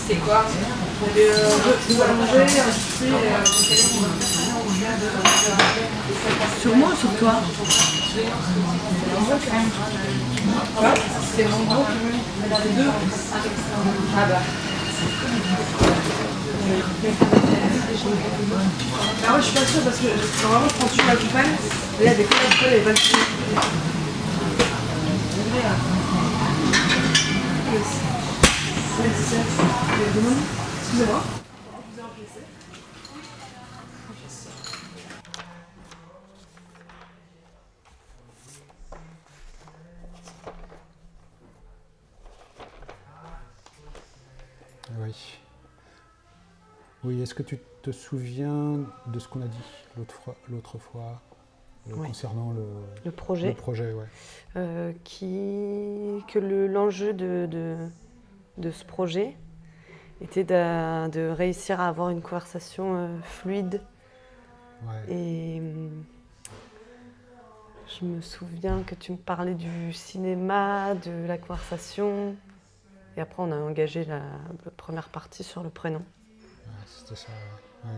C'est quoi? Sur moi ou sur toi? C'est mon gros. Deux. Ah bah. Ah ouais, je suis pas sûre parce que normalement je prends sur la coupelle, mais là des fois la coupelle elle est pas dessus. Excusez-moi. Oui. Oui, est-ce que tu te souviens de ce qu'on a dit l'autre fois Oui. concernant Le projet. Le projet, ouais. L'enjeu de ce projet était de réussir à avoir une conversation fluide. Ouais. Et je me souviens que tu me parlais du cinéma, de la conversation. Et après, on a engagé la première partie sur le prénom. Ouais, c'était ça, ouais.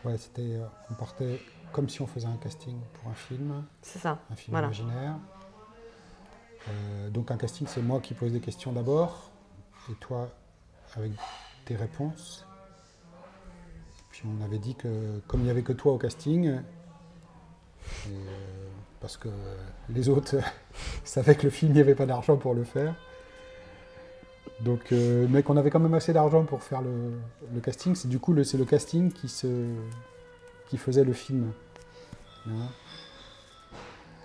Ouais, c'était, on partait comme si on faisait un casting pour un film. C'est ça. Un film Voilà. imaginaire. Donc un casting, c'est moi qui pose des questions d'abord, et toi avec tes réponses. Et puis on avait dit que comme il n'y avait que toi au casting, parce que les autres savaient que le film, il n'y avait pas d'argent pour le faire. Donc, mais qu'on avait quand même assez d'argent pour faire le casting. C'est du coup c'est le casting qui faisait le film. Hein,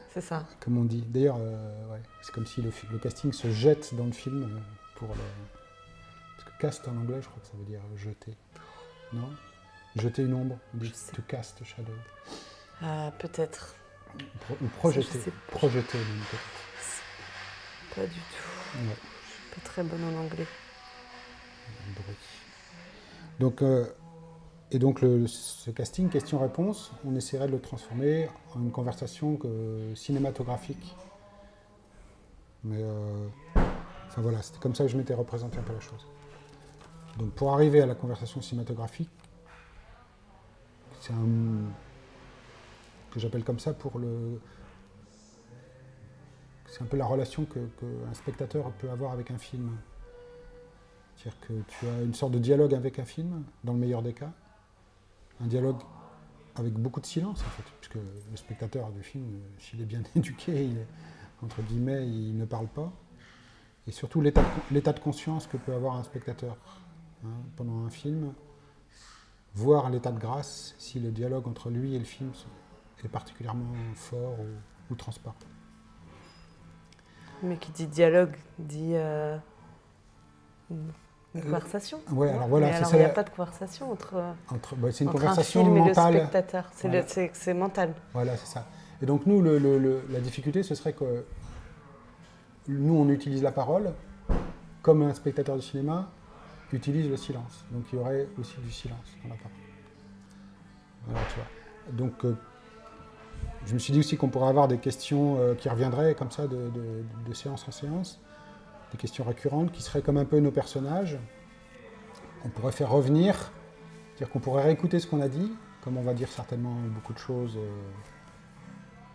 C'est ça. comme on dit. D'ailleurs, ouais, c'est comme si le casting se jette dans le film pour le. Parce que cast en anglais, je crois que ça veut dire jeter. Non? Jeter une ombre. On dit to cast a shadow. Peut-être. Ou projeter. Ça, je sais pas. Projeter, même, peut-être. Pas du tout. Ouais. Pas très bonne en anglais. Donc, et donc ce casting, question-réponse, on essaierait de le transformer en une conversation cinématographique. Mais enfin voilà, c'était comme ça que je m'étais représenté un peu la chose. Donc pour arriver à la conversation cinématographique, c'est que j'appelle comme ça c'est un peu la relation qu'un spectateur peut avoir avec un film. C'est-à-dire que tu as une sorte de dialogue avec un film, dans le meilleur des cas. Un dialogue avec beaucoup de silence, en fait. Puisque le spectateur du film, s'il est bien éduqué, entre guillemets, il ne parle pas. Et surtout l'état de conscience que peut avoir un spectateur pendant un film. Voir l'état de grâce si le dialogue entre lui et le film est particulièrement fort ou transparent. Mais qui dit dialogue dit une conversation. Ouais, alors voilà, mais c'est alors ça. Il n'y a pas de conversation c'est une entre conversation un film mentale. et le spectateur. Voilà. C'est mental. Voilà, c'est ça. Et donc nous, la difficulté, ce serait que nous, on utilise la parole comme un spectateur de cinéma utilise le silence. Donc il y aurait aussi du silence dans la parole. Voilà, tu vois. Donc je me suis dit aussi qu'on pourrait avoir des questions qui reviendraient comme ça de séance en séance, des questions récurrentes qui seraient comme un peu nos personnages. On pourrait faire revenir, c'est-à-dire qu'on pourrait réécouter ce qu'on a dit, comme on va dire certainement beaucoup de choses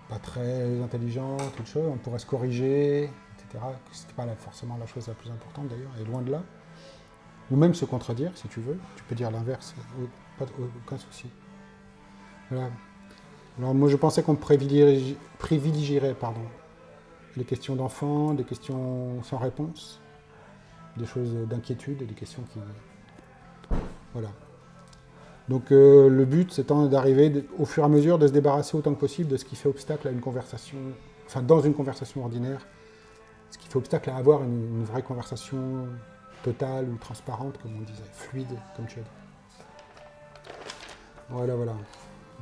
pas très intelligentes, on pourrait se corriger, etc. Ce n'est pas forcément la chose la plus importante d'ailleurs, et loin de là. Ou même se contredire, si tu veux. Tu peux dire l'inverse, aucun souci. Voilà. Alors moi je pensais qu'on privilégierait les questions d'enfants, des questions sans réponse, des choses d'inquiétude, des questions qui... Voilà. Donc le but c'est d'arriver au fur et à mesure de se débarrasser autant que possible de ce qui fait obstacle à une conversation, enfin dans une conversation ordinaire, ce qui fait obstacle à avoir une vraie conversation totale ou transparente, comme on disait, fluide, comme tu as dit. Voilà.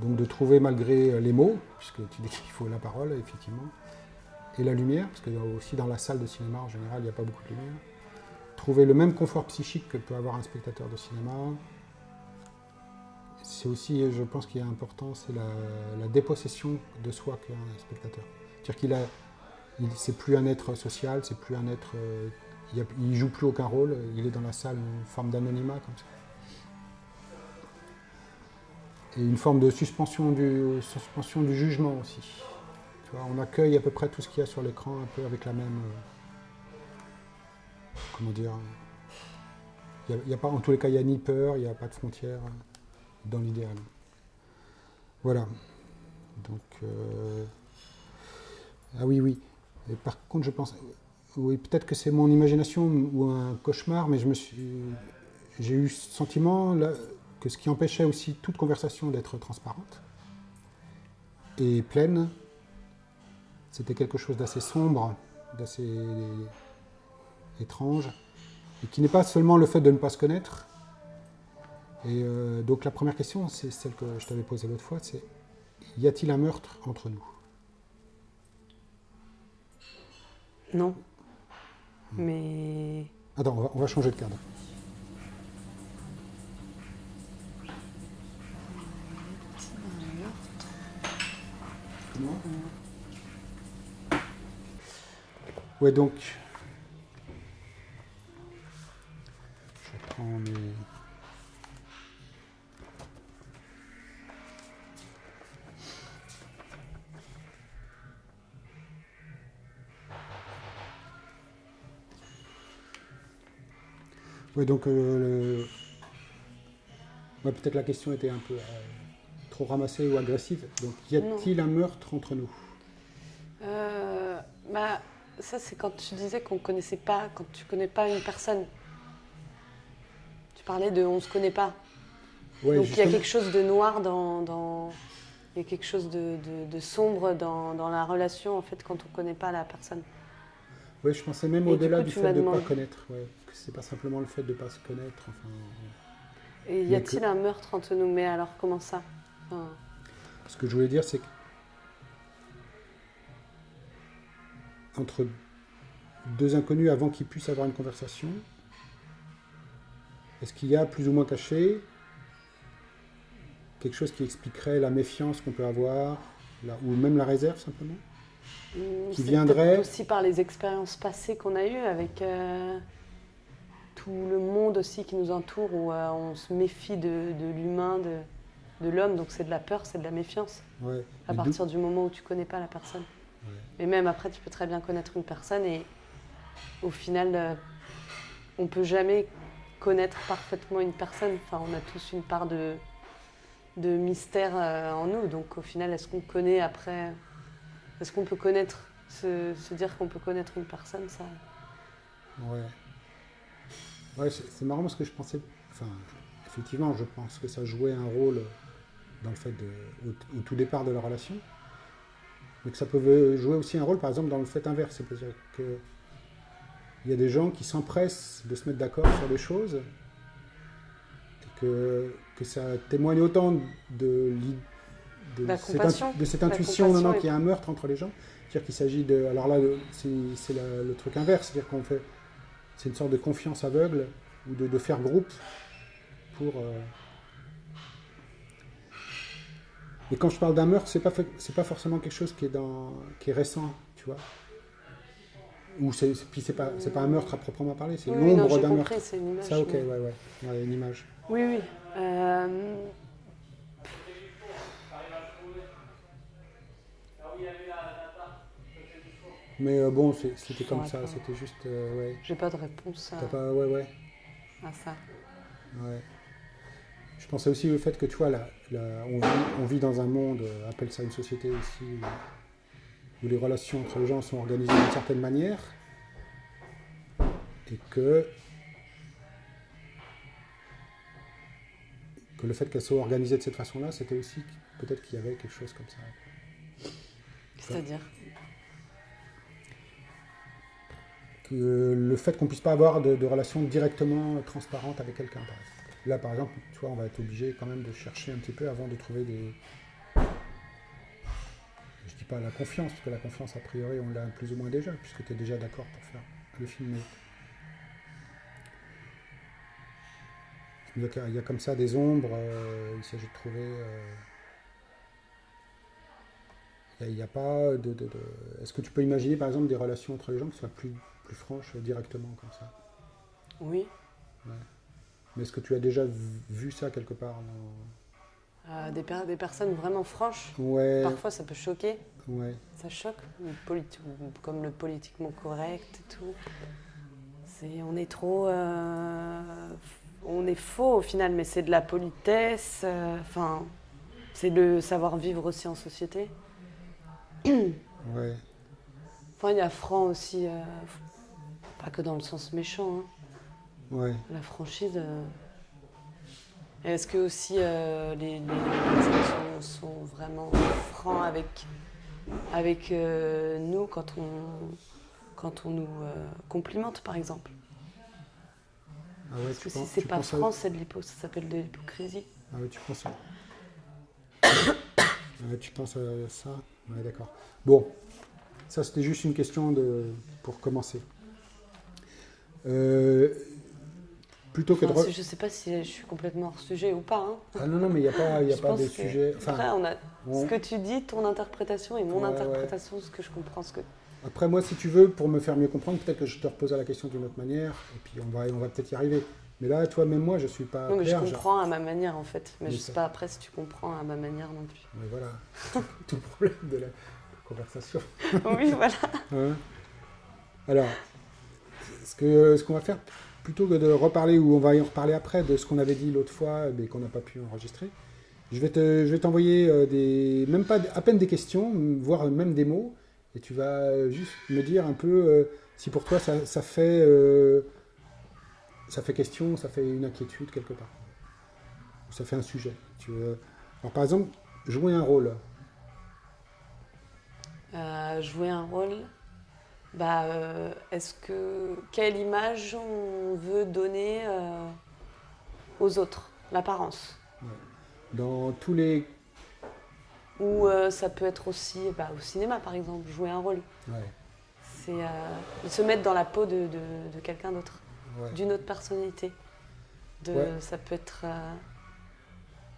Donc de trouver malgré les mots, puisque tu dis qu'il faut la parole, effectivement, et la lumière, parce que aussi dans la salle de cinéma, en général, il n'y a pas beaucoup de lumière. Trouver le même confort psychique que peut avoir un spectateur de cinéma. C'est aussi, je pense qu'il est important, c'est la dépossession de soi qu'un spectateur. C'est-à-dire c'est plus un être social, c'est plus un être il joue plus aucun rôle, il est dans la salle, une forme d'anonymat comme ça. Et une forme de suspension du jugement aussi. Tu vois, on accueille à peu près tout ce qu'il y a sur l'écran, un peu avec la même... comment dire... Il y a pas, en tous les cas, il n'y a ni peur, il n'y a pas de frontières dans l'idéal. Voilà. Donc... ah oui, oui. Et par contre, je pense... Oui, peut-être que c'est mon imagination ou un cauchemar, mais j'ai eu ce sentiment là, que ce qui empêchait aussi toute conversation d'être transparente et pleine, c'était quelque chose d'assez sombre, d'assez étrange, et qui n'est pas seulement le fait de ne pas se connaître. Et donc la première question, c'est celle que je t'avais posée l'autre fois, c'est y a-t-il un meurtre entre nous? Non. Mais... Attends, on va changer de cadre. Comment? Ouais, donc... Je prends mes... Ouais, donc... ouais, peut-être la question était un peu trop ramassée ou agressive. Donc, y a-t-il un meurtre entre nous? Bah, ça, c'est quand tu disais qu'on connaissait pas, quand tu connais pas une personne. Tu parlais de on se connaît pas. Ouais, donc il y a justement. quelque chose de noir il y a quelque chose de sombre dans la relation en fait quand on connaît pas la personne. Oui, je pensais même Et au-delà du coup, du tu fait m'as de ne pas demandé. connaître. Ouais, que c'est pas simplement le fait de ne pas se connaître. Enfin, Et y mais a-t-il un meurtre entre nous? Mais alors comment ça? Enfin, ce que je voulais dire, c'est qu'entre deux inconnus, avant qu'ils puissent avoir une conversation, est-ce qu'il y a plus ou moins caché quelque chose qui expliquerait la méfiance qu'on peut avoir, ou même la réserve simplement, qui c'est viendrait... peut-être aussi par les expériences passées qu'on a eues avec tout le monde aussi qui nous entoure où on se méfie de l'humain, de l'homme, donc c'est de la peur, c'est de la méfiance. Ouais, À mais partir du moment où tu connais pas la personne. Ouais. Mais même après, tu peux très bien connaître une personne et au final, on peut jamais connaître parfaitement une personne. Enfin, on a tous une part de mystère en nous. Donc au final, est-ce qu'on connaît après? Est-ce qu'on peut connaître, se dire qu'on peut connaître une personne, ça? Ouais. Ouais, c'est marrant parce que je pensais... Enfin, effectivement, je pense que ça jouait un rôle dans le fait au tout départ de la relation, mais que ça peut jouer aussi un rôle, par exemple, dans le fait inverse. C'est-à-dire qu'il y a des gens qui s'empressent de se mettre d'accord sur des choses, et que ça témoigne autant de La compassion. cette La intuition compassion qu'il y a un meurtre entre les gens. C'est-à-dire qu'il s'agit de... Alors là, c'est le truc inverse, c'est-à-dire qu'on fait... C'est une sorte de confiance aveugle, ou de faire groupe pour... Et quand je parle d'un meurtre, c'est pas forcément quelque chose qui est récent, tu vois. Puis c'est pas un meurtre à proprement parler, c'est Oui, non, l'ombre j'ai d'un compris, meurtre. c'est une image. Ça, ok, mais- ouais, une image. Oui, oui. Mais bon, c'était comme saurais ça, pas. c'était juste, ouais. J'ai pas de réponse T'as pas, ouais. à ça. Ouais. Je pensais aussi au fait que, tu vois, on vit dans un monde, appelle ça une société aussi, où les relations entre les gens sont organisées d'une certaine manière, et que le fait qu'elles soient organisées de cette façon-là, c'était aussi peut-être qu'il y avait quelque chose comme ça. C'est-à-dire? Que le fait qu'on ne puisse pas avoir de relation directement transparente avec quelqu'un, par exemple. Là, par exemple, tu vois, on va être obligé quand même de chercher un petit peu avant de trouver des... Je dis pas la confiance, parce que la confiance, a priori, on l'a plus ou moins déjà, puisque tu es déjà d'accord pour faire le film. Mais il y a comme ça des ombres, il s'agit de trouver... Il n'y a pas de... Est-ce que tu peux imaginer, par exemple, des relations entre les gens qui soient plus plus franche directement comme ça. Oui. Ouais. Mais est-ce que tu as déjà vu ça quelque part Des personnes vraiment franches. Ouais. Parfois, ça peut choquer. Ouais. Ça choque, comme le politiquement correct et tout. On est trop... on est faux au final, mais c'est de la politesse. Enfin, c'est le savoir-vivre aussi en société. Ouais. Enfin, il y a franc aussi, pas que dans le sens méchant. Hein. Ouais. La franchise... Et est-ce que aussi les personnes sont vraiment francs avec nous quand on nous complimente, par exemple? Ah ouais, Parce que si c'est pas franc, ça s'appelle de l'hypocrisie. Ah ouais, tu penses ça. Ouais, tu penses à ça. Ouais, d'accord. Bon, ça c'était juste une question pour commencer. Plutôt que Enfin, de... je sais pas si je suis complètement hors sujet ou pas. Hein. Ah non, mais il n'y a pas Je de pense que sujet... Enfin, après, ce que tu dis, ton interprétation et mon Ouais, interprétation, ce que je comprends, Après, moi, si tu veux, pour me faire mieux comprendre, peut-être que je te reposerai la question d'une autre manière, et puis on va peut-être y arriver. Mais là, toi, même moi, je suis pas Non, mais clair. je comprends à ma manière, en fait. Mais je ça. sais pas après si tu comprends à ma manière non plus. Mais voilà, tout le problème de la conversation. Oui, voilà. Hein. Alors, ce qu'on va faire, plutôt que de reparler, ou on va y en reparler après, de ce qu'on avait dit l'autre fois, mais qu'on n'a pas pu enregistrer, je vais t'envoyer à peine des questions, voire même des mots, et tu vas juste me dire un peu si pour toi ça fait question, ça fait une inquiétude quelque part. Ou ça fait un sujet. Alors par exemple, jouer un rôle. Jouer un rôle, quelle image on veut donner aux autres, l'apparence. Ouais. Dans tous les... Ou ça peut être aussi au cinéma, par exemple, jouer un rôle. Ouais. C'est se mettre dans la peau de quelqu'un d'autre, Ouais. d'une autre personnalité. Ouais. Ça peut être...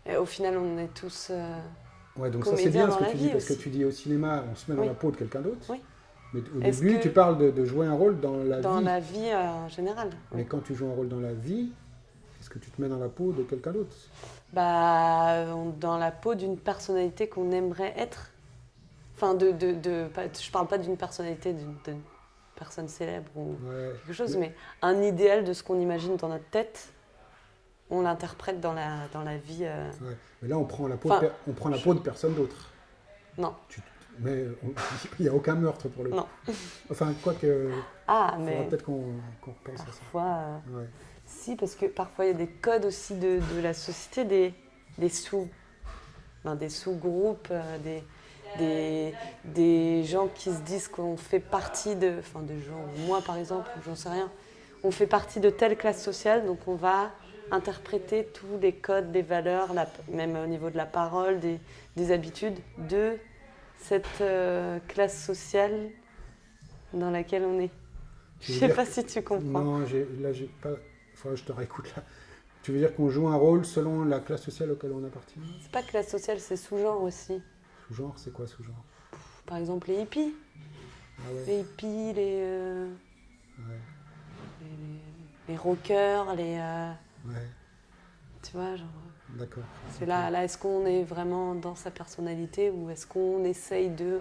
et au final, on est tous... Ouais, donc ça c'est bien ce que tu dis, parce que aussi. tu dis au cinéma, on se met dans la peau de quelqu'un d'autre. Oui. Mais au début, tu parles de jouer un rôle dans la vie. Dans la vie en général. Mais quand tu joues un rôle dans la vie, est-ce que tu te mets dans la peau de quelqu'un d'autre? Dans la peau d'une personnalité qu'on aimerait être. Enfin, je parle pas d'une personnalité, d'une personne célèbre ou quelque chose, mais un idéal de ce qu'on imagine dans notre tête, on l'interprète dans la vie. Ouais. Mais là, on prend la peau, peau de personne d'autre. Non. Mais il n'y a aucun meurtre pour le coup. Non. Enfin, quoique. Mais peut-être qu'on repense à ça. Parfois. Si, parce que parfois il y a des codes aussi de la société, des sous-groupes, des gens qui se disent qu'on fait partie des gens, moi par exemple, j'en sais rien, on fait partie de telle classe sociale, donc on va interpréter tous les codes, les valeurs, même au niveau de la parole, des habitudes de cette classe sociale dans laquelle on est. Je sais pas si tu comprends. Non, là j'ai pas... Faudrait que je te réécoute là. Tu veux dire qu'on joue un rôle selon la classe sociale auquel on appartient? C'est pas classe sociale, c'est sous-genre aussi. Sous-genre, c'est quoi sous-genre? Par exemple, les hippies. Ah ouais. Les hippies, les rockers, Ouais. Tu vois, genre... D'accord. C'est là, est-ce qu'on est vraiment dans sa personnalité ou est-ce qu'on essaye de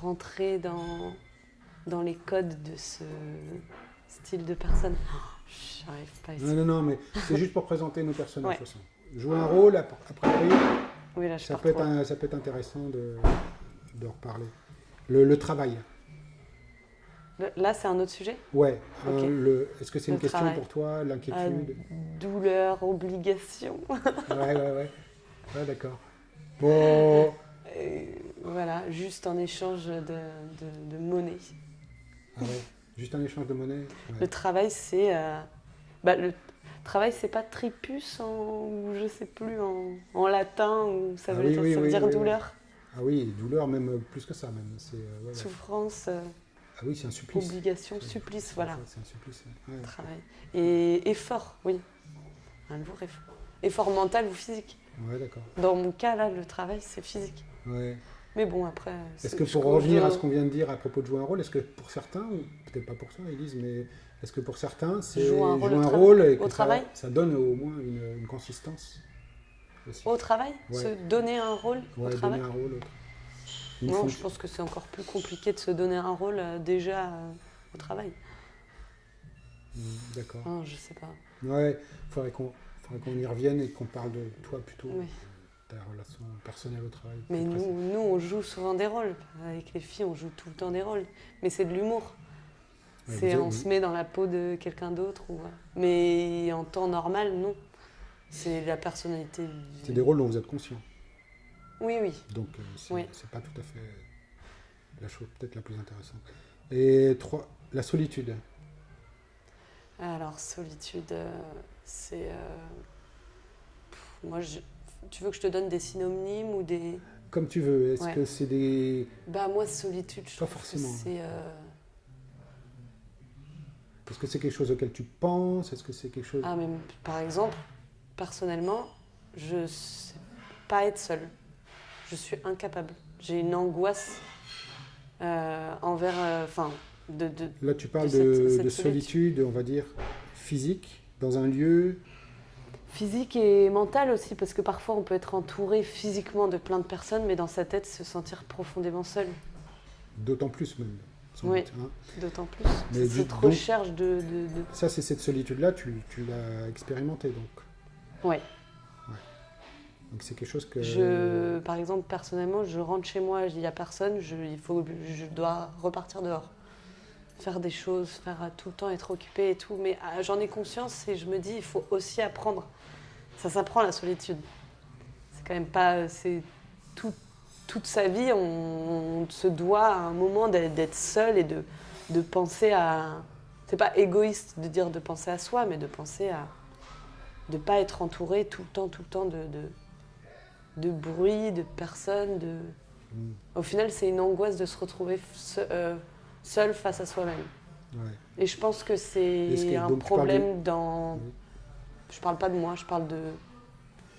rentrer dans les codes de ce style de personne? J'arrive pas ici. Non, mais c'est juste pour présenter nos personnages. Jouer un rôle, après, oui, là, ça peut être intéressant de reparler. Le travail. Là, c'est un autre sujet? Ouais. Okay. Est-ce que c'est une question pour toi, l'inquiétude? Douleur, obligation. Ouais, d'accord. Bon. Voilà, juste en échange de monnaie. Ah ouais, juste un échange de monnaie. Ouais. Le travail, c'est... le travail, c'est pas tripus ou je sais plus en latin, ou ça veut dire douleur. Ah oui, douleur, même plus que ça, même. Souffrance. Ah oui, c'est un supplice. Obligation, supplice, voilà. C'est un supplice. Ouais. Travail. Et effort, oui. Un lourd effort. Effort mental ou physique. Ouais, d'accord. Dans mon cas, là, le travail, c'est physique. Ouais. Mais bon, après... Est-ce que pour revenir à ce qu'on vient de dire à propos de jouer un rôle, est-ce que pour certains, ou peut-être pas pour toi Élise, mais est-ce que pour certains, c'est Jouer un jouer rôle un rôle et au que travail ça donne au moins une consistance aussi. Au travail Ouais. Se donner un rôle au Ouais, travail donner un rôle. Une Non, je fonction. pense que c'est encore plus compliqué de se donner un rôle déjà au travail. D'accord. Hein, je sais pas. Ouais, faudrait qu'on y revienne et qu'on parle de toi plutôt, Oui. ta relation personnelle au travail. Mais plus précis. nous, on joue souvent des rôles. Avec les filles, on joue tout le temps des rôles. Mais c'est de l'humour. Ouais, On se met dans la peau de quelqu'un d'autre. Mais en temps normal, non. C'est la personnalité. C'est des rôles dont vous êtes conscient. Oui, oui. Donc, c'est Oui. pas tout à fait la chose peut-être la plus intéressante. Et 3, la solitude. Alors, solitude, c'est... moi, tu veux que je te donne des synonymes ou des... Comme tu veux, est-ce Ouais. que c'est des... Bah, moi, solitude, je Pas trouve forcément. que c'est... Est-ce que c'est quelque chose auquel tu penses? Est-ce que c'est quelque chose... Ah, mais par exemple, personnellement, je sais pas être seule. Je suis incapable. J'ai une angoisse envers... Enfin, de Là, tu parles de cette de solitude, on va dire, physique, dans un lieu. physique et mentale aussi, parce que parfois on peut être entouré physiquement de plein de personnes, mais dans sa tête se sentir profondément seul. D'autant plus même. sans Oui. doute, hein. D'autant plus. Mais C'est cette donc- recherche de... Ça, c'est cette solitude-là, tu l'as expérimentée, donc. Ouais. Donc c'est quelque chose que... Par exemple, personnellement, je rentre chez moi, il n'y a personne, je dois repartir dehors. Faire des choses, tout le temps être occupée et tout. Mais j'en ai conscience et je me dis, il faut aussi apprendre. Ça s'apprend la solitude. C'est quand même pas... C'est toute sa vie, on se doit à un moment d'être seul et de penser à... C'est pas égoïste de dire de penser à soi, mais de penser à... De pas être entouré tout le temps de bruit, de personnes, de... Au final, c'est une angoisse de se retrouver seul face à soi-même. Ouais. Et je pense que Est-ce c'est que- un donc, tu parles problème dans... Oui. Je parle pas de moi, je parle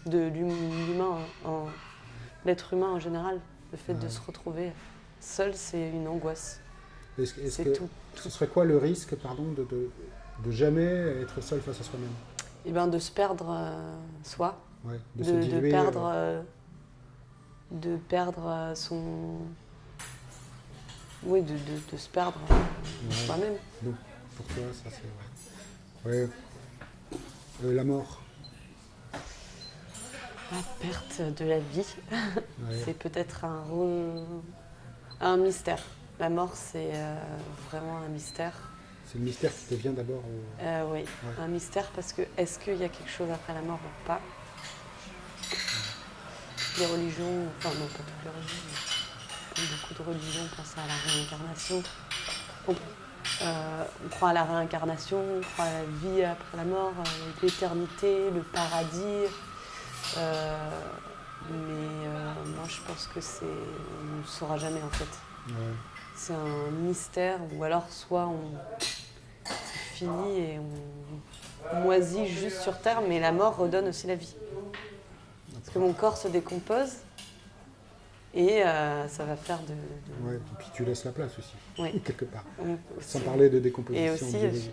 de l'humain, l'être humain en général. Le fait de Ouais. se retrouver seul, c'est une angoisse. Est-ce C'est que tout. ce serait quoi le risque, pardon, de jamais être seul face à soi-même? Et bien de se perdre soi, Ouais, de se diluer, perdre son... Oui, de se perdre soi-même. Donc, pour toi, ça c'est vrai. Ouais. La mort. La perte de la vie, Ouais. c'est peut-être un mystère. La mort, c'est vraiment un mystère. C'est le mystère qui te vient d'abord. Oui, un mystère parce que est-ce qu'il y a quelque chose après la mort ou pas? Les religions, enfin non, pas toutes les religions, mais comme beaucoup de religions pensent à la réincarnation. On croit à la réincarnation, on croit à la vie après la mort, l'éternité, le paradis. Mais moi, je pense que on ne saura jamais en fait. Ouais. C'est un mystère, ou alors soit c'est fini et on moisit juste sur Terre, mais la mort redonne aussi la vie. Parce que mon corps se décompose et ça va faire Ouais. Et puis tu laisses la place aussi, Oui. quelque part. Aussi. Sans parler de Et décomposition aussi, biologique.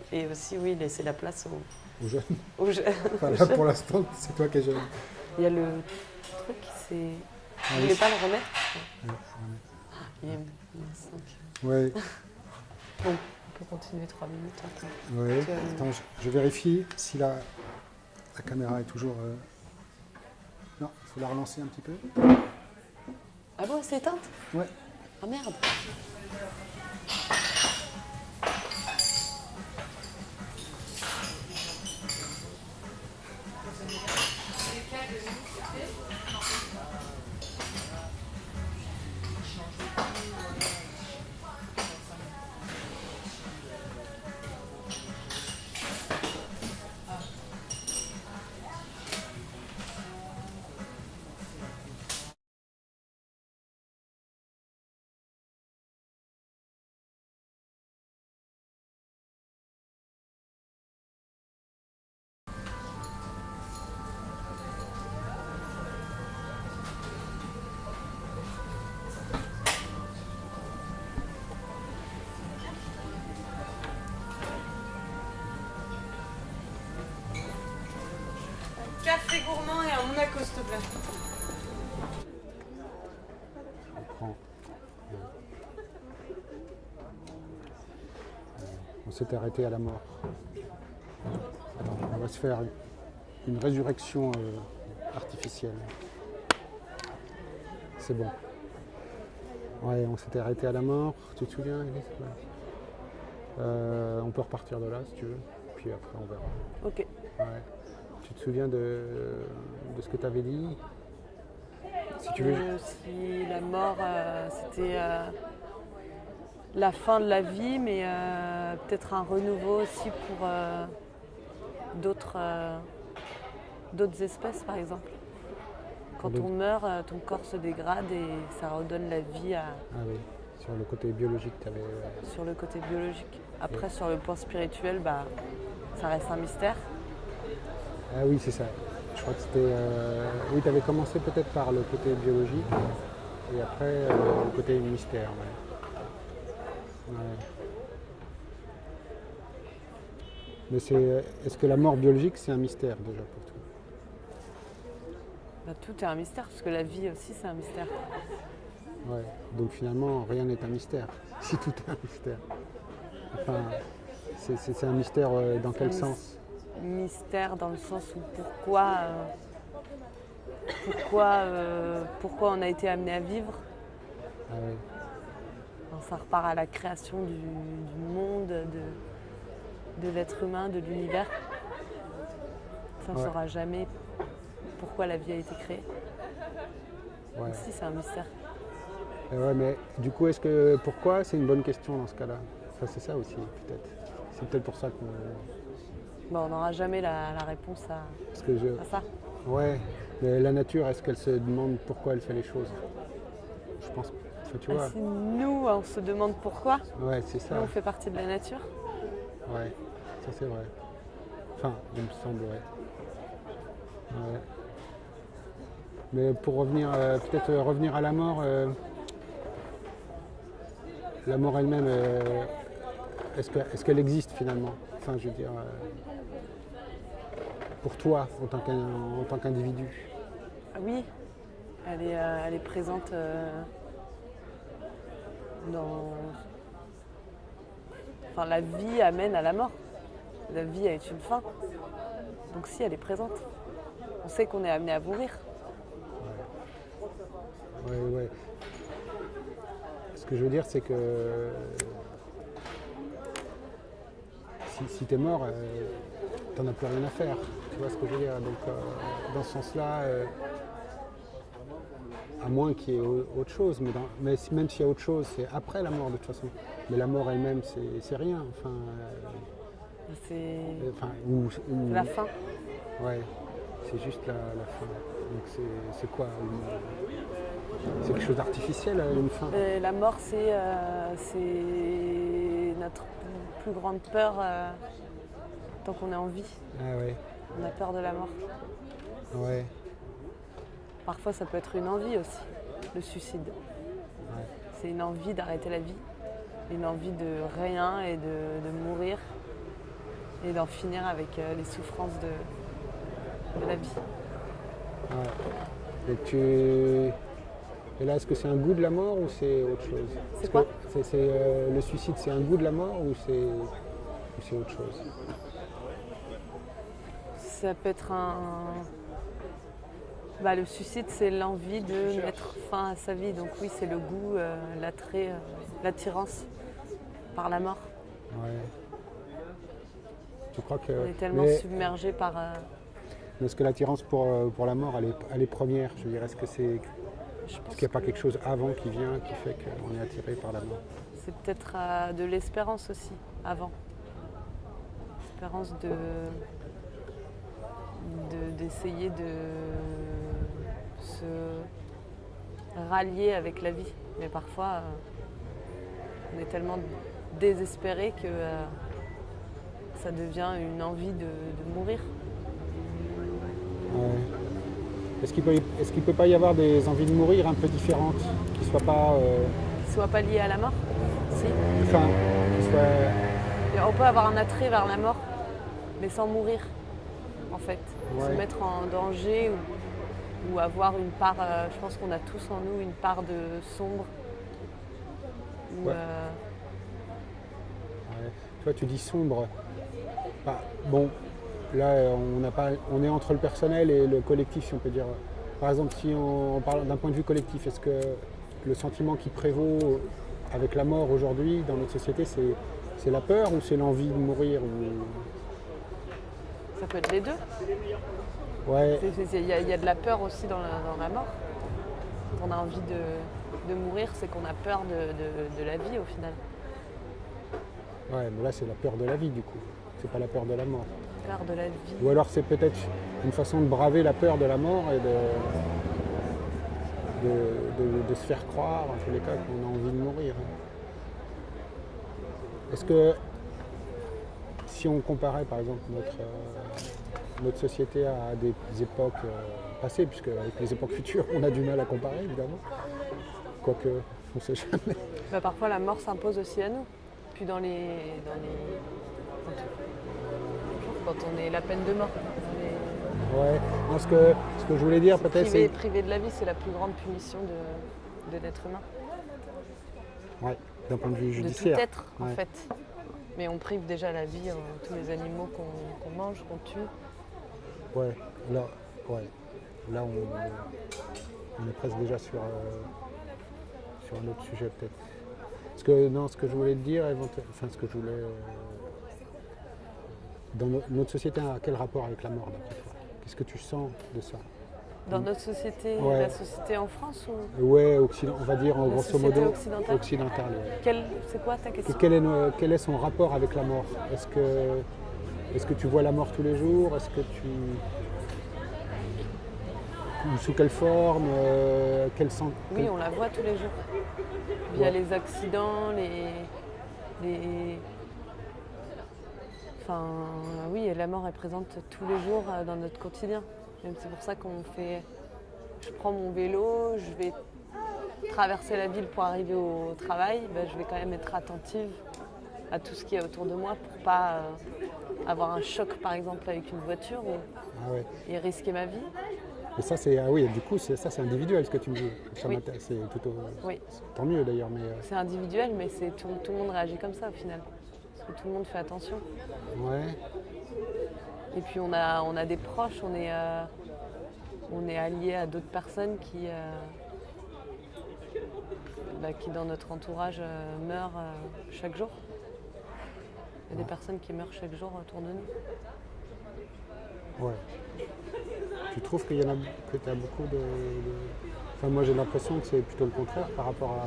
oui, laisser la place Aux jeunes. aux jeunes. Enfin, là, pour l'instant, c'est toi qui es jeune. Il y a le truc, c'est... Ah Vous oui. voulez pas le remettre? Ouais. Il y a 5. Ouais. Bon, on peut continuer 3 minutes. Attends. Ouais. Tu as- Attends, je vérifie si la caméra est toujours... Non, il faut la relancer un petit peu. Ah bon, c'est éteinte? Ouais. Ah merde. gourmand et un Monaco, s'il te plaît. On prend. On s'est arrêté à la mort. Attends, on va se faire une résurrection artificielle. C'est bon. Ouais, on s'était arrêté à la mort. Tu te souviens, Elise? Ouais. On peut repartir de là si tu veux. Puis après on verra. Ok. Ouais. Tu te souviens de ce que tu avais dit? Si tu veux. Si la mort, c'était la fin de la vie, mais peut-être un renouveau aussi pour d'autres espèces, par exemple. Quand on meurt, ton corps se dégrade et ça redonne la vie à... Ah oui, sur le côté biologique, tu avais... Sur le côté biologique. Après, sur le point spirituel, ça reste un mystère. Ah oui, c'est ça. Je crois que c'était... Oui, tu avais commencé peut-être par le côté biologique et après le côté mystère. Ouais. Mais est-ce que la mort biologique, c'est un mystère déjà pour toi? Tout est un mystère, parce que la vie aussi, c'est un mystère. Ouais. Donc finalement, rien n'est un mystère, si tout est un mystère. Enfin, c'est un mystère dans quel sens? Mystère dans le sens où pourquoi on a été amené à vivre. Ah ouais. Ça repart à la création du monde, de l'être humain, de l'univers. Ça ne saura jamais pourquoi la vie a été créée. Ouais. Donc si, c'est un mystère. Ouais, mais du coup, pourquoi c'est une bonne question dans ce cas-là? Enfin, c'est ça aussi, peut-être. C'est peut-être pour ça qu'on... On n'aura jamais la réponse à ça. Ouais, mais la nature, est-ce qu'elle se demande pourquoi elle fait les choses? Je pense, tu vois. Si nous, on se demande pourquoi, ouais, c'est ça. Nous, on fait partie de la nature. Ouais, ça c'est vrai. Enfin, il me semble, ouais. Mais pour revenir, peut-être revenir à la mort elle-même, est-ce qu'elle existe finalement? Enfin, je veux dire, pour toi, en tant qu'individu. Oui, elle est présente dans... Enfin, la vie amène à la mort. La vie est une fin. Donc si, elle est présente. On sait qu'on est amené à mourir. Ouais. Ce que je veux dire, c'est que si t'es mort, t'en as plus rien à faire. Tu vois ce que je veux dire? Donc, dans ce sens-là, à moins qu'il y ait autre chose, mais même s'il y a autre chose, c'est après la mort de toute façon. Mais la mort elle-même, c'est rien. Enfin, c'est la fin. Ouais, c'est juste la fin. Donc c'est quoi c'est quelque chose d'artificiel, une fin? La mort, c'est notre plus grande peur tant qu'on est en vie. Ah ouais. On a peur de la mort. Ouais. Parfois, ça peut être une envie aussi, le suicide. Ouais. C'est une envie d'arrêter la vie, une envie de rien et de mourir et d'en finir avec les souffrances de la vie. Ouais. Et là, est-ce que c'est un goût de la mort ou c'est autre chose? C'est quoi? Le suicide, c'est un goût de la mort ou c'est autre chose? Ça peut être le suicide, c'est l'envie de mettre fin à sa vie. Donc oui, c'est le goût, l'attrait, l'attirance par la mort. Ouais. Tu crois que... On est tellement submergé par... Est-ce que l'attirance pour la mort, elle est première? Je veux dire, est-ce qu'il n'y a pas quelque chose avant qui vient, qui fait qu'on est attiré par la mort? C'est peut-être de l'espérance aussi, avant. L'espérance d'essayer de se rallier avec la vie. Mais parfois, on est tellement désespéré que ça devient une envie de mourir. Ouais. Est-ce qu'il peut pas y avoir des envies de mourir un peu différentes, qui ne soient pas... Qui ne soient pas liées à la mort? Si. Enfin, qui soient... Et on peut avoir un attrait vers la mort, mais sans mourir. en fait. Ouais. Se mettre en danger ou avoir une part, je pense qu'on a tous en nous une part de sombre. Ou, Ouais. Ouais. Tu vois, tu dis sombre. Bah, bon, là, on est entre le personnel et le collectif, si on peut dire. Par exemple, si on parle d'un point de vue collectif, est-ce que le sentiment qui prévaut avec la mort aujourd'hui dans notre société, c'est la peur ou c'est l'envie de mourir ça peut être les deux. Ouais, Il y a de la peur aussi dans la mort. Quand on a envie de mourir, c'est qu'on a peur de la vie au final. ouais, mais là, c'est la peur de la vie, du coup. C'est pas la peur de la mort. Peur de la vie. Ou alors c'est peut-être une façon de braver la peur de la mort et de se faire croire, en tous les cas, qu'on a envie de mourir. Est-ce que, si on comparait par exemple notre société à des époques passées, puisque avec les époques futures, on a du mal à comparer, évidemment, quoique on ne sait jamais. Bah, parfois la mort s'impose aussi à nous. Puis quand on est la peine de mort. Ouais. Non, ce que je voulais dire peut-être, c'est... Privé de la vie, c'est la plus grande punition de l'être humain. Ouais, d'un point de vue De judiciaire. tout être, en Ouais. fait. Mais on prive déjà la vie, tous les animaux qu'on mange, qu'on tue. Ouais, là on est presque déjà sur un autre sujet peut-être. Ce que je voulais te dire, ce que je voulais... dans notre société a quel rapport avec la mort d'après toi? Qu'est-ce que tu sens de ça? Dans notre société, Ouais. la société en France ou Ouais, on va dire en La grosso société modo occidentale. ouais. C'est quoi ta question? Quel est son rapport avec la mort? Est-ce que tu vois la mort tous les jours? Ou sous quelle forme? Oui, on la voit tous les jours. Via Ouais. les accidents, Enfin, oui, la mort est présente tous les jours dans notre quotidien. Même c'est pour ça je prends mon vélo, je vais traverser la ville pour arriver au travail, je vais quand même être attentive à tout ce qui est autour de moi pour pas avoir un choc par exemple avec une voiture Ah ouais. et risquer ma vie. Et ça c'est oui, du coup c'est individuel ce que tu me dis. Ça Oui. m'intéresse, c'est plutôt Oui, tant mieux d'ailleurs, mais c'est individuel, mais tout le monde réagit comme ça au final. Parce que tout le monde fait attention. ouais. Et puis on a des proches, on est alliés à d'autres personnes qui dans notre entourage meurent chaque jour. Il y a des personnes qui meurent chaque jour autour de nous. Ouais. Tu trouves que tu as beaucoup de... Enfin, moi j'ai l'impression que c'est plutôt le contraire par rapport à...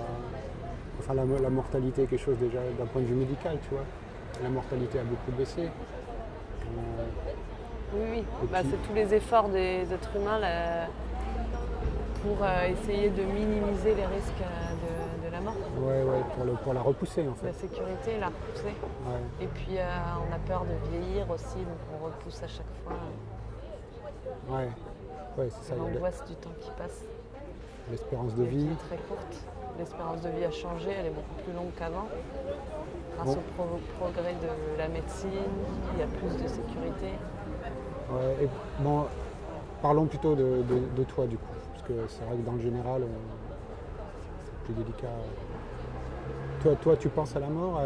Enfin, la mortalité est quelque chose déjà d'un point de vue médical, tu vois. La mortalité a beaucoup baissé. Oui. Et Bah, puis- c'est tous les efforts des êtres humains là, pour essayer de minimiser les risques de la mort. Ouais, pour la repousser en La fait. sécurité, la repousser. Ouais. Et puis on a peur de vieillir aussi, donc on repousse à chaque fois Ouais, c'est ça. Il y a l'angoisse du temps qui passe. l'espérance de Et qui vie. est très courte. L'espérance de vie a changé, elle est beaucoup plus longue qu'avant. Grâce Bon. au progrès de la médecine, il y a plus de sécurité. Ouais, et bon, parlons plutôt de toi du coup, parce que c'est vrai que dans le général, c'est plus délicat. Toi, tu penses à la mort?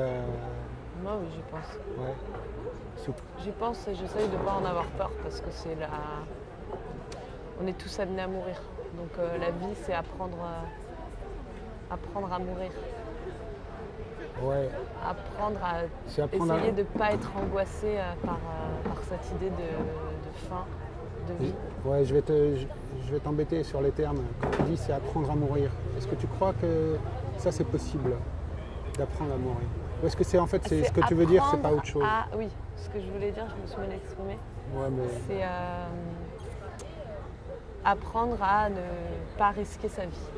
Moi, oui, j'y pense. Ouais. J'y pense et j'essaye de ne pas en avoir peur parce que on est tous amenés à mourir. Donc la vie, c'est apprendre à mourir. Ouais. C'est apprendre Essayer de ne pas être angoissé par cette idée de fin, de vie. Ouais, je vais t'embêter sur les termes. Quand tu dis c'est apprendre à mourir, est-ce que tu crois que ça c'est possible d'apprendre à mourir? Ou est-ce que c'est ce que tu veux dire, c'est pas autre chose? Oui, ce que je voulais dire, je me suis mal exprimée. Ouais, mais C'est apprendre à ne pas risquer sa vie.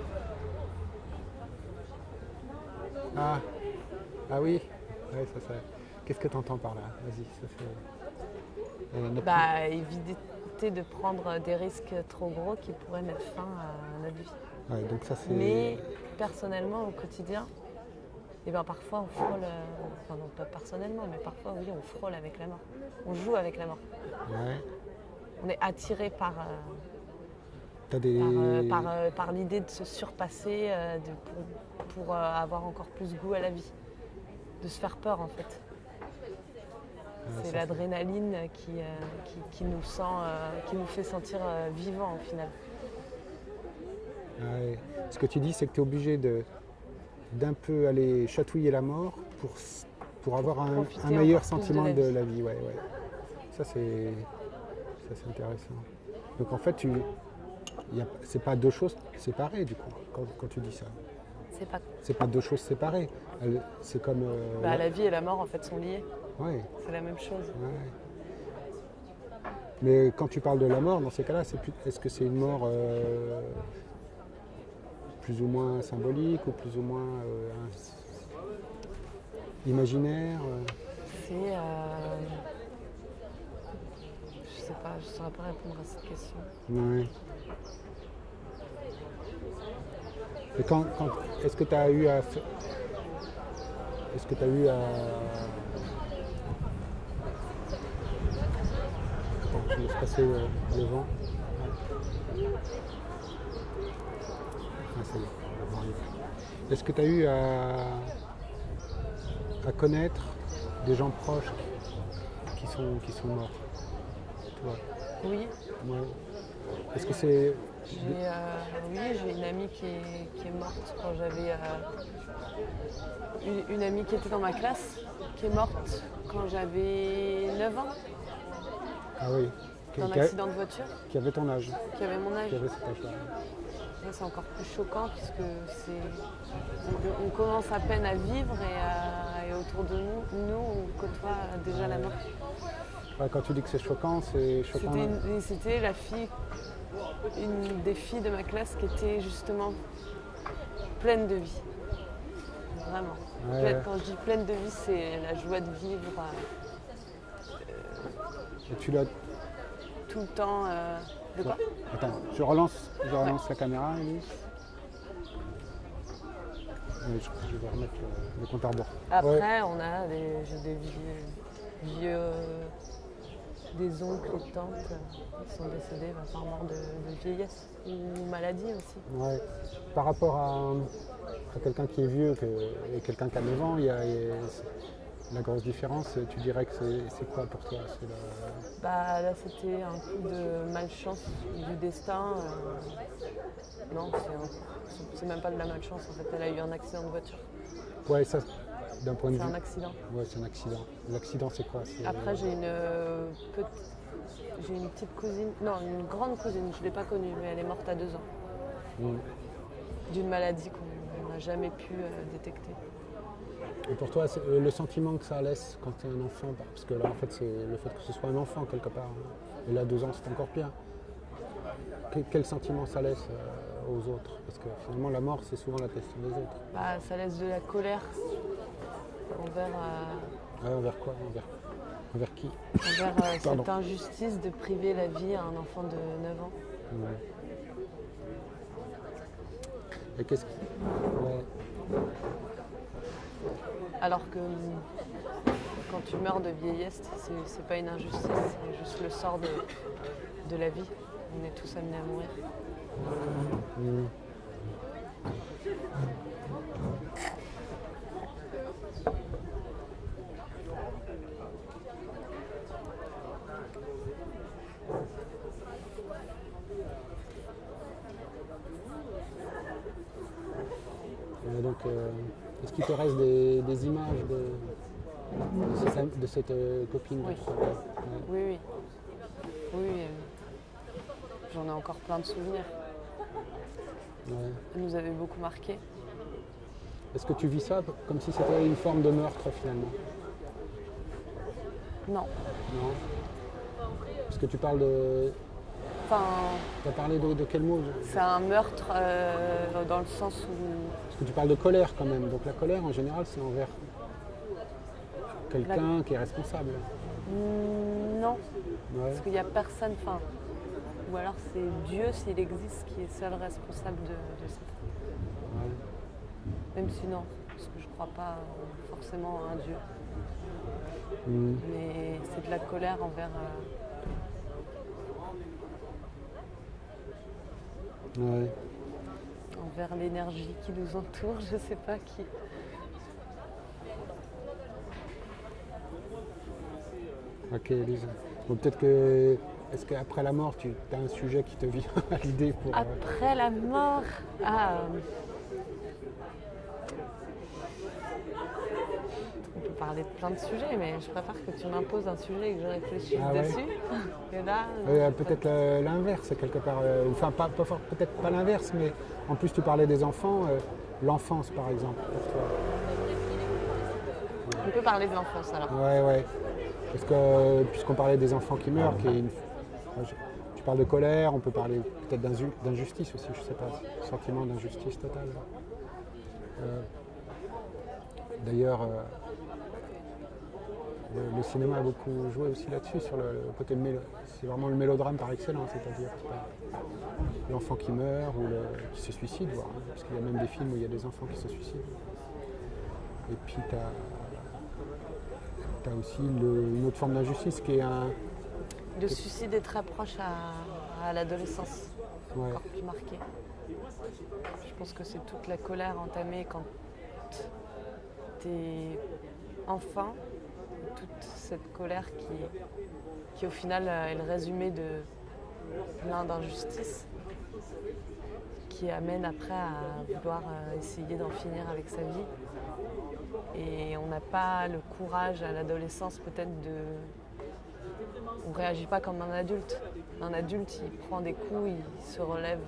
ah oui, ouais, ça. Qu'est-ce que tu entends par là? Vas-y, ça fait. Éviter de prendre des risques trop gros qui pourraient mettre fin à notre vie. Ouais, donc ça c'est. Mais personnellement, au quotidien, parfois on frôle, enfin non pas personnellement, mais parfois oui, on frôle avec la mort. On joue avec la mort. Ouais. on est attiré par, T'as des... par l'idée de se surpasser, pour avoir encore plus goût à la vie. De se faire peur en fait. C'est ça, l'adrénaline qui nous sent, qui nous fait sentir vivants au final. Ouais. Ce que tu dis, c'est que tu es obligé d'un peu aller chatouiller la mort pour avoir un profiter meilleur encore plus sentiment de de la la vie. Ouais. Ça, c'est intéressant. Donc en fait, c'est pas deux choses séparées du coup, quand tu dis ça. C'est pas deux choses séparées. C'est comme... La vie et la mort en fait sont liées. Ouais. C'est la même chose. Ouais. Mais quand tu parles de la mort, dans ces cas-là, est-ce que c'est une mort plus ou moins symbolique ou plus ou moins imaginaire C'est... je sais pas, je ne saurais pas répondre à cette question. Ouais. Et est-ce que tu as eu à... Est-ce que tu as eu à... Attends, je laisse passer le vent. Ah, ça y est, le vent est. Est-ce que tu as eu à connaître des gens proches qui sont morts, toi? Oui. Ouais. Est-ce que c'est... Oui, j'ai une amie qui est morte quand j'avais... une amie qui était dans ma classe, qui est morte quand j'avais 9 ans, Ah oui. dans un accident de voiture, Qui avait ton âge. qui avait mon âge. Qui avait cet âge-là. Ça, c'est encore plus choquant puisque on commence à peine à vivre et autour de nous, on côtoie déjà la mort. Ouais, quand tu dis que c'est choquant, c'est choquant. C'était la fille, une des filles de ma classe qui était justement pleine de vie. Vraiment. Ouais. Quand je dis pleine de vie, c'est la joie de vivre Et tu l'as... tout le temps. De quoi? Attends, je relance la caméra, Elise. Je vais remettre le compte à rebours. Après, on a des vieux des oncles et tantes qui sont décédés par mort de vieillesse ou maladie aussi. Ouais. Par rapport à quelqu'un qui est vieux et quelqu'un qui a 9 ans, il y a la grosse différence, tu dirais que c'est quoi pour toi? Là, c'était un coup de malchance du destin. Non, c'est même pas de la malchance en fait. Elle a eu un accident de voiture. Ouais, ça, d'un point de vue... C'est un accident. Ouais, c'est un accident. L'accident, c'est quoi? Après, j'ai une petite cousine, non, une grande cousine, je ne l'ai pas connue, mais elle est morte à 2 ans. D'une maladie qu'on n'a jamais pu détecter. Et pour toi, c'est le sentiment que ça laisse quand tu es un enfant, parce que là, en fait, c'est le fait que ce soit un enfant quelque part. Et là, 2 ans, c'est encore pire. Quel sentiment ça laisse aux autres? Parce que finalement, la mort, c'est souvent la question des autres. Ça laisse de la colère envers... envers quoi? Envers qui? Envers cette injustice de priver la vie à un enfant de 9 ans. Ouais. Et qu'est-ce qui... Ouais. Alors que quand tu meurs de vieillesse, c'est pas une injustice, c'est juste le sort de la vie. On est tous amenés à mourir. Donc, est-ce qu'il te reste des images de cette copine? Oui. Ouais. Oui. J'en ai encore plein de souvenirs. Ouais. Elle nous avait beaucoup marqué. Est-ce que tu vis ça comme si c'était une forme de meurtre finalement? Non. Non. Parce que tu parles de... Enfin, tu as parlé de quel mot? c'est un meurtre dans le sens où... Parce que tu parles de colère quand même. Donc la colère en général c'est envers quelqu'un qui est responsable. Non. Ouais. Parce qu'il n'y a personne... Enfin, ou alors c'est Dieu, s'il existe, qui est seul responsable de ça. Ouais. Même si non, parce que je ne crois pas forcément à un Dieu. Mais c'est de la colère Ouais. envers l'énergie qui nous entoure, je sais pas qui. Ok, Elise. Bon, peut-être que. Est-ce qu'après la mort, tu as un sujet qui te vient à l'idée pour. Après la mort, on peut parler de plein de sujets, mais je préfère que tu m'imposes un sujet et que je réfléchisse Ah ouais. dessus. Et là, Peut-être l'inverse, quelque part. Enfin, peut-être pas l'inverse, mais en plus, tu parlais des enfants. L'enfance, par exemple, pour toi. on peut parler de l'enfance alors. Ouais. Parce que, puisqu'on parlait des enfants qui meurent, tu parles de colère, on peut parler peut-être d'injustice aussi, je sais pas, sentiment d'injustice totale. D'ailleurs, le cinéma a beaucoup joué aussi là-dessus, sur le côté c'est vraiment le mélodrame par excellence, c'est-à-dire l'enfant qui meurt ou qui se suicide, voire, hein, parce qu'il y a même des films où il y a des enfants qui se suicident. Et puis tu as aussi une autre forme d'injustice qui est Le suicide est très proche à l'adolescence, Ouais. encore plus marqué. Je pense que c'est toute la colère entamée quand t'es enfant, toute cette colère qui au final est le résumé de plein d'injustices, qui amène après à vouloir essayer d'en finir avec sa vie. Et on n'a pas le courage à l'adolescence peut-être de... On ne réagit pas comme un adulte. Un adulte, il prend des coups, il se relève...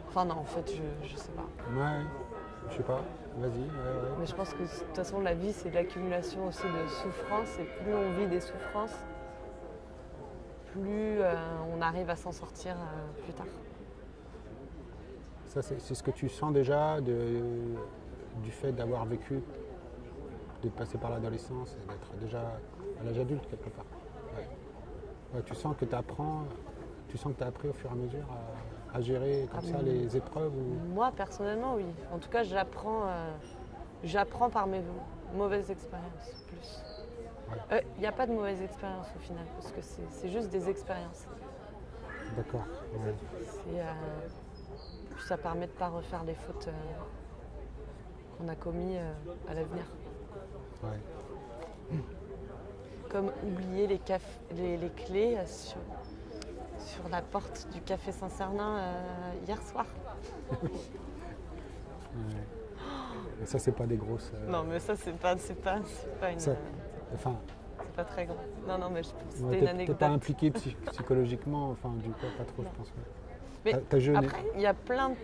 Enfin non, en fait, je sais pas. Ouais, je sais pas, vas-y. Ouais. Mais je pense que de toute façon, la vie, c'est de l'accumulation aussi de souffrances. Et plus on vit des souffrances, plus on arrive à s'en sortir plus tard. Ça, c'est ce que tu sens déjà du fait d'avoir vécu, de passer par l'adolescence et d'être déjà à l'âge adulte quelque part. Ouais, tu sens que tu apprends, tu sens que tu as appris au fur et à mesure à gérer comme ça les épreuves Moi, personnellement, oui. En tout cas, j'apprends par mes mauvaises expériences plus. Il n'y a pas de mauvaises expériences au final, parce que c'est juste des expériences. D'accord. Ouais. Ça permet de ne pas refaire les fautes qu'on a commises à l'avenir. Ouais. Comme oublier les clés sur la porte du café Saint-Cernin hier soir. Et ça, c'est pas des grosses. Non, mais ça, c'est pas une. Enfin, c'est pas très grand. Non, mais c'était ouais, une anecdote. t'es pas impliqué psychologiquement, enfin, du coup, pas trop, Non. je pense. Ouais. Mais T'as jeûné. après, il y a plein de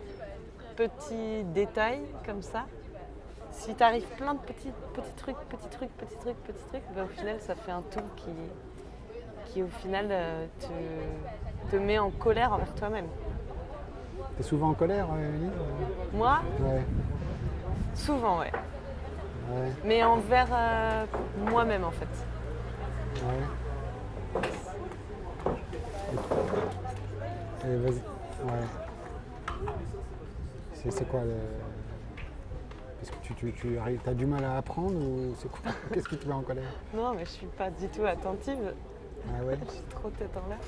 petits détails comme ça. Si tu arrives plein de petits trucs, ben, au final, ça fait un tout qui au final, te met en colère envers toi-même. T'es souvent en colère, Elise? Moi, Ouais. souvent, ouais. Ouais. Mais envers moi-même, en fait. Ouais. Et vas-y. Ouais. C'est quoi Est-ce que tu as du mal à apprendre ou c'est quoi? Qu'est-ce qui te met en colère? Non, mais je suis pas du tout attentive. Ah ouais. Je suis trop tête en l'air.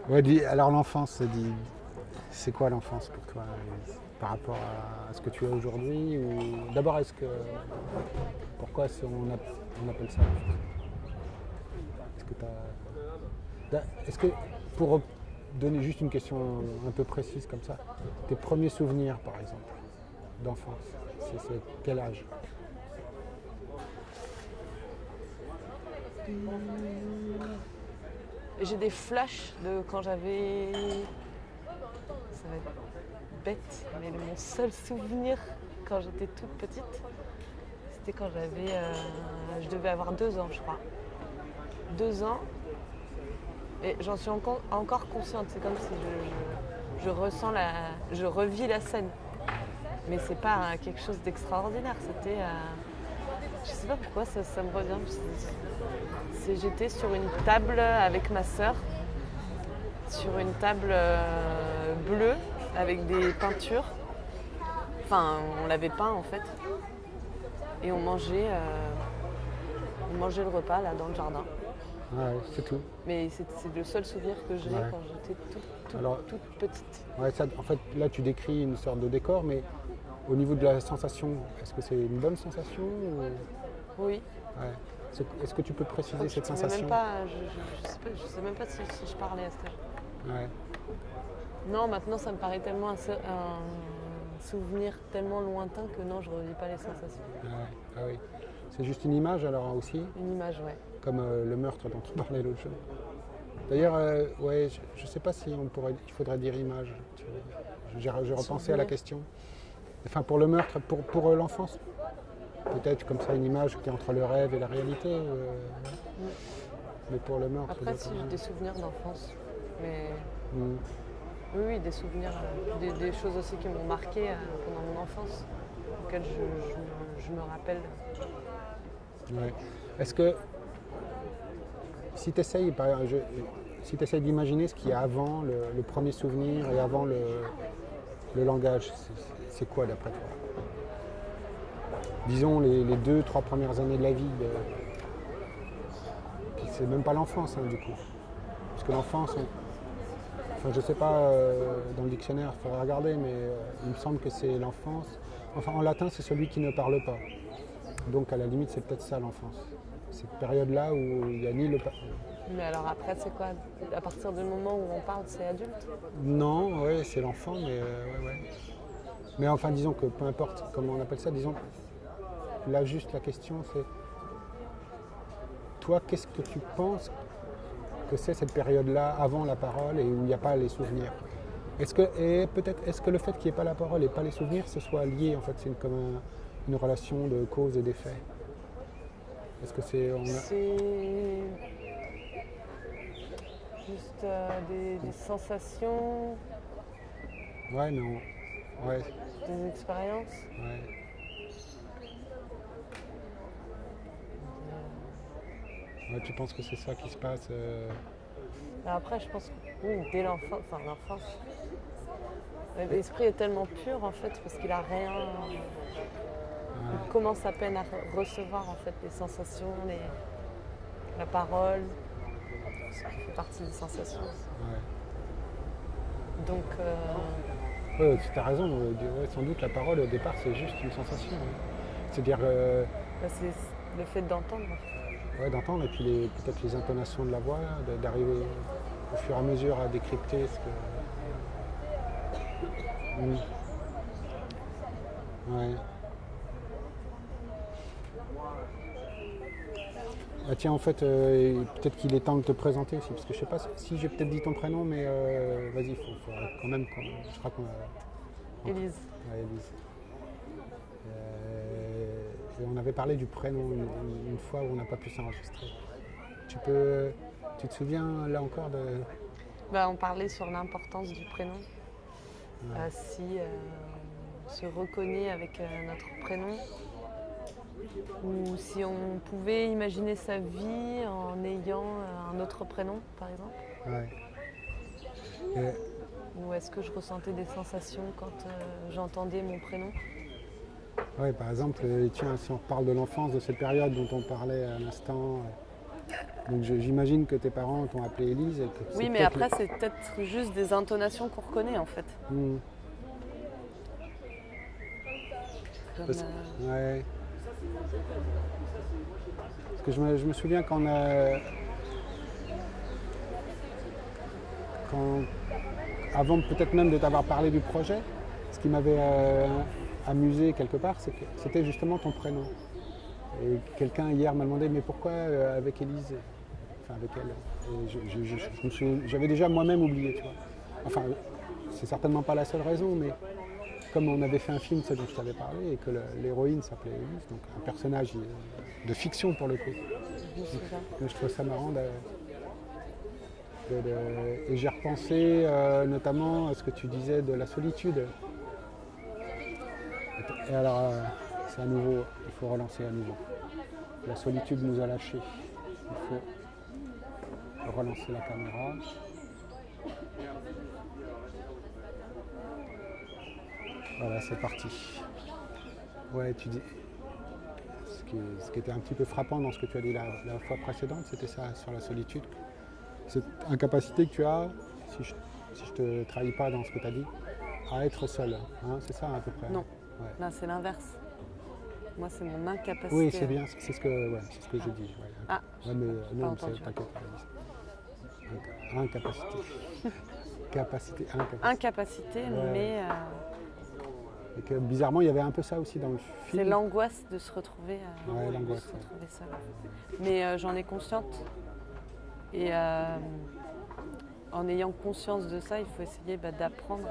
Ouais, alors l'enfance, c'est quoi l'enfance pour toi, par rapport à ce que tu es aujourd'hui ou... D'abord, pourquoi on appelle ça l'enfance? Est-ce que, pour donner juste une question un peu précise comme ça, tes premiers souvenirs, par exemple, d'enfance, c'est quel âge? J'ai des flashs de quand j'avais... Ça va être bête, mais mon seul souvenir quand j'étais toute petite, c'était quand je devais avoir 2 ans, je crois. 2 ans, et j'en suis encore consciente. C'est comme si je revis la scène. Mais c'est pas quelque chose d'extraordinaire. C'était... je sais pas pourquoi ça me revient. J'étais sur une table avec ma sœur, sur une table bleue avec des peintures. Enfin, on l'avait peint en fait. Et on mangeait le repas là dans le jardin. Ouais, c'est tout. Mais c'est le seul souvenir que j'ai Ouais. quand j'étais Alors- toute petite. Ouais, ça, en fait, là, tu décris une sorte de décor, mais au niveau de la sensation, est-ce que c'est une bonne sensation ou... Oui. Ouais. Est-ce que tu peux préciser cette Je pouvais sensation? même pas, je sais même pas si je parlais à cet âge. Ouais. Non, maintenant ça me paraît tellement un souvenir tellement lointain que non, je ne revis pas les sensations. Ouais. Ah oui. C'est juste une image alors aussi, Une image, ouais. comme le meurtre dont on parlait l'autre jour. D'ailleurs, ouais, je ne sais pas si il faudrait dire image. Tu vois. J'ai repensé à la question. Enfin, pour le meurtre, pour l'enfance, peut-être comme ça une image qui est entre le rêve et la réalité. Mais pour le meurtre. Après, si j'ai des souvenirs d'enfance, mais Mm. oui, des souvenirs, des choses aussi qui m'ont marqué pendant mon enfance, auxquelles je me rappelle. Ouais. Est-ce que si tu essayes, d'imaginer ce qu'il y a avant le premier souvenir et avant le langage, c'est quoi d'après toi? Disons les 2-3 premières années de la vie. Puis c'est même pas l'enfance du coup. Parce que l'enfance, enfin je sais pas, dans le dictionnaire, il faudra regarder, mais il me semble que c'est l'enfance. Enfin en latin c'est celui qui ne parle pas. Donc à la limite c'est peut-être ça l'enfance. Cette période-là où il n'y a ni le... Mais alors après, c'est quoi? À partir du moment où on parle, c'est adulte? Non, ouais, c'est l'enfant, mais ouais. Mais enfin, disons que peu importe comment on appelle ça, disons, là juste la question c'est, toi, qu'est-ce que tu penses que c'est cette période-là avant la parole et où il n'y a pas les souvenirs? Est-ce que le fait qu'il n'y ait pas la parole et pas les souvenirs, ce soit lié, en fait, c'est comme une relation de cause et d'effet? Est-ce que c'est... C'est juste des sensations, Ouais, non. Ouais, des expériences. ouais. Ouais, tu penses que c'est ça qui se passe Mais après, je pense que oui, dès l'enfance, l'esprit est tellement pur en fait, parce qu'il a rien. Il commence à peine à recevoir en fait les sensations, la parole. Ça fait partie des sensations. Ouais. Donc, Ouais, tu as raison, ouais, sans doute la parole au départ c'est juste une sensation. C'est-à-dire c'est le fait d'entendre. En fait. ouais, d'entendre et puis peut-être les intonations de la voix, d'arriver au fur et à mesure à décrypter ce que. Ouais. Ah tiens, en fait, peut-être qu'il est temps de te présenter aussi, parce que je sais pas si j'ai peut-être dit ton prénom, mais vas-y, il faut quand même je crois qu'on Élise. Ouais, Élise. Et on avait parlé du prénom une fois où on n'a pas pu s'enregistrer. Tu te souviens là encore de... On parlait sur l'importance du prénom. Si on se reconnaît avec notre prénom, ou si on pouvait imaginer sa vie en ayant un autre prénom, par exemple. Ouais. Ou est-ce que je ressentais des sensations quand j'entendais mon prénom? Ouais, par exemple, tiens, si on parle de l'enfance, de cette période dont on parlait à l'instant, donc j'imagine que tes parents t'ont appelé Élise. Et que Oui, mais après, c'est peut-être juste des intonations qu'on reconnaît, en fait. Mmh. Comme, Ouais. Parce que je me souviens avant peut-être même de t'avoir parlé du projet, ce qui m'avait amusé quelque part, c'est que c'était justement ton prénom. Et quelqu'un hier m'a demandé mais pourquoi avec Élise, enfin avec elle. Et j'avais déjà moi-même oublié, tu vois. Enfin, c'est certainement pas la seule raison, mais comme on avait fait un film, c'est dont je t'avais parlé, et que l'héroïne s'appelait Élise, donc un personnage de fiction pour le coup. Donc, je trouve ça marrant et j'ai repensé notamment à ce que tu disais de la solitude. Et alors, c'est à nouveau, il faut relancer à nouveau. La solitude nous a lâchés. Il faut relancer la caméra. Voilà, c'est parti. Ouais, tu dis. ce qui était un petit peu frappant dans ce que tu as dit la fois précédente, c'était ça, sur la solitude. Cette incapacité que tu as, si je te trahis pas dans ce que tu as dit, à être seul. Hein, c'est ça à peu près. Non, Ouais. là c'est l'inverse. Moi c'est mon incapacité. Oui, c'est bien, c'est ce que j'ai dit. Ouais. Ah, Ouais, mais non, entendu. t'inquiète. Incapacité. Capacité, incapacité. Incapacité, Ouais. mais Et que bizarrement, il y avait un peu ça aussi dans le film. c'est l'angoisse de se retrouver, Ouais, l'angoisse, de se retrouver seule. Mais j'en ai consciente. Et en ayant conscience de ça, il faut essayer d'apprendre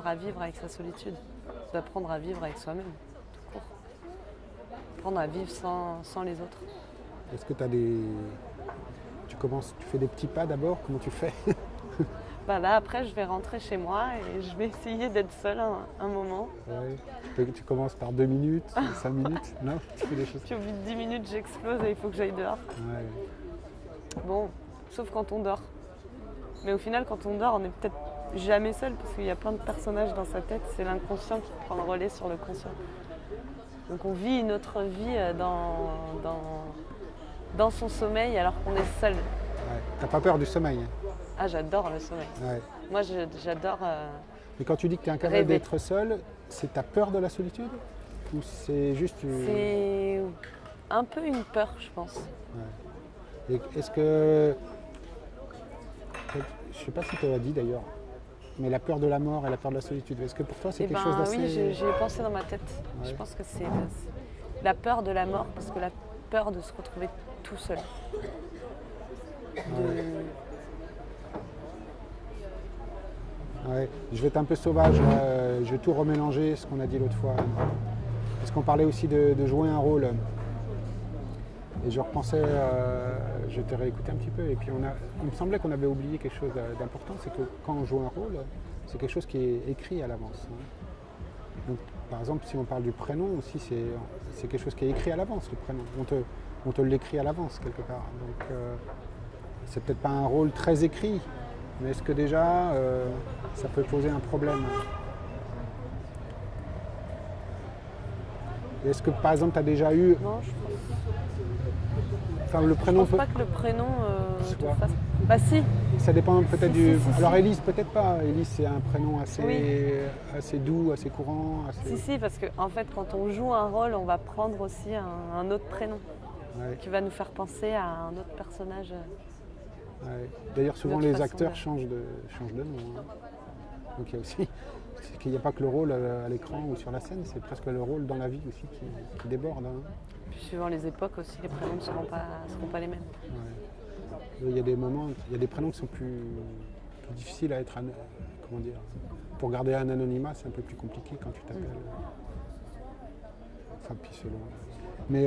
à vivre avec sa solitude, d'apprendre à vivre avec soi-même, tout court. Apprendre à vivre sans les autres. Est-ce que tu as tu fais des petits pas d'abord, comment tu fais? Là, après, je vais rentrer chez moi et je vais essayer d'être seule un moment. Ouais. Tu commences par 2 minutes, 5 minutes? Non, tu fais des choses. Puis au bout de 10 minutes, j'explose et il faut que j'aille dehors. Ouais. Bon, sauf quand on dort. Mais au final, quand on dort, on n'est peut-être jamais seul parce qu'il y a plein de personnages dans sa tête. C'est l'inconscient qui prend le relais sur le conscient. Donc on vit une autre vie dans son sommeil alors qu'on est seul. Ouais. T'as pas peur du sommeil? Hein? Ah, j'adore le sommeil. Ouais. Moi, j'adore... Mais quand tu dis que tu es incapable Rêver. d'être seul, c'est ta peur de la solitude? Ou c'est juste... C'est un peu une peur, je pense. Ouais. Et est-ce que... Je sais pas si tu l'as dit d'ailleurs, mais la peur de la mort et la peur de la solitude, est-ce que pour toi c'est quelque chose d'assez... Oui, j'y ai pensé dans ma tête. Ouais. Je pense que c'est la peur de la mort, parce que la peur de se retrouver tout seul. Ouais. Je vais être un peu sauvage, je vais tout remélanger ce qu'on a dit l'autre fois. Parce qu'on parlait aussi de jouer un rôle. Et je repensais, je t'ai réécouté un petit peu, et puis il me semblait qu'on avait oublié quelque chose d'important, c'est que quand on joue un rôle, c'est quelque chose qui est écrit à l'avance. Hein. Donc, par exemple, si on parle du prénom aussi, c'est quelque chose qui est écrit à l'avance, le prénom. On te l'écrit à l'avance quelque part. Donc, c'est peut-être pas un rôle très écrit, mais est-ce que déjà, ça peut poser un problème? Et est-ce que, par exemple, tu as déjà eu... Non, je pense, Enfin, le prénom pas que le prénom te Soit. fasse... Bah si, Ça dépend peut-être Si, du... si, si, Alors si. Élise, peut-être pas. Élise, c'est un prénom assez, Oui. assez doux, assez courant. si, parce qu'en fait, quand on joue un rôle, on va prendre aussi un autre prénom Ouais, qui va nous faire penser à un autre personnage. ouais. D'ailleurs, souvent Notre les façon acteurs de- changent de nom. Hein. Donc il y a aussi... c'est qu'il n'y a pas que le rôle à l'écran ou sur la scène, c'est presque le rôle dans la vie aussi qui déborde. Hein. Puis suivant les époques aussi, les prénoms ne seront pas les mêmes. Ouais. Il y a des moments, il y a des prénoms qui sont plus difficiles à être... Comment dire? Pour garder un anonymat, c'est un peu plus compliqué quand tu t'appelles... Enfin, puis selon... Mais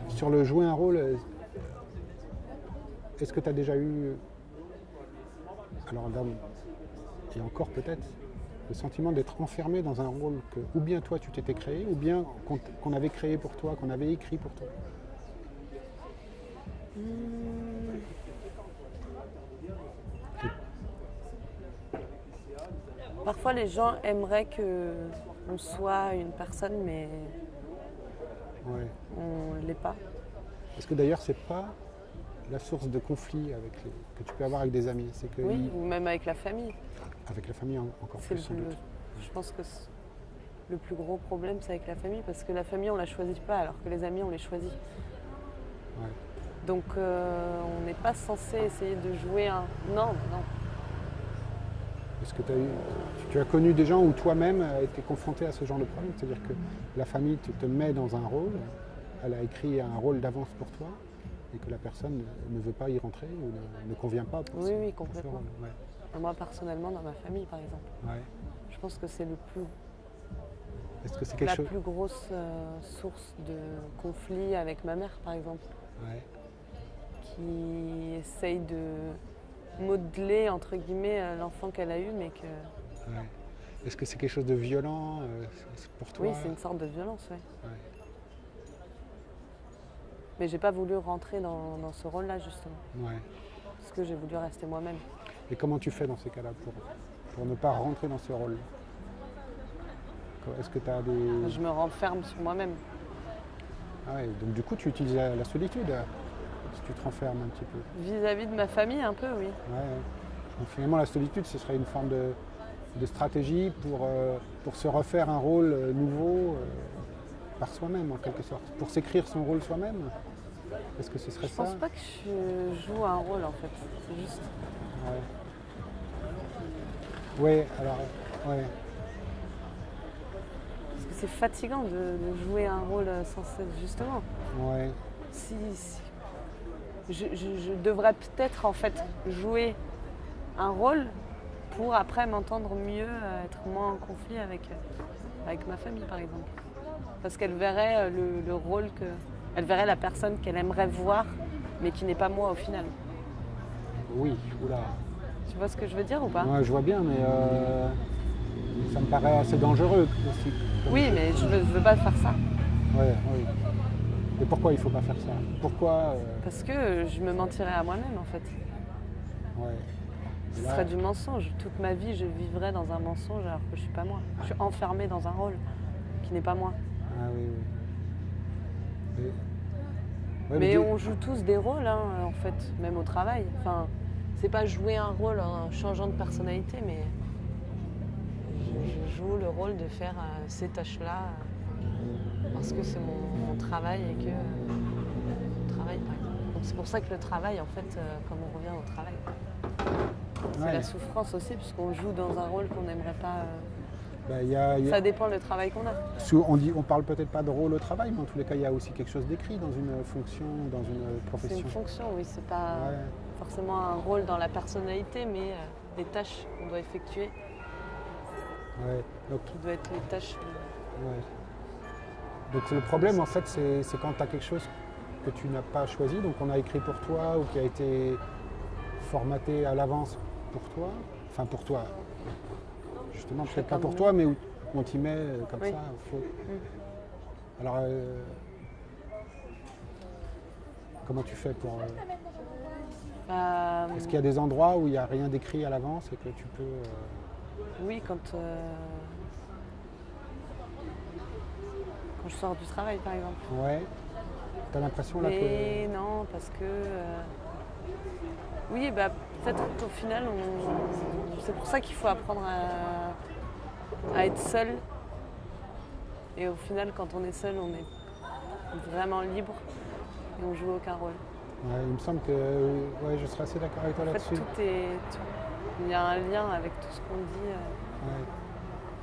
sur le jouer un rôle, est-ce que tu as déjà eu, alors là, et encore peut-être, le sentiment d'être enfermé dans un rôle que ou bien toi tu t'étais créé, ou bien qu'on avait créé pour toi, qu'on avait écrit pour toi? Parfois, les gens aimeraient qu'on soit une personne, mais Ouais. on ne l'est pas. Parce que d'ailleurs, c'est pas la source de conflit que tu peux avoir avec des amis. C'est que Oui, ou même avec la famille. avec la famille encore C'est plus sans doute. je pense que le plus gros problème, c'est avec la famille, parce que la famille, on ne la choisit pas, alors que les amis, on les choisit. Ouais. Donc, on n'est pas censé essayer de jouer un... Non. Est-ce que tu as connu des gens où toi-même a été confronté à ce genre de problème? C'est-à-dire que la famille te met dans un rôle, elle a écrit un rôle d'avance pour toi, et que la personne ne veut pas y rentrer ou ne convient pas pour Oui, ce, oui, pour ce complètement. rôle. Ouais. Moi, personnellement, dans ma famille, par exemple, Ouais. je pense que c'est Est-ce que c'est quelque la chose... plus grosse source de conflit avec ma mère, par exemple, Ouais. qui essaye de modeler, entre guillemets, l'enfant qu'elle a eu, mais que... Ouais. Est-ce que c'est quelque chose de violent pour toi? Oui, c'est une sorte de violence, oui. Ouais. Mais j'ai pas voulu rentrer dans ce rôle-là, justement, Ouais. parce que j'ai voulu rester moi-même. Et comment tu fais dans ces cas-là pour ne pas rentrer dans ce rôle? Est-ce que tu as des... Je me renferme sur moi-même. Ah ouais, donc du coup, tu utilises la solitude, si tu te renfermes un petit peu. Vis-à-vis de ma famille, un peu, oui. Ouais. Donc finalement, la solitude, ce serait une forme de stratégie pour se refaire un rôle nouveau par soi-même, en quelque sorte. Pour s'écrire son rôle soi-même. Est-ce que ce serait Je ça? pense pas que je joue un rôle, en fait. C'est juste... Ouais. Ouais, alors, ouais. Parce que c'est fatigant de jouer un rôle sans cesse, justement. Ouais. Si. Je devrais peut-être, en fait, jouer un rôle pour après m'entendre mieux, être moins en conflit avec ma famille, par exemple. Parce qu'elle verrait le rôle que... Elle verrait la personne qu'elle aimerait voir, mais qui n'est pas moi au final. Oui, oula. Tu vois ce que je veux dire ou pas? Ouais, je vois bien, mais ça me paraît assez dangereux aussi. Oui, mais je veux pas faire ça. Ouais, oui. Et pourquoi il ne faut pas faire ça? Pourquoi Parce que je me mentirais à moi-même, en fait. Ouais. Ce Là- serait du mensonge. Toute ma vie, je vivrais dans un mensonge alors que je suis pas moi. Je suis enfermée dans un rôle qui n'est pas moi. Ah oui, oui. Ouais, Mais du- on joue tous des rôles, hein, en fait, même au travail. Enfin, c'est pas jouer un rôle en changeant de personnalité, mais je joue le rôle de faire ces tâches-là parce que c'est mon travail et que travail, par exemple. Donc c'est pour ça que le travail, en fait, comme on revient au travail, c'est Ouais. la souffrance aussi, puisqu'on joue dans un rôle qu'on n'aimerait pas. Bah, y a- Ça dépend le travail qu'on a. on parle peut-être pas de rôle au travail, mais en tous les cas, il y a aussi quelque chose d'écrit dans une fonction, dans une C'est profession. une fonction, oui, c'est pas Ouais. forcément un rôle dans la personnalité, mais les tâches qu'on doit effectuer, Ouais. Donc, qui doivent être les tâches. ouais. Donc le problème, en fait, c'est quand tu as quelque chose que tu n'as pas choisi, donc on a écrit pour toi ou qui a été formaté à l'avance pour toi, enfin pour toi, justement, peut-être pas comme pour nous. toi, mais où on t'y met comme Oui. ça, faux. Alors, comment tu fais pour... Est-ce qu'il y a des endroits où il n'y a rien d'écrit à l'avance et que tu peux... Oui, quand je sors du travail, par exemple. Ouais. Tu as l'impression là Mais non, parce que... Oui, bah, peut-être qu'au final, c'est pour ça qu'il faut apprendre à être seul. Et au final, quand on est seul, on est vraiment libre et on joue aucun rôle. que... Ouais, il me semble que... Ouais, je serais assez d'accord avec toi En fait, là-dessus. il y a un lien avec tout ce qu'on dit. Ouais.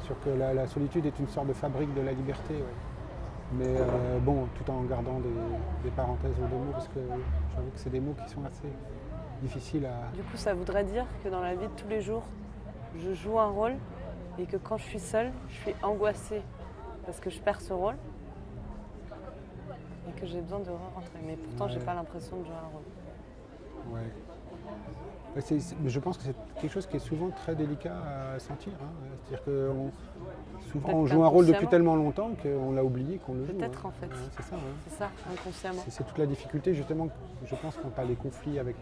Sur que la solitude est une sorte de fabrique de la liberté. Ouais. Mais bon, tout en gardant des parenthèses ou des mots, parce que j'avoue que c'est des mots qui sont assez difficiles à... Du coup, ça voudrait dire que dans la vie de tous les jours, je joue un rôle et que quand je suis seule, je suis angoissée parce que je perds ce rôle et que j'ai besoin de rentrer. Mais pourtant, j'ai Ouais. pas l'impression de jouer un rôle. Ouais. Ouais, mais je pense que c'est quelque chose qui est souvent très délicat à sentir. Hein. C'est-à-dire que souvent Peut-être on joue un rôle depuis qu'inconsciemment. tellement longtemps qu'on l'a oublié qu'on le joue. Peut-être, hein. en fait. Ouais, c'est ça. Hein. C'est ça, inconsciemment. C'est toute la difficulté justement, je pense, quand tu as des conflits avec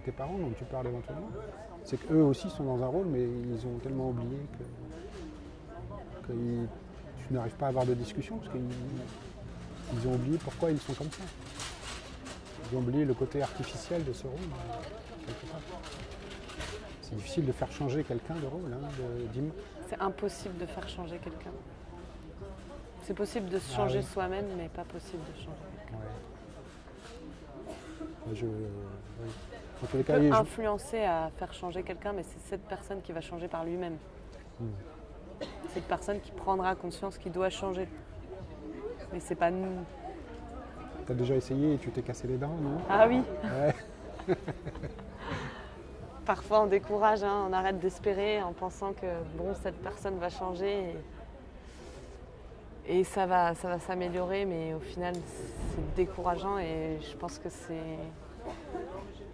tes parents, dont tu parles éventuellement. C'est qu'eux aussi sont dans un rôle, mais ils ont tellement oublié que tu n'arrives pas à avoir de discussion, parce qu'ils ont oublié pourquoi ils sont comme ça. Ils ont oublié le côté artificiel de ce rôle, quelque part. C'est difficile de faire changer quelqu'un de rôle, hein, C'est impossible de faire changer quelqu'un. C'est possible de se Ah changer oui. soi-même, mais pas possible de changer quelqu'un. Ouais. Oui. En tous les On cas, peut je- influencer à faire changer quelqu'un, mais c'est cette personne qui va changer par lui-même. Cette personne qui prendra conscience qu'il doit changer. Mais c'est pas nous. t'as déjà essayé et tu t'es cassé les dents, non? Ah oui, Ouais. parfois on décourage, hein, on arrête d'espérer en pensant que bon, cette personne va changer et ça va s'améliorer, mais au final c'est décourageant et je pense que c'est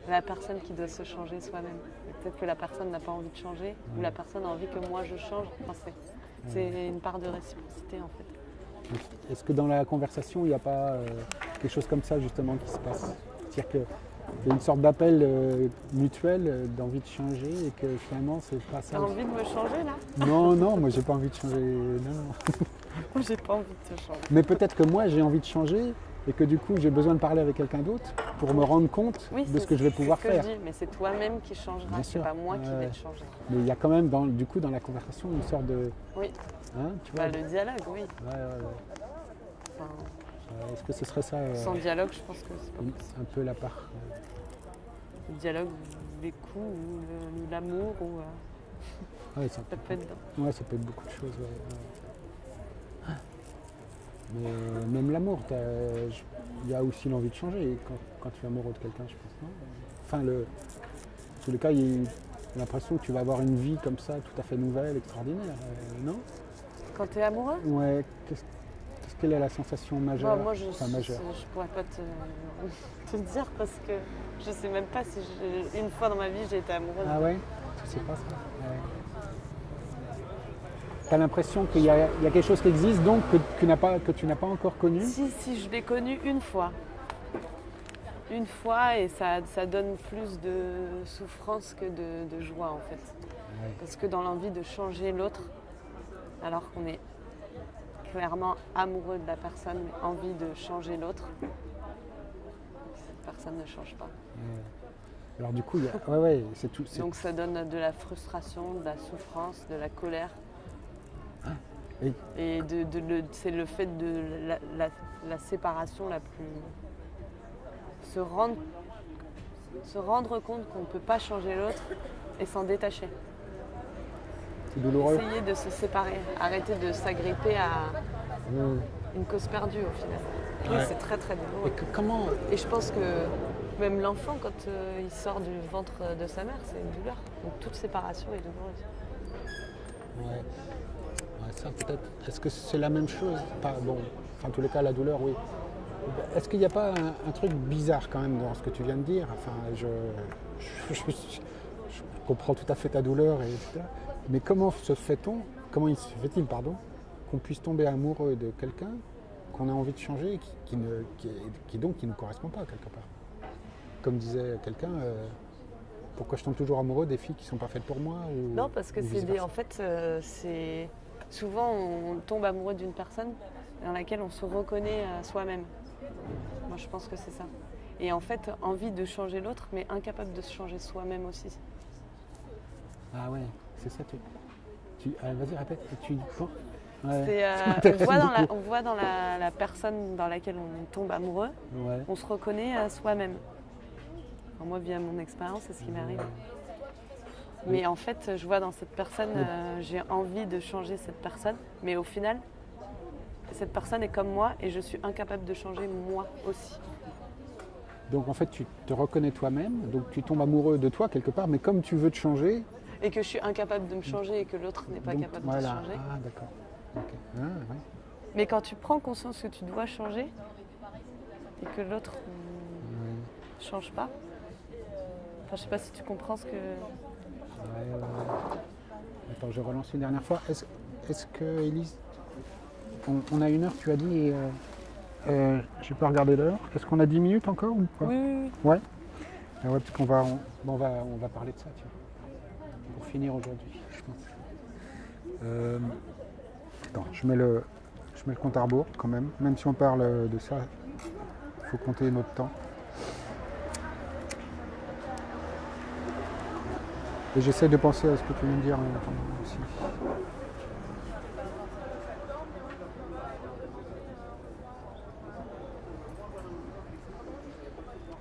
la personne qui doit se changer soi-même. Et peut-être que la personne n'a pas envie de changer ou la personne a envie que moi je change. Enfin, c'est une part de réciprocité en fait. Est-ce que dans la conversation, il n'y a pas quelque chose comme ça justement qui se passe? C'est-à-dire qu'il y a une sorte d'appel mutuel d'envie de changer et que finalement c'est pas ça. T'as envie de me changer là? Non, non, moi j'ai pas envie de changer. Non, non. Moi j'ai pas envie de te changer. Mais peut-être que moi j'ai envie de changer et que du coup j'ai besoin de parler avec quelqu'un d'autre pour me rendre compte Oui, de ce que je vais pouvoir c'est ce faire. que je dis, mais c'est toi-même qui changeras, Bien c'est sûr. pas moi qui Ouais. vais te changer. Mais il y a quand même du coup dans la conversation une sorte de... Oui, Hein, tu vois, le dialogue, oui. ouais. Enfin, Est-ce que ce serait ça sans dialogue, je pense que c'est pas possible. un peu la part Le dialogue, les coups, ou l'amour, ou ouais, ça ça peut être dedans. Ouais, ça peut être beaucoup de choses. Ouais. Mais même l'amour, il y a aussi l'envie de changer quand tu es amoureux de quelqu'un, je pense. Non enfin, en tous les cas, il y a l'impression que tu vas avoir une vie comme ça, tout à fait nouvelle, extraordinaire, non? Quand tu es amoureux, Quelle est la sensation majeure? moi je majeure. pourrais pas te le dire parce que je sais même pas si une fois dans ma vie j'ai été amoureuse. Ah ouais? Tu sais pas ça? Ouais. T'as l'impression qu'il y a quelque chose qui existe donc que tu n'as pas encore connu? Si, je l'ai connu une fois. Une fois et ça donne plus de souffrance que de joie en fait. Ouais. Parce que dans l'envie de changer l'autre, alors qu'on est clairement amoureux de la personne, mais envie de changer l'autre, cette personne ne change pas. Ouais. Alors du coup, il y a... ouais, c'est tout. Donc ça donne de la frustration, de la souffrance, de la colère. Oui. Et c'est le fait de la séparation la plus... Se rendre compte qu'on ne peut pas changer l'autre et s'en détacher. C'est douloureux. Essayer de se séparer, arrêter de s'agripper à une cause perdue au final. Oui, Ouais. c'est très très douloureux. Comment... Et je pense que même l'enfant, quand il sort du ventre de sa mère, c'est une douleur. Donc toute séparation est douloureuse. Ouais. Ouais, ça peut-être. Est-ce que c'est la même chose? Pas, bon, enfin, en tous les cas, la douleur, oui. Est-ce qu'il n'y a pas un truc bizarre quand même dans ce que tu viens de dire? Enfin, je comprends tout à fait ta douleur, etc. Mais comment il se fait-il, qu'on puisse tomber amoureux de quelqu'un qu'on a envie de changer et qui ne correspond pas quelque part? Comme disait quelqu'un, pourquoi je tombe toujours amoureux des filles qui ne sont pas faites pour moi? Non, parce que ou vice-versa. en fait, c'est souvent on tombe amoureux d'une personne dans laquelle on se reconnaît à soi-même. Moi, je pense que c'est ça. Et en fait, envie de changer l'autre, mais incapable de se changer soi-même aussi. Ah ouais, c'est ça. Vas-y, répète. Ouais. C'est, on voit dans la personne dans laquelle on tombe amoureux, Ouais. on se reconnaît à soi-même. Alors moi, via mon expérience, c'est ce qui m'arrive. Mais en fait, je vois dans cette personne, j'ai envie de changer cette personne, mais au final, cette personne est comme moi et je suis incapable de changer moi aussi. Donc en fait, tu te reconnais toi-même, donc tu tombes amoureux de toi quelque part, mais comme tu veux te changer... Et que je suis incapable de me changer et que l'autre n'est pas donc, capable voilà. de se changer. Ah d'accord. Ok. Ah, ouais. Mais quand tu prends conscience que tu dois changer et que l'autre ne change pas, enfin, je sais pas si tu comprends ce que... Ouais. Attends, je relance une dernière fois. Est-ce que, Élise, on a 1 heure, tu as dit, je n'ai pas regardé l'heure. Est-ce qu'on a 10 minutes encore ou pas? Oui. Ouais. Ah ouais, parce qu'on va, on va parler de ça, tiens. Pour finir aujourd'hui, je pense. Attends, je mets le compte à rebours quand même. Même si on parle de ça, il faut compter notre temps. Et j'essaie de penser à ce que tu viens de dire aussi.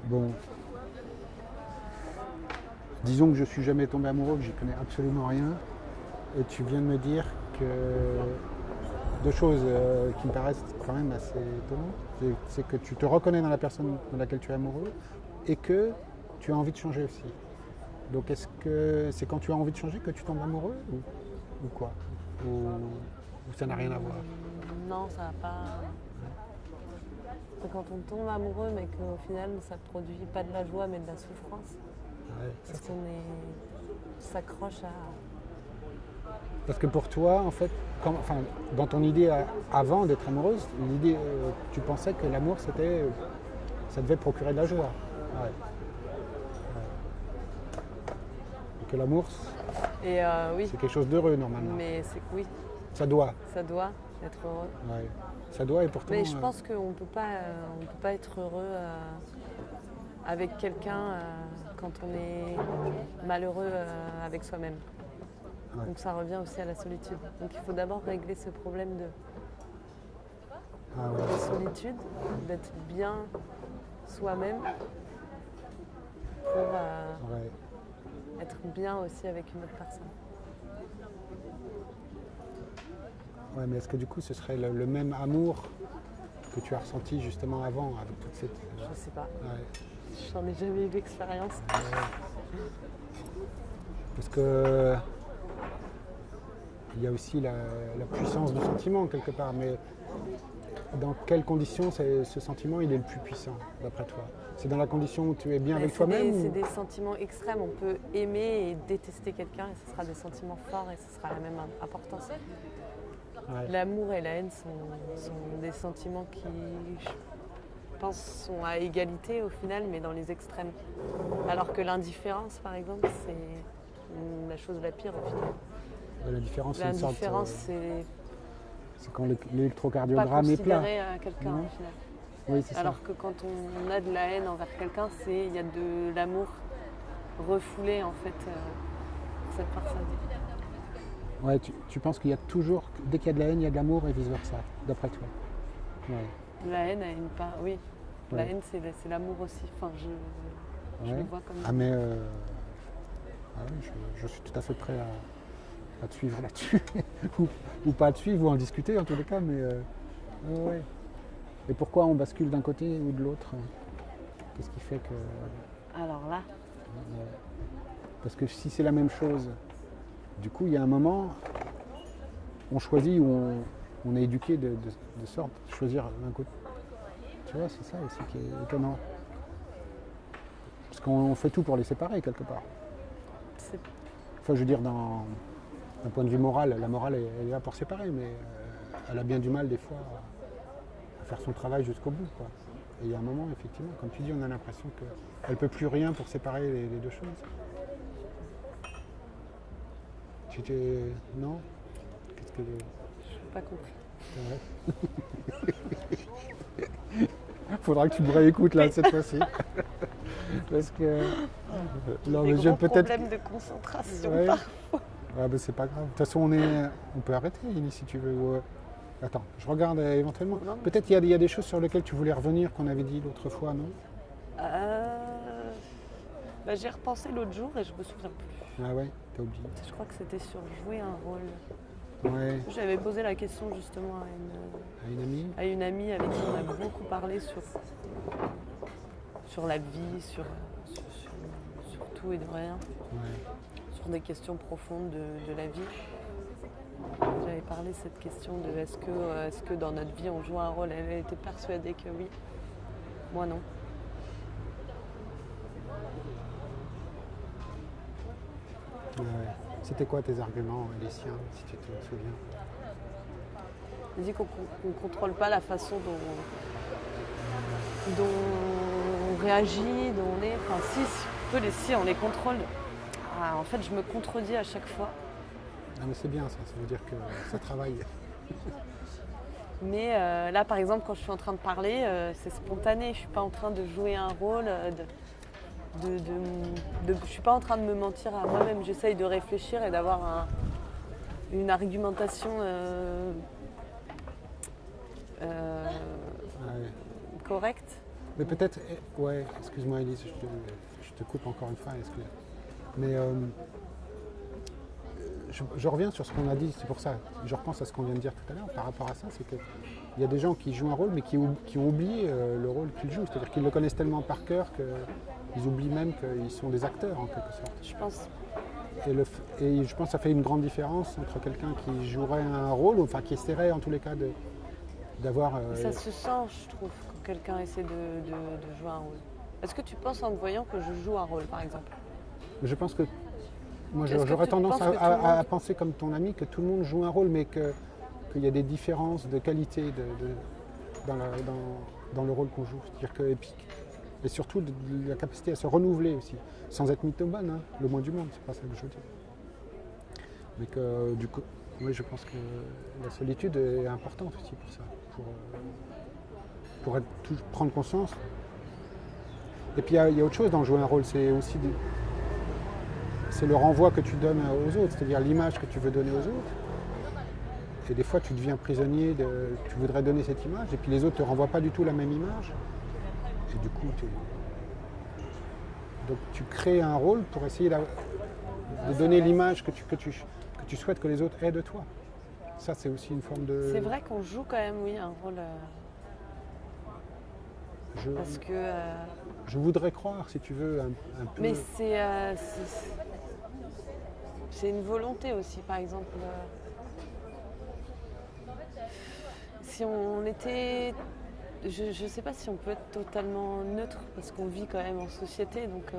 Bon. Disons que je suis jamais tombé amoureux, que j'y connais absolument rien. Et tu viens de me dire que 2 choses qui me paraissent quand même assez étonnantes. C'est que tu te reconnais dans la personne dans laquelle tu es amoureux et que tu as envie de changer aussi. Donc est-ce que c'est quand tu as envie de changer que tu tombes amoureux ou quoi? Ou ça n'a rien à voir? Non, ça va pas... C'est quand on tombe amoureux mais qu'au final ça produit pas de la joie mais de la souffrance. Ouais, Parce qu'on s'accroche à... Parce que pour toi, en fait, dans ton idée avant d'être amoureuse, l'idée, tu pensais que l'amour, ça devait procurer de la joie. Ouais. Et que l'amour, oui. c'est quelque chose d'heureux normalement. Mais c'est que oui, Ça doit. ça doit être heureux. Ouais. Ça doit et pourtant... Mais je pense qu'on peut pas être heureux avec quelqu'un quand on est malheureux avec soi-même. Ouais. Donc ça revient aussi à la solitude. Donc il faut d'abord régler ce problème Ah ouais. de solitude, d'être bien soi-même pour Ouais. être bien aussi avec une autre personne. Ouais, mais est-ce que du coup ce serait le même amour que tu as ressenti justement avant avec toute cette... Je sais pas, Ouais. j'en ai jamais eu d'expérience. Parce que il y a aussi la puissance du sentiment quelque part, mais dans quelles conditions ce sentiment il est le plus puissant d'après toi? C'est dans la condition où tu es bien avec toi-même C'est ou... des sentiments extrêmes. On peut aimer et détester quelqu'un et ce sera des sentiments forts et ce sera la même importance. Ouais. L'amour et la haine sont des sentiments qui, je pense, sont à égalité au final, mais dans les extrêmes. Alors que l'indifférence, par exemple, c'est la chose la pire au final. La différence, c'est une sorte... L'indifférence, c'est C'est quand pas l'électrocardiogramme est plat. considéré à quelqu'un Non. au final. Oui, c'est ça. Alors que quand on a de la haine envers quelqu'un, il y a de l'amour refoulé en fait pour cette personne. Ouais, tu penses qu'il y a toujours, dès qu'il y a de la haine, il y a de l'amour et vice-versa, d'après toi. Ouais. La haine a une part, oui. La Ouais. haine, c'est l'amour aussi. Enfin, je Ouais. le vois comme Ah mais ah oui, je suis tout à fait prêt à te suivre là-dessus. ou pas à te suivre, ou en discuter en tous les cas, mais ouais. Et pourquoi on bascule d'un côté ou de l'autre? Qu'est-ce qui fait que... Alors là, Parce que si c'est la même chose, du coup il y a un moment, on choisit ou on est éduqué de sorte de choisir un côté. Tu vois, c'est ça aussi qui est étonnant. Parce qu'on fait tout pour les séparer quelque part. c'est Enfin, je veux dire, d'un point de vue moral, la morale elle est là pour séparer, mais elle a bien du mal des fois à faire son travail jusqu'au bout, quoi. Et il y a un moment, effectivement, comme tu dis, on a l'impression qu'elle ne peut plus rien pour séparer les deux choses. Tu t'es... Non? Qu'est-ce que... je n'ai pas compris. C'est vrai. Faudra que tu me réécoutes là cette fois-ci. Parce que... Non, Des mais gros peut-être... problèmes de concentration. Ouais. parfois. Ah ben c'est pas grave. De toute façon, on peut arrêter, Inès, si tu veux. Attends, je regarde éventuellement. Non. Peut-être il y a des choses sur lesquelles tu voulais revenir qu'on avait dit l'autre fois, non? J'y ai repensé l'autre jour et je me souviens plus. Ah ouais, t'as oublié. Je crois que c'était sur jouer un rôle. Ouais, J'avais posé la question justement à une amie. à une amie avec qui on a beaucoup parlé sur la vie, sur tout et de rien, Ouais. sur des questions profondes de la vie. J'avais parlé de cette question de est-ce que dans notre vie on joue un rôle. Elle était persuadée que oui. Moi non. Ouais. C'était quoi tes arguments, les siens, si tu te souviens? Elle dit qu'on ne contrôle pas la façon dont on réagit, dont on est. Enfin si on les contrôle. Ah, en fait je me contredis à chaque fois. Ah mais c'est bien ça veut dire que ça travaille. Mais là, par exemple, quand je suis en train de parler, c'est spontané. Je ne suis pas en train de jouer un rôle. Je ne suis pas en train de me mentir à moi-même. J'essaye de réfléchir et d'avoir une argumentation Ouais. correcte. Mais peut-être, ouais, excuse-moi Elise, je te coupe encore une fois, excuse. Mais je reviens sur ce qu'on a dit, c'est pour ça, je repense à ce qu'on vient de dire tout à l'heure par rapport à ça, c'est qu'il y a des gens qui jouent un rôle mais qui ont oublié le rôle qu'ils jouent, c'est-à-dire qu'ils le connaissent tellement par cœur qu'ils oublient même qu'ils sont des acteurs en quelque sorte. Je pense. Et je pense que ça fait une grande différence entre quelqu'un qui jouerait un rôle, enfin qui essaierait en tous les cas d'avoir... Ça se sent, je trouve, quand quelqu'un essaie de jouer un rôle. Est-ce que tu penses en me voyant que je joue un rôle, par exemple? Je pense que moi Est-ce que j'aurais tu tendance penses que tout le à monde- penser comme ton ami que tout le monde joue un rôle, mais qu'il y a des différences de qualité dans le rôle qu'on joue. C'est-à-dire que, et surtout de la capacité à se renouveler aussi, sans être mythomane, hein, le moins du monde, c'est pas ça que je veux dire. Mais que du coup, oui, je pense que la solitude est importante aussi pour ça, prendre conscience. Et puis il y a autre chose dans jouer un rôle, c'est aussi c'est le renvoi que tu donnes aux autres, c'est-à-dire l'image que tu veux donner aux autres. Et des fois tu deviens prisonnier, tu voudrais donner cette image, et puis les autres ne te renvoient pas du tout la même image. Et du coup, donc tu crées un rôle pour essayer de donner l'image que tu souhaites que les autres aient de toi. Ça, c'est aussi une forme de... C'est vrai qu'on joue quand même, oui, un rôle. Parce que. Je voudrais croire, si tu veux, un peu... Mais c'est une volonté aussi, par exemple. Si on était... Je ne sais pas si on peut être totalement neutre, parce qu'on vit quand même en société, donc...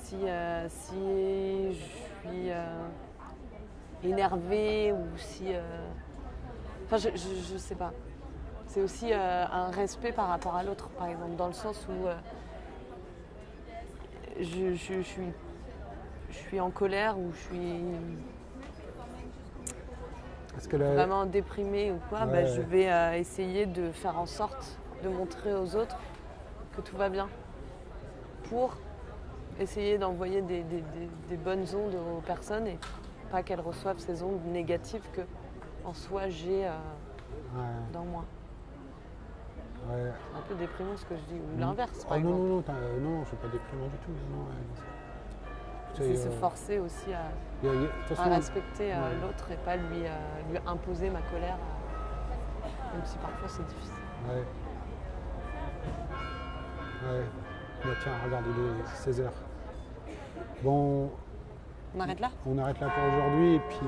Si je suis énervée ou si... Enfin, je sais pas. C'est aussi un respect par rapport à l'autre, par exemple, dans le sens où je suis en colère ou je suis vraiment déprimée ou quoi, Ouais. je vais essayer de faire en sorte de montrer aux autres que tout va bien pour essayer d'envoyer des bonnes ondes aux personnes et pas qu'elles reçoivent ces ondes négatives que en soi j'ai dans moi. Ouais. Un peu déprimant ce que je dis, ou l'inverse par non, exemple. non, c'est pas déprimant du tout. Non, C'est se forcer aussi à respecter l'autre et pas lui imposer ma colère, même si parfois c'est difficile. Ouais. Bah, tiens, regarde, il est 16h. Bon, On arrête là? on arrête là pour aujourd'hui et puis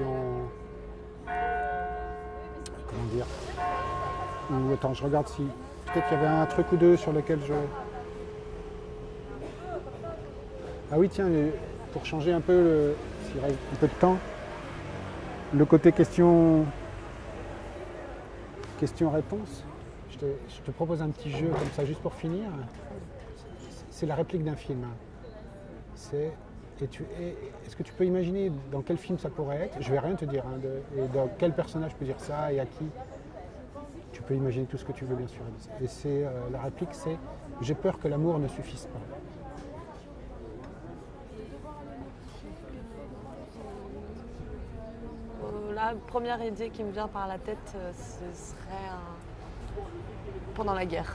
comment dire? Ou attends, je regarde si... Peut-être qu'il y avait un truc ou deux sur lequel je... Ah oui, tiens, pour changer un peu, s'il reste un peu de temps, le côté question-réponse, je te propose un petit jeu comme ça, juste pour finir. C'est la réplique d'un film. Est-ce que tu peux imaginer dans quel film ça pourrait être? Je vais rien te dire, hein, et dans quel personnage je peux dire ça et à qui? Tu peux imaginer tout ce que tu veux, bien sûr. Et la réplique, c'est « J'ai peur que l'amour ne suffise pas ». La première idée qui me vient par la tête, ce serait pendant la guerre.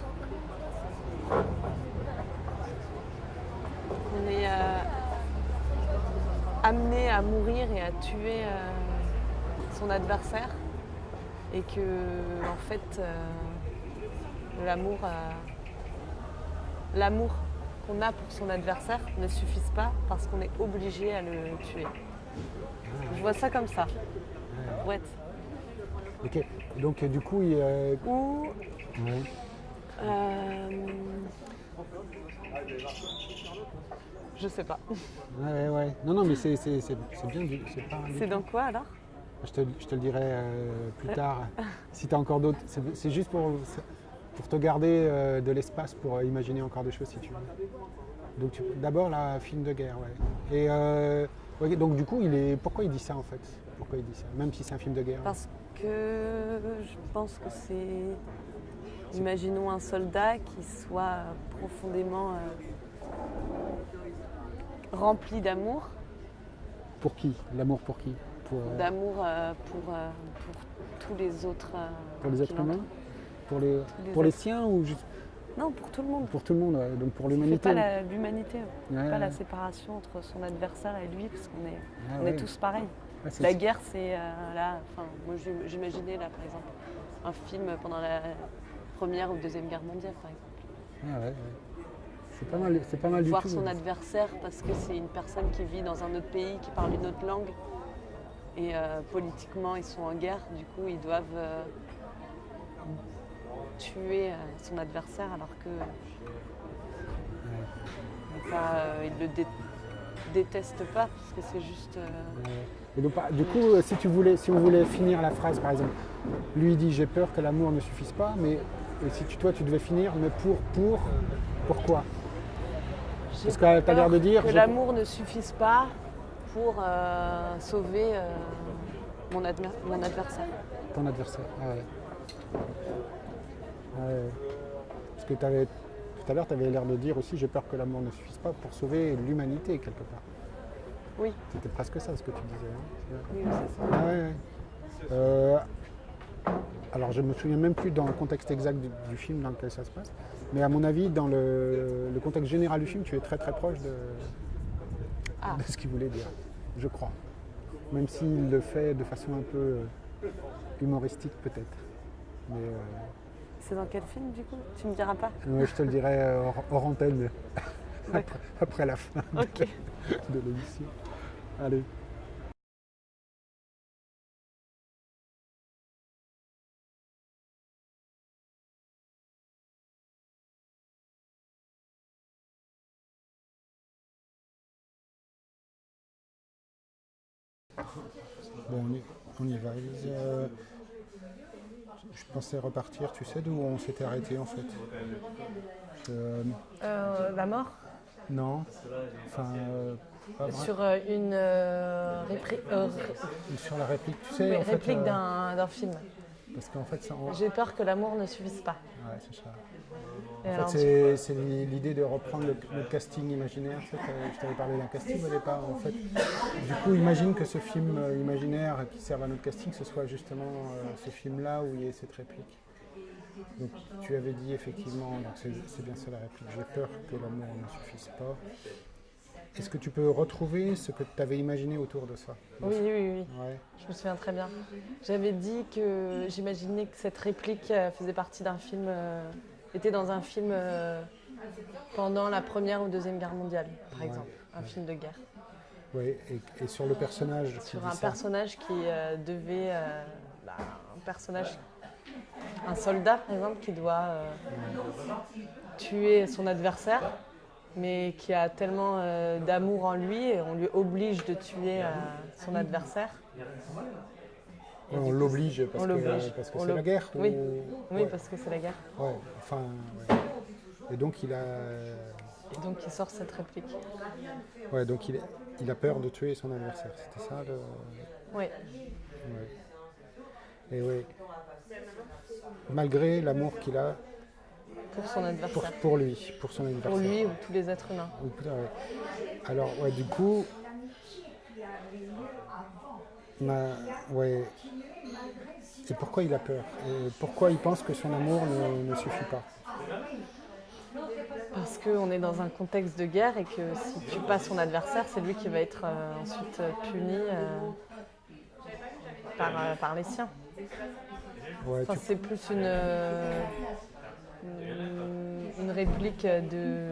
On est amené à mourir et à tuer son adversaire et que en fait l'amour qu'on a pour son adversaire ne suffise pas parce qu'on est obligé à le tuer. Je vois ça comme ça. Ouais. Ok. Donc du coup, il... Ou Ouais. je sais pas. Ouais. Non, mais c'est bien. C'est pas... C'est dans quoi alors? Je te le dirai plus tard. Si tu as encore d'autres... C'est juste pour te garder de l'espace pour imaginer encore des choses si tu veux. Donc d'abord, la film de guerre, ouais. Et ouais, donc du coup, pourquoi il dit ça en fait? Pourquoi il dit ça? Même si c'est un film de guerre. Parce que je pense que c'est... Imaginons un soldat qui soit profondément rempli d'amour. Pour qui? L'amour pour qui? D'amour pour tous les autres. Pour les êtres humains? Pour les siens ou juste... Non, pour tout le monde. Pour tout le monde, ouais. Donc pour l'humanité. C'est pas l'humanité, Ouais. pas la séparation entre son adversaire et lui, parce qu'on est, Ouais. est tous pareils. Ouais, La guerre, c'est moi j'imaginais là par exemple un film pendant la Première ou Deuxième Guerre mondiale par exemple. Ouais. C'est pas mal du Voir tout. son adversaire parce que c'est une personne qui vit dans un autre pays, qui parle une autre langue et politiquement ils sont en guerre, du coup ils doivent tuer son adversaire alors que ils le détestent pas parce que c'est juste... Et donc, du coup, si on voulait finir la phrase, par exemple, lui il dit j'ai peur que l'amour ne suffise pas, mais si toi tu devais finir, mais pourquoi? Parce que tu as l'air de dire que l'amour ne suffise pas pour sauver mon adversaire. Ton adversaire. Ah ouais. Ah ouais. Parce que tout à l'heure, tu avais l'air de dire aussi j'ai peur que l'amour ne suffise pas pour sauver l'humanité quelque part. Oui, C'était presque ça ce que tu disais. Hein. oui, c'est ça. Ah ouais, ouais. Alors je me souviens même plus dans le contexte exact du film dans lequel ça se passe, mais à mon avis, dans le contexte général du film, tu es très très proche de ce qu'il voulait dire, je crois. Même s'il le fait de façon un peu humoristique peut-être. Mais C'est dans quel film du coup? Tu me diras pas? je te le dirai hors antenne après la fin Ok. de l'émission. Allez. Bon, on y va. Je pensais repartir, tu sais d'où on s'était arrêté en fait. La mort Non, enfin, pas vrai. sur une Sur la réplique, tu sais, en fait, réplique d'un film. parce qu'en fait, ça, J'ai peur que l'amour ne suffise pas. ouais, c'est ça. Et En alors, fait, c'est l'idée de reprendre le casting imaginaire. Tu sais, je t'avais parlé d'un casting au départ. En fait, du coup, imagine que ce film imaginaire qui sert à notre casting, ce soit justement ce film-là où il y ait cette réplique. Donc, tu avais dit effectivement, donc c'est bien ça la réplique. J'ai peur que l'amour ne suffise pas. Est-ce que tu peux retrouver ce que tu avais imaginé autour de ça? oui, oui, oui, Ouais. je me souviens très bien. J'avais dit que j'imaginais que cette réplique faisait partie d'un film, était dans un film pendant la Première ou Deuxième Guerre mondiale, par exemple, un film de guerre. Ouais, et sur le personnage qui Sur dit un ça. personnage qui devait, un soldat par exemple, qui doit tuer son adversaire, mais qui a tellement d'amour en lui, et on lui oblige de tuer son adversaire. Ouais, on l'oblige parce On que l'oblige. parce que On c'est l'ob- la guerre. Oui, ou- oui, ouais. parce que c'est la guerre. Ouais, enfin, ouais. Et donc il a, Et donc il sort cette réplique. ouais, donc il a peur de tuer son adversaire. C'était ça le. Oui, Ouais. Et oui. Malgré l'amour qu'il a pour son adversaire. pour lui, pour son adversaire. Pour lui ou tous les êtres humains. Oui, putain, ouais. Alors, ouais, du coup, ouais. Et pourquoi il a peur? Et pourquoi il pense que son amour ne suffit pas? Parce qu'on est dans un contexte de guerre et que si tu tue pas son adversaire, c'est lui qui va être ensuite puni par les siens. Ouais, Enfin, c'est plus une réplique de.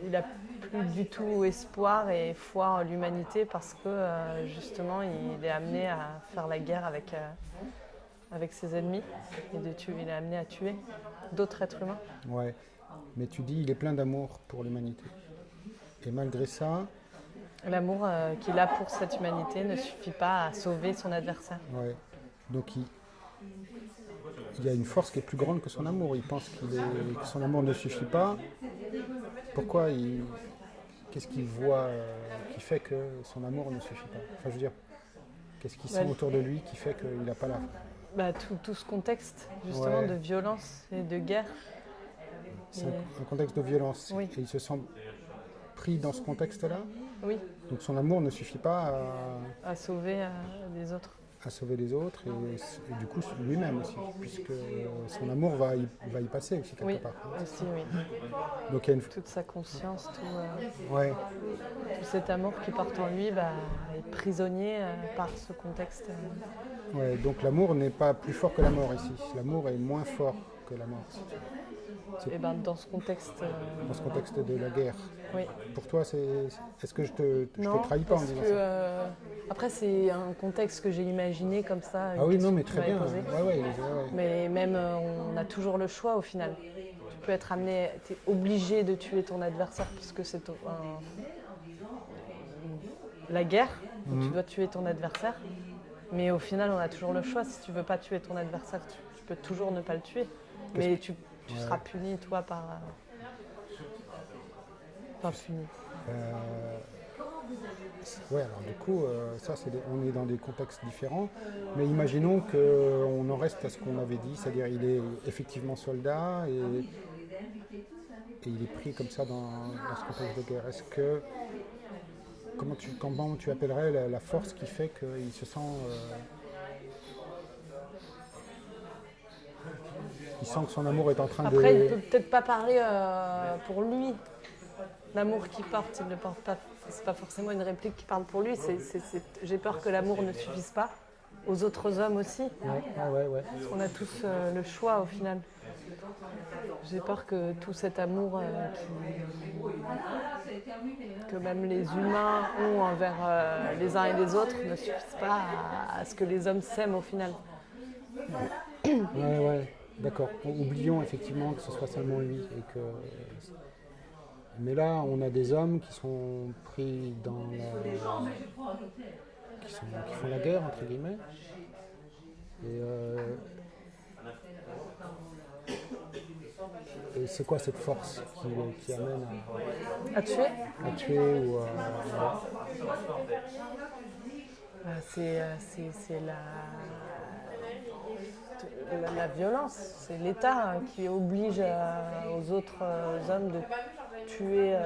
Il a plus du tout espoir et foi en l'humanité parce que justement il est amené à faire la guerre avec ses ennemis et il est amené à tuer d'autres êtres humains. ouais. Mais tu dis il est plein d'amour pour l'humanité. Et malgré ça, L'amour qu'il a pour cette humanité ne suffit pas à sauver son adversaire. ouais. Donc il y a une force qui est plus grande que son amour. Il pense que son amour ne suffit pas. Pourquoi qu'est-ce qu'il voit qui fait que son amour ne suffit pas? Enfin, je veux dire, qu'est-ce qu'il sent autour de lui qui fait qu'il n'a pas la. Tout ce contexte justement Ouais. de violence et de guerre. C'est Et- un contexte de violence. Oui. Et il se sent pris dans ce contexte-là. Oui, Donc son amour ne suffit pas à sauver les autres. à sauver les autres et du coup lui-même aussi, puisque son amour va y passer aussi quelque Oui, part. aussi, oui. Donc il y a une. Toute sa conscience, Ouais. tout cet amour qu'il porte en lui est prisonnier par ce contexte. Ouais, donc l'amour n'est pas plus fort que la mort ici. L'amour est moins fort que la mort. Et ben, dans ce contexte, Dans ce contexte de la guerre. oui. Pour toi, est-ce que je te Non, trahis pas en parce disant que, ça? après, c'est un contexte que j'ai imaginé comme ça. Ah oui, non, une mais question très que bien. tu m'avais posée. Ouais. Mais même, on a toujours le choix au final. Tu peux être amené, tu es obligé de tuer ton adversaire parce que c'est la guerre, donc tu dois tuer ton adversaire. Mais au final, on a toujours le choix. Si tu veux pas tuer ton adversaire, tu peux toujours ne pas le tuer. Mais tu seras puni, toi, par... Enfin, puni. Ouais, alors du coup, on est dans des contextes différents, mais imaginons qu'on en reste à ce qu'on avait dit, c'est-à-dire il est effectivement soldat et il est pris comme ça dans ce contexte de guerre. Comment tu appellerais la force qui fait qu'il se sent... il sent que son amour est en train de... Après, il peut peut-être pas parler pour lui. L'amour qu'il porte, il ne le porte pas. C'est pas forcément une réplique qui parle pour lui. J'ai peur que l'amour ne suffise pas aux autres hommes aussi. Ouais. Parce qu'on a tous le choix au final. J'ai peur que tout cet amour que même les humains ont envers les uns et les autres ne suffise pas à ce que les hommes s'aiment au final. Ouais, d'accord. Oublions effectivement que ce soit seulement lui. Mais là, on a des hommes qui sont pris qui font la guerre, entre guillemets. Et c'est quoi cette force qui amène À tuer à tuer ou C'est la violence. C'est l'État qui oblige aux autres hommes de tuer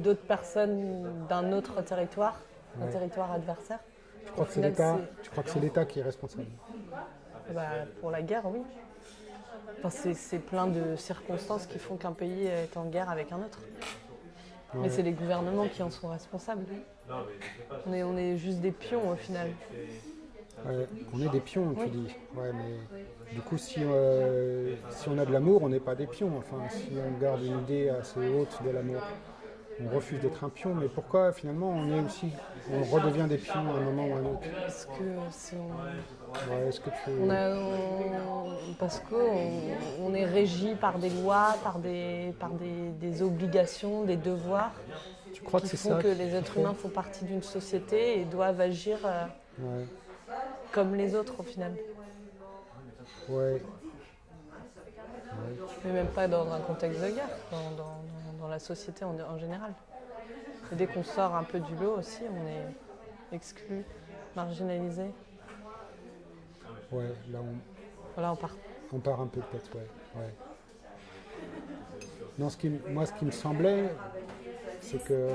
d'autres personnes d'un autre territoire, un territoire adversaire. Tu crois que c'est l'État qui est responsable? Pour la guerre, oui. Enfin, c'est plein de circonstances qui font qu'un pays est en guerre avec un autre. Mais c'est les gouvernements qui en sont responsables. On est juste des pions au final. Ouais, on est des pions, tu dis. Ouais, mais du coup, si on a de l'amour, on n'est pas des pions. Enfin, si on garde une idée assez haute de l'amour, on refuse d'être un pion. Mais pourquoi finalement on redevient des pions à un moment ou à un autre? Parce que si on... Ouais, est-ce que tu... Parce qu'on est régi par des lois, par des obligations, des devoirs Tu crois que qui c'est font ça que les êtres humains font partie d'une société et doivent agir Ouais. comme les autres au final. Ouais. Mais même pas dans un contexte de guerre, dans la société en général. Et dès qu'on sort un peu du lot aussi, on est exclu, marginalisé. Ouais, là Voilà, on part. on part un peu peut-être, ouais. Non, ce qui me semblait, c'est que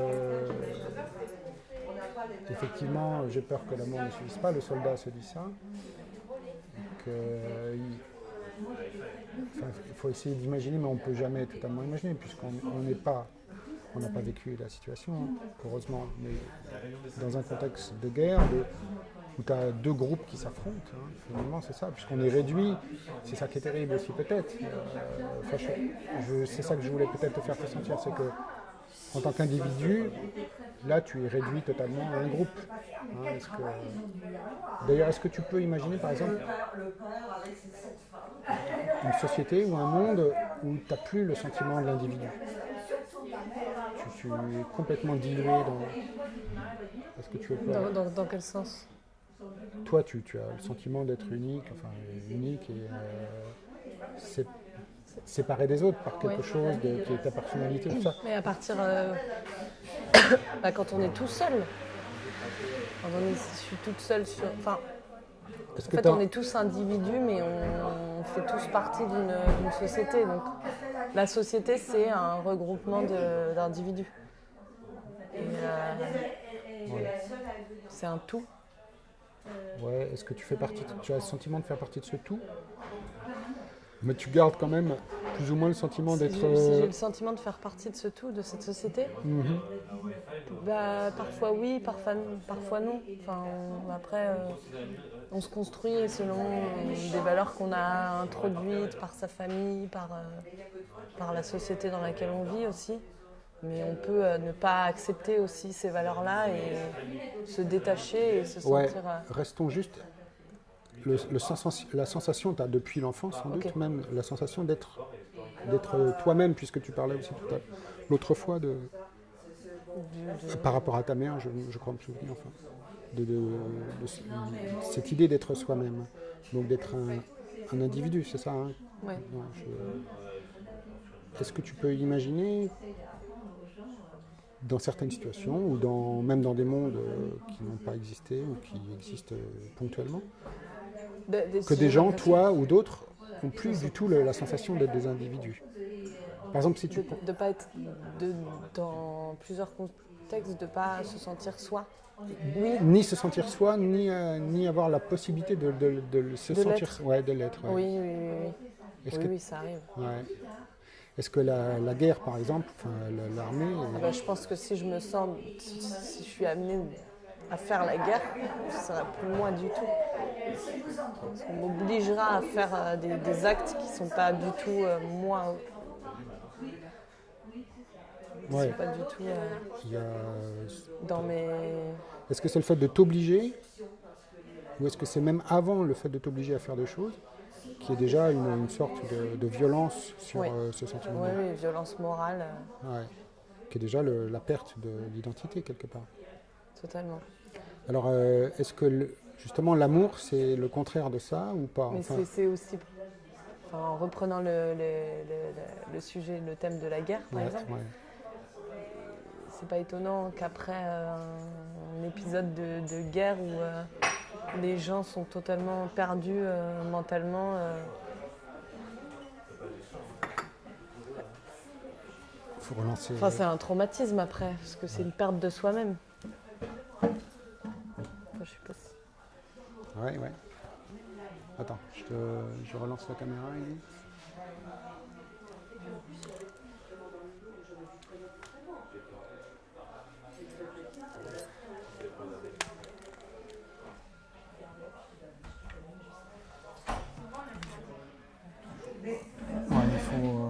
effectivement, j'ai peur que l'amour ne suffise pas. Le soldat se dit ça. Il faut essayer d'imaginer, mais on ne peut jamais totalement imaginer, puisqu'on n'a pas vécu la situation, heureusement. Mais dans un contexte de guerre, où tu as deux groupes qui s'affrontent, finalement, c'est ça, puisqu'on est réduit, c'est ça qui est terrible aussi peut-être. C'est ça que je voulais peut-être te faire ressentir, c'est que en tant qu'individu, là, tu es réduit totalement à un groupe. D'ailleurs, est-ce que tu peux imaginer, par exemple, une société ou un monde où tu n'as plus le sentiment de l'individu? Tu es complètement dilué dans... Est-ce que tu veux pas... Dans quel sens? Toi, tu as le sentiment d'être unique et séparé des autres par quelque chose qui est ta personnalité, tout ça. Mais à partir... quand on est tout seul, je suis toute seule sur... Enfin, on est tous individus, mais on fait tous partie d'une société. Donc, la société, c'est un regroupement d'individus. Et c'est un tout. Ouais, est-ce que tu as le sentiment de faire partie de ce tout? Mais tu gardes quand même plus ou moins le sentiment d'être... Si j'ai le sentiment de faire partie de ce tout, de cette société, parfois oui, parfois non. Enfin, après, on se construit selon des valeurs qu'on a introduites par sa famille, par la société dans laquelle on vit aussi. Mais on peut ne pas accepter aussi ces valeurs-là et se détacher et se sentir... Ouais, restons juste... la sensation, tu as depuis l'enfance sans doute, même la sensation d'être toi-même, puisque tu parlais aussi l'autre fois par rapport à ta mère, je crois me souvenir, enfin, de cette idée d'être soi-même, donc d'être un individu, c'est ça, hein? Ouais. Est-ce que tu peux imaginer dans certaines situations, ou même dans des mondes qui n'ont pas existé ou qui existent ponctuellement, que des gens, toi ou d'autres, n'ont plus du tout la sensation d'être des individus. Par exemple, si tu... De ne pas être dans plusieurs contextes, de ne pas se sentir soi. Oui. Ni se sentir soi, ni avoir la possibilité de se De sentir... l'être. Ouais, de l'être. Ouais. Oui, oui, ça arrive. Ouais. Est-ce que la guerre, par exemple, l'armée... Je pense que si je je suis amenée à faire la guerre, ce ne sera plus moi du tout. On m'obligera à faire des actes qui ne sont pas du tout moi. Ouais. Pas du tout Il y a... dans mes... Est-ce que c'est le fait de t'obliger, ou est-ce que c'est même avant le fait de t'obliger à faire des choses, qui est déjà une sorte de violence sur ce sentiment? Oui, violence morale. Ouais. Qui est déjà la perte de l'identité quelque part. Totalement. Alors, est-ce que justement l'amour, c'est le contraire de ça ou pas? Mais c'est aussi... en reprenant le sujet, le thème de la guerre, par exemple, c'est pas étonnant qu'après un épisode de guerre où les gens sont totalement perdus mentalement, faut relancer. c'est un traumatisme après, parce que c'est une perte de soi-même. Je sais pas si... Ouais. Attends, je relance la caméra, Ellie. Il faut...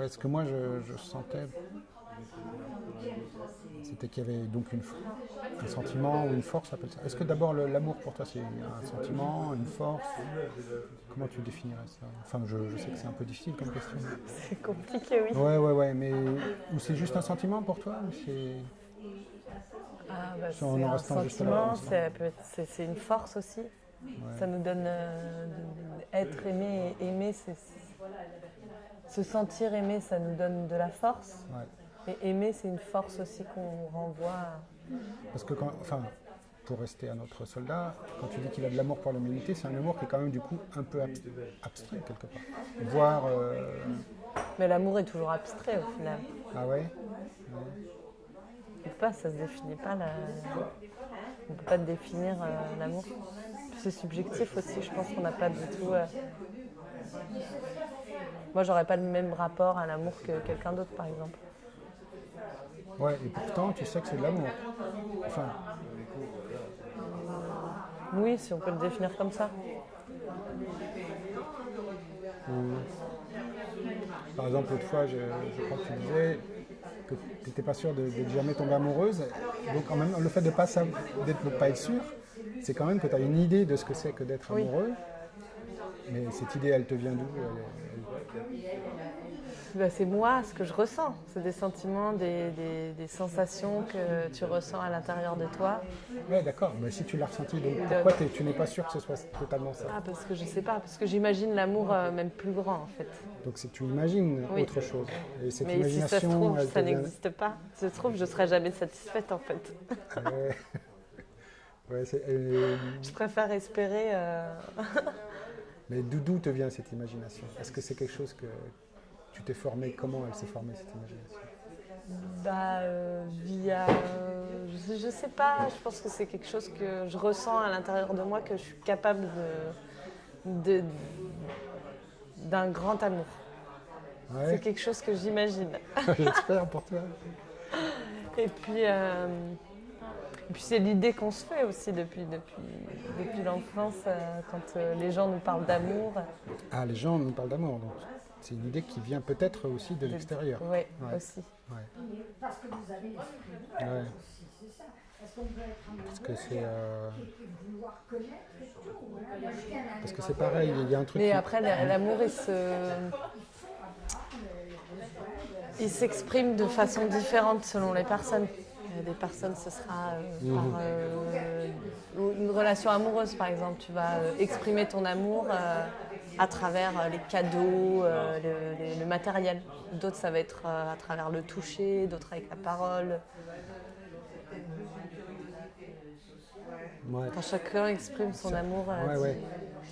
Ce que moi je sentais, c'était qu'il y avait donc un sentiment ou une force, appelle ça. Est-ce que d'abord l'amour pour toi c'est un sentiment, une force? Comment tu définirais ça? Enfin, je sais que c'est un peu difficile comme question. C'est compliqué, oui. Ouais, mais ou c'est juste un sentiment pour toi ou c'est... C'est un sentiment, c'est une force aussi. Ouais. Ça nous donne être aimé et aimer, se sentir aimé, ça nous donne de la force. Ouais. Et aimer, c'est une force aussi qu'on renvoie. Parce que pour rester à notre soldat, quand tu dis qu'il a de l'amour pour l'humanité, c'est un amour qui est quand même du coup un peu abstrait quelque part. Voire... Mais l'amour est toujours abstrait au final. Ah ouais? Ça se définit pas. On ne peut pas définir l'amour. C'est subjectif aussi, je pense qu'on n'a pas du tout... Moi, j'aurais pas le même rapport à l'amour que quelqu'un d'autre, par exemple. Ouais, et pourtant, tu sais que c'est de l'amour. Enfin... Oui, si on peut le définir comme ça. Par exemple, l'autre fois, je crois que tu disais que tu n'étais pas sûre de jamais tomber amoureuse. Donc, en même, le fait de ne pas être sûre, c'est quand même que tu as une idée de ce que c'est que d'être amoureux. Mais cette idée, elle te vient d'où? C'est moi, ce que je ressens. C'est des sentiments, des sensations que tu ressens à l'intérieur de toi. Oui, d'accord. Mais si tu l'as ressenti, donc pourquoi tu n'es pas sûre que ce soit totalement ça? Parce que je sais pas. Parce que j'imagine l'amour même plus grand, en fait. Donc tu imagines autre chose. Et cette mais imagination, si ça se trouve, ça n'existe pas. Si ça se trouve, je ne serai jamais satisfaite, en fait. Je préfère espérer... Mais d'où te vient cette imagination? Est-ce que c'est quelque chose que tu t'es formé? Comment elle s'est formée, cette imagination? Via... je sais pas, je pense que c'est quelque chose que je ressens à l'intérieur de moi, que je suis capable d'un grand amour. Ouais. C'est quelque chose que j'imagine. J'espère pour toi. Et puis c'est l'idée qu'on se fait aussi depuis l'enfance, quand les gens nous parlent d'amour. Ah, les gens nous parlent d'amour, donc c'est une idée qui vient peut-être aussi de l'extérieur. Oui, aussi. Ouais. Parce que vous avez l'esprit aussi, c'est ça. Parce que c'est... Parce que c'est pareil, il y a un truc... Mais après, l'amour, il s'exprime de façon différente selon les personnes. Des personnes, ce sera une relation amoureuse, par exemple. Tu vas exprimer ton amour à travers les cadeaux, le matériel. D'autres, ça va être à travers le toucher, d'autres avec la parole. Ouais. Quand chacun exprime son amour. Ouais.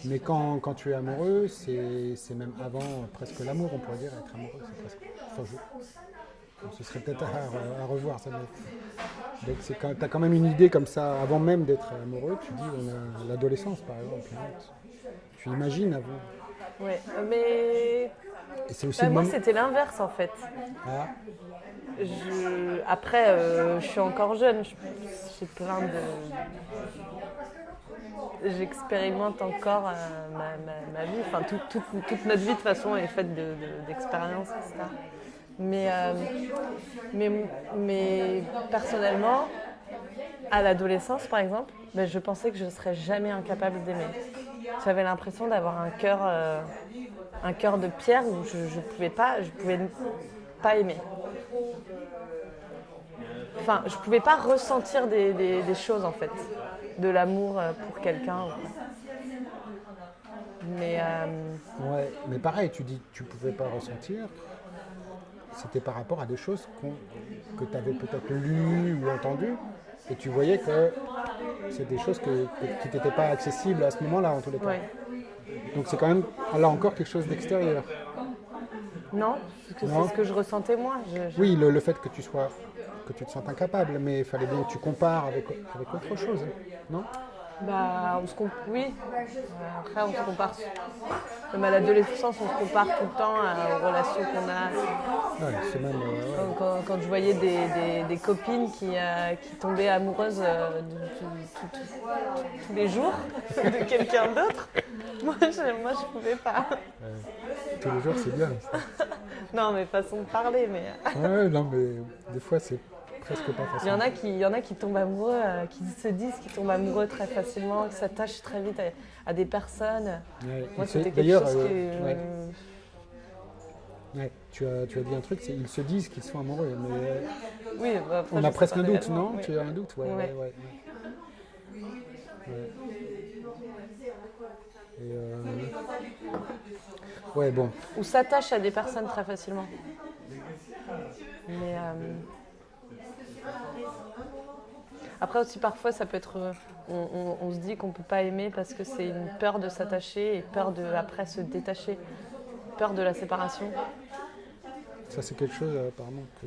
Mais quand tu es amoureux, c'est même avant presque l'amour, on pourrait dire, être amoureux. C'est presque, ce serait peut-être à revoir ça. Tu as quand même une idée comme ça, avant même d'être amoureux, tu dis on a l'adolescence par exemple. Tu imagines avant. Ouais, mais Et c'est aussi moi c'était l'inverse en fait. Ah. Après, je suis encore jeune, j'ai plein de... J'expérimente encore ma vie, enfin toute notre vie de toute façon est faite d'expériences, etc. Mais personnellement, à l'adolescence par exemple, je pensais que je ne serais jamais incapable d'aimer. J'avais l'impression d'avoir un cœur de pierre où je pouvais pas aimer. Enfin, je pouvais pas ressentir des choses en fait, de l'amour pour quelqu'un. Mais Ouais, mais pareil, tu dis que tu pouvais pas ressentir. C'était par rapport à des choses que tu avais peut-être lues ou entendues, et tu voyais que c'est des choses qui n'étaient pas accessibles à ce moment-là en tous les cas. ouais. Donc c'est quand même là encore quelque chose d'extérieur. Non, parce que Non. c'est ce que je ressentais moi. Oui, le fait que tu te sentes incapable, mais il fallait bien que tu compares avec autre chose, non? Oui. Après, on se compare. Même à l'adolescence, on se compare tout le temps aux relations qu'on a. Ouais, c'est même. Quand je voyais des copines qui tombaient amoureuses tous les jours de quelqu'un d'autre, moi je pouvais pas. Tous les jours, c'est bien. Non, mais façon de parler. Mais Ouais, non, mais des fois, c'est presque pas facile. il y en a qui tombent amoureux, qui se disent qu'ils tombent amoureux très facilement, qui s'attachent très vite à des personnes. Ouais, Moi, c'était quelque d'ailleurs, chose qui... ouais, tu as dit un truc, c'est ils se disent qu'ils sont amoureux, mais Oui, après, on je a sais presque pas un doute, réellement, non? oui. Tu as un doute, ouais. Ouais. Et ouais, bon. Ou s'attachent à des personnes très facilement. Mais après aussi parfois ça peut être, on se dit qu'on peut pas aimer parce que c'est une peur de s'attacher et peur de après se détacher, peur de la séparation. Ça, c'est quelque chose, apparemment, que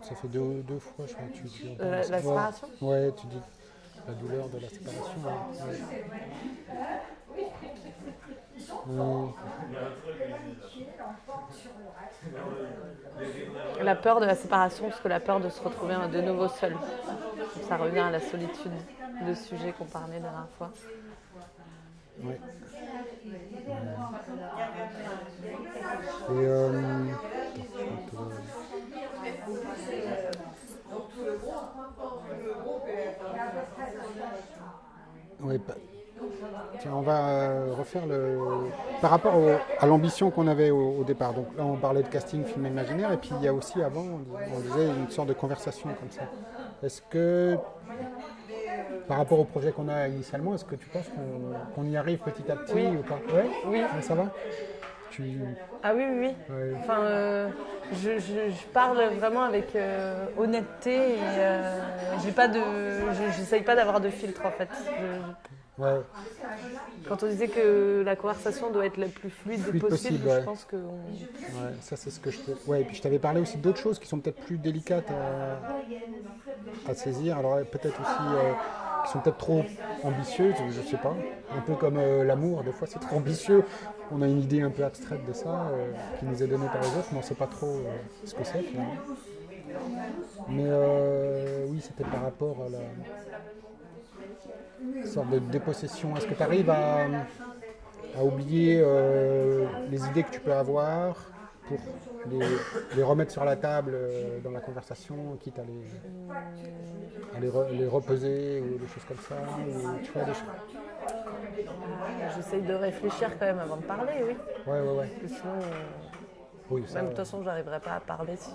ça fait deux fois, je crois, que tu en parles. La séparation. Ouais, tu dis la douleur de la séparation. Ouais. La peur de la séparation, parce que la peur de se retrouver de nouveau seul. Donc ça revient à la solitude, le sujet qu'on parlait la dernière fois. Ouais. Tiens, on va refaire par rapport à l'ambition qu'on avait au départ. Donc là, on parlait de casting film imaginaire, et puis il y a aussi avant, on disait une sorte de conversation comme ça. Est-ce que, par rapport au projet qu'on a initialement, est-ce que tu penses qu'on y arrive petit à petit Oui. ou pas? Ouais. Oui. Ouais, ça va? Ah oui. Ouais. Enfin, je parle vraiment avec honnêteté et j'essaye pas d'avoir de filtre en fait. Ouais. Quand on disait que la conversation doit être la plus fluide possible, ouais. je pense que... Ouais, ça c'est ce que je peux. Ouais, et puis je t'avais parlé aussi d'autres choses qui sont peut-être plus délicates à saisir. Alors peut-être aussi qui sont peut-être trop ambitieuses, je sais pas. Un peu comme l'amour, des fois c'est trop ambitieux. On a une idée un peu abstraite de ça qui nous est donnée par les autres, mais on ne sait pas trop ce que c'est finalement. Mais oui, c'était par rapport à la sorte de dépossession. Est-ce que tu arrives à oublier les idées que tu peux avoir pour les remettre sur la table dans la conversation, quitte à les reposer ou des choses comme ça, ou tu vois, des choses. J'essaye de réfléchir quand même avant de parler, oui. Ouais. Parce que sinon, Oui, ça, Même de toute façon, je n'arriverais pas à parler si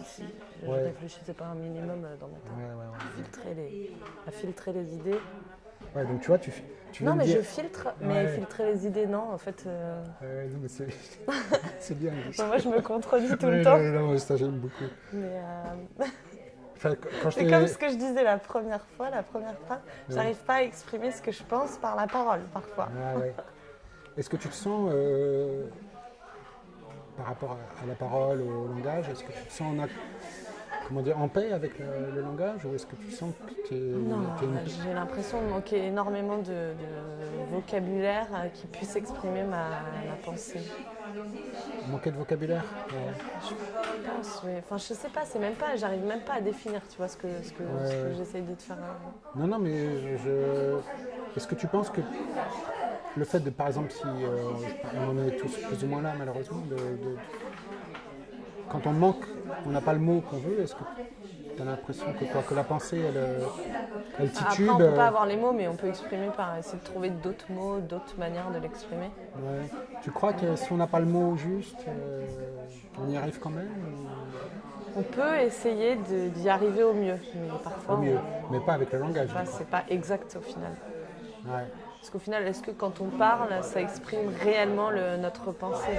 je ne Ouais. réfléchissais pas un minimum dans ma tête. Ouais. À filtrer les idées. Ouais, donc tu vois, tu viens Non, de mais dire... je filtre, mais Ouais. filtrer les idées, non. En fait, Ouais, non, mais c'est c'est bien. moi, je me contredis tout Ouais, le temps. non, ça j'aime beaucoup. Mais Enfin, quand je c'est t'ai- comme ce que je disais la première fois, la première phrase. Ouais. J'arrive pas à exprimer ce que je pense par la parole, parfois. Ah ouais. Est-ce que tu te sens, par rapport à la parole, au langage, est-ce que tu te sens comment dire, en paix avec le langage ou est-ce que tu sens que tu es, Non, j'ai l'impression de manquer énormément de vocabulaire qui puisse exprimer ma pensée. manqué de vocabulaire? Ouais. Je pense, oui. Enfin, je sais pas, c'est même pas, j'arrive même pas à définir, tu vois, ce que Ouais. j'essaye de te faire. Non, non, mais est-ce que tu penses que le fait de, par exemple, si on en est tous plus ou moins là, malheureusement, quand on manque, on n'a pas le mot qu'on veut, est-ce que tu as l'impression que la pensée, elle titube? Après, on peut pas avoir les mots, mais on peut exprimer par essayer de trouver d'autres mots, d'autres manières de l'exprimer. Ouais. Tu crois que si on n'a pas le mot juste, on y arrive quand même On peut essayer d'y arriver au mieux, mais parfois, Au mieux, mais pas avec le langage. c'est pas exact au final. Ouais. Parce qu'au final, est-ce que quand on parle, ça exprime réellement notre pensée?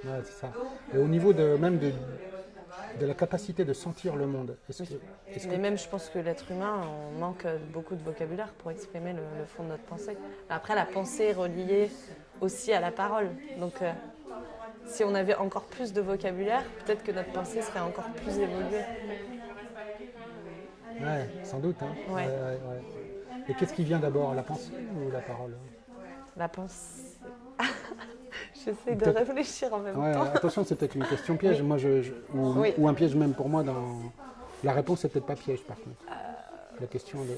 Ouais, c'est ça. Et au niveau même de la capacité de sentir le monde, est-ce Mais même, je pense que l'être humain, on manque beaucoup de vocabulaire pour exprimer le fond de notre pensée. Après, la pensée est reliée aussi à la parole. Donc, si on avait encore plus de vocabulaire, peut-être que notre pensée serait encore plus évoluée. Ouais, sans doute. Hein. Ouais. Ouais. Et qu'est-ce qui vient d'abord, la pensée ou la parole? La pensée... J'essaie de Peut-être- réfléchir en même Ouais, temps. attention, c'est peut-être une question piège. Moi, Oui. ou un piège même pour moi. La réponse, c'est peut-être pas piège, par contre. La question de...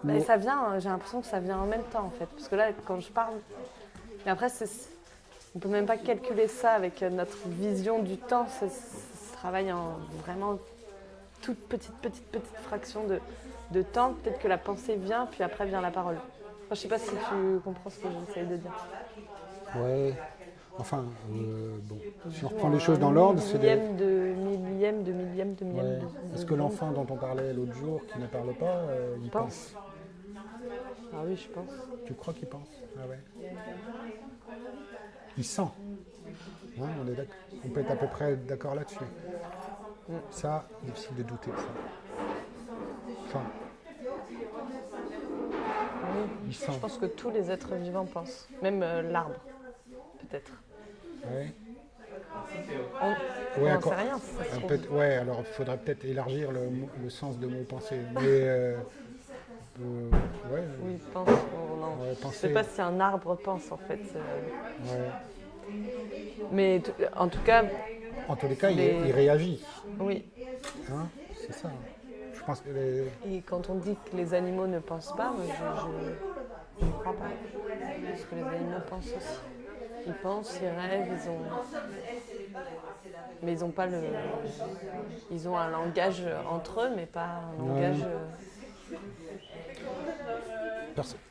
Mais ça vient, j'ai l'impression que ça vient en même temps en fait. Parce que là, quand je parle. Mais après, on peut même pas calculer ça avec notre vision du temps. Ça travaille en vraiment toute petite fraction de temps. Peut-être que la pensée vient, puis après vient la parole. Enfin, je sais pas si tu comprends ce que j'essaie de dire. Ouais. Enfin, bon. Si on reprend les choses dans l'ordre, c'est des... millième de millième. Ouais. Est-ce que l'enfant dont on parlait l'autre jour, qui ne parle pas, il pense? Ah oui, je pense. Tu crois qu'il pense? Ah ouais. Il sent. Ouais, on peut être à peu près d'accord là-dessus. Ça, difficile de douter de ça. Enfin, Oui. il sent. Je pense que tous les êtres vivants pensent. Même l'arbre, peut-être. Ouais. On Ouais, n'en encore- sait rien, si ça se trouve. Ouais, alors il faudrait peut-être élargir le sens de mot penser. Mais ouais, Oui, pense. Non. Ouais, Je penser. sais pas si un arbre pense en fait. ouais. Mais en tout cas, En tous les cas, Les- il réagit. oui. Hein, c'est ça. Je pense que Et quand on dit que les animaux ne pensent pas, moi, je ne crois pas. Parce que les animaux pensent aussi. Ils pensent, ils rêvent, mais ils n'ont pas le. Ils ont un langage entre eux, mais pas un langage.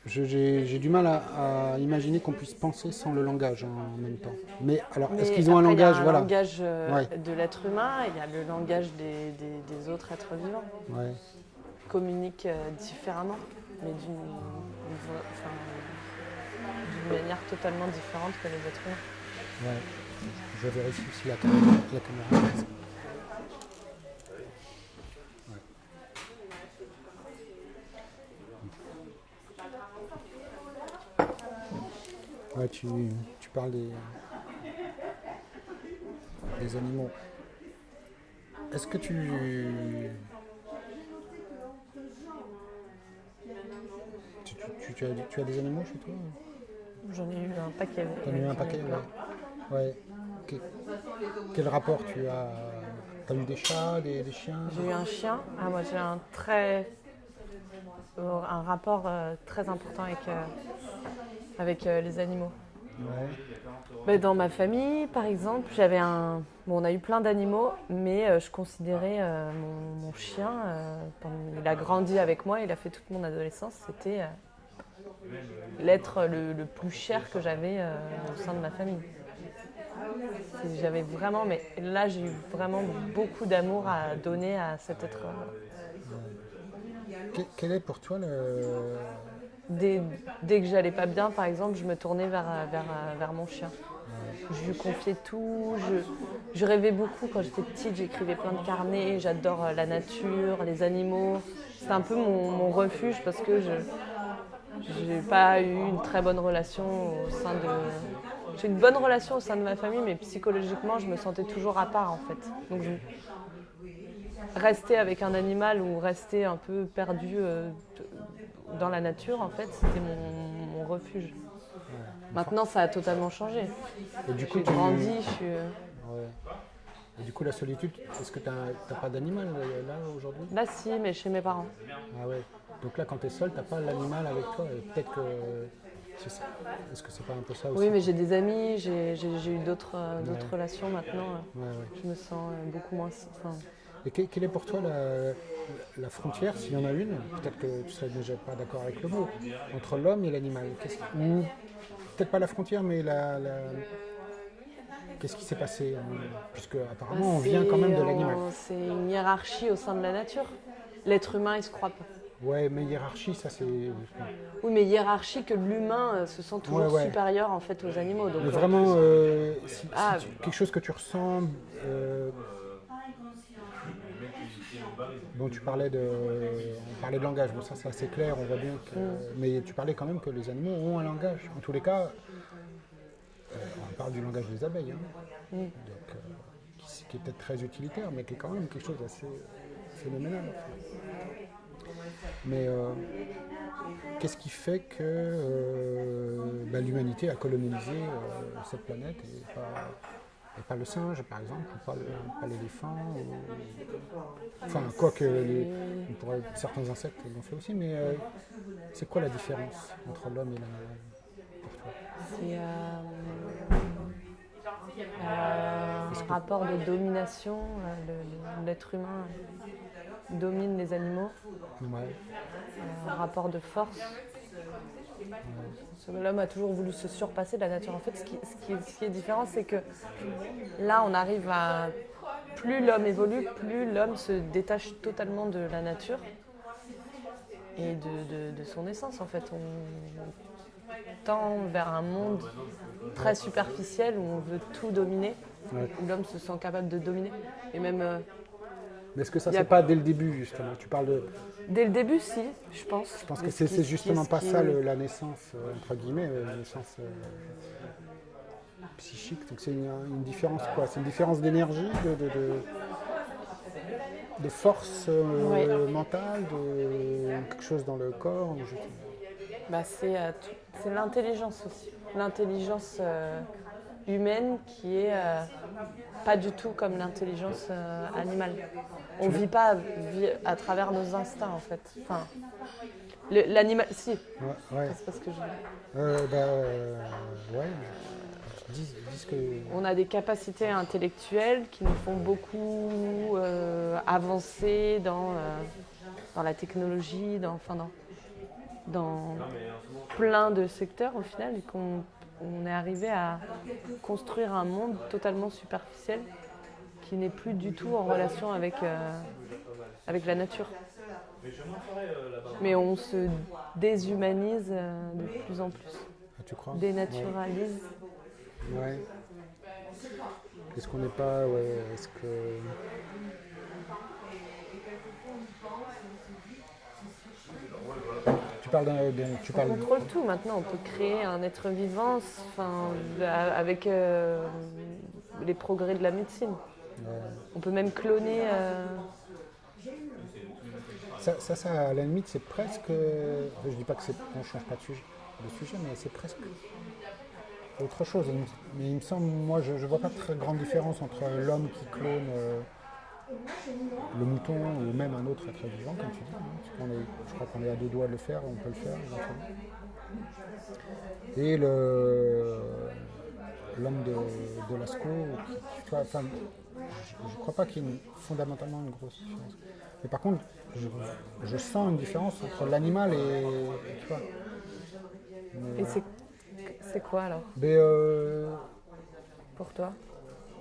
J'ai du mal à imaginer qu'on puisse penser sans le langage en même temps. Mais alors, Mais est-ce qu'ils ont un après, langage? Il y a un Voilà. langage Ouais. de l'être humain, et il y a le langage des autres êtres vivants. Ouais. Ils communiquent différemment, mais d'une manière totalement différente que les êtres humains. Ouais. Je vérifie si la caméra. Ouais, tu parles des animaux. Est-ce que tu as des animaux chez toi? J'en ai eu un paquet. T'en as eu un paquet, ouais. Ouais. Quel rapport tu as? T'as eu des chats, des chiens? J'ai eu un chien. Ah, moi, j'ai un rapport très important avec les animaux. Ouais. Mais dans ma famille, par exemple, on a eu plein d'animaux, mais je considérais mon chien, il a grandi avec moi, il a fait toute mon adolescence, c'était l'être le plus cher que j'avais au sein de ma famille. J'avais vraiment, mais là j'ai eu vraiment beaucoup d'amour à donner à cet être. Quel est pour toi le... Dès que j'allais pas bien, par exemple, je me tournais vers mon chien. Je lui confiais tout. Je rêvais beaucoup quand j'étais petite. J'écrivais plein de carnets. J'adore la nature, les animaux. C'était un peu mon refuge parce que je n'ai pas eu une très bonne relation au sein de... J'ai une bonne relation au sein de ma famille, mais psychologiquement, je me sentais toujours à part en fait. Donc rester avec un animal ou rester un peu perdu dans la nature, en fait, c'était mon refuge. Ouais. Maintenant, ça a totalement changé. Et du coup, J'ai grandi, je suis... Ouais. Et du coup, la solitude, est-ce que tu n'as pas d'animal là aujourd'hui? Là, si, mais chez mes parents. Ah ouais. Donc là, quand tu es seul, tu n'as pas l'animal avec toi. Et peut-être que c'est ça. Est-ce que c'est pas un peu ça aussi? Oui, mais j'ai des amis, j'ai eu d'autres relations maintenant. Ouais. Je me sens beaucoup moins... Enfin, Et quelle est pour toi la frontière, s'il y en a une, peut-être que tu ne serais déjà pas d'accord avec le mot, entre l'homme et l'animal? Peut-être pas la frontière, mais qu'est-ce qui s'est passé? Puisque apparemment on vient quand même de l'animal. C'est une hiérarchie au sein de la nature. L'être humain, il se croit pas. Ouais, mais hiérarchie, ça c'est... Oui, mais hiérarchie que l'humain se sent toujours supérieur en fait aux animaux. Donc, mais vraiment, quelque chose que tu ressens... Bon, on parlait de langage, bon ça c'est assez clair, on voit bien que... Mais tu parlais quand même que les animaux ont un langage. En tous les cas, on parle du langage des abeilles, hein. Donc, qui est peut-être très utilitaire, mais qui est quand même quelque chose d'assez phénoménal. Mais qu'est-ce qui fait que l'humanité a colonisé cette planète et pas le singe, par exemple, ou pas l'éléphant, enfin, quoique certains insectes l'ont fait aussi, mais c'est quoi la différence entre l'homme et l'animal pour toi? C'est un rapport de domination. L'être humain domine les animaux. Ouais. Un rapport de force. L'homme a toujours voulu se surpasser de la nature. En fait, ce qui est différent, c'est que là, on arrive à... Plus l'homme évolue, plus l'homme se détache totalement de la nature et de son essence. En fait, on tend vers un monde très superficiel où on veut tout dominer, où l'homme se sent capable de dominer. Et même... Mais est-ce que ça, c'est pas dès le début, justement? Tu parles de... Dès le début, si, je pense. Je pense que c'est justement pas ça la naissance, entre guillemets, la naissance psychique. Donc c'est une différence quoi? C'est une différence d'énergie, de force mentale, de quelque chose dans le corps? C'est l'intelligence aussi. L'intelligence humaine qui est pas du tout comme l'intelligence animale. On vit pas à travers nos instincts en fait. Enfin, l'animal, si. Ouais. C'est pas ce que je dis. Dis ce que... On a des capacités intellectuelles qui nous font beaucoup avancer dans la technologie, dans plein de secteurs au final, et qu'on est arrivé à construire un monde totalement superficiel qui n'est plus du tout en relation avec la nature. Mais on se déshumanise de plus en plus. Ah, tu crois? Dénaturalise. Ouais. Est-ce qu'on n'est pas... est-ce que... On contrôle tout maintenant, on peut créer un être vivant avec les progrès de la médecine. On peut même cloner... Ça, à la limite, c'est presque... Je dis pas qu'on ne change pas de sujet, mais c'est presque autre chose. Mais il me semble, moi, je ne vois pas de très grande différence entre l'homme qui clone le mouton ou même un autre être vivant, comme tu dis. Je crois qu'on est à 2 doigts de le faire, on peut le faire éventuellement. Et l'homme de Lascaux, je ne crois pas qu'il y ait fondamentalement une grosse différence. Mais par contre, je sens une différence entre l'animal et tu vois, Mais, Et c'est quoi alors mais, pour toi?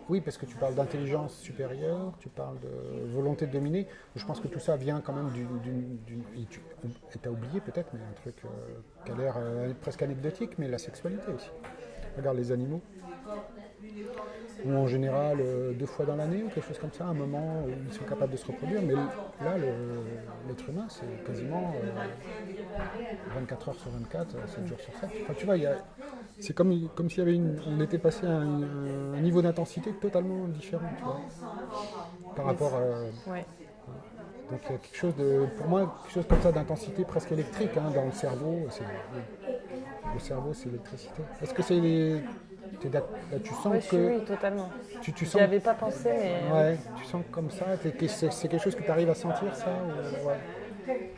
oui, parce que tu parles d'intelligence supérieure, tu parles de volonté de dominer. Je pense que tout ça vient quand même et tu as oublié peut-être, mais un truc qui a l'air presque anecdotique, mais la sexualité aussi. Regarde les animaux. Ou en général 2 fois dans l'année ou quelque chose comme ça, un moment où ils sont capables de se reproduire. Mais là, l'être humain, c'est quasiment 24 heures sur 24, 7 jours sur 7. Enfin, tu vois, c'est comme s'il y avait on était passé à un niveau d'intensité totalement différent, tu vois, par rapport à... Ouais. Donc il y a quelque chose pour moi, quelque chose comme ça d'intensité presque électrique hein, dans le cerveau. Le cerveau, c'est l'électricité. Est-ce que tu sens que... Oui, totalement. Tu J'y sens... avais pas pensé, mais... Ouais, tu sens comme ça, c'est quelque chose que tu arrives à sentir, ça ouais.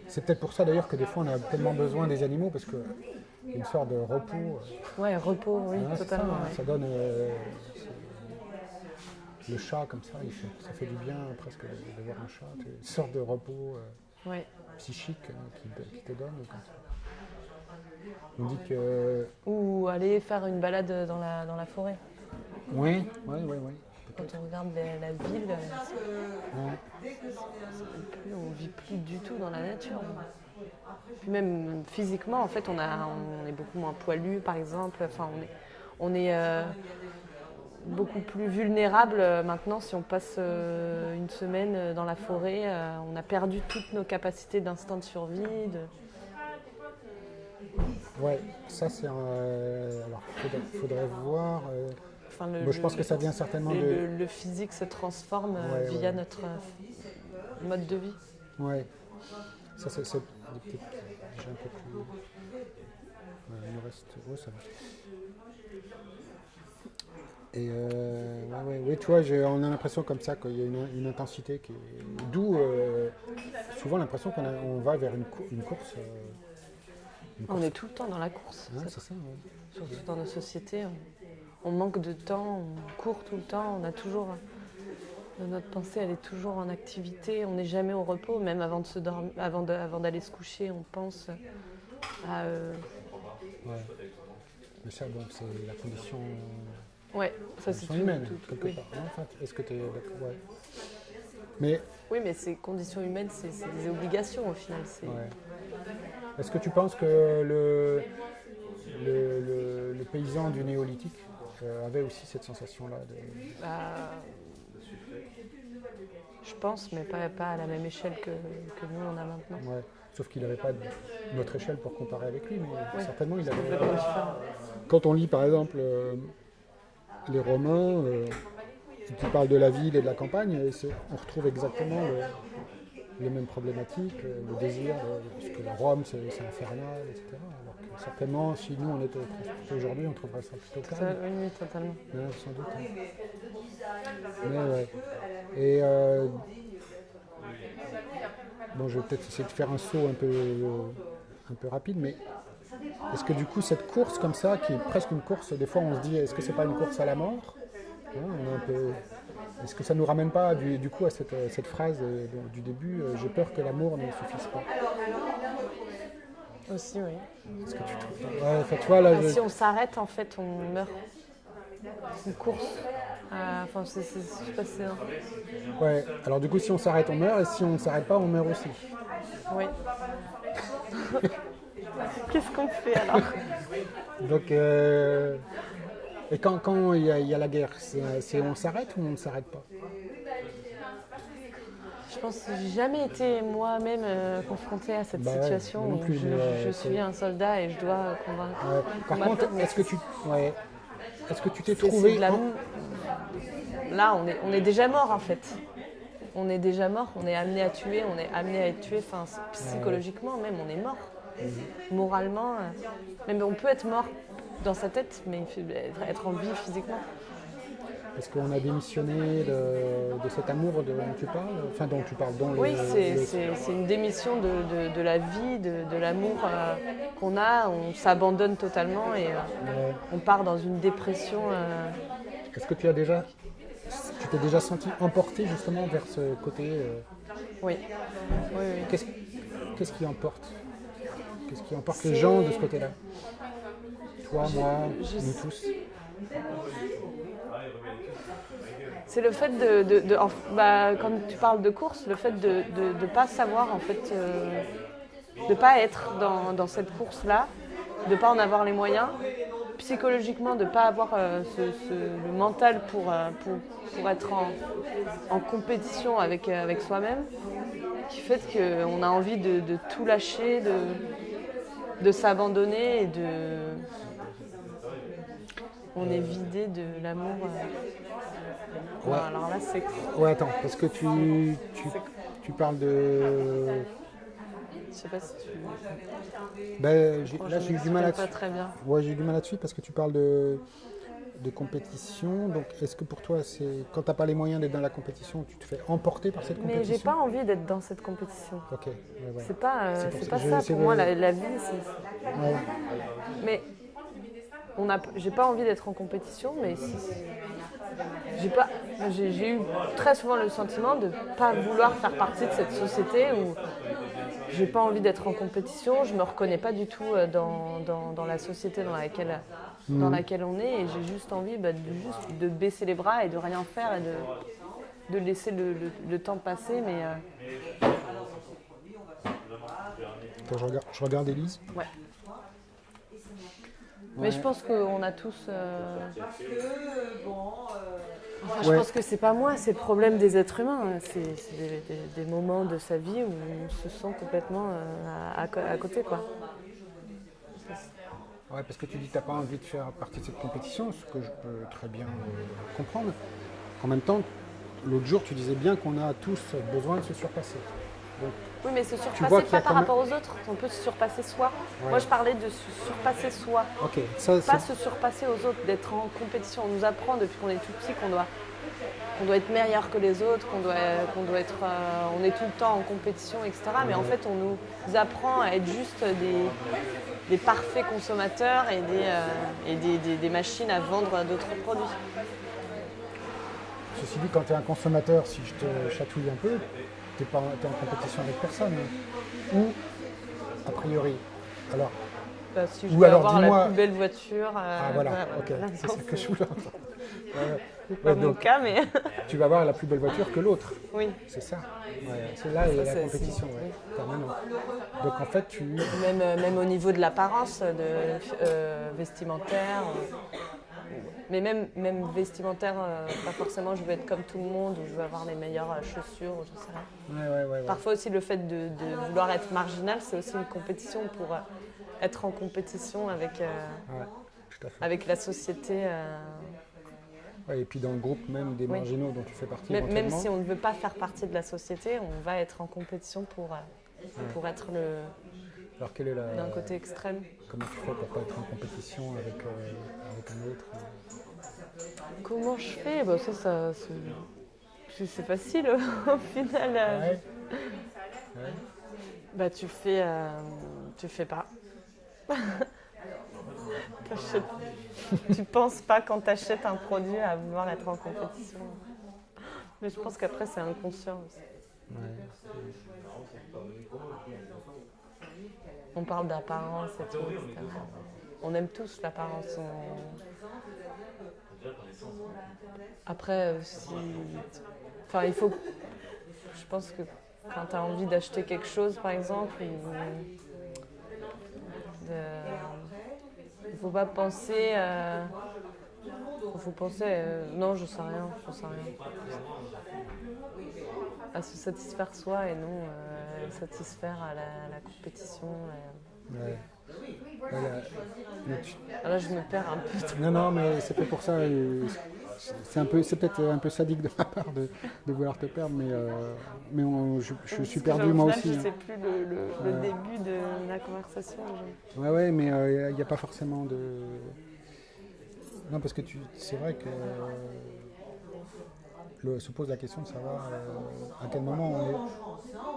C'est peut-être pour ça d'ailleurs que des fois on a tellement besoin des animaux, parce que une sorte de repos. Ouais, repos, oui, Hein, totalement. ça, ça donne le chat comme ça, ça fait du bien presque de voir un chat, une sorte de repos Ouais. psychique qui te donne comme ça. On dit que... Ou aller faire une balade dans la forêt. Oui. Quand on regarde la ville, Ouais. on vit plus du tout dans la nature. Puis même physiquement, en fait, on est beaucoup moins poilu, par exemple. Enfin, on est beaucoup plus vulnérable maintenant si on passe une semaine dans la forêt. On a perdu toutes nos capacités d'instinct de survie. Ouais, ça c'est un... alors, faudrait voir... Enfin, je pense que ça vient certainement de... Le physique se transforme via notre mode de vie. Ouais, ça c'est peut-être déjà un peu plus... il nous reste... Ouais, ça va. Et ouais, tu vois, on a l'impression comme ça qu'il y a une intensité qui est... D'où souvent l'impression qu'on va vers une course... On est tout le temps dans la course. Hein, c'est ça, ouais. Surtout dans nos sociétés. On manque de temps, on court tout le temps, on a toujours... Notre pensée, elle est toujours en activité, on n'est jamais au repos, même avant de se dormir, avant d'aller se coucher, on pense à... Ouais. Mais ça, bon, c'est la condition... Ouais, ça c'est tout, humaine, tout, quelque oui. part. Non, enfin, est-ce que tu es d'accord? Ouais. Mais... Oui, mais ces conditions humaines, c'est des obligations au final. Ouais. Est-ce que tu penses que le paysan du néolithique avait aussi cette sensation-là Je pense, mais pas à la même échelle que nous on a maintenant. Ouais. Sauf qu'il n'avait pas notre échelle pour comparer avec lui, mais certainement il avait... Complètement différent. Quand on lit par exemple les Romains qui parlent de la ville et de la campagne, on retrouve exactement les mêmes problématiques, le désir, parce que la Rome c'est infernal, etc. Alors que certainement, si nous on était transportés aujourd'hui, on trouverait ça plutôt calme. Oui, totalement. Ouais, sans doute. Hein. Mais ouais. Et bon, je vais peut-être essayer de faire un saut un peu rapide, mais est-ce que du coup cette course comme ça, qui est presque une course, des fois on se dit, est-ce que c'est pas une course à la mort? Hein, on est un peu... Est-ce que ça ne nous ramène pas du coup à cette phrase du début, j'ai peur que l'amour ne suffise pas? Aussi, oui. Est-ce que tu trouves... Ouais, enfin, tu vois, là, Si on s'arrête, en fait, on meurt. C'est une course. Enfin, je sais pas si c'est... Ouais, alors du coup, si on s'arrête, on meurt, et si on ne s'arrête pas, on meurt aussi. Oui. Qu'est-ce qu'on fait alors? Donc, et quand il y a la guerre, c'est on s'arrête ou on ne s'arrête pas? Je pense que j'ai jamais été moi-même confrontée à cette situation moi non plus, où je suis un soldat et je dois convaincre. Ouais. Par contre, est-ce que tu t'es C'est trouvé... de l'amour. Là, on est déjà mort en fait. On est déjà mort, on est amené à tuer, on est amené à être tué, enfin, psychologiquement même, on est mort. Moralement, même on peut être mort dans sa tête, mais être en vie physiquement. Est-ce qu'on a démissionné de cet amour dont tu parles? Enfin, dont tu parles, dont Oui, c'est une démission de la vie, de l'amour qu'on a. On s'abandonne totalement et on part dans une dépression. Est-ce que tu t'es déjà senti emporté justement vers ce côté Oui. Qu'est-ce qui emporte? Qu'est-ce qui emporte les gens de ce côté-là? Toi, moi, Je nous sais- tous. C'est le fait comme tu parles de course, le fait de ne pas savoir, en fait, de ne pas être dans cette course-là, de ne pas en avoir les moyens, psychologiquement, de ne pas avoir le mental pour être en compétition avec soi-même, qui fait qu'on a envie de tout lâcher, de s'abandonner et on est vidé de l'amour. Ouais. Non, alors là, c'est... Ouais, attends, parce que tu parles de... Je sais pas si tu... Ben, Franchement, là, je j'ai eu du mal m'exprime là-dessus. pas très bien. Ouais, j'ai eu du mal là-dessus parce que tu parles de compétition. Donc, est-ce que pour toi, c'est quand tu n'as pas les moyens d'être dans la compétition, tu te fais emporter par cette Mais compétition? j'ai pas envie d'être dans cette compétition. Ok, ouais, ouais. C'est pas, C'est pour c'est ça pas que j'ai ça. essayé Pour moi, de- la vie, c'est... Ouais. Mais j'ai pas envie d'être en compétition, mais j'ai eu très souvent le sentiment de pas vouloir faire partie de cette société où j'ai pas envie d'être en compétition, je me reconnais pas du tout dans la société dans laquelle on est, et j'ai juste envie de baisser les bras et de rien faire et de laisser le temps passer, mais Attends, je regarde Élise. ouais. Ouais. Mais je pense qu'on a tous. Enfin, je Ouais. pense que c'est pas moi, c'est le problème des êtres humains. C'est des moments de sa vie où on se sent complètement à côté, quoi. Ouais, parce que tu dis que tu n'as pas envie de faire partie de cette compétition, ce que je peux très bien comprendre. En même temps, l'autre jour, tu disais bien qu'on a tous besoin de se surpasser. Donc, Oui, mais se vois surpasser qu'il y a pas par quand même- rapport aux autres. On peut se surpasser soi. Ouais. Moi, je parlais de se surpasser soi. ok, ça, Pas c'est... se surpasser aux autres, d'être en compétition. On nous apprend depuis qu'on est tout petit qu'on doit être meilleur que les autres, qu'on doit être, on est tout le temps en compétition, etc. Mais en fait, on nous apprend à être juste des parfaits consommateurs et des machines à vendre d'autres produits. Ceci dit, quand tu es un consommateur, si je te chatouille un peu, tu es en compétition avec personne. Ou, a priori. Alors, Bah, si je Ou veux alors, avoir dis-moi- la plus belle voiture, ah voilà, ok, là, c'est non, ça que je voulais entendre. Ouais, c'est pas ouais, mon donc, cas, mais tu vas avoir la plus belle voiture que l'autre. oui. C'est ça. Ouais, c'est là et la c'est- compétition, c'est- ouais, permanent. Donc en fait, Même au niveau de l'apparence vestimentaire. Mais même vestimentaire, pas forcément je veux être comme tout le monde ou je veux avoir les meilleures chaussures ou je sais rien. ouais. Parfois aussi le fait de vouloir être marginal, c'est aussi une compétition pour être en compétition Ouais, tout à fait. avec la société. Ouais, et puis dans le groupe même des Oui. marginaux dont tu fais partie Même éventuellement. si on ne veut pas faire partie de la société, on va être en compétition pour être Alors quelle est d'un côté extrême. comment tu fais pour pas être en compétition avec un autre Comment je fais bah, c'est facile au final. Ouais. Bah tu fais pas. Tu penses pas quand tu achètes un produit à vouloir être en compétition. Mais je pense qu'après c'est inconscient aussi. On parle d'apparence et tout, etc. On aime tous l'apparence. Après, enfin, il faut... Je pense que quand tu as envie d'acheter quelque chose, par exemple, il ne faut pas penser... non, je sais rien. À se satisfaire soi et non satisfaire à la compétition. Ouais. Là, je me perds un peu. Non, mais c'est fait pour ça. C'est peut-être un peu sadique de ma part de vouloir te perdre, mais je suis perdu Au moi final, aussi. Je ne hein. sais plus le début de la conversation. Ouais, mais il n'y a pas forcément de... Non, parce que c'est vrai que se pose la question de savoir à quel moment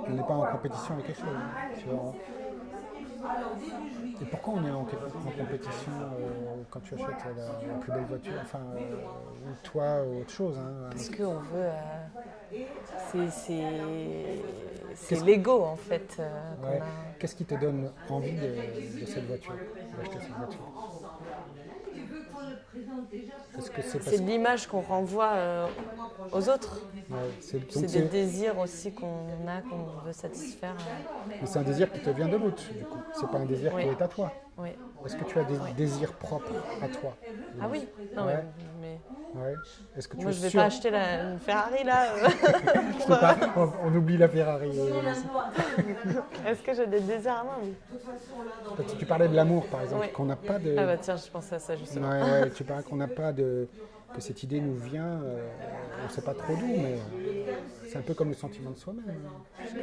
on n'est pas en compétition avec quelque chose. Tu vois, Et pourquoi on est en compétition quand tu achètes la plus belle voiture, enfin, ou toi, ou autre chose, hein. Parce qu'on veut. C'est l'ego en fait. Qu'on Ouais. a. Qu'est-ce qui te donne envie de cette voiture, d'acheter cette voiture? Est-ce que c'est parce C'est l'image qu'on renvoie aux autres. ouais, C'est des désirs aussi qu'on veut satisfaire. mais c'est un désir qui te vient de l'autre, du coup. C'est pas un désir Oui. qui est à toi. Oui. Est-ce que tu as des désirs propres à toi? Ah oui. Non, Ouais. mais Ouais. Est-ce que tu moi es je vais sûr? pas acheter une Ferrari là. Je sais pas, on oublie la Ferrari. Est-ce que j'ai des désirs? Non. Tu parlais de l'amour, par exemple, Oui. qu'on n'a pas de. Ah bah tiens, je pensais à ça justement. Ouais, tu parles qu'on n'a pas de. Que cette idée nous vient, on ne sait pas trop d'où, mais c'est un peu comme le sentiment de soi-même. Parce que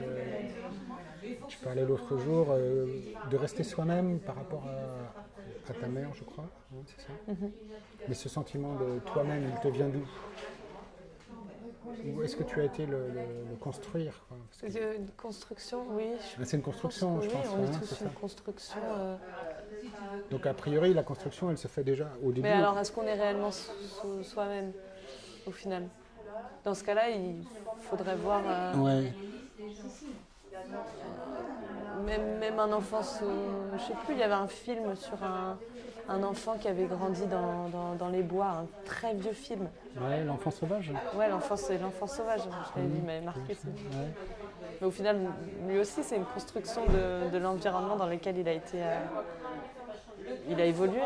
tu parlais l'autre jour de rester soi-même par rapport à ta mère, je crois, hein, c'est ça. Mais ce sentiment de toi-même, il te vient d'où? Ou est-ce que tu as été le construire, quoi? Parce que Une construction, oui. c'est une construction, je Oui, pense. on est hein, tous c'est ça. une construction. Donc a priori, la construction, elle se fait déjà au début. Mais alors, est-ce qu'on est réellement soi-même au final? Dans ce cas-là, il faudrait voir Ouais. même un enfant. Je sais plus, il y avait un film sur un enfant qui avait grandi dans les bois, un très vieux film. Ouais, l'enfant sauvage. Ouais, c'est l'enfant sauvage. Je l'avais vu, il m'avait marqué. Ça. Ouais. Mais au final, lui aussi, c'est une construction de l'environnement dans lequel il a été. Il a évolué.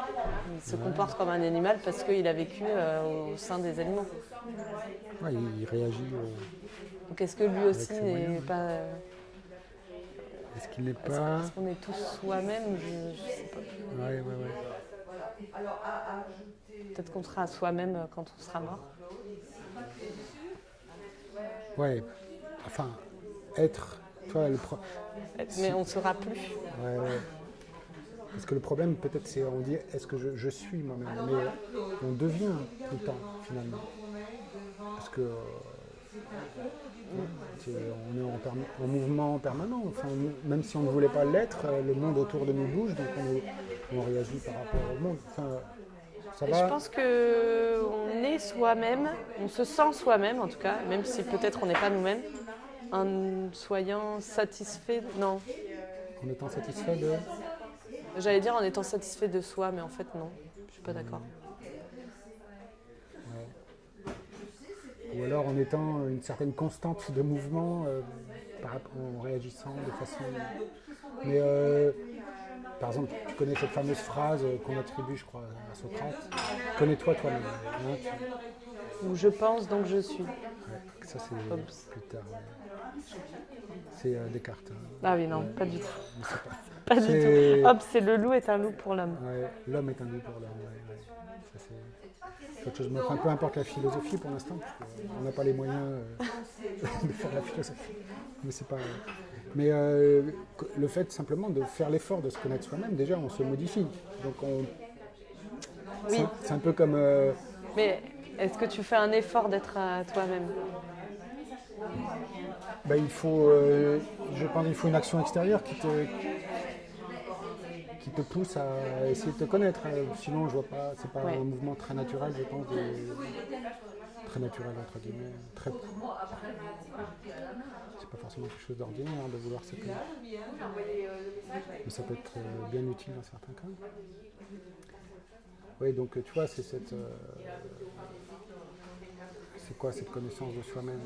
Il se comporte comme un animal parce qu'il a vécu au sein des animaux. Ouais, il réagit. Donc est-ce que lui aussi ses n'est moyens, pas. Est-ce qu'il n'est Est-ce pas. est-ce qu'on est tous soi-même? Je sais pas. Ouais. Peut-être qu'on sera soi-même quand on sera mort. Ouais. Enfin, être. Toi, Mais on ne saura plus. Ouais. Parce que le problème, peut-être, c'est on dit est-ce que je suis moi-même, mais on devient tout le temps, finalement. Parce que on est en mouvement permanent. Enfin, même si on ne voulait pas l'être, le monde autour de nous bouge, donc on réagit par rapport au monde. Enfin, ça Et va. je pense qu'on est soi-même, on se sent soi-même en tout cas, même si peut-être on n'est pas nous-mêmes, en soyant satisfait. Non, En étant satisfait de. j'allais dire en étant satisfait de soi, mais en fait non, je suis pas d'accord. Ou alors en étant une certaine constante de mouvement en réagissant de façon. Mais par exemple, tu connais cette fameuse phrase qu'on attribue, je crois, à Socrate. Connais-toi toi-même. Hein, Ou je pense donc je suis. ouais, ça c'est Hobbes. plus tard. Ouais. C'est Descartes. Hein. Ah oui, non, Ouais. pas du tout. Mais c'est pas- Pas du C'est- tout. Hop, c'est le loup est un loup pour l'homme. Ouais, l'homme est un loup pour l'homme. Ouais. Ça, c'est autre chose. Mais enfin, peu importe la philosophie pour l'instant, parce qu'on n'a pas les moyens de faire la philosophie. Mais c'est pas. Mais le fait simplement de faire l'effort de se connaître soi-même, déjà, on se modifie. Donc Oui. c'est un peu comme. Mais est-ce que tu fais un effort d'être à toi-même? Il faut, je pense qu'il faut une action extérieure qui te pousse à essayer de te connaître. Sinon, je vois pas, c'est pas Ouais. un mouvement très naturel, je pense, très naturel entre guillemets, très. C'est pas forcément quelque chose d'ordinaire de vouloir se connaître, mais ça peut être bien utile dans certains cas. Oui, donc tu vois, c'est cette. C'est quoi cette connaissance de soi-même?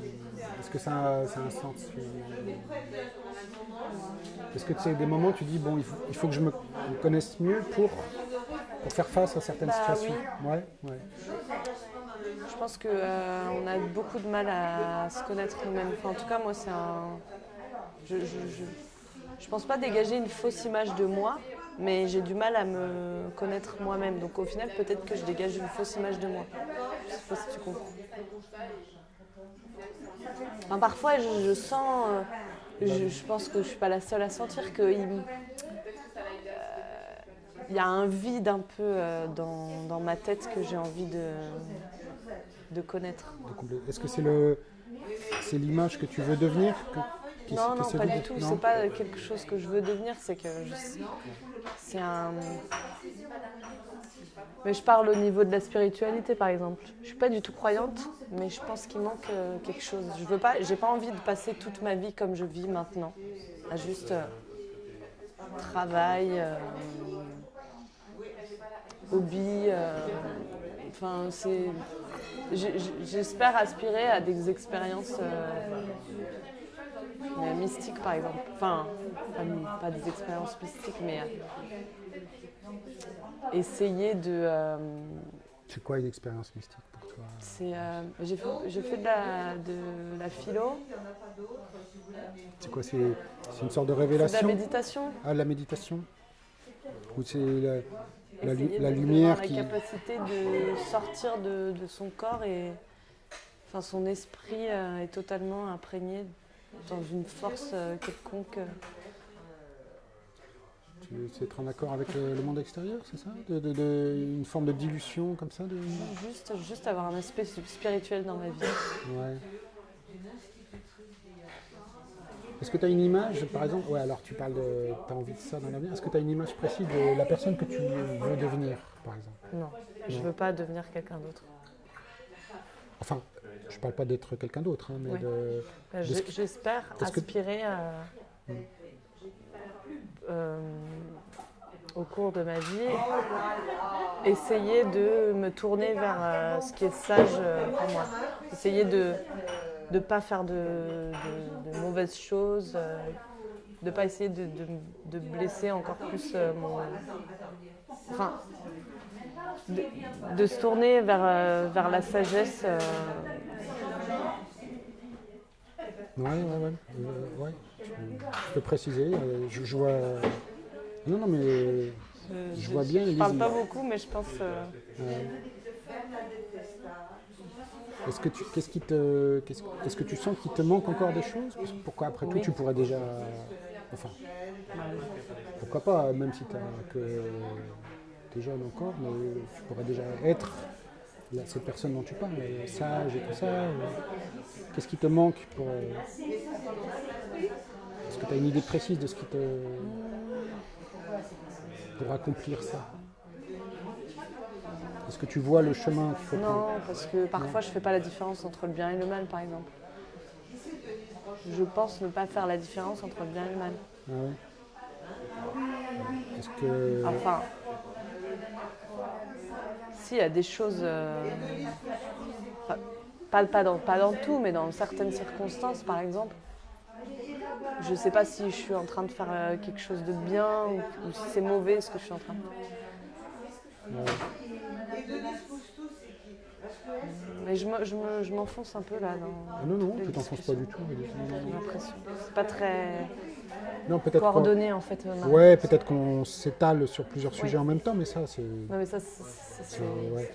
Est-ce que ça a un sens finalement? Est-ce que tu sais, des moments tu dis bon, il faut que je me connaisse mieux pour faire face à certaines situations? Ouais. Je pense qu'on a beaucoup de mal à se connaître nous-mêmes. Enfin, en tout cas, moi, c'est un. Je pense pas dégager une fausse image de moi, mais j'ai du mal à me connaître moi-même. Donc au final, peut-être que je dégage une fausse image de moi. Je sais pas si tu comprends. Enfin, parfois, je sens. Je pense que je suis pas la seule à sentir qu'il y a un vide un peu dans ma tête que j'ai envie de connaître. Est-ce que c'est l'image que tu veux devenir qui qui Non, non, pas séduit? du tout. Non. C'est pas quelque chose que je veux devenir. C'est que c'est un. Mais je parle au niveau de la spiritualité, par exemple. Je suis pas du tout croyante, mais je pense qu'il manque quelque chose. J'ai pas envie de passer toute ma vie comme je vis maintenant, à juste travail, hobby. Enfin, j'espère aspirer à des expériences mystiques, par exemple. Enfin, pas des expériences mystiques, mais essayer de. C'est quoi une expérience mystique pour toi? J'ai fait de la philo, C'est quoi? C'est une sorte de de la révélation? méditation. Ah, la méditation? Ou c'est la Essayer lumière d'avoir qui... la capacité de sortir de son corps et enfin, son esprit est totalement imprégné dans une force quelconque. C'est être en accord avec le monde extérieur, c'est ça? Une forme de dilution comme ça Juste avoir un aspect spirituel dans ma vie. Ouais. Est-ce que tu as une image, par exemple? Ouais, alors tu parles de... Tu as envie de ça dans l'avenir. Est-ce que tu as une image précise de la personne que tu veux devenir, par exemple? Non, je ne veux pas devenir quelqu'un d'autre. Enfin, je parle pas d'être quelqu'un d'autre, hein, mais Ouais. J'espère aspirer à... au cours de ma vie, essayer de me tourner vers ce qui est sage pour moi. Essayer de ne pas faire de mauvaises choses, de ne pas essayer de blesser encore plus mon... Enfin, de se tourner vers la sagesse. Ouais. Ouais. Je peux préciser, je vois... Non, mais je vois bien. Je parle pas beaucoup, mais je pense... Est-ce que tu sens qu'il te manque encore des choses? Pourquoi après tout Oui. tu pourrais déjà... Enfin, pourquoi pas, même si t'es jeune encore, mais tu pourrais déjà être cette personne dont tu parles, sage et tout ça. Qu'est-ce qui te manque pour... Est-ce que tu as une idée précise de ce qui te... pour accomplir ça? Est-ce que tu vois le chemin qu'il faut prendre? Non, parce que parfois je fais pas la différence entre le bien et le mal, par exemple. Je pense ne pas faire la différence entre le bien et le mal. Ah ouais. Est-ce que... Enfin, si, il y a des choses... pas dans tout, mais dans certaines circonstances, par exemple. Je ne sais pas si je suis en train de faire quelque chose de bien ou si c'est mauvais ce que je suis en train de faire. Ouais. Mais je m'enfonce un peu là dans... Non, les tu t'enfonces pas du tout. J'ai l'impression. C'est pas très Non, peut-être coordonné en fait. Ouais, peut-être qu'on s'étale sur plusieurs sujets en même temps, mais ça, c'est... Non mais ça, c'est ouais.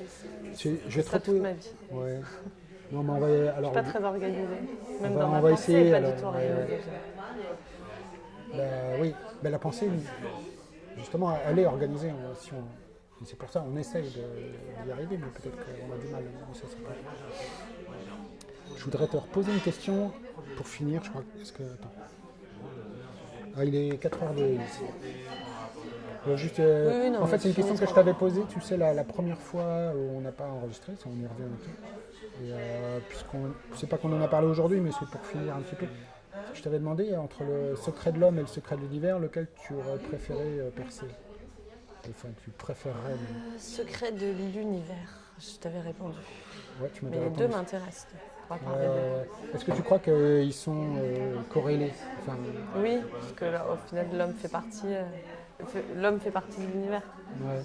c'est Je vais te ça toute proposer... ma vie. Ouais. Non, mais on va... Je Alors, suis pas très organisée. Même dans on ma va pensée, essayer, pas alors, du tout ouais. organisée. oui, la pensée, justement, elle est organisée. C'est pour ça qu'on essaye d'y arriver, mais peut-être qu'on a du mal. Mais ça, c'est pas... Je voudrais te reposer une question pour finir. Je crois. Attends. Ah, il est 4h02 ici. Juste, Oui, non, en fait, c'est une question que je finis-toi. t'avais posée, tu sais, la première fois où on n'a pas enregistré, ça, on y revient un peu. Et c'est pas qu'on en a parlé aujourd'hui, mais c'est pour finir un petit peu. Je t'avais demandé, entre le secret de l'homme et le secret de l'univers, lequel tu aurais préféré percer? Enfin, tu préférerais. Le secret de l'univers, je t'avais répondu. Ouais, tu Mais m'avais les répondu. deux m'intéressent. On va parler des Est-ce que tu crois qu'ils sont corrélés? Enfin, deux. Oui, parce que là, au final, l'homme fait partie de l'univers. ouais.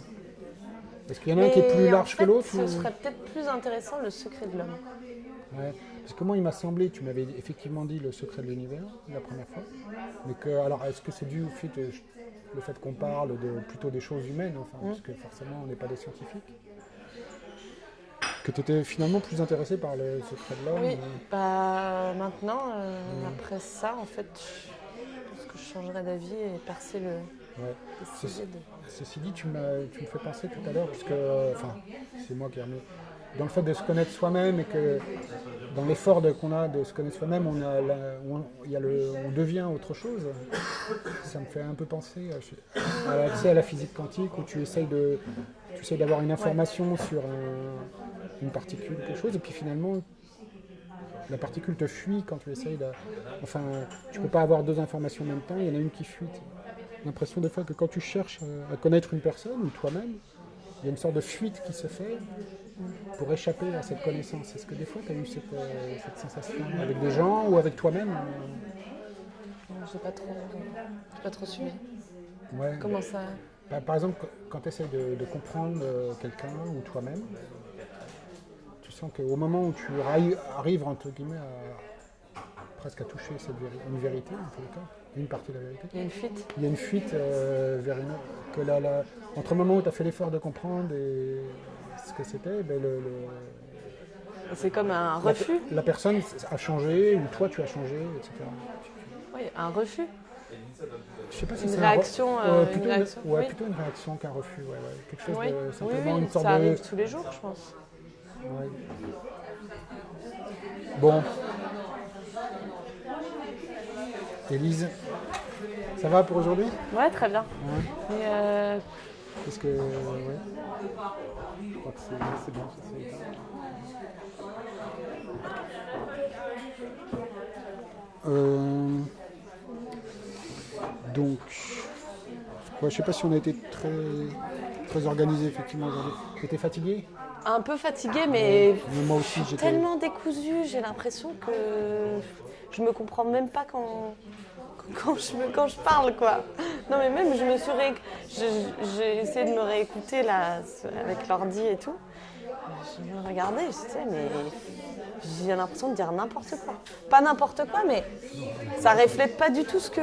Est-ce qu'il y en a un qui est plus large que l'autre? Ce serait peut-être plus intéressant le secret de l'homme. Ouais. Parce que moi, il m'a semblé, tu m'avais effectivement dit le secret de l'univers la première fois. Mais que, alors, est-ce que c'est dû au fait, le fait qu'on parle plutôt des choses humaines, enfin, parce que forcément, on n'est pas des scientifiques? Que tu étais finalement plus intéressé par le secret de l'homme? Oui, bah maintenant, après ça, en fait, je pense que je changerais d'avis et percer le. Ouais. essayer de- Ceci dit, tu me fais penser tout à l'heure, puisque, enfin, c'est moi qui ai remis. dans le fait de se connaître soi-même et que dans l'effort qu'on a de se connaître soi-même, on devient autre chose. Ça me fait un peu penser à la physique quantique où tu essayes d'avoir une information sur une particule, quelque chose, et puis finalement, la particule te fuit quand tu essayes de... Enfin, tu ne peux pas avoir deux informations en même temps, il y en a une qui fuit. J'ai l'impression des fois que quand tu cherches à connaître une personne ou toi-même, il y a une sorte de fuite qui se fait pour échapper à cette connaissance. Est-ce que des fois tu as eu cette sensation avec des gens ou avec toi-même? J'ai pas trop suivi. Ouais. Comment ça? Par exemple, quand tu essaies de comprendre quelqu'un ou toi-même, tu sens qu'au moment où tu arrives entre guillemets presque à toucher une vérité, en tous les cas, une partie de la vérité. Il y a une fuite. Il y a une fuite vers une autre. Entre le moment où tu as fait l'effort de comprendre et ce que c'était, ben C'est comme un refus. La personne a changé, ou toi tu as changé, etc. Oui, un refus. Je sais pas si Une c'est réaction. plutôt une réaction. ouais, Oui. plutôt une réaction qu'un refus. Ouais. Quelque chose Oui. de simplement Oui, une sorte ça de. arrive tous les jours, je pense. Ouais. Bon. Élise, ça va pour aujourd'hui? Ouais, très bien. Ouais. Et Qu'est-ce que. Ouais. Je crois que c'est bon. Donc, ouais, je sais pas si on a été très organisé effectivement aujourd'hui. T'étais fatigué? un peu fatiguée, mais Moi aussi, j'étais. tellement décousue. J'ai l'impression que je me comprends même pas quand je parle, quoi. Non, mais même, j'ai essayé de me réécouter là, avec l'ordi et tout. Je me regardais, je disais, mais j'ai l'impression de dire n'importe quoi. Pas n'importe quoi, mais ça reflète pas du tout ce que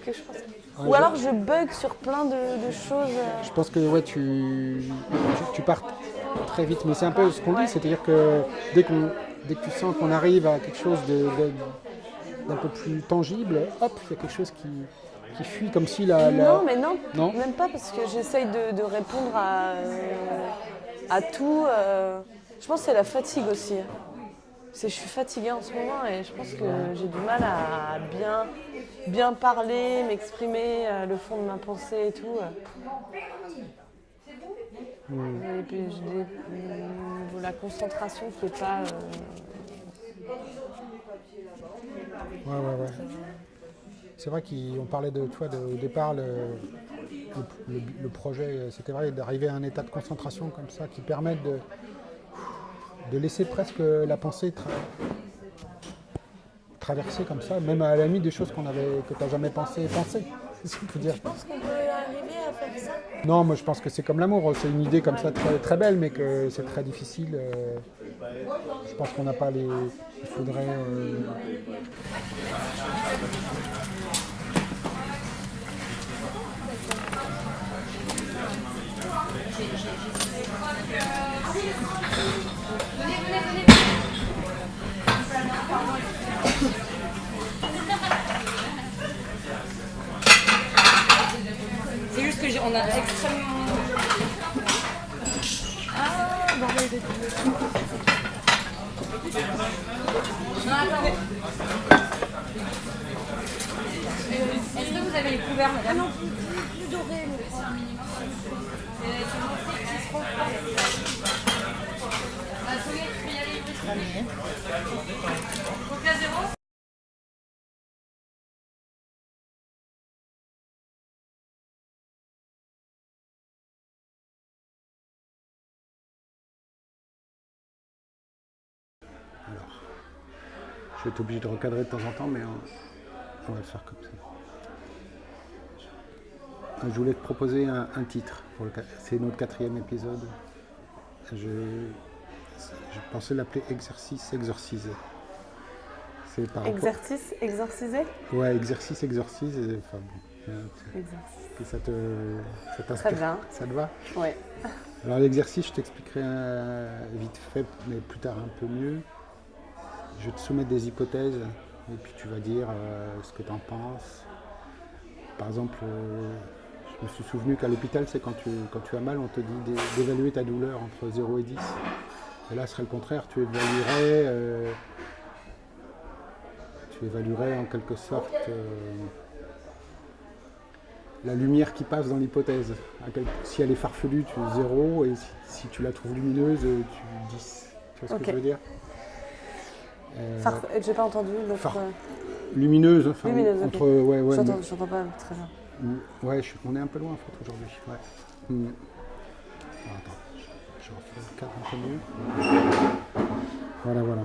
je pense. Ouais, Ou alors je bug sur plein de choses. Je pense que ouais, tu pars très vite, mais c'est un peu ce qu'on dit, c'est-à-dire que dès que tu sens qu'on arrive à quelque chose d'un peu plus tangible, hop, il y a quelque chose qui fuit comme si Non, mais non, Non même pas, parce que j'essaye de répondre à tout. Je pense que c'est la fatigue aussi. Je suis fatiguée en ce moment et je pense que j'ai du mal à bien parler, m'exprimer, le fond de ma pensée et tout. Et puis j'ai la concentration qui n'est pas... Ouais. C'est vrai qu'on parlait de toi au départ, le projet, c'était vrai d'arriver à un état de concentration comme ça qui permet de laisser presque la pensée traverser comme ça, même à la limite des choses que tu n'as jamais pensé, c'est ce qu'on peut dire. Je pense qu'on peut arriver à faire ça. Non, moi je pense que c'est comme l'amour, c'est une idée comme ça très, très belle, mais que c'est très difficile. Je pense qu'on n'a pas les... Il faudrait... C'est juste que on a extrêmement... Non, attendez. Est-ce que vous avez les couverts, madame? Ah non, plus doré, le point minimum. C'est montré qu'ils seront prêts. Sonia, tu peux y aller. Donc à 0. Je vais être obligé de recadrer de temps en temps, mais on va le faire comme ça. Je voulais te proposer un titre. C'est notre 4e épisode. Je pensais l'appeler Exercice exorcisé. C'est par rapport... Exercice, exorcisé. Ouais, exercice exorcisé. Enfin bon. Exercice. Ça t'inspire. Très bien. Ça te va? Oui. Alors l'exercice, je t'expliquerai vite fait, mais plus tard un peu mieux. Je vais te soumettre des hypothèses et puis tu vas dire ce que tu en penses. Par exemple, Je me suis souvenu qu'à l'hôpital, c'est quand tu as mal, on te dit d'évaluer ta douleur entre 0 et 10. Et là, ce serait le contraire, tu évaluerais en quelque sorte la lumière qui passe dans l'hypothèse. Si elle est farfelue, tu 0, et si tu la trouves lumineuse, tu 10. Tu vois ce que je veux dire? J'ai pas entendu l'autre. Lumineuse, enfin, Lumineuse, entre... ok. Ouais, J'entends pas très bien. Ouais, on est un peu loin en fait aujourd'hui. Ouais. Alors, attends, je refais le cadre un peu mieux. Voilà.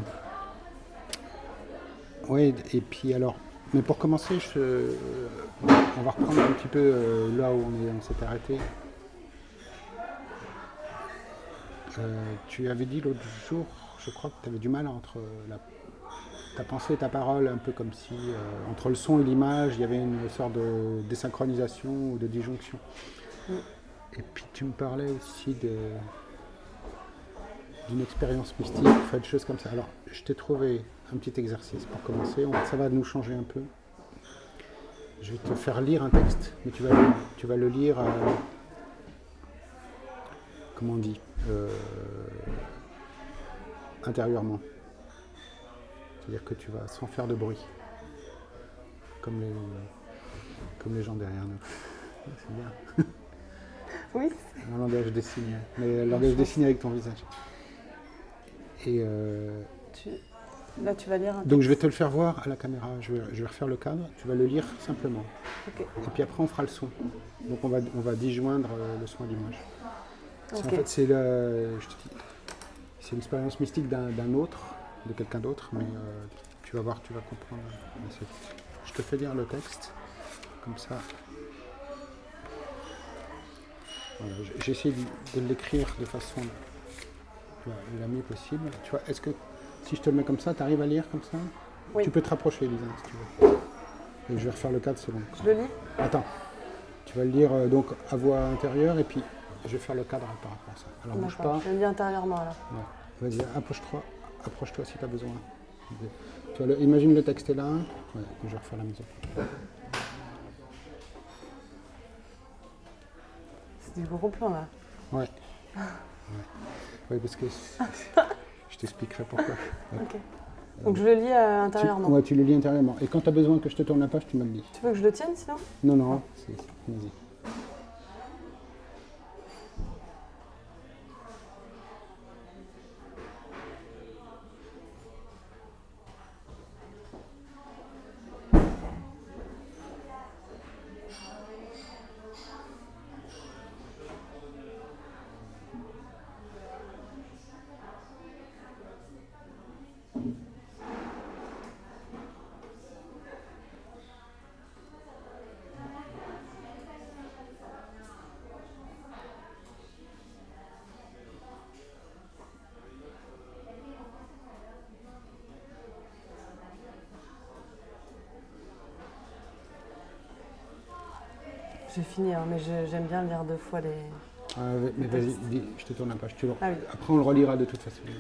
Oui, et puis alors, mais pour commencer, on va reprendre un petit peu là où on s'était arrêté. Tu avais dit l'autre jour, je crois que tu avais du mal entre ta pensée et ta parole, un peu comme si entre le son et l'image, il y avait une sorte de désynchronisation ou de disjonction. Et puis tu me parlais aussi d'une expérience mystique, des choses comme ça. Alors, je t'ai trouvé un petit exercice pour commencer. Ça va nous changer un peu. Je vais te faire lire un texte, mais tu vas le lire, comment on dit, intérieurement. C'est-à-dire que tu vas sans faire de bruit, comme les gens derrière nous. C'est bien. Oui. Un langage des signes, mais un langage des signes avec ton visage. Et Là, tu vas lire un texte. donc je vais te le faire voir à la caméra. Je vais refaire le cadre. Tu vas le lire simplement. Ok. Et puis après, on fera le son. Donc on va disjoindre le son et l'image. Ok. En fait, c'est l'expérience mystique d'un autre, de quelqu'un d'autre, mais tu vas voir, tu vas comprendre. Je te fais lire le texte, comme ça. Voilà, j'ai essayé de l'écrire de façon la mieux possible. Tu vois, est-ce que si je te le mets comme ça, tu arrives à lire comme ça? Oui. Tu peux te rapprocher, Lisa, si tu veux. Et je vais refaire le cadre selon. Je le lis? Attends, tu vas le lire donc à voix intérieure et puis je vais faire le cadre par rapport à ça. Alors bouge pas. Je le lis intérieurement alors. Ouais. Vas-y, approche-toi si tu as besoin. Tu vois, imagine le texte est là. Ouais, je vais refaire la musique. C'est du gros plan là. Ouais. Ouais, parce que je t'expliquerai pourquoi. Ouais. Ok. Donc je le lis intérieurement. Tu le lis intérieurement. Et quand tu as besoin que je te tourne la page, tu me le dis. Tu veux que je le tienne sinon? Non, vas-y. J'ai fini, hein, mais j'aime bien lire 2 fois les... Mais vas-y, je te tourne la page. Ah oui. Après, on le relira de toute façon. Vas-y.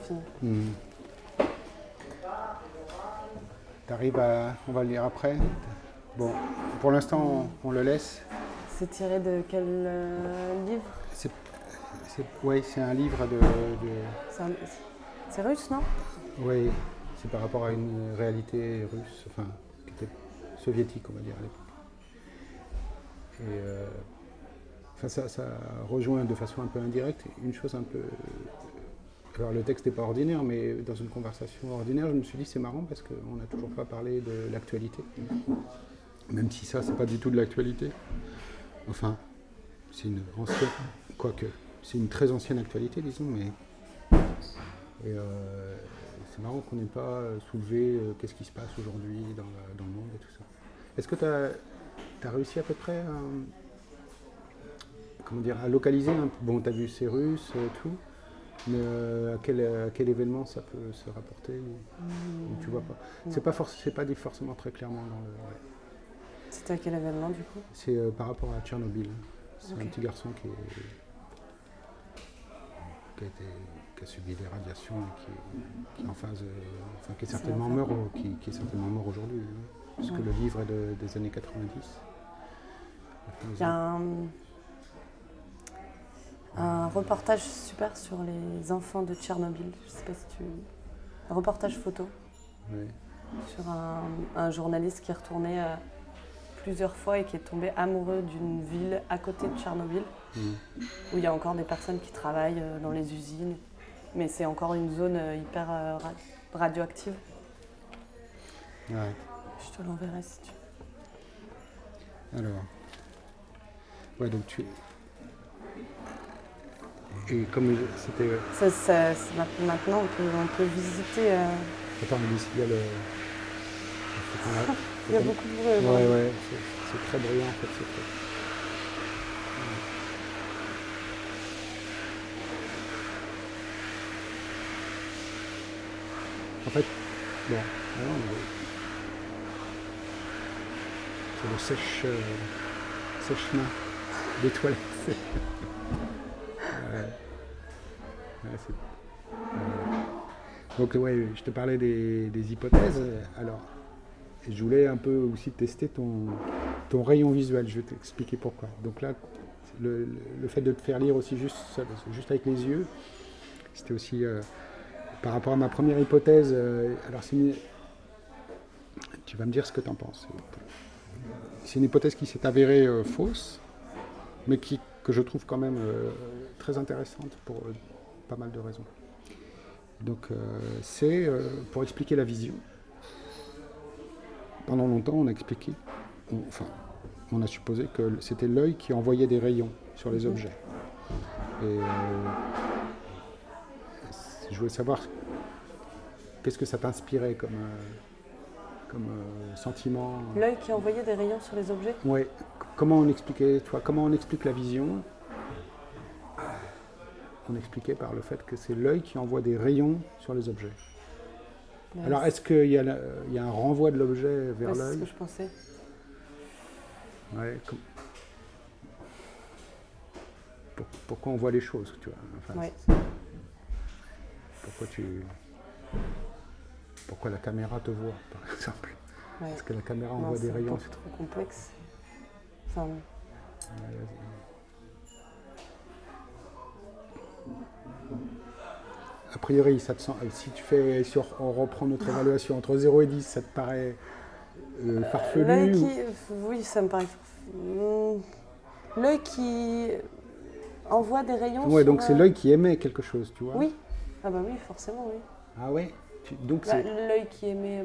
fini. T'arrives à... On va le lire après. Bon, pour l'instant, on le laisse. C'est tiré de quel livre? Oui, c'est un livre de... C'est russe, non? Oui, c'est par rapport à une réalité russe, enfin, qui était soviétique, on va dire, à l'époque. Et enfin, ça rejoint de façon un peu indirecte une chose un peu... Alors le texte n'est pas ordinaire, mais dans une conversation ordinaire, je me suis dit c'est marrant parce qu'on n'a toujours pas parlé de l'actualité. Même si ça, c'est pas du tout de l'actualité. Enfin, c'est une ancienne... Quoique, c'est une très ancienne actualité, disons, mais... Et c'est marrant qu'on n'ait pas soulevé qu'est-ce qui se passe aujourd'hui dans le monde et tout ça. Est-ce que tu as réussi à peu près à localiser bon, tu as vu c'est russe, tout, mais à quel événement ça peut se rapporter ou tu vois pas? C'est pas dit forcément très clairement dans le... Ouais. C'était à quel événement du coup? C'est par rapport à Tchernobyl. C'est un petit garçon qui a subi des radiations et qui est en phase, enfin qui est certainement mort, qui est certainement mort aujourd'hui, hein, puisque le livre est des années 90. Il y a un reportage super sur les enfants de Tchernobyl. Je sais pas si tu... Un reportage photo. Oui. Sur un journaliste qui est retourné plusieurs fois et qui est tombé amoureux d'une ville à côté de Tchernobyl, où il y a encore des personnes qui travaillent dans les usines, mais c'est encore une zone hyper radioactive. Ouais. Je te l'enverrai si tu veux. Alors, ouais, donc tu... Et comme c'était... Maintenant, on peut visiter... Attends, mais il y a le... Il y a beaucoup de bruit. Ouais, c'est très bruyant en fait. En fait, bon, c'est le sèche-main des toilettes. Donc ouais, je te parlais des hypothèses. Alors, je voulais un peu aussi tester ton rayon visuel. Je vais t'expliquer pourquoi. Donc là, le fait de te faire lire aussi juste avec les yeux, c'était aussi par rapport à ma première hypothèse. Alors tu vas me dire ce que tu en penses. C'est une hypothèse qui s'est avérée fausse, mais que je trouve quand même très intéressante pour pas mal de raisons. Donc c'est pour expliquer la vision. Pendant longtemps, on a supposé que c'était l'œil qui envoyait des rayons sur les objets. Et je voulais savoir qu'est-ce que ça t'inspirait comme sentiment. L'œil qui envoyait des rayons sur les objets? Oui. Comment on explique la vision? On expliquait par le fait que c'est l'œil qui envoie des rayons sur les objets. Ouais. Alors, est-ce qu'il y a un renvoi de l'objet vers l'œil? C'est ce que je pensais. Ouais, pourquoi on voit les choses, tu vois? Enfin, ouais. Pourquoi la caméra te voit, par exemple? Ouais. Est-ce que la caméra envoie des rayons? C'est trop complexe. Enfin... A priori, ça te sent, si on reprend notre évaluation entre 0 et 10, ça te paraît farfelu? Oui, ça me paraît farfelu. L'œil qui envoie des rayons. Ouais, donc c'est l'œil qui émet quelque chose, tu vois? Oui. Ah bah oui, forcément, oui. Ah ouais? Donc c'est... L'œil qui émet,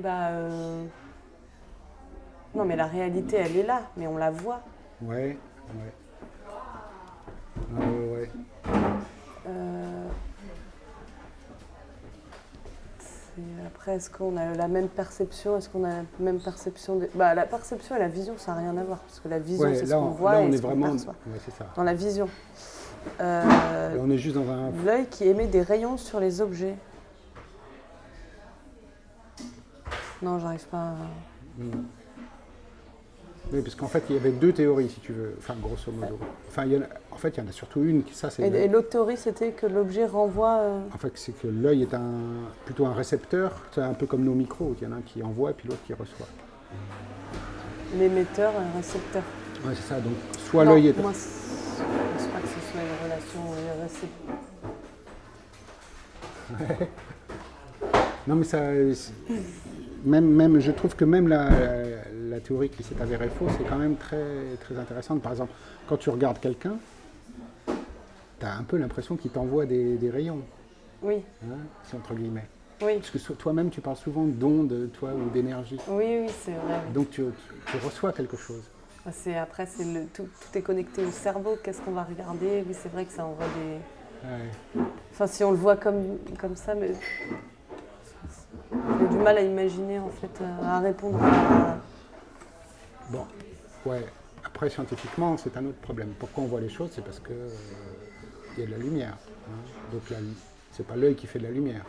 Non, mais la réalité, elle est là, mais on la voit. Ouais. Après, est-ce qu'on a la même perception? Est-ce qu'on a la même perception la perception et la vision, ça n'a rien à voir. Parce que la vision, c'est ce qu'on voit et ce qu'on perçoit. Ouais, c'est ça. Dans la vision. On est juste dans un... L'œil qui émet des rayons sur les objets. Non, j'arrive pas à... Oui, parce qu'en fait, il y avait 2 théories, si tu veux, enfin, grosso modo. Enfin, en fait, il y en a surtout une, ça, c'est... Et l'autre théorie, c'était que l'objet renvoie... En fait, c'est que l'œil est plutôt un récepteur, c'est un peu comme nos micros, il y en a un qui envoie et puis l'autre qui reçoit. l'émetteur et le récepteur. Ouais, c'est ça, donc soit Non, l'œil est... moi, je pense pas que ce soit une relation récepteur. Non, mais ça... Même, je trouve que même la théorie qui s'est avérée fausse est quand même très, très intéressante. Par exemple, quand tu regardes quelqu'un, tu as un peu l'impression qu'il t'envoie des rayons, Oui, hein, si entre guillemets. oui. Parce que toi-même, tu parles souvent d'ondes, toi, ou d'énergie. Oui, c'est vrai. Donc tu reçois quelque chose. Après, tout est connecté au cerveau. Qu'est-ce qu'on va regarder? Oui, c'est vrai que ça envoie des... Ouais. Enfin, si on le voit comme ça, mais j'ai du mal à imaginer, en fait, à répondre à... Bon, ouais. Après, scientifiquement, c'est un autre problème. Pourquoi on voit les choses? C'est parce que il y a de la lumière. Hein. Donc, c'est pas l'œil qui fait de la lumière.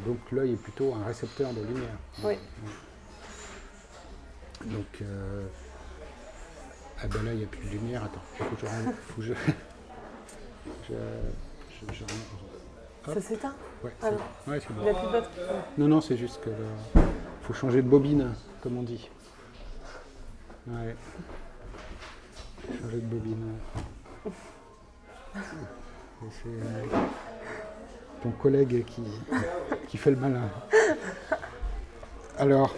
Donc, l'œil est plutôt un récepteur de lumière. Oui. Donc, ah ben là, il n'y a plus de lumière. Attends, faut que je... Hop. Ça s'éteint? Ouais, Ah non. ouais, c'est bon. Il n'y a plus de batterie? Non, c'est juste que faut changer de bobine, comme on dit. Ouais. Changer de bobine. Et c'est ton collègue qui fait le malin. Alors,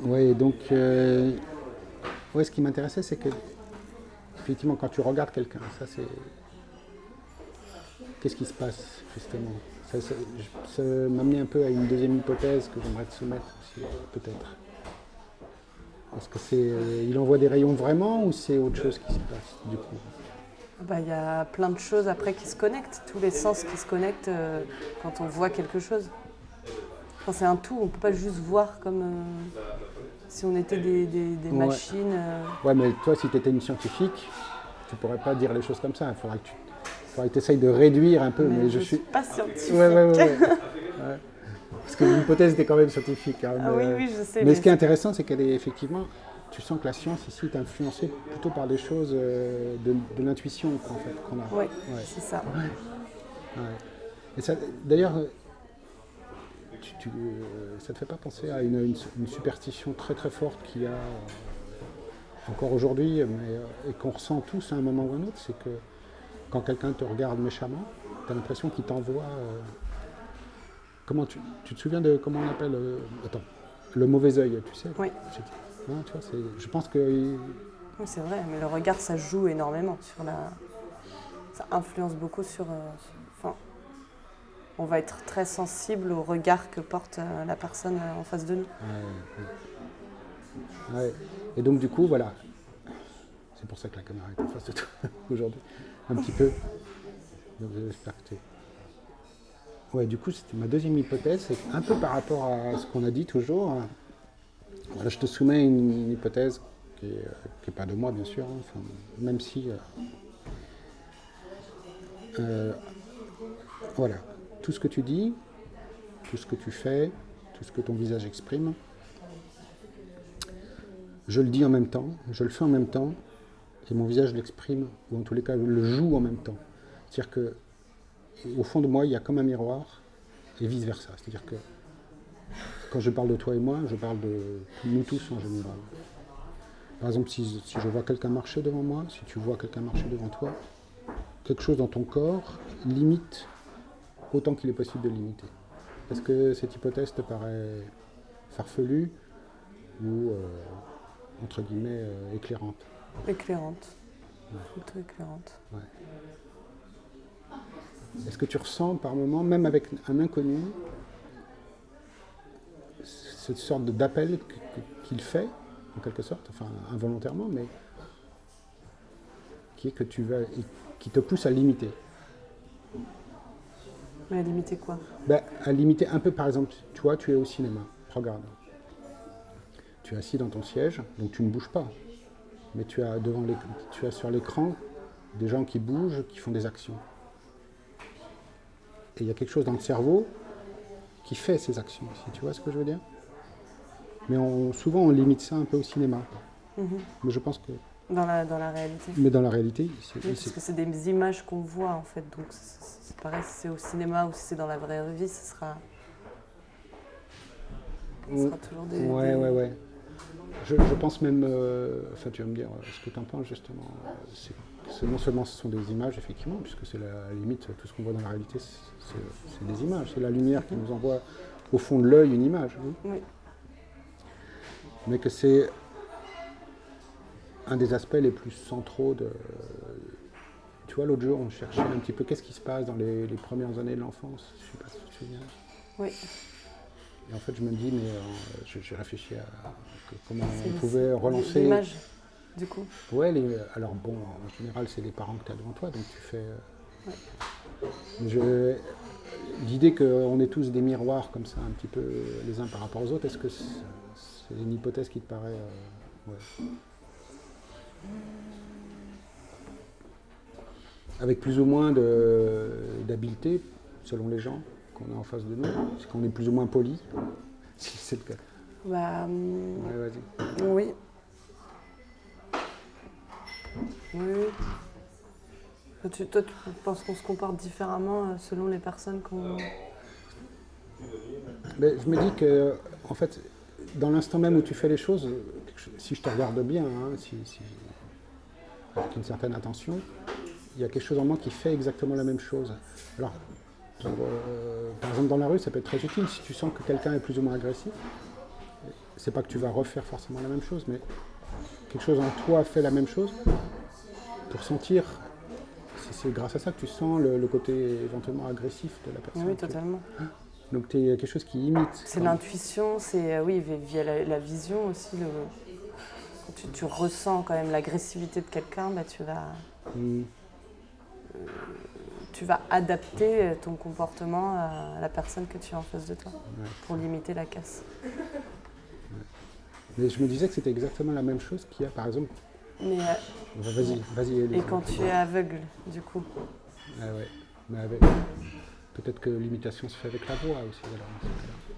ouais, donc, ouais, ce qui m'intéressait, c'est que, effectivement, quand tu regardes quelqu'un, ça c'est... Qu'est-ce qui se passe, justement? Ça m'a amené un peu à une deuxième hypothèse que j'aimerais te soumettre aussi, peut-être. Est-ce que il envoie des rayons vraiment ou c'est autre chose qui se passe, du coup? Il y a plein de choses après qui se connectent, tous les sens qui se connectent quand on voit quelque chose. Enfin, c'est un tout, on ne peut pas juste voir comme si on était des machines. Ouais, mais toi, si tu étais une scientifique, tu ne pourrais pas dire les choses comme ça. Il faudrait que tu essayes de réduire un peu. Mais je suis pas scientifique. Ouais. Parce que l'hypothèse était quand même scientifique. Hein, ah oui, je sais. Mais ce qui est intéressant, c'est qu'elle est effectivement... Tu sens que la science ici est influencée plutôt par des choses de l'intuition en fait, qu'on a. Oui, c'est ça. Ouais. Et ça, d'ailleurs, ça te fait pas penser à une superstition très très forte qu'il y a encore aujourd'hui, et qu'on ressent tous à un moment ou à un autre, c'est que quand quelqu'un te regarde méchamment, tu as l'impression qu'il t'envoie... tu te souviens de comment on appelle le mauvais œil, tu sais? Oui. Non, tu vois, je pense que... Oui, c'est vrai, mais le regard, ça joue énormément sur ça influence beaucoup sur... on va être très sensible au regard que porte la personne en face de nous. Ouais. Et donc, du coup, voilà. C'est pour ça que la caméra est en face de toi aujourd'hui. Un petit peu. Donc, j'espère que tu... Ouais, du coup, c'était ma deuxième hypothèse. C'est un peu par rapport à ce qu'on a dit toujours. Voilà, je te soumets une hypothèse qui n'est pas de moi, bien sûr, hein, enfin, même si... voilà, tout ce que tu dis, tout ce que tu fais, tout ce que ton visage exprime, je le dis en même temps, je le fais en même temps, et mon visage l'exprime, ou en tous les cas, je le joue en même temps. C'est-à-dire qu'au fond de moi, il y a comme un miroir, et vice-versa. C'est-à-dire que quand je parle de toi et moi, je parle de nous tous en général. Par exemple, si je vois quelqu'un marcher devant moi, si tu vois quelqu'un marcher devant toi, quelque chose dans ton corps limite autant qu'il est possible de limiter. Est-ce que cette hypothèse te paraît farfelue ou, entre guillemets, éclairante? Éclairante. Ouais. Plutôt éclairante. Ouais. Est-ce que tu ressens par moments, même avec un inconnu, cette sorte d'appel qu'il fait, en quelque sorte, enfin involontairement, mais qui est que qui te pousse à limiter? Mais à limiter quoi? À limiter un peu, par exemple, toi, tu es au cinéma, regarde. Tu es assis dans ton siège, donc tu ne bouges pas. Mais tu as sur l'écran des gens qui bougent, qui font des actions. Et il y a quelque chose dans le cerveau qui fait ces actions aussi. Tu vois ce que je veux dire? Mais souvent, on limite ça un peu au cinéma. Mhm. Mais je pense que... Dans la réalité. Mais dans la réalité, Oui, parce que c'est des images qu'on voit en fait, donc c'est pareil si c'est au cinéma ou si c'est dans la vraie vie, ce sera toujours des... Ouais. Je pense même, enfin tu vas me dire ce que tu en penses justement, c'est non seulement ce sont des images effectivement, puisque c'est la limite, tout ce qu'on voit dans la réalité c'est des images, c'est la lumière qui nous envoie au fond de l'œil une image, hein. Oui. Mais que c'est un des aspects les plus centraux de... Tu vois, l'autre jour on cherchait un petit peu qu'est-ce qui se passe dans les premières années de l'enfance, je ne sais pas si tu te souviens. Oui. Et en fait, je me dis, mais j'ai réfléchi à comment on pouvait relancer... L'image, du coup. Ouais, alors bon, en général, c'est les parents que tu as devant toi, donc tu fais... L'idée qu'on est tous des miroirs comme ça, un petit peu les uns par rapport aux autres, est-ce que c'est une hypothèse qui te paraît... ouais. Avec plus ou moins d'habileté, selon les gens qu'on a en face de nous, c'est qu'on est plus ou moins poli, si c'est le cas. Bah, Ouais, vas-y. oui. Oui. Toi, tu penses qu'on se comporte différemment selon les personnes qu'on... Mais je me dis que, en fait, dans l'instant même où tu fais les choses, si je te regarde bien, hein, avec une certaine attention, il y a quelque chose en moi qui fait exactement la même chose. Alors, par exemple, dans la rue, ça peut être très utile. Si tu sens que quelqu'un est plus ou moins agressif, c'est pas que tu vas refaire forcément la même chose, mais quelque chose en toi fait la même chose pour sentir. C'est grâce à ça que tu sens le côté éventuellement agressif de la personne. Oui, totalement. Donc tu es quelque chose qui imite. C'est l'intuition, c'est oui, via la vision aussi. Quand tu ressens quand même l'agressivité de quelqu'un, bah, tu vas adapter ton comportement à la personne que tu as en face de toi pour limiter la casse. Ouais. Mais je me disais que c'était exactement la même chose qu'il y a par exemple. Mais, vas-y. Et quand tu es aveugle, du coup. Ah ouais. Mais peut-être que l'imitation se fait avec la voix aussi. Alors,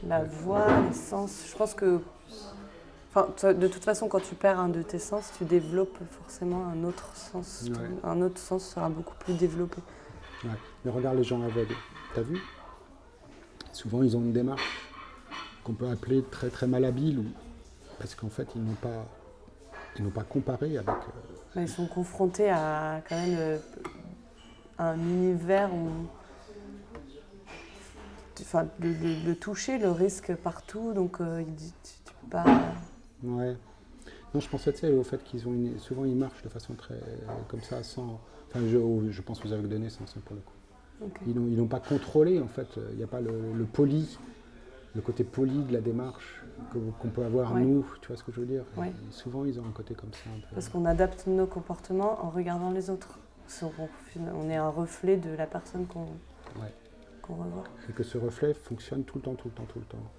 la voix, les sens. Je pense que. Enfin, de toute façon, quand tu perds un de tes sens, tu développes forcément un autre sens. Ouais. Un autre sens sera beaucoup plus développé. Ouais. Mais regarde les gens aveugles. T'as vu ? Souvent, ils ont une démarche qu'on peut appeler très très malhabile, parce qu'en fait, ils n'ont pas comparé avec... Ils sont confrontés à quand même un univers où... Enfin, le toucher, le risque partout, donc tu peux pas... Ouais. Non, je pensais au fait qu'ils ont souvent ils marchent de façon très comme ça, sans... Enfin, je pense aux aveugles de naissance pour le coup. Okay. Ils n'ont pas contrôlé, en fait. Il n'y a pas le poli, le côté poli de la démarche qu'on peut avoir nous, tu vois ce que je veux dire. Ouais. Et souvent, ils ont un côté comme ça. Un peu. Parce qu'on adapte nos comportements en regardant les autres. On est un reflet de la personne qu'on revoit. Et que ce reflet fonctionne tout le temps.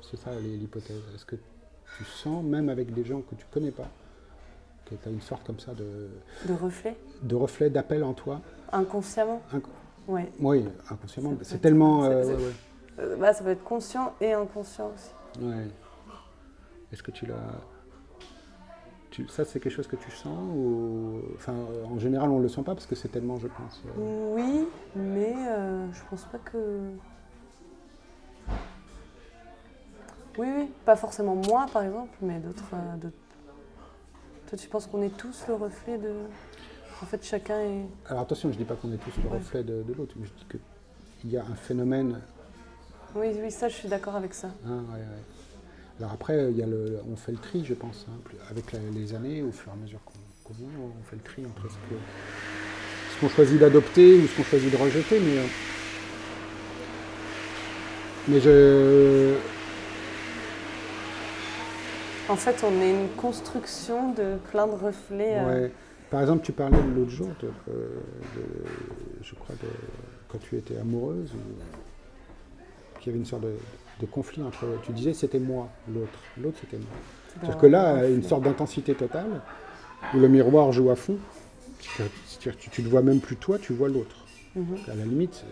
C'est ça l'hypothèse. Est-ce que tu sens, même avec des gens que tu ne connais pas, que tu as une sorte comme ça de reflet ? De reflet, d'appel en toi. Inconsciemment ? Ouais. Oui, inconsciemment. C'est tellement... Bah, ça peut être conscient et inconscient aussi. Ouais. Est-ce que tu l'as... Ça, c'est quelque chose que tu sens ou... Enfin, en général, on ne le sent pas parce que c'est tellement, je pense... Oui, mais je pense pas que... Oui, pas forcément moi, par exemple, mais d'autres... Toi, tu penses qu'on est tous le reflet de... En fait, chacun est... Alors attention, je ne dis pas qu'on est tous le reflet de l'autre, mais je dis qu'il y a un phénomène... Oui, ça, je suis d'accord avec ça. Ouais. Alors après, on fait le tri, je pense, avec les années, au fur et à mesure qu'on vient, on fait le tri entre ce qu'on choisit d'adopter ou ce qu'on choisit de rejeter, mais En fait, on est une construction de plein de reflets. Ouais. Par exemple, tu parlais l'autre jour je crois, quand tu étais amoureuse, qu'il y avait une sorte de conflit entre... Tu disais c'était moi, l'autre c'était moi. C'est-à-dire que là, une sorte d'intensité totale, où le miroir joue à fond, c'est-à-dire que tu ne vois même plus toi, tu vois l'autre. À la limite,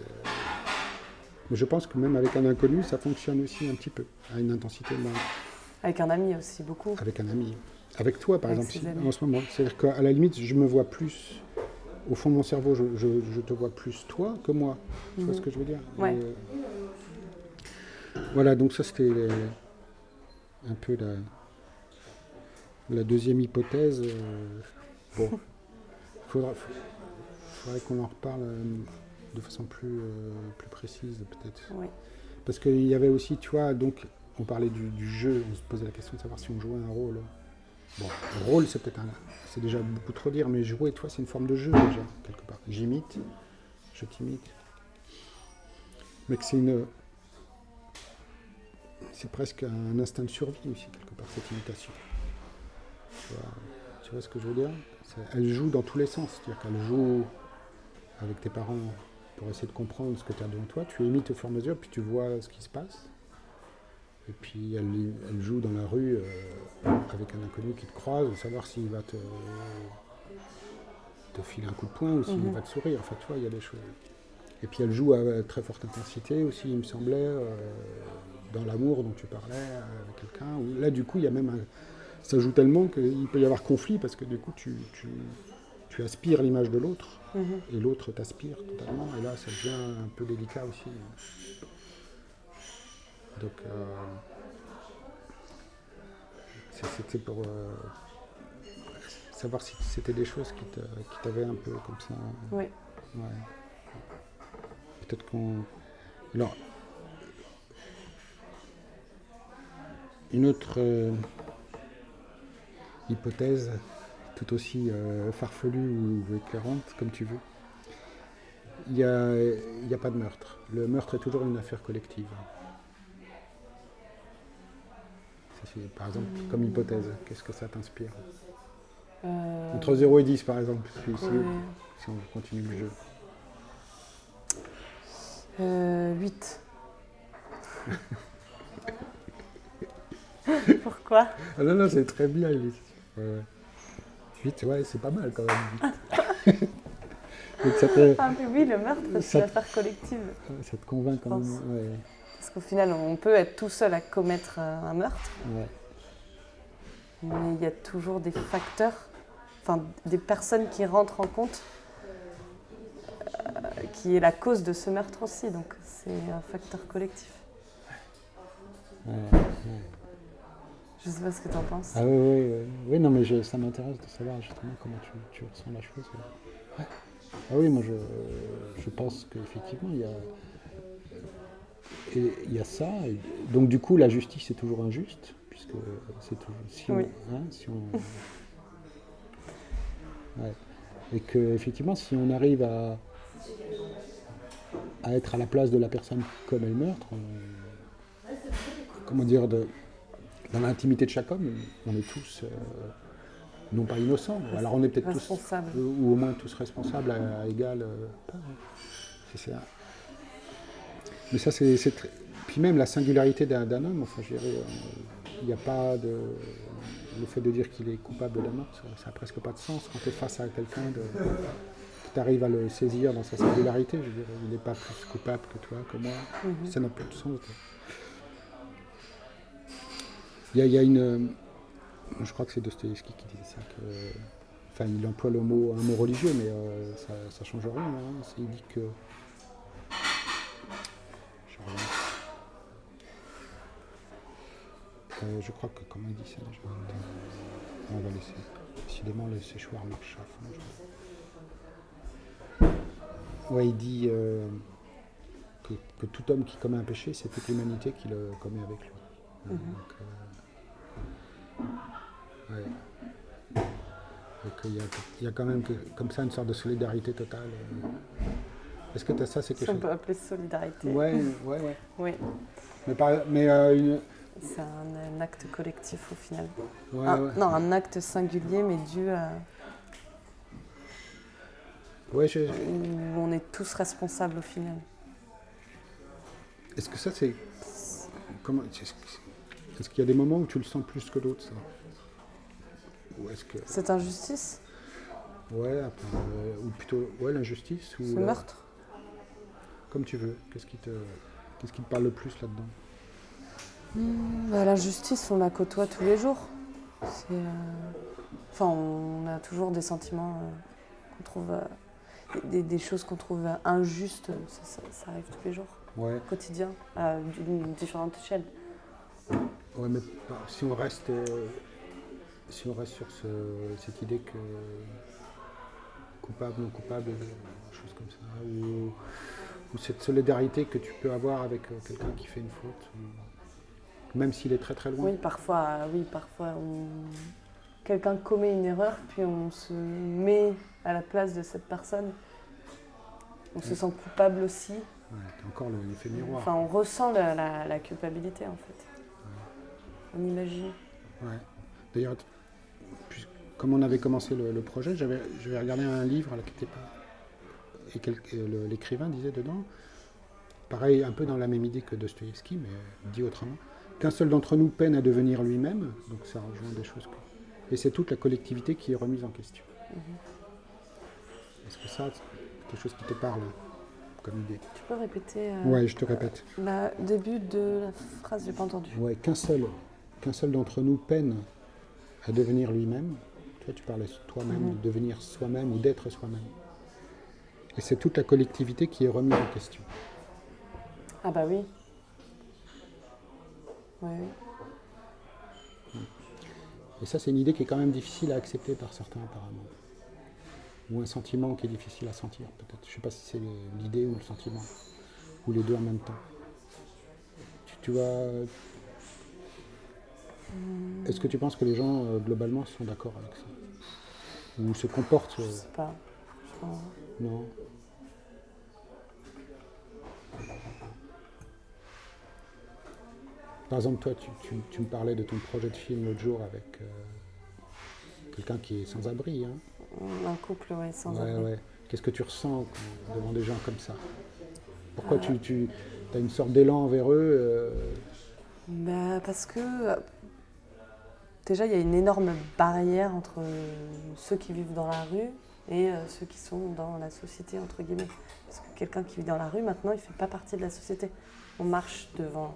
mais je pense que même avec un inconnu, ça fonctionne aussi un petit peu, à une intensité moindre. Avec un ami aussi, beaucoup. avec un ami. Avec toi, par Avec exemple, ses amis. en ce moment. C'est-à-dire qu'à la limite, je me vois plus, au fond de mon cerveau, je te vois plus toi que moi. Tu vois ce que je veux dire? Ouais. Et, voilà, donc ça c'était un peu la deuxième hypothèse. Bon, faudrait qu'on en reparle de façon plus précise peut-être. Oui. Parce qu'il y avait aussi, tu vois, donc on parlait du jeu, on se posait la question de savoir si on jouait un rôle. Bon, le rôle c'est peut-être c'est déjà beaucoup trop dire, mais jouer, toi, c'est une forme de jeu déjà, quelque part. J'imite, je t'imite. Mais que c'est presque un instinct de survie aussi, quelque part, cette imitation. Tu vois ce que je veux dire? Elle joue dans tous les sens, c'est-à-dire qu'elle joue avec tes parents pour essayer de comprendre ce que tu as devant toi, tu imites au fur et à mesure, puis tu vois ce qui se passe. Et puis elle joue dans la rue avec un inconnu qui te croise, savoir s'il va te filer un coup de poing ou s'il va te sourire. Enfin, tu vois, il y a des choses. Et puis elle joue à très forte intensité aussi, il me semblait, dans l'amour dont tu parlais avec quelqu'un. Là, du coup, il y a même ça joue tellement qu'il peut y avoir conflit parce que du coup, tu aspires l'image de l'autre et l'autre t'aspire totalement. Et là, ça devient un peu délicat aussi. Donc, c'était pour savoir si c'était des choses qui t'avaient un peu comme ça. Oui. Ouais. Peut-être qu'on... Alors, une autre hypothèse, tout aussi farfelue ou éclairante, comme tu veux. Il n'y a pas de meurtre. Le meurtre est toujours une affaire collective. Ça, c'est, par exemple, comme hypothèse, qu'est-ce que ça t'inspire? Entre 0 et 10, par exemple, si on continue le jeu. 8. Pourquoi? Ah non, c'est très bien, Elise. Ouais. 8, ouais, c'est pas mal quand même. 8. Donc ça mais oui, le meurtre, c'est une affaire collective. Ça te convainc quand même. Ouais. Parce qu'au final, on peut être tout seul à commettre un meurtre, Ouais. mais il y a toujours des facteurs, enfin des personnes qui rentrent en compte, qui est la cause de ce meurtre aussi. Donc c'est un facteur collectif. Ouais. Je sais pas ce que tu en penses. Ah oui, non, mais ça m'intéresse de savoir justement comment tu ressens la chose. Ouais. Ah oui, moi je pense qu'effectivement il y a ça. Et donc du coup, la justice est toujours injuste, puisque c'est toujours... Ouais. Et qu'effectivement, si on arrive à être à la place de la personne comme elle meurt, comment dire, dans l'intimité de chaque homme, on est tous, non pas innocents, alors on est peut-être tous, ou au moins tous responsables à égal part. C'est ça. Mais ça, c'est puis même la singularité d'un homme, enfin, je dirais, il n'y a pas de... Le fait de dire qu'il est coupable d'un meurtre, ça n'a presque pas de sens quand tu es face à quelqu'un, que tu arrives à le saisir dans sa singularité. Je veux dire, il n'est pas plus coupable que toi, que moi. Ça n'a plus de sens. Il y a une... Je crois que c'est Dostoïevski qui disait ça. Enfin, il emploie un mot religieux, mais ça ne change rien. Hein. Il dit que... Je crois que, comment il dit ça déjà? On va laisser. Décidément, le séchoir marche à fond. Ouais, il dit que tout homme qui commet un péché, c'est toute l'humanité qui le commet avec lui. Donc, Donc il y a quand même comme ça une sorte de solidarité totale. Est-ce que ça, c'est quelque chose? On peut appeler solidarité. Ouais. Oui. C'est un acte collectif au final. Ouais. Non, un acte singulier, mais dû à... Ouais, où on est tous responsables au final. Est-ce que ça, c'est... Comment... Est-ce qu'il y a des moments où tu le sens plus que d'autres, ça? Ou est-ce que... Cette injustice? Ouais, ou plutôt l'injustice ou ce meurtre? Comme tu veux. Qu'est-ce qui te parle le plus là-dedans? La justice, on la côtoie tous les jours. On a toujours des sentiments qu'on trouve, des choses qu'on trouve injustes. Ça arrive tous les jours, Ouais. au quotidien, à d'une différente échelle. Ouais, mais si on reste sur cette idée que coupable, non coupable, des choses comme ça, ou cette solidarité que tu peux avoir avec quelqu'un qui fait une faute, même s'il est très très loin. Oui, parfois, quelqu'un commet une erreur, puis on se met à la place de cette personne. On se sent coupable aussi. Ouais, t'as encore l'effet miroir. Enfin, on ressent la culpabilité, en fait. On imagine. Ouais. D'ailleurs, comme on avait commencé le projet, j'avais regardé un livre là, qui était pas. Et l'écrivain disait dedans, pareil, un peu dans la même idée que Dostoïevski, mais dit autrement, qu'un seul d'entre nous peine à devenir lui-même, donc ça rejoint des choses. Et c'est toute la collectivité qui est remise en question. Est-ce que ça, c'est quelque chose qui te parle comme idée? Tu peux répéter Ouais, je te répète. le début de la phrase, j'ai pas entendu. Ouais, qu'un seul d'entre nous peine à devenir lui-même. Toi, tu parlais toi-même, de devenir soi-même ou d'être soi-même. Et c'est toute la collectivité qui est remise en question. Ah bah oui. Oui. Et ça, c'est une idée qui est quand même difficile à accepter par certains, apparemment. Ou un sentiment qui est difficile à sentir, peut-être. Je ne sais pas si c'est l'idée ou le sentiment, ou les deux en même temps. Tu vois... Est-ce que tu penses que les gens, globalement, sont d'accord avec ça? Ou se comportent... Je sais pas. Non. Par exemple, toi, tu me parlais de ton projet de film l'autre jour avec quelqu'un qui est sans abri. Hein. Un couple, ouais, sans abri. Ouais. Qu'est-ce que tu ressens devant des gens comme ça? Pourquoi tu as une sorte d'élan envers eux Parce que déjà, il y a une énorme barrière entre ceux qui vivent dans la rue et ceux qui sont dans la société, entre guillemets. Parce que quelqu'un qui vit dans la rue, maintenant, il ne fait pas partie de la société. On marche devant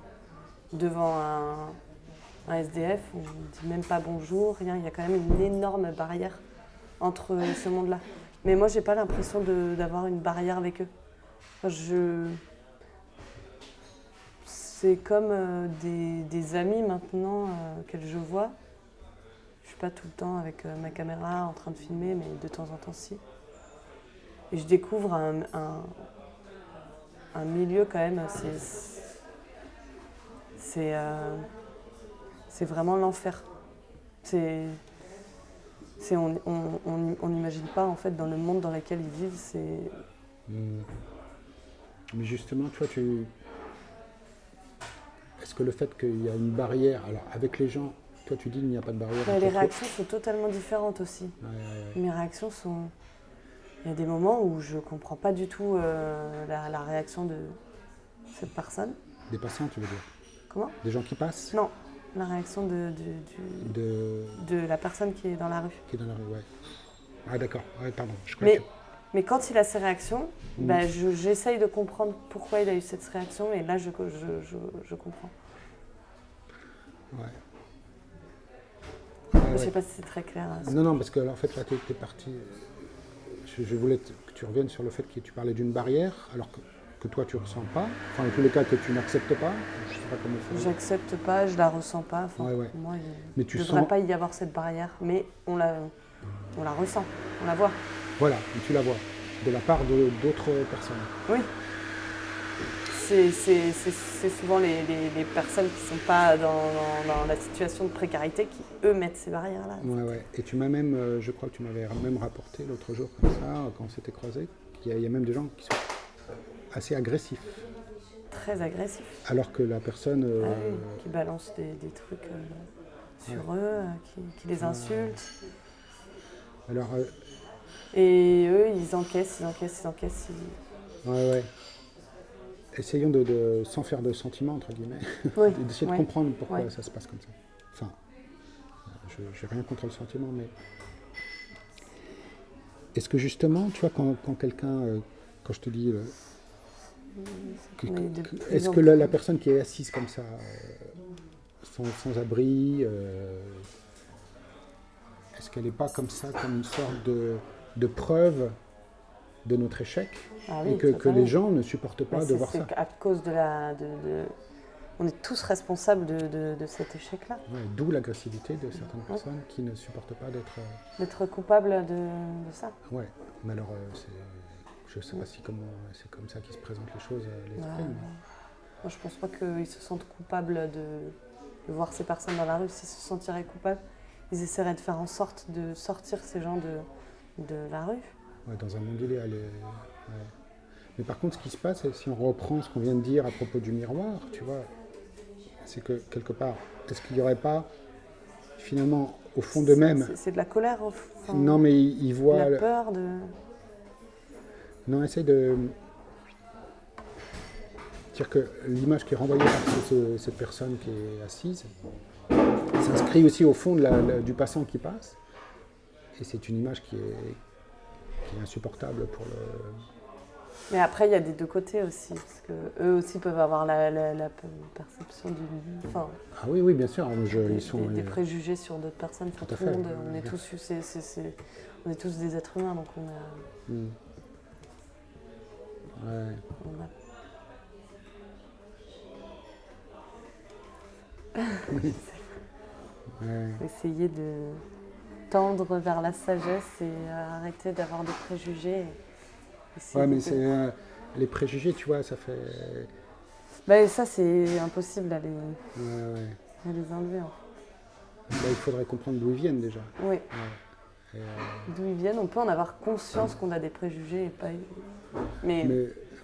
un SDF, on ne dit même pas bonjour, rien. Il y a quand même une énorme barrière entre ce monde-là. Mais moi, j'ai pas l'impression d'avoir une barrière avec eux. C'est comme des amis maintenant que je vois. Je suis pas tout le temps avec ma caméra en train de filmer, mais de temps en temps, si. Et je découvre un milieu quand même, c'est vraiment l'enfer. On n'imagine pas en fait dans le monde dans lequel ils vivent. Mais justement, toi, est-ce que le fait qu'il y a une barrière, alors avec les gens, toi tu dis qu'il n'y a pas de barrière. Les réactions sont totalement différentes aussi. Ouais. Mes réactions sont. Il y a des moments où je comprends pas du tout la réaction de cette personne. Des passants, tu veux dire? Comment? Des gens qui passent? Non, la réaction de la personne qui est dans la rue. Qui est dans la rue, ouais. Ah d'accord, ouais, pardon. Mais quand il a ces réactions, j'essaye de comprendre pourquoi il a eu cette réaction et là je comprends. Ouais. Je sais pas si c'est très clair. Non, parce que en fait là tu es parti. Je voulais que tu reviennes sur le fait que tu parlais d'une barrière, alors que toi tu ressens pas, enfin en tous les cas que tu n'acceptes pas, je sais pas comment faire. J'accepte pas, je la ressens pas, pour moi il ne devrait pas y avoir cette barrière, mais on la ressent, on la voit. Voilà, et tu la vois, de la part d'autres personnes. Oui. C'est souvent les personnes qui ne sont pas dans la situation de précarité qui, eux, mettent ces barrières-là. Ouais. Et tu m'as même, je crois que tu m'avais même rapporté l'autre jour comme ça, quand on s'était croisés, qu'il y a même des gens qui sont assez agressifs. Très agressifs. Alors que la personne... qui balance des trucs sur eux, qui les insultent. Alors... Et eux, ils encaissent. Ouais. Essayons de sans faire de sentiments, entre guillemets, d'essayer de comprendre pourquoi ça se passe comme ça. Enfin, je n'ai rien contre le sentiment, mais... Est-ce que justement, tu vois, quand quelqu'un... quand je te dis... est-ce que la personne qui est assise comme ça, sans abri, est-ce qu'elle n'est pas comme ça, comme une sorte de preuve de notre échec, Ah oui, et que totalement. les gens ne supportent pas Mais de voir ça. c'est à cause de on est tous responsables de cet échec-là. Ouais, d'où l'agressivité de certaines personnes qui ne supportent pas D'être coupable de ça. Ouais, mais alors, je ne sais pas si c'est comme ça qu'ils se présentent les choses à l'esprit. Ouais. Moi, je pense pas qu'ils se sentent coupables de voir ces personnes dans la rue. S'ils se sentiraient coupables, ils essaieraient de faire en sorte de sortir ces gens de la rue. Ouais, dans un monde idéal. Ouais. Mais par contre, ce qui se passe, si on reprend ce qu'on vient de dire à propos du miroir, tu vois, c'est que quelque part, est-ce qu'il n'y aurait pas, finalement, au fond d'eux-mêmes... C'est de la colère, enfin, Non, mais ils voient... de la peur, Non, essaye de... C'est-à-dire que l'image qui est renvoyée par cette personne qui est assise s'inscrit aussi au fond du passant qui passe. Et c'est une image qui est insupportable pour le... Mais après, il y a des deux côtés aussi, parce qu'eux aussi peuvent avoir la perception du... Enfin, Ah oui, oui, bien sûr. des préjugés sur d'autres personnes. Enfin, Tout à tout le fait. monde, on est tous, on est tous des êtres humains, donc on a... Ouais. On a... Ouais. Essayer de tendre vers la sagesse et arrêter d'avoir des préjugés. Ouais, mais c'est les préjugés, tu vois, ça fait... Ben, ça, c'est impossible à les enlever. En fait. Là, il faudrait comprendre d'où ils viennent déjà. Oui. Ouais. D'où ils viennent, on peut en avoir conscience qu'on a des préjugés et pas... Mais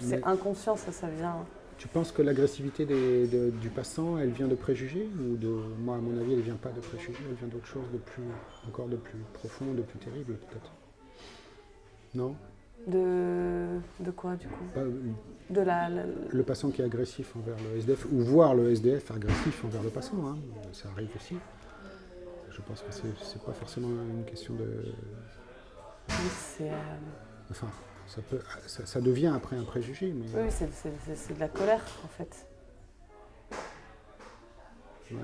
c'est inconscient, ça vient... Tu penses que l'agressivité du passant, elle vient de préjugés ou de... Moi, à mon avis, elle ne vient pas de préjugés, elle vient d'autre chose, encore de plus profond, de plus terrible, peut-être. Non ? De quoi, du coup De Le passant qui est agressif envers le SDF, ou voir le SDF agressif envers le passant, hein. Ça arrive aussi. Je pense que c'est pas forcément une question de... Oui, c'est... Enfin, ça devient après un préjugé, mais... Oui, c'est de la colère, en fait. Ouais.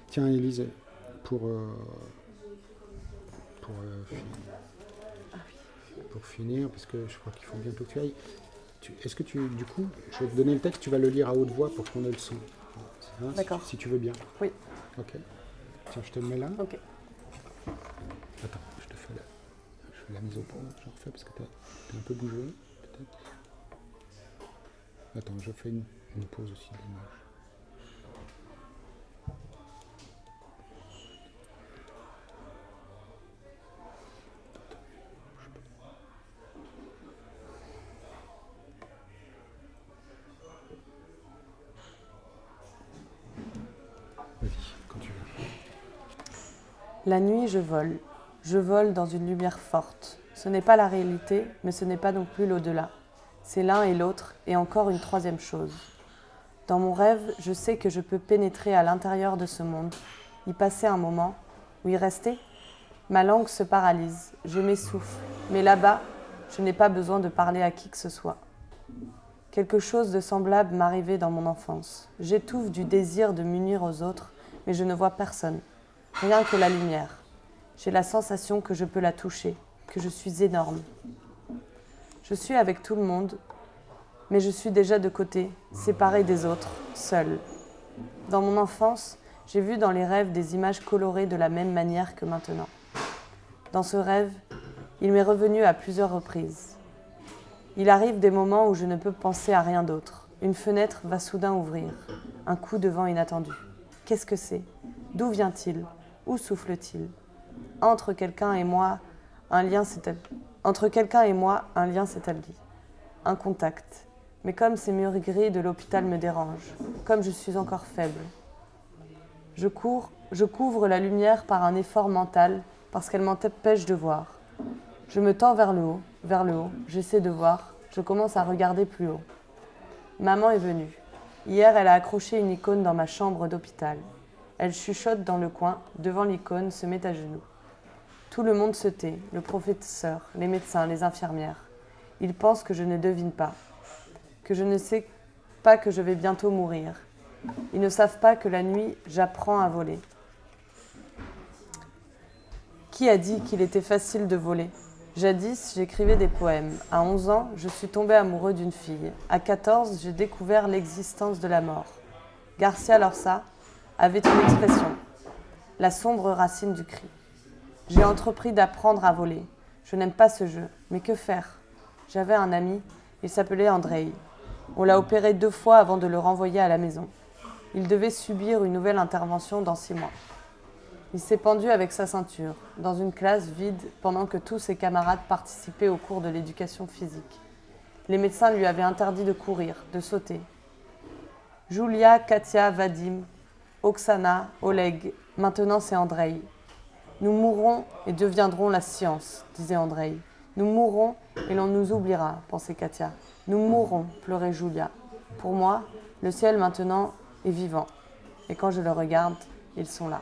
Tiens, Élise, pour finir, parce que je crois qu'il faut bientôt que tu ailles, est-ce que du coup, je vais te donner le texte, tu vas le lire à haute voix pour qu'on ait le son. Hein, D'accord. Si tu veux bien. Oui. Ok. Tiens, je te le mets là. Ok. Attends, je fais la mise au point, je refais parce que t'es un peu bougé, peut-être. Attends, je fais une pause aussi de l'image. Vas-y, quand tu veux. La nuit, je vole. Je vole dans une lumière forte. Ce n'est pas la réalité, mais ce n'est pas non plus l'au-delà. C'est l'un et l'autre, et encore une troisième chose. Dans mon rêve, je sais que je peux pénétrer à l'intérieur de ce monde, y passer un moment, ou y rester. Ma langue se paralyse, je m'essouffle, mais là-bas, je n'ai pas besoin de parler à qui que ce soit. Quelque chose de semblable m'arrivait dans mon enfance. J'étouffe du désir de m'unir aux autres, mais je ne vois personne. Rien que la lumière. J'ai la sensation que je peux la toucher, que je suis énorme. Je suis avec tout le monde, mais je suis déjà de côté, séparée des autres, seule. Dans mon enfance, j'ai vu dans les rêves des images colorées de la même manière que maintenant. Dans ce rêve, il m'est revenu à plusieurs reprises. Il arrive des moments où je ne peux penser à rien d'autre. Une fenêtre va soudain ouvrir. Un coup de vent inattendu. Qu'est-ce que c'est ? D'où vient-il ? Où souffle-t-il ? Entre quelqu'un et moi, un lien s'établit. Un contact. Mais comme ces murs gris de l'hôpital me dérangent, comme je suis encore faible. Je couvre la lumière par un effort mental, parce qu'elle m'empêche de voir. Je me tends vers le haut, j'essaie de voir, je commence à regarder plus haut. Maman est venue. Hier, elle a accroché une icône dans ma chambre d'hôpital. Elle chuchote dans le coin, devant l'icône, se met à genoux. Tout le monde se tait, le professeur, les médecins, les infirmières. Ils pensent que je ne devine pas, que je ne sais pas que je vais bientôt mourir. Ils ne savent pas que la nuit, j'apprends à voler. Qui a dit qu'il était facile de voler ? Jadis, j'écrivais des poèmes. À 11 ans, je suis tombé amoureux d'une fille. À 14, j'ai découvert l'existence de la mort. Garcia Lorca avait une expression, la sombre racine du cri. J'ai entrepris d'apprendre à voler. Je n'aime pas ce jeu, mais que faire ? J'avais un ami, il s'appelait Andrei. On l'a opéré 2 fois avant de le renvoyer à la maison. Il devait subir une nouvelle intervention dans 6 mois. Il s'est pendu avec sa ceinture, dans une classe vide, pendant que tous ses camarades participaient au cours de l'éducation physique. Les médecins lui avaient interdit de courir, de sauter. Julia, Katia, Vadim, Oksana, Oleg, maintenant c'est Andrei. Nous mourrons et deviendrons la science, disait Andrei. Nous mourrons et l'on nous oubliera, pensait Katia. Nous mourrons, pleurait Julia. Pour moi, le ciel maintenant est vivant. Et quand je le regarde, ils sont là.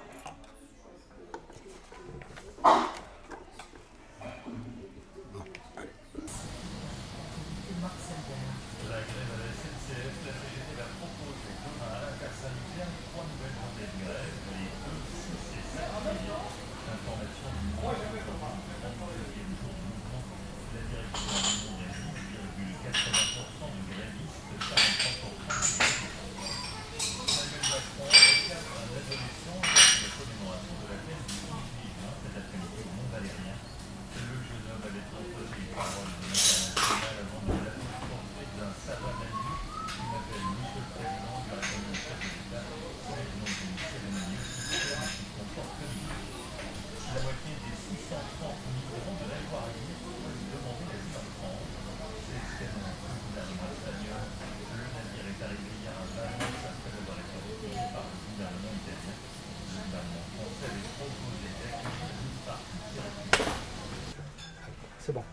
C'est bon.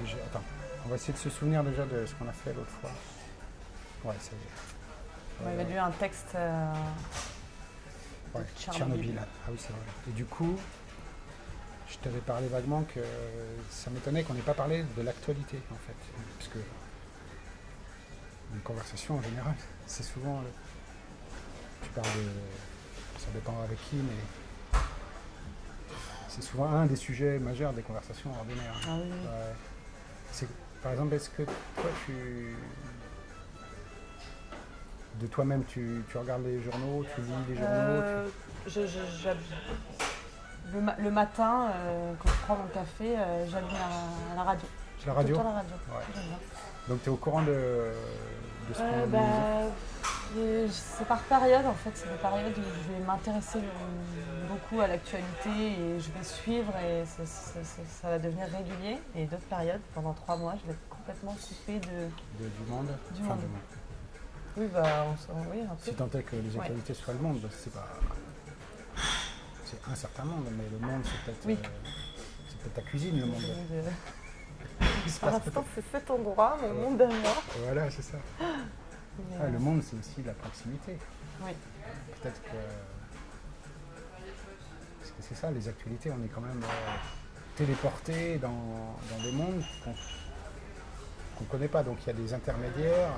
Déjà, attends, on va essayer de se souvenir déjà de ce qu'on a fait l'autre fois. Ouais, ça y est. On avait lu un texte Ouais, de Tchernobyl. Ah oui, c'est vrai. Et du coup, je t'avais parlé vaguement que ça m'étonnait qu'on n'ait pas parlé de l'actualité, en fait. Parce que une conversation, en général, c'est souvent... tu parles de... ça dépend avec qui, mais... c'est souvent un des sujets majeurs des conversations ordinaires. Ah oui. Ouais. Par exemple, est-ce que toi, de toi-même, tu regardes les journaux, tu lis les journaux Le matin, quand je prends mon café, j'allume la radio. la radio? Tout le temps la radio. Ouais. J'aime bien. Donc tu es au courant de ce qu'on c'est par période en fait, c'est des périodes où je vais m'intéresser beaucoup à l'actualité et je vais suivre et ça va devenir régulier. Et d'autres périodes, pendant 3 mois, je vais être complètement coupée du monde. Du monde. Oui, oui, un peu. Si tant est que les actualités soient le monde, c'est pas... c'est un certain monde, mais le monde c'est peut-être c'est peut-être ta cuisine, le monde. Pour l'instant, c'est cet endroit, mon monde à moi. Voilà, c'est ça. Le monde, c'est aussi la proximité. Oui. Peut-être que... parce que c'est ça, les actualités, on est quand même téléporté dans des mondes qu'on ne connaît pas. Donc il y a des intermédiaires.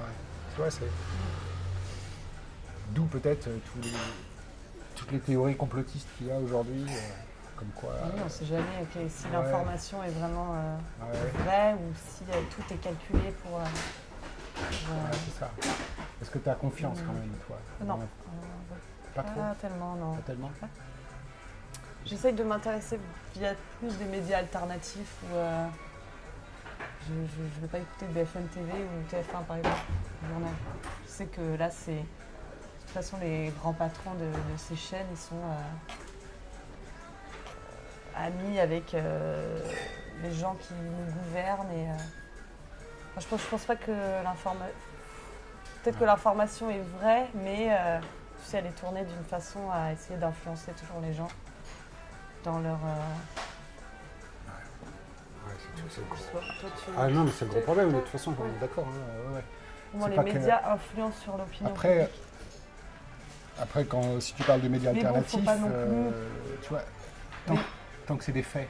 Tu vois, c'est... D'où peut-être toutes les théories complotistes qu'il y a aujourd'hui. Comme quoi... Oui, on ne sait jamais si l'information est vraiment vraie ou si tout est calculé pour... c'est ça. Est-ce que tu as confiance quand même, toi? Non. Pas trop? Pas tellement, non. Pas tellement? J'essaye de m'intéresser via plus des médias alternatifs où je ne vais pas écouter BFM TV ou TF1 par exemple. Je sais que là, c'est... De toute façon, les grands patrons de ces chaînes, ils sont... amis avec les gens qui nous gouvernent et je pense pas que l'information... Peut-être que l'information est vraie, mais tu sais, elle est tournée d'une façon à essayer d'influencer toujours les gens dans leur... Ah non, mais c'est le gros problème, de toute façon, on est d'accord. Hein, Comment les médias influencent sur l'opinion publique. Après, si tu parles de médias alternatifs, faut pas non plus... tu vois, tant que c'est des faits,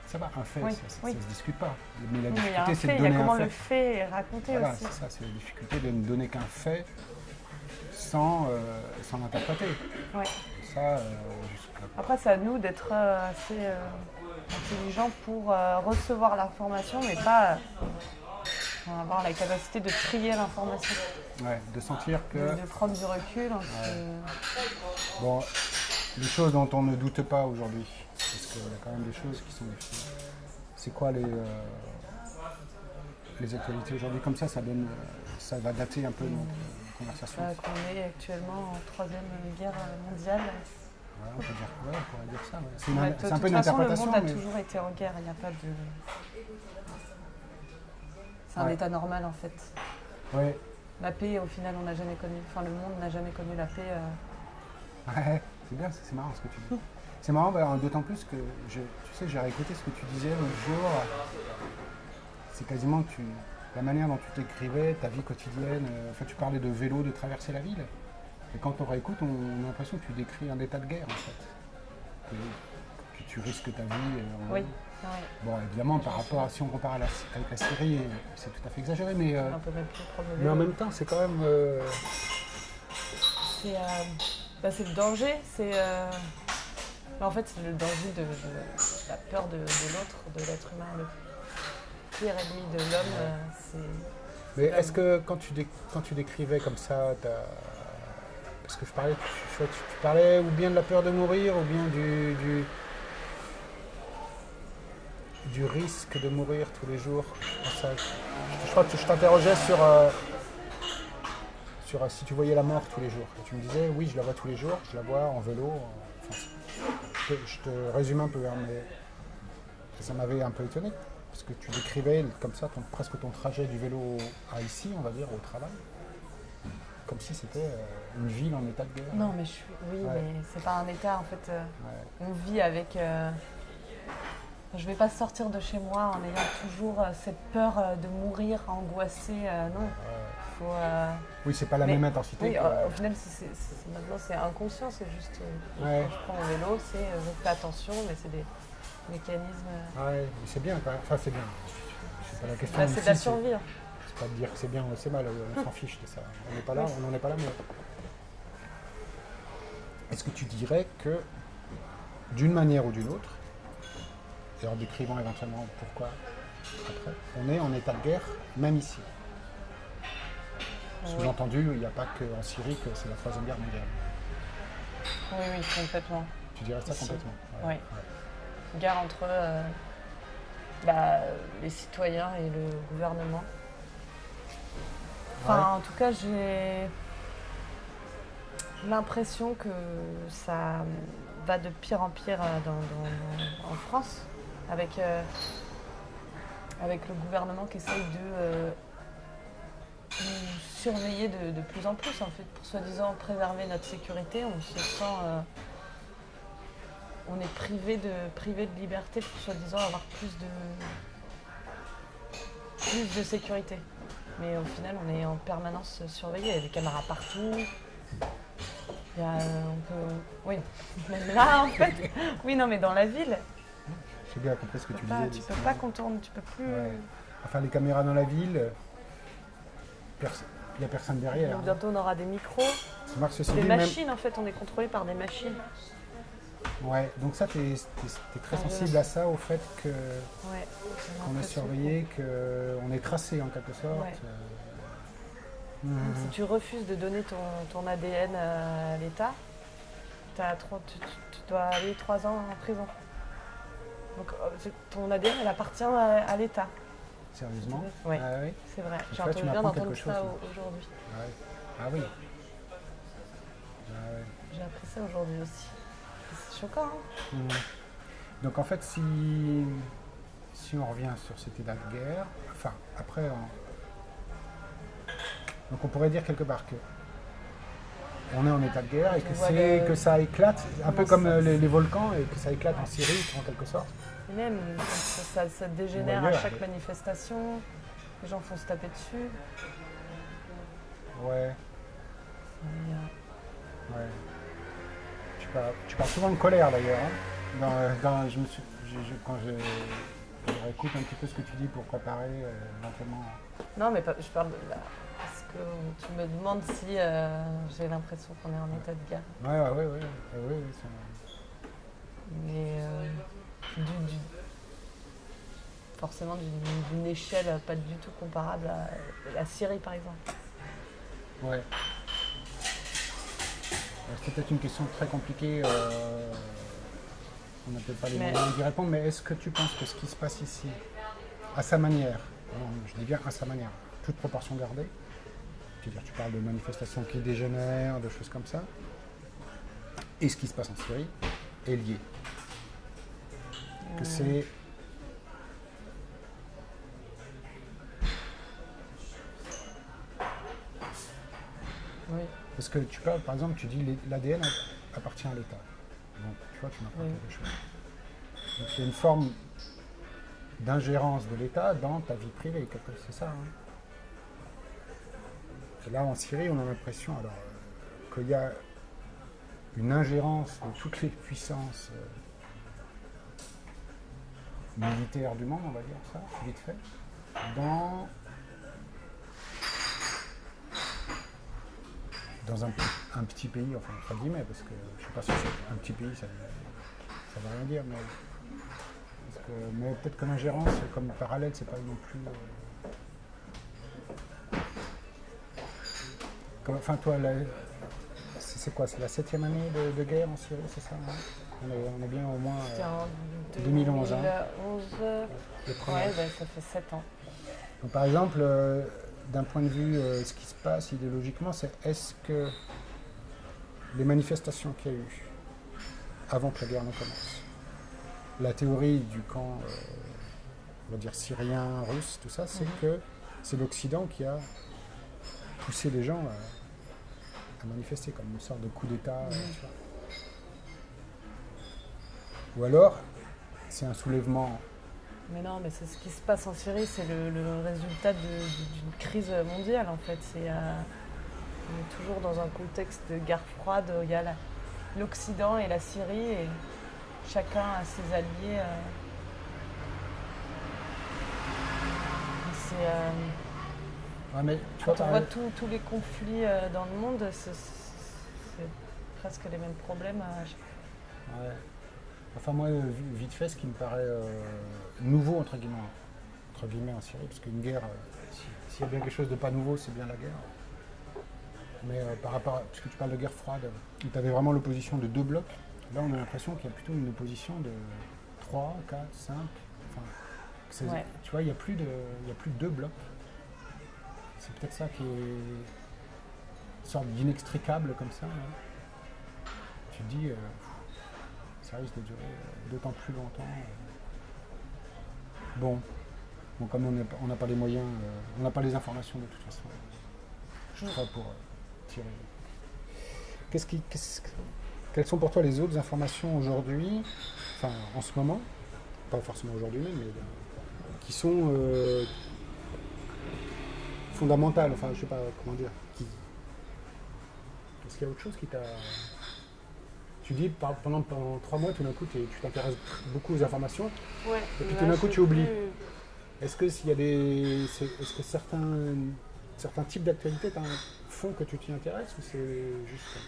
ça va, un fait, Oui, ça oui. se discute pas. Mais la Oui, mais il y a un difficulté, c'est fait, de il y a donner comment un le fait. fait est raconté Voilà, aussi. c'est ça, c'est la difficulté de ne donner qu'un fait sans l'interpréter. Ouais. Ça, jusqu'à- Après, c'est à nous d'être assez intelligents pour recevoir l'information, mais pas avoir la capacité de trier l'information, ouais, de sentir que de prendre du recul. bon, les choses dont on ne doute pas aujourd'hui, parce qu'il y a quand même des choses qui sont difficiles. C'est quoi les actualités aujourd'hui? Comme ça donne, ça va dater un peu notre conversation. Qu'on est actuellement en 3e guerre mondiale. Ouais, on pourrait dire ça. Ouais. C'est De un peu toute une façon, le interprétation, monde a mais toujours été en guerre. Il n'y a pas de. C'est un Ouais. état normal en fait. ouais, La paix, au final, on n'a jamais connu. Enfin, le monde n'a jamais connu la paix. ouais, c'est bien, c'est marrant ce que tu dis. C'est marrant, d'autant plus que tu sais, j'ai réécouté ce que tu disais l'autre jour. C'est quasiment la manière dont tu t'écrivais, ta vie quotidienne. Enfin, tu parlais de vélo, de traverser la ville. Et quand on réécoute, on a l'impression que tu décris un état de guerre, en fait. Que tu risques ta vie. Oui. Ouais. Bon, évidemment, par rapport à si on compare avec la Syrie, c'est tout à fait exagéré, mais On peut même plus prendre le en vélo. même temps, c'est quand même. C'est le danger. En fait, c'est le danger de la peur de l'autre, de l'être humain. Le pire ennemi de l'homme, c'est. Mais est-ce que quand tu décrivais comme ça, parce que tu parlais ou bien de la peur de mourir, ou bien du risque de mourir tous les jours. Je crois que je t'interrogeais sur si tu voyais la mort tous les jours. Et tu me disais, oui, je la vois tous les jours, je la vois en vélo. Je te résume un peu, hein, mais ça m'avait un peu étonné. Parce que tu décrivais comme ça presque ton trajet du vélo à ici, on va dire, au travail. Comme si c'était une ville en état de guerre. Non, mais oui, Ouais. mais c'est pas un état en fait. Ouais. On vit avec. Je vais pas sortir de chez moi en ayant toujours cette peur de mourir, angoissée. Non, faut. Oui, c'est pas la Mais- même intensité. Oui, que- au final, maintenant c'est inconscient, c'est juste. Ouais. Quand je prends mon vélo, je fais attention, mais c'est des mécanismes. Ouais, mais c'est bien quand même. Enfin, c'est bien. C'est pas la question. C'est de la ici, survie. Hein. C'est pas de dire que c'est bien ou c'est mal, on s'en fiche de ça. On n'est pas là, on n'en est pas là, mais. Est-ce que tu dirais que, d'une manière ou d'une autre, et en décrivant éventuellement pourquoi après, on est en état de guerre, même ici? Sous-entendu, il n'y a pas qu'en Syrie que c'est la 3e guerre mondiale. Oui, complètement. Tu dirais ça Ici. complètement? Oui. Guerre entre les citoyens et le gouvernement. Enfin, en tout cas, j'ai l'impression que ça va de pire en pire en France, avec le gouvernement qui essaye de nous surveiller de plus en plus, en fait, pour soi-disant préserver notre sécurité. On se sent... on est privé de liberté pour soi-disant avoir plus de sécurité. Mais au final, on est en permanence surveillé. Il y a des caméras partout. Il y a, oui, même là en fait. Oui, non, mais dans la ville, J'ai bien compris ce que tu disais. tu peux pas contourner, tu peux plus. Ouais. Enfin, les caméras dans la ville, il n'y a personne derrière. Donc, bientôt, on aura des micros, Ça marche ceci des dit, même- machines en fait. On est contrôlé par des machines. Ouais, donc ça, t'es très sensible à ça, au fait qu'on Ouais. est surveillé, qu'on est tracé en quelque sorte. Ouais. Mhm. Si tu refuses de donner ton ADN à l'État, tu dois aller 3 ans en prison. Donc ton ADN, elle appartient à l'État. Sérieusement? Ouais. Ah oui? C'est vrai. Donc J'ai là, tu entendu bien m'apprends d'entendre quelque chose, ça là. aujourd'hui. Ah oui. Ah oui. Ah ouais. J'ai appris ça aujourd'hui aussi. C'est choquant, hein? Mhm. Donc en fait, si on revient sur cet état de guerre, enfin, après, donc on pourrait dire quelque part que on est en état de guerre et que, Ouais, que ça éclate, un peu comment comme ça- les volcans, et que ça éclate en Syrie, en quelque sorte. Et même, ça dégénère Ou à ailleurs, chaque mais- manifestation. Les gens font se taper dessus. Ouais, Et, ouais. Tu parles souvent de colère d'ailleurs. Hein. quand je réécoute un petit peu ce que tu dis pour préparer éventuellement. Non, mais je parle de là. Parce que tu me demandes si j'ai l'impression qu'on est en état de guerre. Ouais. Mais forcément d'une échelle pas du tout comparable à la Syrie, par exemple. Ouais. C'est peut-être une question très compliquée. On n'a peut-être pas les moyens d'y répondre, mais est-ce que tu penses que ce qui se passe ici, à sa manière, je dis bien à sa manière, toute proportion gardée, c'est-à-dire tu parles de manifestations qui dégénèrent, de choses comme ça, et ce qui se passe en Syrie est lié. Que c'est... Oui. Parce que tu parles, par exemple, tu dis l'ADN appartient à l'État. Donc, tu vois, tu m'as pas quelque chose. Donc, il y a une forme d'ingérence de l'État dans ta vie privée, c'est ça. Hein. Et là, en Syrie, on a l'impression qu'il y a une ingérence de toutes les puissances militaires du monde, on va dire ça, vite fait, dans un petit pays, enfin entre guillemets, parce que je ne sais pas si c'est un petit pays, ça ne veut rien dire, mais peut-être que l'ingérence, comme parallèle, c'est pas non plus... Enfin toi, c'est quoi? C'est la 7e année de guerre en Syrie, c'est ça? Hein, on est bien au moins... C'était en 2011. 2011. Ouais, ça fait 7 ans. Donc, par exemple, d'un point de vue, ce qui se passe idéologiquement, c'est est-ce que les manifestations qu'il y a eu avant que la guerre ne commence, la théorie du camp, on va dire syrien, russe, tout ça, c'est que c'est l'Occident qui a poussé les gens à manifester comme une sorte de coup d'État. Tu vois. Ou alors, c'est un soulèvement. Mais non, mais c'est ce qui se passe en Syrie, c'est le résultat d'une crise mondiale en fait. On est toujours dans un contexte de guerre froide où il y a l'Occident et la Syrie et chacun a ses alliés. Ouais, mais, quand on voit tous les conflits dans le monde, c'est presque les mêmes problèmes à chaque fois. Ouais. Enfin moi, vite fait, ce qui me paraît nouveau, entre guillemets en Syrie, parce qu'une guerre, s'il y a bien quelque chose de pas nouveau, c'est bien la guerre. Mais par rapport à, parce que tu parles de guerre froide, où tu avais vraiment l'opposition de deux blocs, là on a l'impression qu'il y a plutôt une opposition de 3, 4, 5, enfin, Ouais. tu vois, il n'y a plus de deux blocs. C'est peut-être ça qui est une sorte d'inextricable comme ça. Hein. Tu te dis... ça risque de durer d'autant plus longtemps. Bon, comme on n'a pas les moyens, on n'a pas les informations de toute façon. Je crois pour tirer. Quelles sont pour toi les autres informations aujourd'hui, enfin en ce moment, pas forcément aujourd'hui même, mais qui sont fondamentales, enfin je sais pas comment dire. Est-ce qu'il y a autre chose qui t'a... Tu dis pendant 3 mois, tout d'un coup, tu t'intéresses beaucoup aux informations, Ouais, et puis tout d'un coup, tu oublies. Est-ce que certains types d'actualités font que tu t'y intéresses ou c'est juste...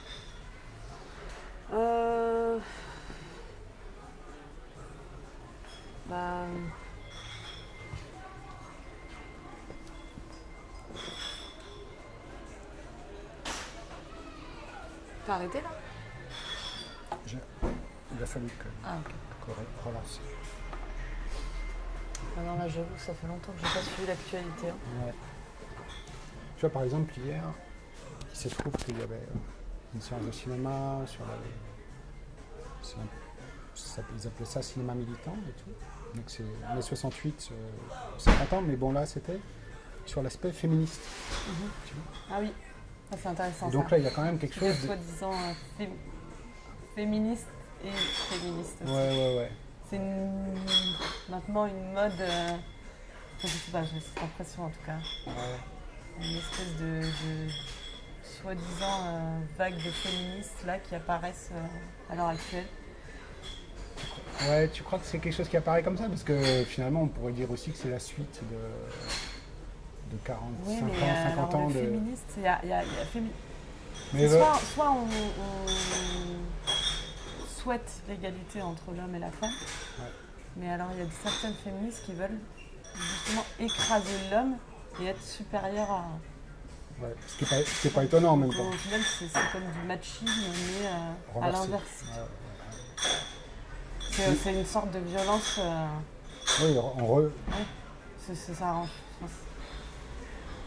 T'as arrêté là? Il a fallu que relance. Ah non, là j'avoue que ça fait longtemps que je n'ai pas suivi l'actualité. Hein. Ouais. Tu vois, par exemple, hier, il se trouve qu'il y avait une séance de cinéma sur ils appelaient ça cinéma militant et tout. Donc c'est années 68, 50 ans, mais bon là c'était sur l'aspect féministe. Tu vois. Ah oui, ça, c'est intéressant. Et donc là il y a quand même quelque chose de... Soi-disant féministe et féministe aussi. Ouais. C'est maintenant une mode, je sais pas, j'ai cette impression en tout cas. Ouais. Une espèce de soi-disant vague de féministes là qui apparaissent à l'heure actuelle. Ouais, tu crois que c'est quelque chose qui apparaît comme ça? Parce que finalement, on pourrait dire aussi que c'est la suite de 45 Oui, ans, mais 50 alors, ans le de... féministe, il y a Mais soit on souhaite l'égalité entre l'homme et la femme, Ouais. mais alors il y a certaines féministes qui veulent justement écraser l'homme et être supérieures à... ouais, ce qui est pas étonnant en même Donc, temps. au final, c'est comme du machisme, mais à Renversé. l'inverse. Ouais, C'est une sorte de violence... ouais. Oui, ça arrange.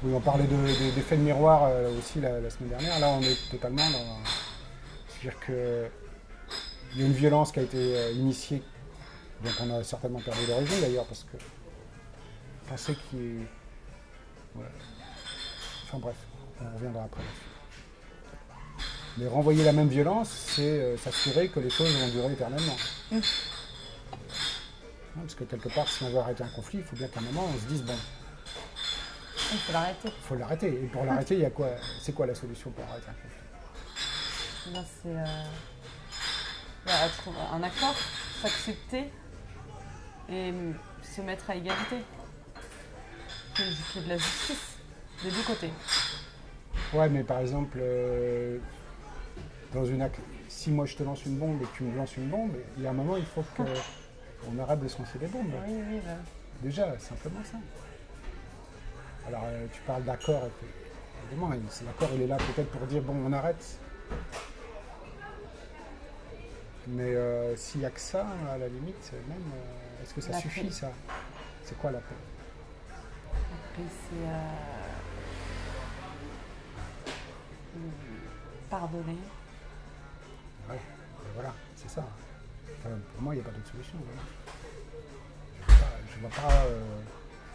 oui, on parlait d'effet de miroir aussi la semaine dernière. Là, on est totalement dans... C'est-à-dire qu'il y a une violence qui a été initiée, dont on a certainement perdu l'origine d'ailleurs, parce que penser qu'il y ait... Ouais. Enfin bref, on reviendra après là-dessus. Mais renvoyer la même violence, c'est s'assurer que les choses vont durer éternellement. Ouais, parce que quelque part, si on veut arrêter un conflit, il faut bien qu'à un moment, on se dise, bon, Il faut l'arrêter. il faut l'arrêter. Et pour l'arrêter, il y a quoi? C'est quoi la solution pour arrêter un conflit? Là, c'est être un accord, s'accepter et se mettre à égalité. Qu'il y ait de la justice des deux côtés. Ouais, mais par exemple, si moi je te lance une bombe et que tu me lances une bombe, il y a un moment, il faut qu'on arrête de se lancer des bombes. Oui, oui, bah. Déjà, simplement ça. Alors, tu parles d'accord, évidemment, l'accord, il est là peut-être pour dire, bon, on arrête. Mais s'il n'y a que ça, à la limite, même, est-ce que ça La suffit, paix. ça? C'est quoi la paix? Après, c'est pardonner. Ouais, et voilà, c'est ça. Enfin, pour moi, il n'y a pas d'autre solution. Voilà. Je vois pas...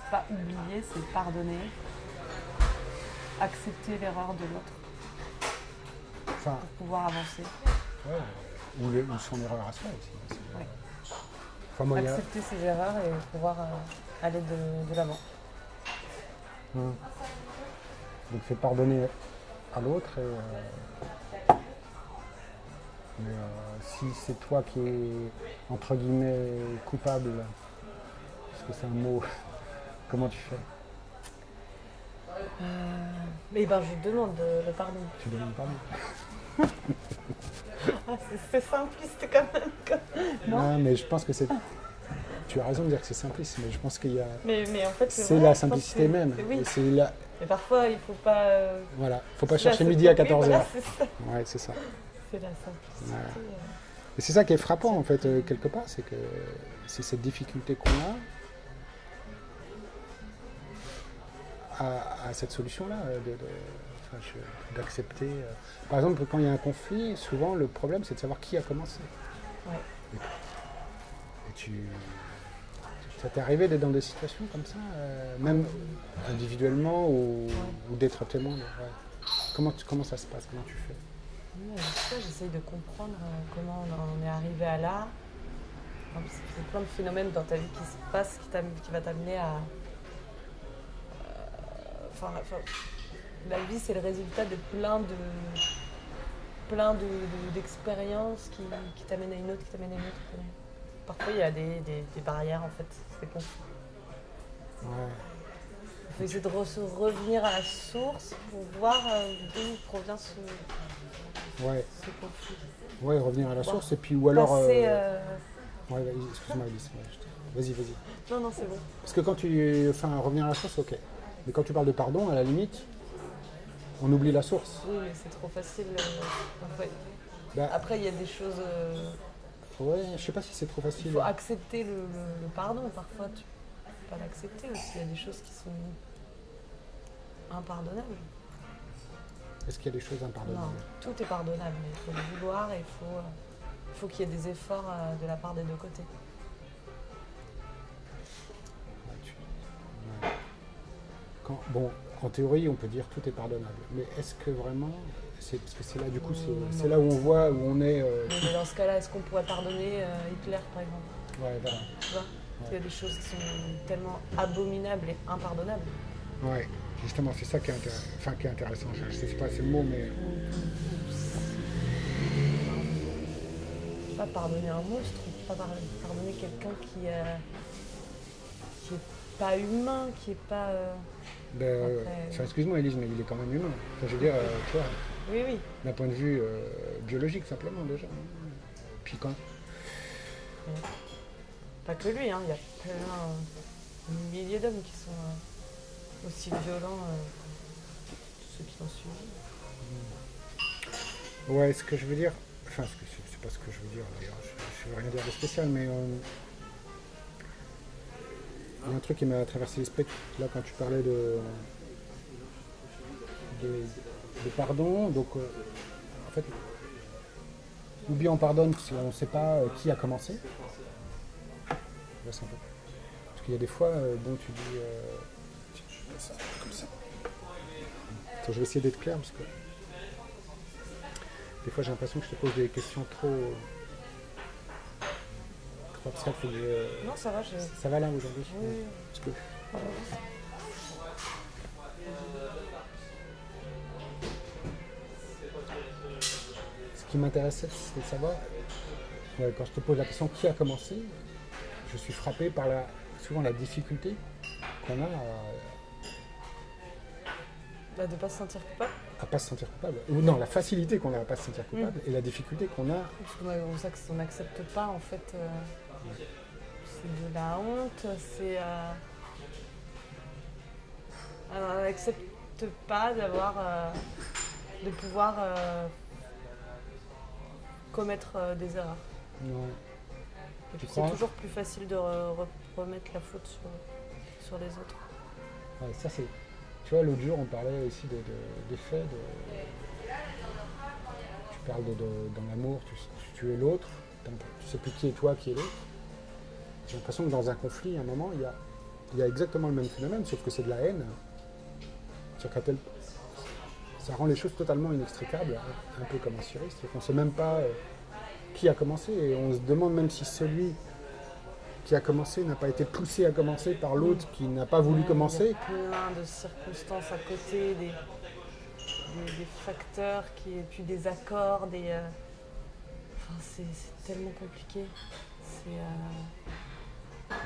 C'est pas oublier, c'est pardonner. Accepter l'erreur de l'autre Enfin, pour pouvoir avancer. ouais, ou son erreur à soi aussi. Ouais. Enfin, moi, il y a... Accepter ses erreurs et pouvoir aller de l'avant. Donc c'est pardonner à l'autre mais si c'est toi qui es entre guillemets coupable, parce que c'est un mot, comment tu fais? Mais ben je demande le pardon. Tu demandes pardon? Ah, c'est simpliste quand même. Non, mais je pense que c'est... Tu as raison de dire que c'est simpliste, mais je pense qu'il y a... Mais en fait, C'est vrai, la je pense simplicité que même. oui. Et c'est là... Mais parfois, il faut pas. Voilà, faut pas c'est la chercher midi à simplicité, 14h. voilà, c'est ça. Ouais, c'est ça. C'est la simplicité. Ouais. Et c'est ça qui est frappant en fait, quelque part, c'est que c'est cette difficulté qu'on a à cette solution-là, d'accepter. Par exemple, quand il y a un conflit, souvent le problème c'est de savoir qui a commencé. Ouais. Et ça t'est arrivé d'être dans des situations comme ça, même individuellement ou d'être témoin ouais. Comment ça se passe? Comment tu fais? Ouais, j'essaye de comprendre comment on en est arrivé à là. C'est plein de phénomènes dans ta vie qui se passent, qui va t'amener à... la vie, c'est le résultat de plein d'expériences qui t'amènent à une autre, qui t'amènent à une autre. Parfois, il y a des barrières, en fait. C'est confus. Ouais. Il faut essayer de revenir à la source pour voir d'où provient ce conflit. Ouais, revenir à la source et puis ou alors... Passer, Ouais, excuse-moi Alice. Vas-y. Non, c'est bon. Parce que quand revenir à la source, ok. Mais quand tu parles de pardon, à la limite, on oublie la source. Oui, mais c'est trop facile. En fait. Bah, Après, il y a des choses... ouais, je sais pas si c'est trop facile. Il faut accepter le pardon. Parfois, tu peux pas l'accepter aussi. Il y a des choses qui sont impardonnables. Est-ce qu'il y a des choses impardonnables? Non, tout est pardonnable. Mais il faut le vouloir et il faut qu'il y ait des efforts de la part des deux côtés. Ouais. Bon, en théorie, on peut dire tout est pardonnable. Mais est-ce que vraiment... Parce que c'est là, du coup, c'est là où on voit, où on est... Mais dans ce cas-là, est-ce qu'on pourrait pardonner Hitler, par exemple? Ouais, voilà. Tu vois, il y a des choses qui sont tellement abominables et impardonnables. Ouais, justement, c'est ça qui est, qui est intéressant. Je ne sais pas, c'est le mot, mais... Pas pardonner un monstre, pas pardonner quelqu'un qui est pas humain, qui est pas... Enfin, excuse-moi Élise, mais il est quand même humain. Enfin, je veux dire, tu vois, Oui. d'un point de vue biologique simplement déjà. Puis quand... Pas que lui, hein, il y a plein, des milliers d'hommes qui sont aussi violents que ceux qui ont suivi. Ouais, ce que je veux dire, enfin, c'est pas ce que je veux dire d'ailleurs, je veux rien dire de spécial, mais il y a un truc qui m'a traversé l'esprit là quand tu parlais de pardon. Donc, en fait, ou bien on pardonne si on ne sait pas qui a commencé. Là, c'est un peu. Parce qu'il y a des fois, bon, tu dis, je fais ça comme ça. Attends, je vais essayer d'être clair parce que des fois j'ai l'impression que je te pose des questions trop abstraites. Faut que je... Non, ça va, Ça va là aujourd'hui? Oui. Parce que... Ce qui m'intéressait, c'est de savoir, quand je te pose la question qui a commencé, je suis frappé par souvent la difficulté qu'on a de ne pas se sentir coupable. à pas se sentir coupable. Ou non, la facilité qu'on a à pas se sentir coupable et la difficulté qu'on a. Parce qu'on n'accepte pas, en fait, c'est de la honte, c'est... Alors, on n'accepte pas de pouvoir commettre des erreurs. Non. Et puis crois c'est toujours plus facile de remettre la faute sur les autres. Ouais, ça c'est. Tu vois, l'autre jour on parlait aussi des faits. Tu parles dans l'amour, tu es l'autre, tu sais plus qui est toi, qui est l'autre. J'ai l'impression que dans un conflit, à un moment, il y a exactement le même phénomène, sauf que c'est de la haine. C'est-à-dire ça rend les choses totalement inextricables, un peu comme un suriste. On ne sait même pas qui a commencé et on se demande même si celui qui a commencé n'a pas été poussé à commencer par l'autre qui n'a pas voulu commencer. Il y a plein de circonstances à côté, des facteurs, et puis des accords, Enfin, c'est tellement compliqué. Ouais,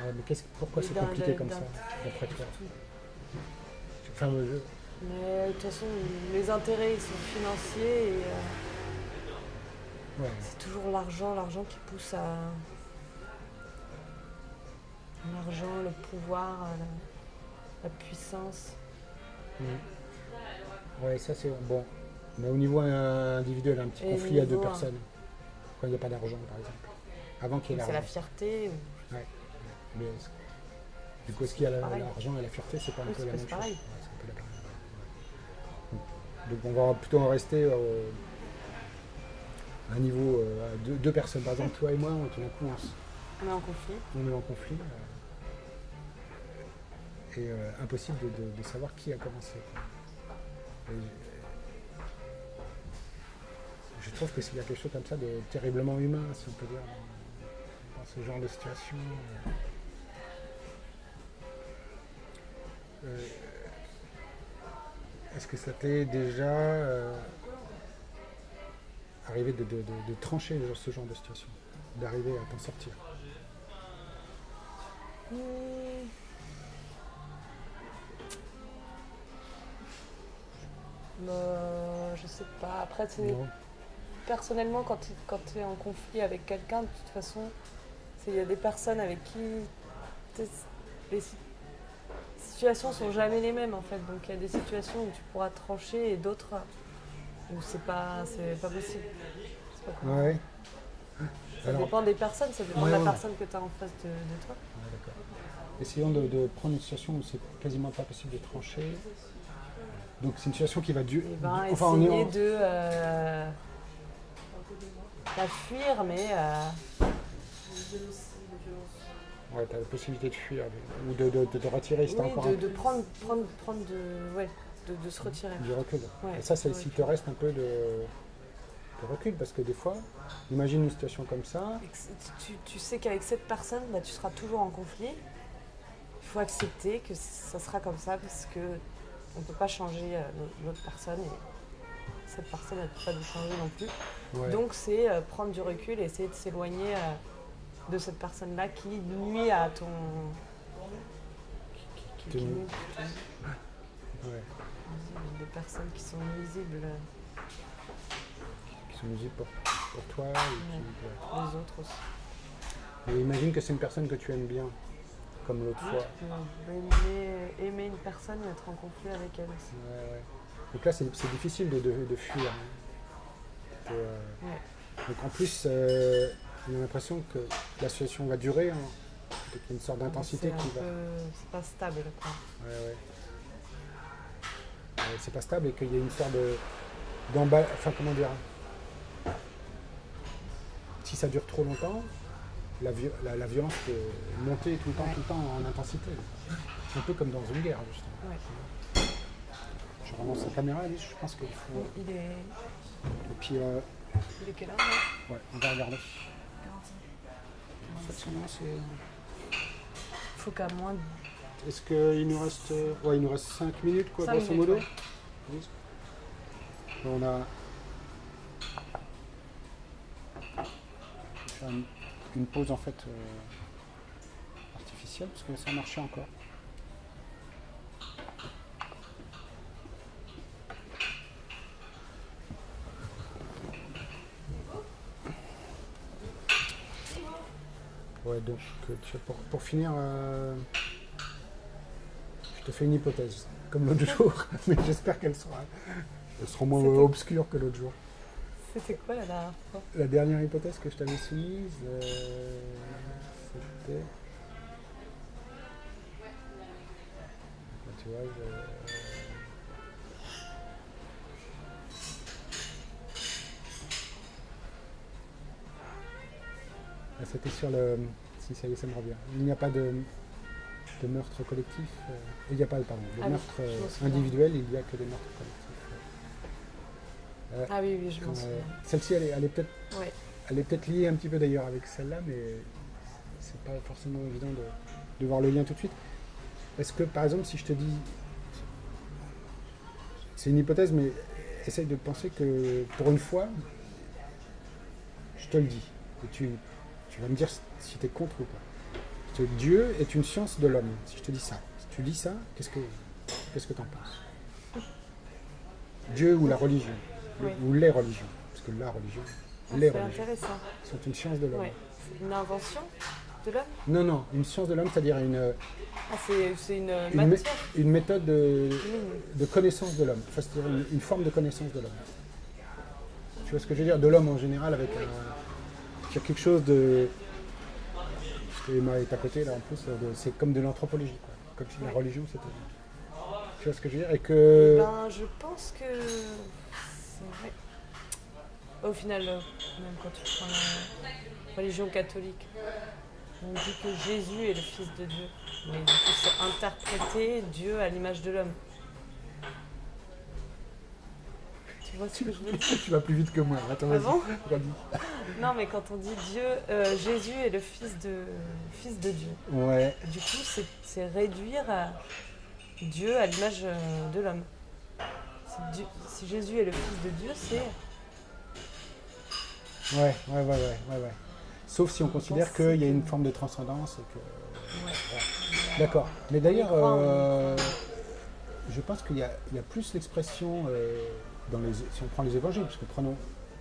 mais pourquoi c'est compliqué comme ça, d'après toi? Enfin, Mais de toute façon, les intérêts ils sont financiers et ouais. c'est toujours l'argent qui pousse à... L'argent, le pouvoir, la puissance. Ouais, ça c'est bon. Mais au niveau individuel, un petit Et conflit à deux niveau, personnes, quand il n'y a pas d'argent par exemple. Avant qu'il y ait C'est l'argent. la fierté. Ouais. Mais du coup, est-ce qu'il y a pareil. l'argent et la fierté, c'est pas un Oui, peu c'est la même presque chose? pareil. Ouais, c'est un peu la même. Donc on va plutôt en rester à un niveau à deux personnes. Par exemple, toi et moi, tout d'un coup, On est en conflit. on est en conflit. Et impossible de savoir qui a commencé. Et je trouve que s'il y a quelque chose comme ça de terriblement humain, si on peut dire, dans ce genre de situation. Est-ce que ça t'est déjà arrivé de trancher ce genre de situation, d'arriver à t'en sortir? Je sais pas. Après, Non. personnellement, quand tu es en conflit avec quelqu'un, de toute façon, il y a des personnes avec qui les situations sont jamais les mêmes en fait. Donc il y a des situations où tu pourras trancher et d'autres où c'est pas possible. Ouais. Ça Alors, dépend des personnes, ça dépend de la personne que tu as en face de toi. ouais, d'accord. Essayons de prendre une situation où c'est quasiment pas possible de trancher. Donc c'est une situation qui va durer. Et ben, Enfin, essayer de pas fuir, mais ouais, tu as la possibilité de fuir ou de te retirer si tu as encore de prendre de se retirer. du recul. Ouais, Et ça, c'est du s'il recul. te reste un peu de recul, parce que des fois, imagine une situation comme ça. Et tu sais qu'avec cette personne, bah, tu seras toujours en conflit. Il faut accepter que ça sera comme ça parce que on ne peut pas changer l'autre personne et cette personne ne peut pas nous changer non plus. Ouais. Donc c'est prendre du recul et essayer de s'éloigner de cette personne-là qui nuit à ton... Qui nuit. Ouais. Des personnes qui sont nuisibles, Qui sont nuisibles pour toi et qui- ouais. les autres aussi. Mais imagine que c'est une personne que tu aimes bien, comme l'autre fois. Aimer une personne et être en conflit avec elle aussi. Ouais. Donc là, c'est difficile de fuir. Hein. Ouais. Donc en plus, on a l'impression que la situation va durer. Hein. Il y a une sorte d'intensité qui va. C'est pas stable, quoi. Ouais. C'est pas stable et qu'il y a une sorte enfin, comment dire. Si ça dure trop longtemps, la violence peut monter tout le temps en intensité. C'est un peu comme dans une guerre, justement. Ouais. Je relance la caméra, Alice, je pense qu'il faut. Il est... Et puis, Il est quelle heure là ouais, on va regarder. 45. Facilement, c'est. Il faut qu'à moins de... Est-ce qu'il nous reste. Ouais, il nous reste 5 minutes, quoi, 5 grosso minutes, modo. ouais. On a. Je vais faire une pause en fait artificielle parce que ça marchait encore. Ouais, donc pour finir, je te fais une hypothèse, comme l'autre jour, mais j'espère qu'elle sera moins obscure que l'autre jour. C'était quoi la dernière fois? La dernière hypothèse que je t'avais soumise, c'était... Tu vois, c'était sur le... Si ça y est, ça me revient. Il n'y a pas de meurtre collectif. Il n'y a pas, pardon, de meurtre individuel, il n'y a que des meurtres collectifs. Ah oui, je m'en souviens. Celle-ci, elle est peut-être Ouais. liée un petit peu d'ailleurs avec celle-là, mais c'est pas forcément évident de voir le lien tout de suite. Est-ce que, par exemple, si je te dis... C'est une hypothèse, mais essaye de penser que, pour une fois, je te le dis. Et tu vas me dire si tu es contre ou pas. Dieu est une science de l'homme. Si je te dis ça, si tu lis ça, qu'est-ce que tu en penses? Dieu ou la religion? Oui. Ou les religions? Parce que la religion, les religions Intéressant. sont une science de l'homme. Ouais. C'est une invention de l'homme? Non, une science de l'homme, c'est-à-dire Ah, c'est une matière. une méthode de connaissance de l'homme. Enfin, c'est-à-dire une forme de connaissance de l'homme. Tu vois ce que je veux dire? De l'homme en général, avec il y a quelque chose de... Parce que Emma est à côté, là, en plus, c'est comme de l'anthropologie, quoi. Comme si la religion, c'était... Tu vois ce que je veux dire? Et que... Je pense que c'est vrai. Au final, même quand tu prends la religion catholique, on dit que Jésus est le Fils de Dieu. Mais du coup, c'est interpréter Dieu à l'image de l'homme. Tu vois ce que je veux dire? Tu vas plus vite que moi. Attends, Ah vas-y, bon? redis. Non, mais quand on dit Dieu, Jésus est le Fils de Dieu. Ouais. Du coup, c'est réduire Dieu à l'image de l'homme. Si Jésus est le Fils de Dieu, c'est... Ouais. Sauf si on considère pense qu'il y a que- une forme de transcendance et que... Ouais. D'accord. Mais d'ailleurs, On y croit, je pense qu'il y a plus l'expression si on prend les évangiles, parce que quand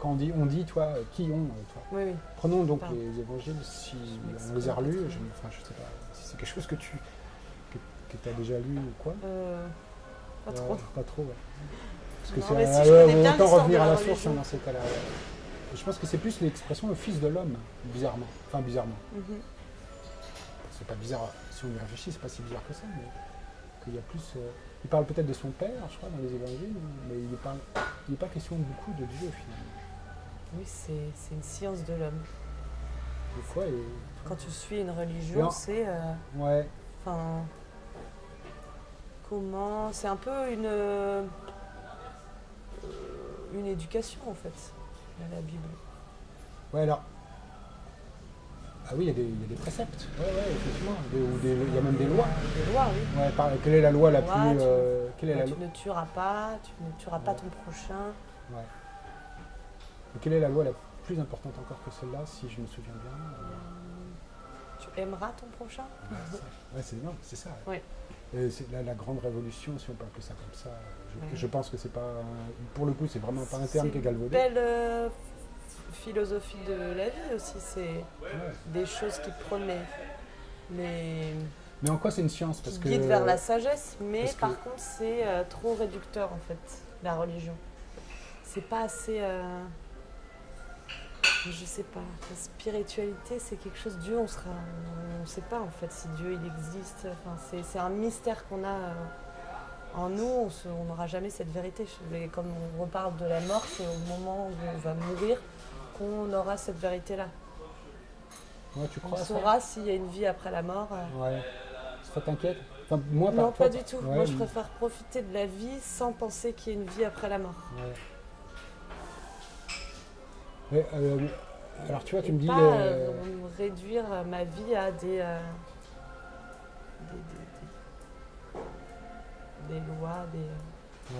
on dit toi, qui ont, toi. Oui. Prenons donc Pardon. les évangiles, si m'exprime on les a pas relus, trop. je sais pas si c'est quelque chose que tu as déjà lu ou quoi. Pas trop. Pas trop, ouais. Parce que Non, mais si je connais bien autant l'histoire revenir de à la la source religion. dans ces cas-là. Ouais. Je pense que c'est plus l'expression le fils de l'homme, bizarrement. Enfin, bizarrement. Mhm. C'est pas bizarre, si on y réfléchit, c'est pas si bizarre que ça, mais qu'il y a plus... il parle peut-être de son père, je crois, dans les évangiles, mais il n'est pas question beaucoup de Dieu, finalement. Oui, c'est une science de l'homme. Des fois, Quand tu suis une religion, Non. c'est... ouais, Enfin... Comment... C'est un peu une éducation, en fait, la Bible. ouais, alors... Ah oui, il y a des préceptes, ouais, effectivement, il y a même des lois. Des lois, oui. Ouais, quelle est la loi la Loi, plus... quelle est la Tu loi ne tueras pas, tu ne tueras pas ton prochain. Ouais. Et quelle est la loi la plus importante encore que celle-là, si je me souviens bien Tu aimeras ton prochain. Ouais, c'est ça. Oui. Et c'est la grande révolution, si on peut appeler ça comme ça. Ouais. Je pense que c'est pas, pour le coup, c'est vraiment pas un terme qui est galvaudé. Belle philosophie de la vie aussi, c'est Ouais. des choses qui prônent les Mais en quoi c'est une science? Parce qui que guident vers la sagesse, mais parce que- par contre c'est trop réducteur en fait, la religion. C'est pas assez, je sais pas, la spiritualité c'est quelque chose, Dieu on sait pas en fait si Dieu il existe, enfin, c'est un mystère qu'on a en nous, on n'aura jamais cette vérité. Et comme on reparle de la mort, c'est au moment où on va mourir qu'on aura cette vérité-là. Ouais, tu On crois à ça? saura s'il y a une vie après la mort. Ouais. Ça t'inquiète? Enfin, moi, Non, toi, pas du tout. ouais, Moi, je préfère profiter de la vie sans penser qu'il y a une vie après la mort. ouais. Alors tu vois, tu Et me dis... pas réduire ma vie à des lois,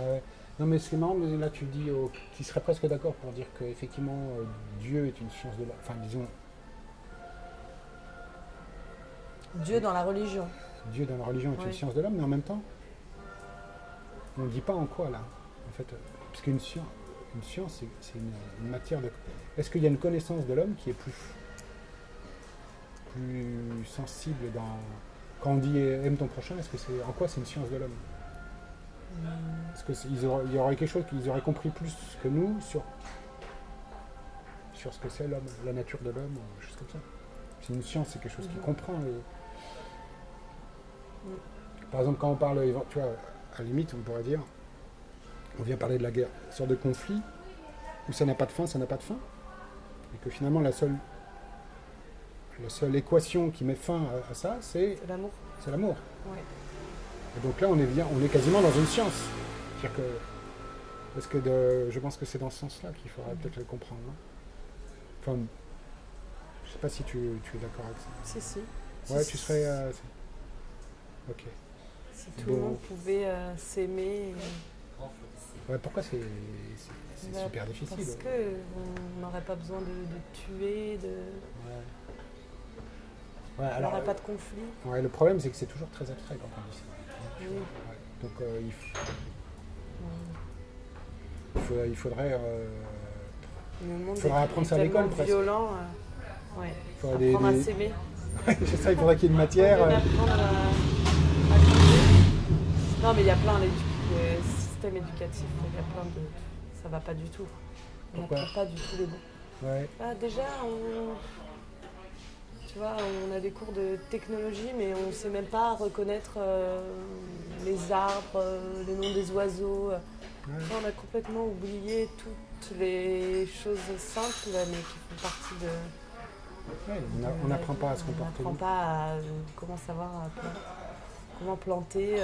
Ouais. Non mais c'est marrant, mais là tu dis tu serais presque d'accord pour dire qu'effectivement Dieu est une science de l'homme. Enfin disons, Dieu dans la religion. Dieu dans la religion est une Ouais. science de l'homme, mais en même temps, on ne dit pas en quoi là. En fait, parce qu'une science, c'est une matière de... Est-ce qu'il y a une connaissance de l'homme qui est plus sensible dans... Quand on dit aime ton prochain, est-ce que c'est en quoi c'est une science de l'homme? Est-ce qu'il y aurait quelque chose qu'ils auraient compris plus que nous sur ce que c'est l'homme, la nature de l'homme, des choses comme ça. C'est une science, c'est quelque chose qui comprend. Par exemple, quand on parle, tu vois, à la limite, on pourrait dire, on vient parler de la guerre, une sorte de conflit où ça n'a pas de fin, ça n'a pas de fin, et que finalement la seule équation qui met fin à ça, c'est L'amour. l'amour. Ouais. Et donc là, on est quasiment dans une science. C'est-à-dire que, parce que je pense que c'est dans ce sens-là qu'il faudrait peut-être le comprendre. Non? Enfin, je sais pas si tu es d'accord avec ça. Si. Ouais, tu serais... Ok. Si tout Bon. le monde pouvait s'aimer. Ouais, pourquoi c'est Bah, super difficile? Parce qu'on n'aurait pas besoin de tuer, Ouais. Ouais, il n'y alors, aurait pas de conflit. ouais, le problème, c'est que c'est toujours très abstrait quand on dit ça. Oui. Ouais. Donc, il faudrait... Le monde Faudra apprendre ça à l'école, tellement presque. violent. Ouais. faudrait des- Apprendre à des- s'aimer. c'est ça, il faudrait qu'il y ait une matière... Au lieu d'apprendre à compter. Non, mais il y a plein le système éducatif, il y a plein de... Ça va pas du tout. On Pourquoi? n'apprend pas du tout les mots. Ouais. Bah, déjà, tu vois, on a des cours de technologie, mais on ne sait même pas reconnaître les arbres, les noms des oiseaux. Ouais. Enfin, on a complètement oublié toutes les choses simples, mais qui font partie de... Ouais, on n'apprend pas à se On comporter. n'apprend pas à comment savoir comment planter.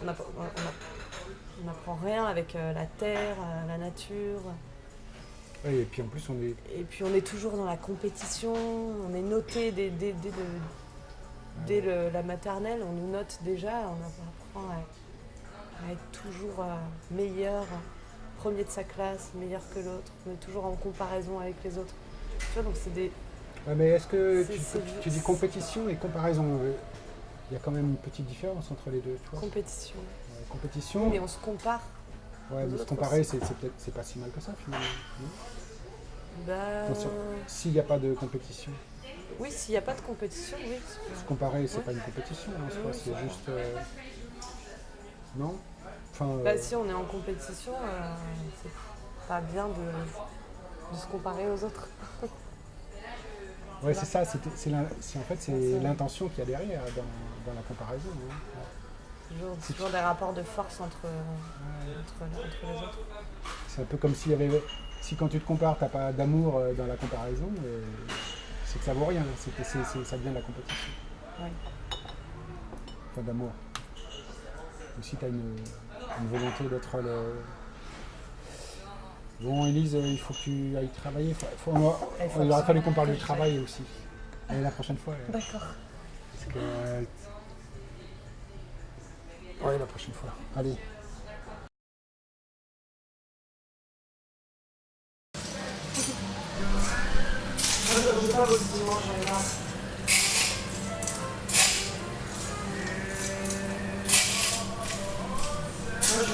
On n'apprend rien avec la terre, la nature. Ouais, et puis en plus, on est... Et puis on est toujours dans la compétition, on est noté dès la maternelle, on nous note déjà, on apprend à être toujours meilleur, premier de sa classe, meilleur que l'autre, on est toujours en comparaison avec les autres. Tu vois, donc c'est des... Ouais, mais est-ce que C'est tu dis compétition et comparaison? Il y a quand même une petite différence entre les deux, tu vois. compétitions. Ouais, compétition, Mais on se compare. ouais, mais se autres comparer, aussi. c'est pas si mal que ça, finalement. Non? Bah, Attention, s'il n'y a pas de compétition, oui, s'il n'y a pas de compétition, oui. se comparer, c'est Ouais. pas une compétition, en soi, Ouais, c'est c'est juste... non? Enfin, Bah, si on est en compétition, c'est pas bien de se comparer aux autres. ouais, c'est ça, en fait, c'est Ouais, ça. l'intention qu'il y a derrière dans la comparaison. Hein. C'est toujours des rapports de force entre les autres. C'est un peu comme s'il y avait... Si quand tu te compares, tu n'as pas d'amour dans la comparaison, c'est que ça vaut rien, ça devient de la compétition. Ouais. Enfin, d'amour. Ou si tu as une volonté d'être le... Bon, Élise, il faut que tu ailles travailler. Il aurait fallu qu'on parle du travail aussi. Allez, la prochaine fois. D'accord. Parce que... ouais, la prochaine fois. Allez. Je ne pas votre dimanche,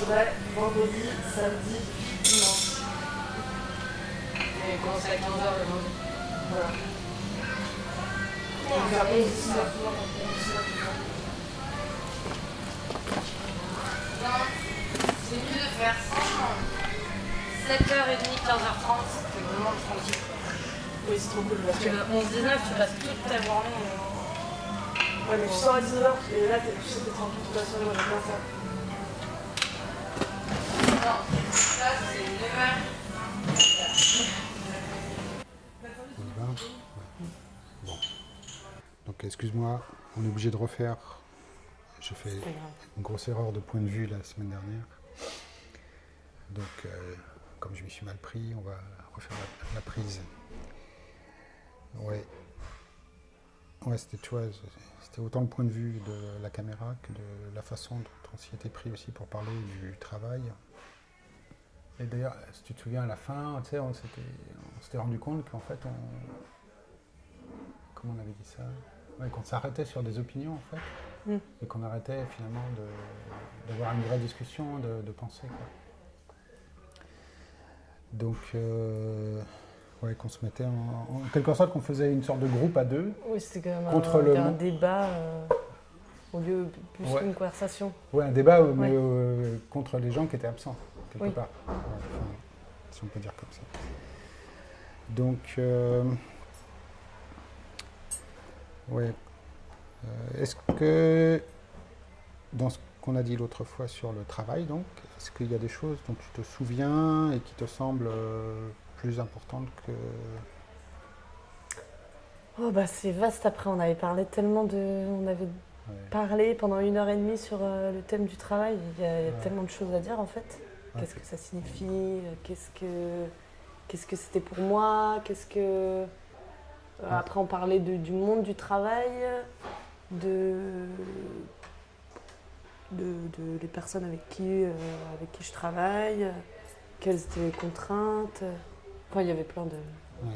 serait vendredi, samedi, dimanche. Et commencer à 15h le lundi. Voilà. On va faire 11-19. C'est mieux de faire 7h30, 15h30, c'est vraiment tranquille. Oui, c'est trop cool. Parce que 11-19, tu passes toute ta journée. Ouais, mais tu sors à 19h et là, tu sais, t'es tranquille toute la soirée. Moi, j'aime bien ça. Non, ça c'est 9h. On y va. Ouais. Bon. Donc excuse-moi, on est obligé de refaire. J'ai fait C'est pas grave. une grosse erreur de point de vue la semaine dernière. Donc, comme je m'y suis mal pris, on va refaire la prise. Ouais. Ouais, c'était, tu vois, c'était autant le point de vue de la caméra que de la façon dont on s'y était pris aussi pour parler du travail. Et d'ailleurs, si tu te souviens, à la fin, tu sais, on s'était rendu compte qu'en fait, comment on avait dit ça? Ouais, qu'on s'arrêtait sur des opinions, en fait, et qu'on arrêtait finalement d'avoir une vraie discussion, de penser, quoi. Donc, ouais, qu'on se mettait en quelque sorte qu'on faisait une sorte de groupe à deux. Oui, c'était quand même Contre le un monde. débat au lieu plus Ouais. qu'une conversation. Ouais, un débat, mais Ouais. contre les gens qui étaient absents, quelque Oui. part. Ouais, enfin, si on peut dire comme ça. Donc, ouais. Est-ce que, dans ce qu'on a dit l'autre fois sur le travail, donc, est-ce qu'il y a des choses dont tu te souviens et qui te semblent plus importantes que... Oh bah c'est vaste après, on avait parlé tellement de... On avait Ouais. parlé pendant 1h30 sur le thème du travail, il y a Ouais. tellement de choses à dire en fait. Ouais. Qu'est-ce que ça signifie, qu'est-ce que c'était pour moi, qu'est-ce que... Après on parlait du monde du travail, de les personnes avec qui je travaille, quelles étaient les contraintes. Enfin il y avait plein de... Ouais.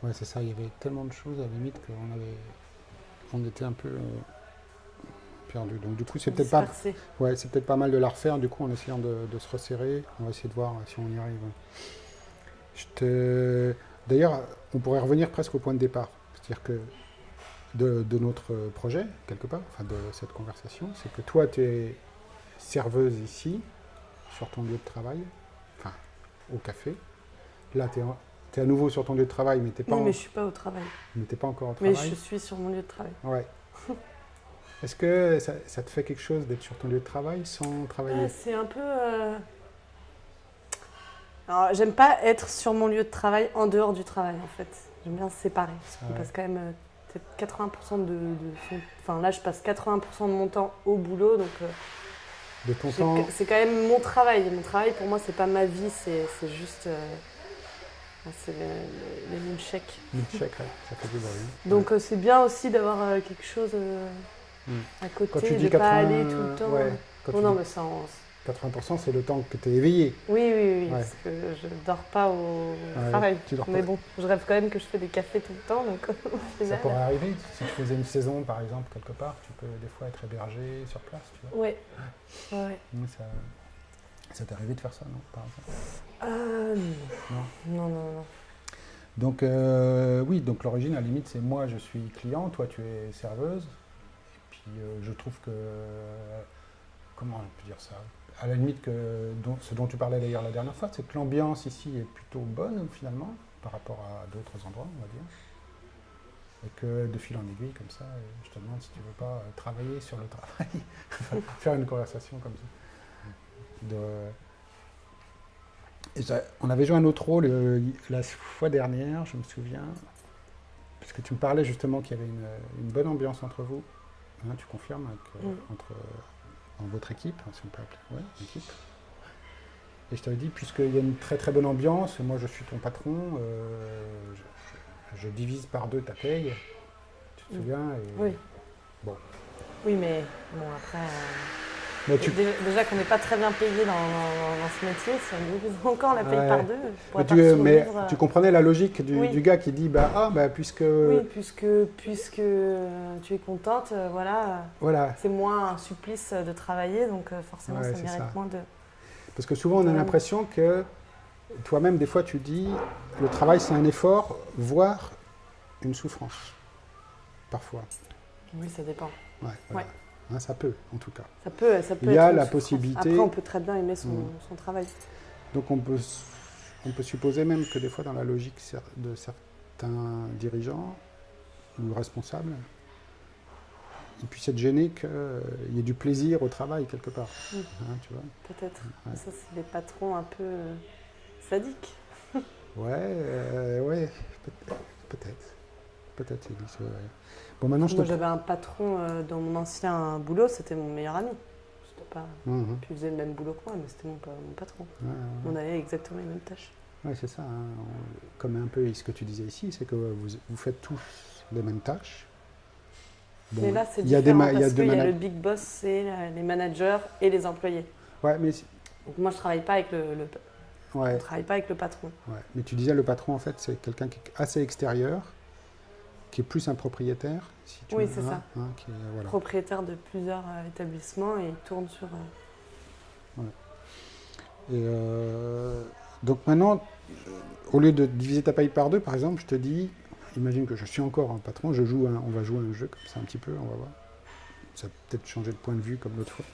Ouais, c'est ça, il y avait tellement de choses à la limite on était un peu perdu. Donc du coup, c'est peut-être pas, dispersées. ouais, c'est peut-être pas mal de la refaire, du coup, en essayant de se resserrer. On va essayer de voir si on y arrive. D'ailleurs, on pourrait revenir presque au point de départ. C'est-à-dire que de notre projet, quelque part, enfin de cette conversation, c'est que toi, tu es serveuse ici, sur ton lieu de travail, enfin, au café. Là, tu es à nouveau sur ton lieu de travail, mais tu n'es pas, Oui, mais je suis pas au travail. pas encore au Mais travail. je suis sur mon lieu de travail. Ouais. Est-ce que ça te fait quelque chose d'être sur ton lieu de travail sans travailler? C'est un peu... Alors, j'aime pas être sur mon lieu de travail en dehors du travail, en fait. J'aime bien séparer. Parce qu'on Ouais. passe quand même peut-être 80% de son... Enfin, là, je passe 80% de mon temps au boulot, donc De ton temps? c'est quand même mon travail. Mon travail, pour moi, c'est pas ma vie, c'est juste... c'est les milkshakes. Milkshake, ouais, ça fait du bruit. Donc, c'est bien aussi d'avoir quelque chose à Quand côté, tu de dis pas 80, aller tout le temps. ouais, quand Oh tu non, dis mais ça... 80%, c'est le temps que tu es éveillé. Oui, Ouais. parce que je dors pas au Ouais, travail. tu dors Mais pas. bon, je rêve quand même que je fais des cafés tout le temps, donc au Ça final... pourrait arriver. Si tu faisais une saison, par exemple, quelque part, tu peux des fois être hébergé sur place, tu vois. Ouais. Ouais. Oui, ça t'est arrivé de faire ça, non, par exemple? Non. Non. Donc, oui, donc l'origine, à la limite, c'est moi, je suis client, toi, tu es serveuse. Et puis, je trouve que... comment on peut dire ça? À la limite, ce dont tu parlais d'ailleurs la dernière fois, c'est que l'ambiance ici est plutôt bonne, finalement, par rapport à d'autres endroits, on va dire. Et que de fil en aiguille, comme ça, je te demande si tu veux pas travailler sur le travail, faire une conversation comme ça. On avait joué un autre rôle la fois dernière, je me souviens, parce que tu me parlais justement qu'il y avait une bonne ambiance entre vous. Hein, tu confirmes dans votre équipe, si on peut appeler, ouais, équipe. Et je t'avais dit, puisqu'il y a une très très bonne ambiance, moi je suis ton patron, je divise par 2 ta paye, tu te souviens? Oui. Bon. Oui, mais bon, après... Mais tu, Déjà qu'on n'est pas très bien payé dans ce métier, si on divise encore la paye Ouais. par deux, je pourrais mais pas survivre. tu comprenais la logique Oui. du gars qui dit puisque Oui, puisque tu es contente, voilà, voilà. c'est moins un supplice de travailler, donc forcément Ouais, ça c'est mérite ça. moins de... Parce que souvent on a Ouais. l'impression que toi-même des fois tu dis le travail c'est un effort, voire une souffrance. Parfois. Oui, ça dépend. Ouais, voilà. Hein, ça peut en tout cas. Ça peut Il y a être une la souffrance. possibilité- Après, on peut très bien aimer Mm. son travail. Donc on peut supposer même que des fois dans la logique de certains dirigeants ou responsables, ils puissent être gênés qu'il y ait du plaisir au travail quelque part. Mm. Hein, tu vois. Peut-être. Ouais. Ça, c'est des patrons un peu sadiques. Ouais, peut-être. Peut-être, Élise, ouais. Bon, maintenant je te... Moi, j'avais un patron dans mon ancien boulot, c'était mon meilleur ami. C'était pas... Mhm. Puis il faisait le même boulot que moi, mais c'était mon patron. Ouais, On avait exactement les mêmes tâches. ouais, c'est ça. Hein. Comme un peu ce que tu disais ici, c'est que vous faites tous les mêmes tâches. Bon, Mais là, c'est il y a différent des parce qu'il y a manag- le big boss, c'est les managers et les employés. Ouais, mais Donc moi, je travaille pas avec on ouais, travaille pas avec le patron. ouais. Mais tu disais le patron en fait, c'est quelqu'un qui est assez extérieur, qui est plus un propriétaire. Si tu Oui, veux, c'est ça. Qui est, voilà. Propriétaire de plusieurs établissements et il tourne sur... Et donc maintenant, au lieu de diviser ta paye par deux, par exemple, je te dis, imagine que je suis encore un patron, on va jouer un jeu comme ça un petit peu, on va voir. Ça va peut-être changer de point de vue comme l'autre fois.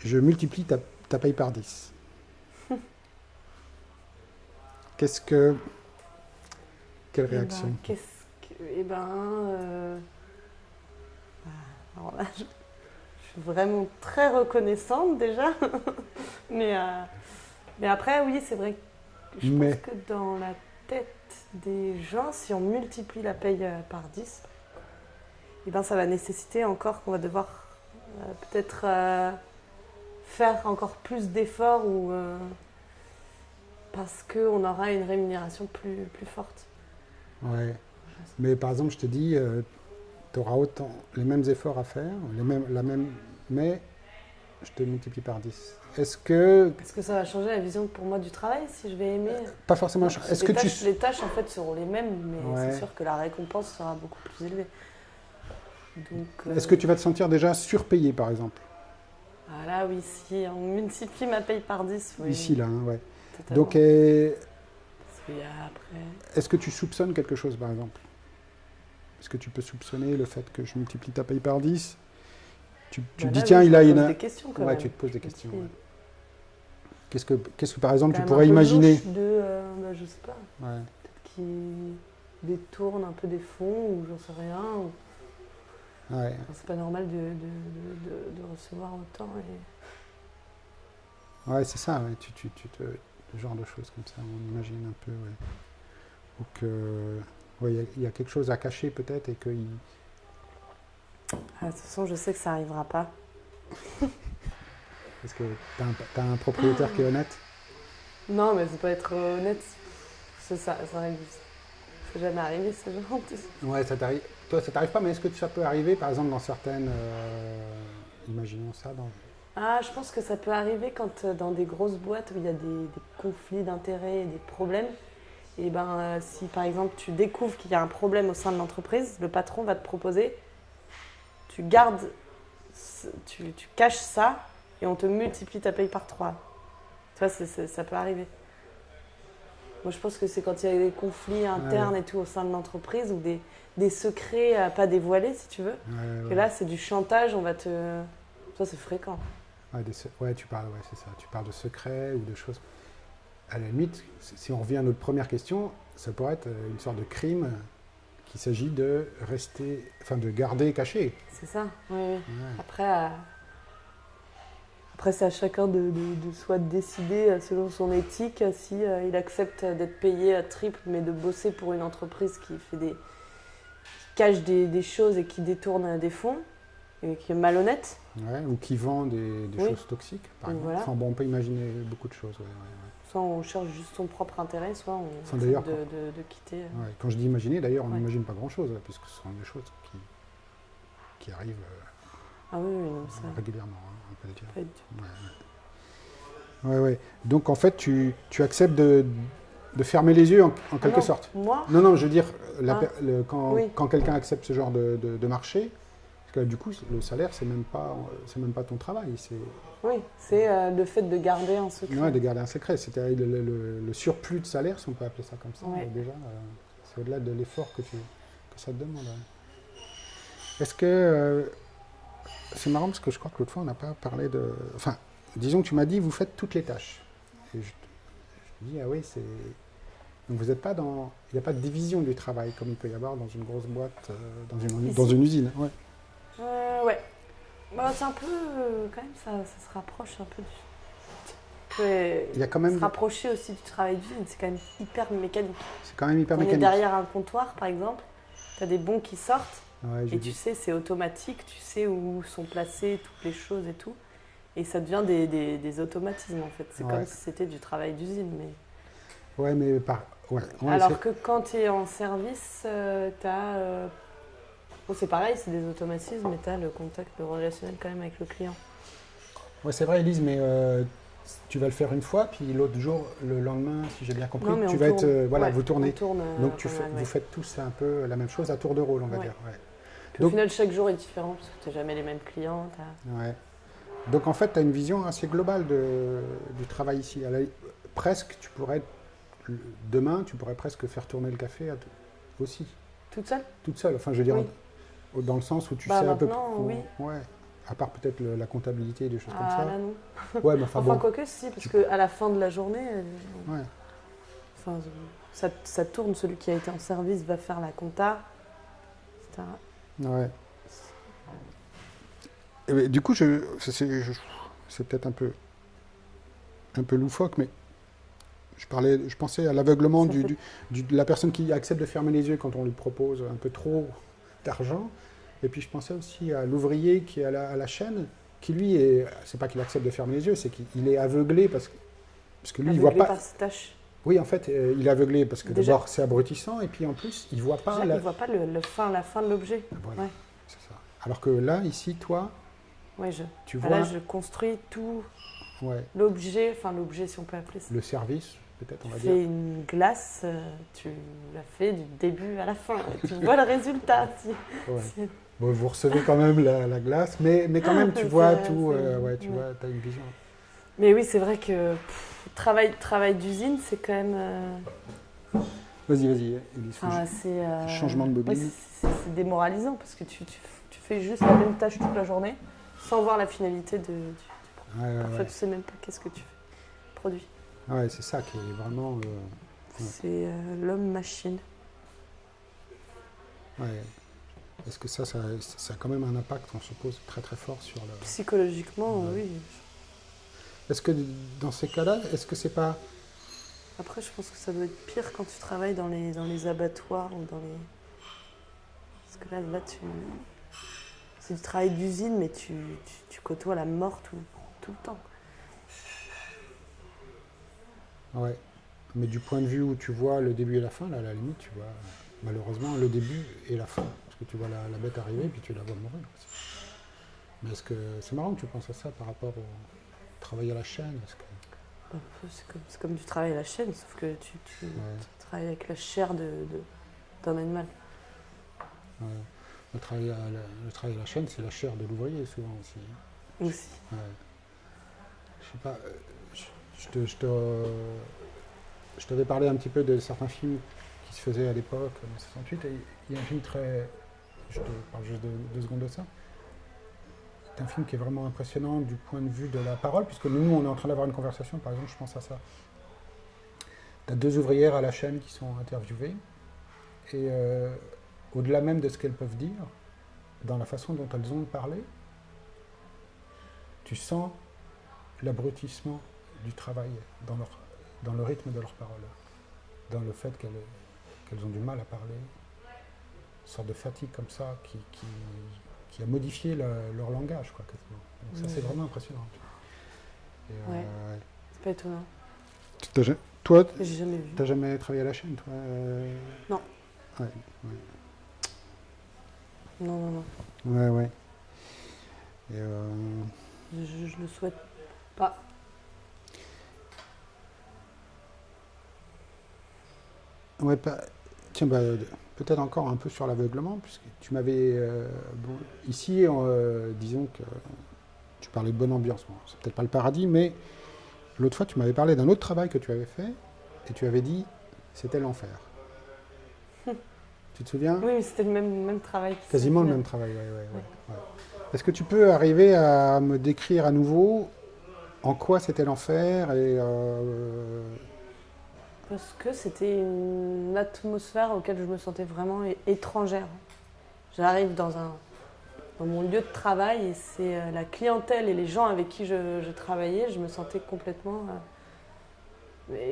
Je multiplie ta paye par 10. Quelle réaction? Alors là, je suis vraiment très reconnaissante déjà. mais après, oui, c'est vrai que je pense que dans la tête des gens, si on multiplie la paye par 10, ça va nécessiter encore qu'on va devoir peut-être faire encore plus d'efforts ou parce qu'on aura une rémunération plus forte. Ouais. Mais par exemple, je te dis, tu auras autant les mêmes efforts à faire, mais je te multiplie par 10. Est-ce que ça va changer la vision pour moi du travail si je vais aimer? pas forcément. Est-ce que les tâches en fait seront les mêmes, mais Ouais. c'est sûr que la récompense sera beaucoup plus élevée. Donc, est-ce que tu vas te sentir déjà surpayé, par exemple? Ah là, oui, si on multiplie ma paye par 10, oui. Ici, là, hein, ouais. Totalement. Donc, Parce qu'il y a après... est-ce que tu soupçonnes quelque chose, par exemple? Est-ce que tu peux soupçonner le fait que je multiplie ta paye par 10? Tu te dis, là, tiens, oui, il a je me une... pose des questions quand Ouais, même. tu te poses des questions. Oui. Ouais. Qu'est-ce que, par exemple, tu Quand même pourrais un peu imaginer? louche je sais pas, Ouais. peut-être qu'il détourne un peu des fonds ou j'en sais rien. Ou... Ouais. C'est pas normal de recevoir autant. Ouais, c'est ça, ouais. Le genre de choses comme ça, on imagine un peu, ouais. Ou que, ouais, il y a quelque chose à cacher peut-être et qu'il... Ah, de toute façon, je sais que ça arrivera pas. Parce que t'as un propriétaire qui est honnête. Non, mais c'est pas être honnête. C'est ça arrive. C'est jamais arrivé, ce genre de... Ouais, ça t'arrive. Toi, ça t'arrive pas, mais est-ce que ça peut arriver, par exemple, dans certaines... imaginons ça, dans... Ah, je pense que ça peut arriver quand dans des grosses boîtes où il y a des conflits d'intérêts et des problèmes. Et si par exemple tu découvres qu'il y a un problème au sein de l'entreprise, le patron va te proposer, tu gardes, tu caches ça et on te multiplie ta paye par 3. Tu vois, ça peut arriver. Moi je pense que c'est quand il y a des conflits internes et tout au sein de l'entreprise ou des secrets à pas dévoiler si tu veux. Ouais. Et là c'est du chantage, on va te... Ça c'est fréquent. Ouais, tu parles, ouais, c'est ça. Tu parles de secrets ou de choses. À la limite, si on revient à notre première question, ça pourrait être une sorte de crime qu'il s'agit de rester, enfin de garder caché. C'est ça, oui. Ouais. Après c'est à chacun de soit de décider selon son éthique si il accepte d'être payé à triple, mais de bosser pour une entreprise qui cache des choses et qui détourne des fonds et qui est malhonnête. Ouais, ou qui vend des choses toxiques, par exemple. Voilà. Enfin bon, on peut imaginer beaucoup de choses. Ouais. Soit on cherche juste son propre intérêt, soit on Enfin, essaie d'ailleurs, de quitter. Ouais. Quand je dis imaginer, d'ailleurs, on Ouais. n'imagine pas grand-chose, puisque ce sont des choses qui arrivent Ah oui, oui, non, ça régulièrement, hein, on peut le dire. pas être du- Ouais. Donc en fait, tu acceptes de fermer les yeux en Ah quelque non, sorte. Moi Non, je veux dire, Oui. quand quelqu'un accepte ce genre de marché, parce que du coup, le salaire, c'est même pas ton travail, c'est Oui, c'est le fait de garder un secret. de garder un secret. C'est-à-dire le surplus de salaire, si on peut appeler ça comme ça, Ouais. déjà, c'est au-delà de l'effort que ça te demande. Est-ce que c'est marrant parce que je crois que l'autre fois, on n'a pas parlé de. Enfin, disons que tu m'as dit, vous faites toutes les tâches. Et je te dis, ah oui, c'est. Donc vous n'êtes pas dans. Il n'y a pas de division du travail comme il peut y avoir dans une grosse boîte, dans une usine. Ouais. Ouais. Bah, c'est un peu. Quand même, ça se rapproche un peu du. Il y a quand même. Se rapprocher aussi du travail d'usine, c'est quand même hyper mécanique. C'est quand même hyper Quand on est mécanique. derrière un comptoir, par exemple, tu as des bons qui sortent. Ouais, j'ai Et vu. tu sais, c'est automatique, tu sais où sont placées toutes les choses et tout. Et ça devient des automatismes en fait. C'est Ouais. comme si c'était du travail d'usine. Mais... Ouais, mais par. Ouais, Alors que quand tu es en service, tu as. Bon, c'est pareil, c'est des automatismes, mais tu as le contact, le relationnel quand même avec le client. Ouais, c'est vrai, Elise, mais tu vas le faire une fois, puis l'autre jour, le lendemain, si j'ai bien compris, Non, mais tu on vas tourne. être. Voilà, Ouais, vous tournez. on tourne, Donc pas mal, vous ouais. faites tous un peu la même chose à tour de rôle, on va Ouais. dire. Ouais. Puis au Donc- final, chaque jour est différent parce que tu n'as jamais les mêmes clients. Ouais. Donc en fait, tu as une vision assez globale du travail ici. Presque, demain, tu pourrais presque faire tourner le café aussi, Toute seule toute seule. Enfin, je veux dire, Oui. dans le sens où tu Bah, sais un peu. maintenant, oui. Ouais. À part peut-être la comptabilité et des choses Ah comme ça. là non. Ouais, mais enfin, Enfin, bon. quoique si, parce qu'à la fin de la journée, Ouais. enfin, ça tourne. Celui qui a été en service va faire la compta, etc. Ouais. Et ben, du coup, c'est peut-être un peu loufoque, mais je pensais à l'aveuglement Ça de la personne qui accepte de fermer les yeux quand on lui propose un peu trop d'argent. Et puis je pensais aussi à l'ouvrier qui est à la chaîne, qui lui, c'est pas qu'il accepte de fermer les yeux, c'est qu'il est aveuglé parce que lui, il voit Aveuglé pas. par ses tâches. Oui, en fait, il est aveuglé parce que Déjà- d'abord c'est abrutissant, et puis en plus, il voit pas Déjà, il ne voit pas la fin de l'objet. Voilà, Ouais. c'est ça. Alors que là, ici, toi, Ouais, tu Là, vois je construis tout ouais, l'objet, enfin l'objet si on peut appeler ça. le service, peut-être, on Tu va fais dire. une glace, tu la fais du début à la fin. Tu vois le résultat. Ouais. C'est- Bon, vous recevez quand même la glace, mais quand même, tu vois C'est- tout. c'est- Tu ouais. vois, tu as une vision. Mais oui, c'est vrai que travail d'usine, c'est quand même. Vas-y, Élise. Enfin, c'est. Changement de bobine. ouais, c'est démoralisant parce que tu fais juste la même tâche toute la journée sans voir la finalité du. Ouais, Parfois, ouais. tu sais même pas qu'est-ce que tu produis. Ouais, c'est ça qui est vraiment. C'est l'homme-machine. Ouais. Est-ce que ça a quand même un impact, on suppose, très très fort sur le. Psychologiquement, Ouais. oui. Est-ce que dans ces cas-là, est-ce que c'est pas. Après, je pense que ça doit être pire quand tu travailles dans les abattoirs ou dans les. Parce que là c'est du travail d'usine, mais tu côtoies la mort tout le temps. Ouais. Mais du point de vue où tu vois le début et la fin, là, à la limite, tu vois malheureusement le début et la fin. Parce que tu vois la bête arriver et puis tu la vois mourir aussi. Mais est-ce que c'est marrant que tu penses à ça par rapport au travail à la chaîne? Est-ce que... C'est comme du travail à la chaîne, sauf que tu travailles avec la chair d'un animal. Ouais. Le travail à la chaîne, c'est la chair de l'ouvrier souvent aussi. Aussi. Ouais. Je sais pas, je t'avais parlé un petit peu de certains films qui se faisaient à l'époque, en 68, et il y a un film je te parle juste de 2 secondes de ça. C'est un film qui est vraiment impressionnant du point de vue de la parole, puisque nous, on est en train d'avoir une conversation, par exemple, je pense à ça. Tu as 2 ouvrières à la chaîne qui sont interviewées, et au-delà même de ce qu'elles peuvent dire, dans la façon dont elles ont parlé, tu sens l'abrutissement du travail dans le rythme de leurs paroles, dans le fait qu'elles ont du mal à parler, une sorte de fatigue comme ça qui a modifié leur langage, quoi, quasiment. Donc ça, c'est vraiment impressionnant. Et, Ouais. C'est pas étonnant. Toi, J'ai jamais vu. t'as jamais travaillé à la chaîne, toi Non. Ouais, Non. ouais. Et, Je le souhaite pas. ouais, tiens, peut-être encore un peu sur l'aveuglement, puisque tu m'avais... ici, disons que tu parlais de bonne ambiance. Bon, c'est peut-être pas le paradis, mais l'autre fois, tu m'avais parlé d'un autre travail que tu avais fait, et tu avais dit c'était l'enfer. Tu te souviens? Oui, mais c'était le même travail. Quasiment le même travail, ouais. Est-ce que tu peux arriver à me décrire à nouveau en quoi c'était l'enfer et Parce que c'était une atmosphère auquel je me sentais vraiment étrangère. J'arrive dans mon lieu de travail et c'est la clientèle et les gens avec qui je travaillais, je me sentais complètement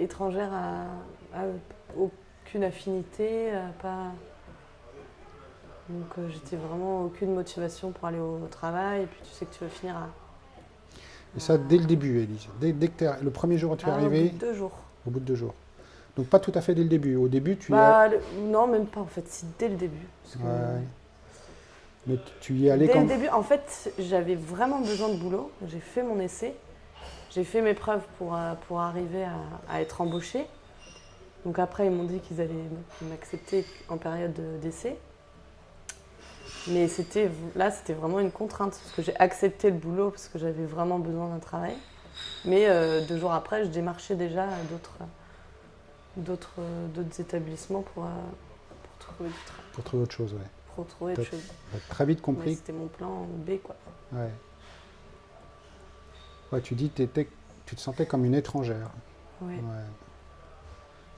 étrangère à aucune affinité, pas... Donc j'étais vraiment aucune motivation pour aller au travail et puis tu sais que tu vas finir à... et ça dès le début, Élise. Dès que le premier jour où tu es arrivé, Au bout de 2 jours. au bout de 2 jours. Donc pas tout à fait dès le début. Au début, tu Non, même pas en fait, c'est dès le début. Parce que ouais. Mais tu y es allé dès quand... le début, en fait, j'avais vraiment besoin de boulot. J'ai fait mon essai, j'ai fait mes preuves pour arriver à être embauchée. Donc après, ils m'ont dit qu'ils allaient m'accepter en période d'essai. Mais là, c'était vraiment une contrainte, parce que j'ai accepté le boulot parce que j'avais vraiment besoin d'un travail. Mais 2 jours après, je démarchais déjà d'autres établissements pour trouver du travail. Pour trouver autre chose, ouais. Pour trouver autre chose. T'as très vite Ouais, compris. c'était mon plan B, quoi. Ouais. Ouais, tu dis que tu te sentais comme une étrangère. Ouais. Ouais.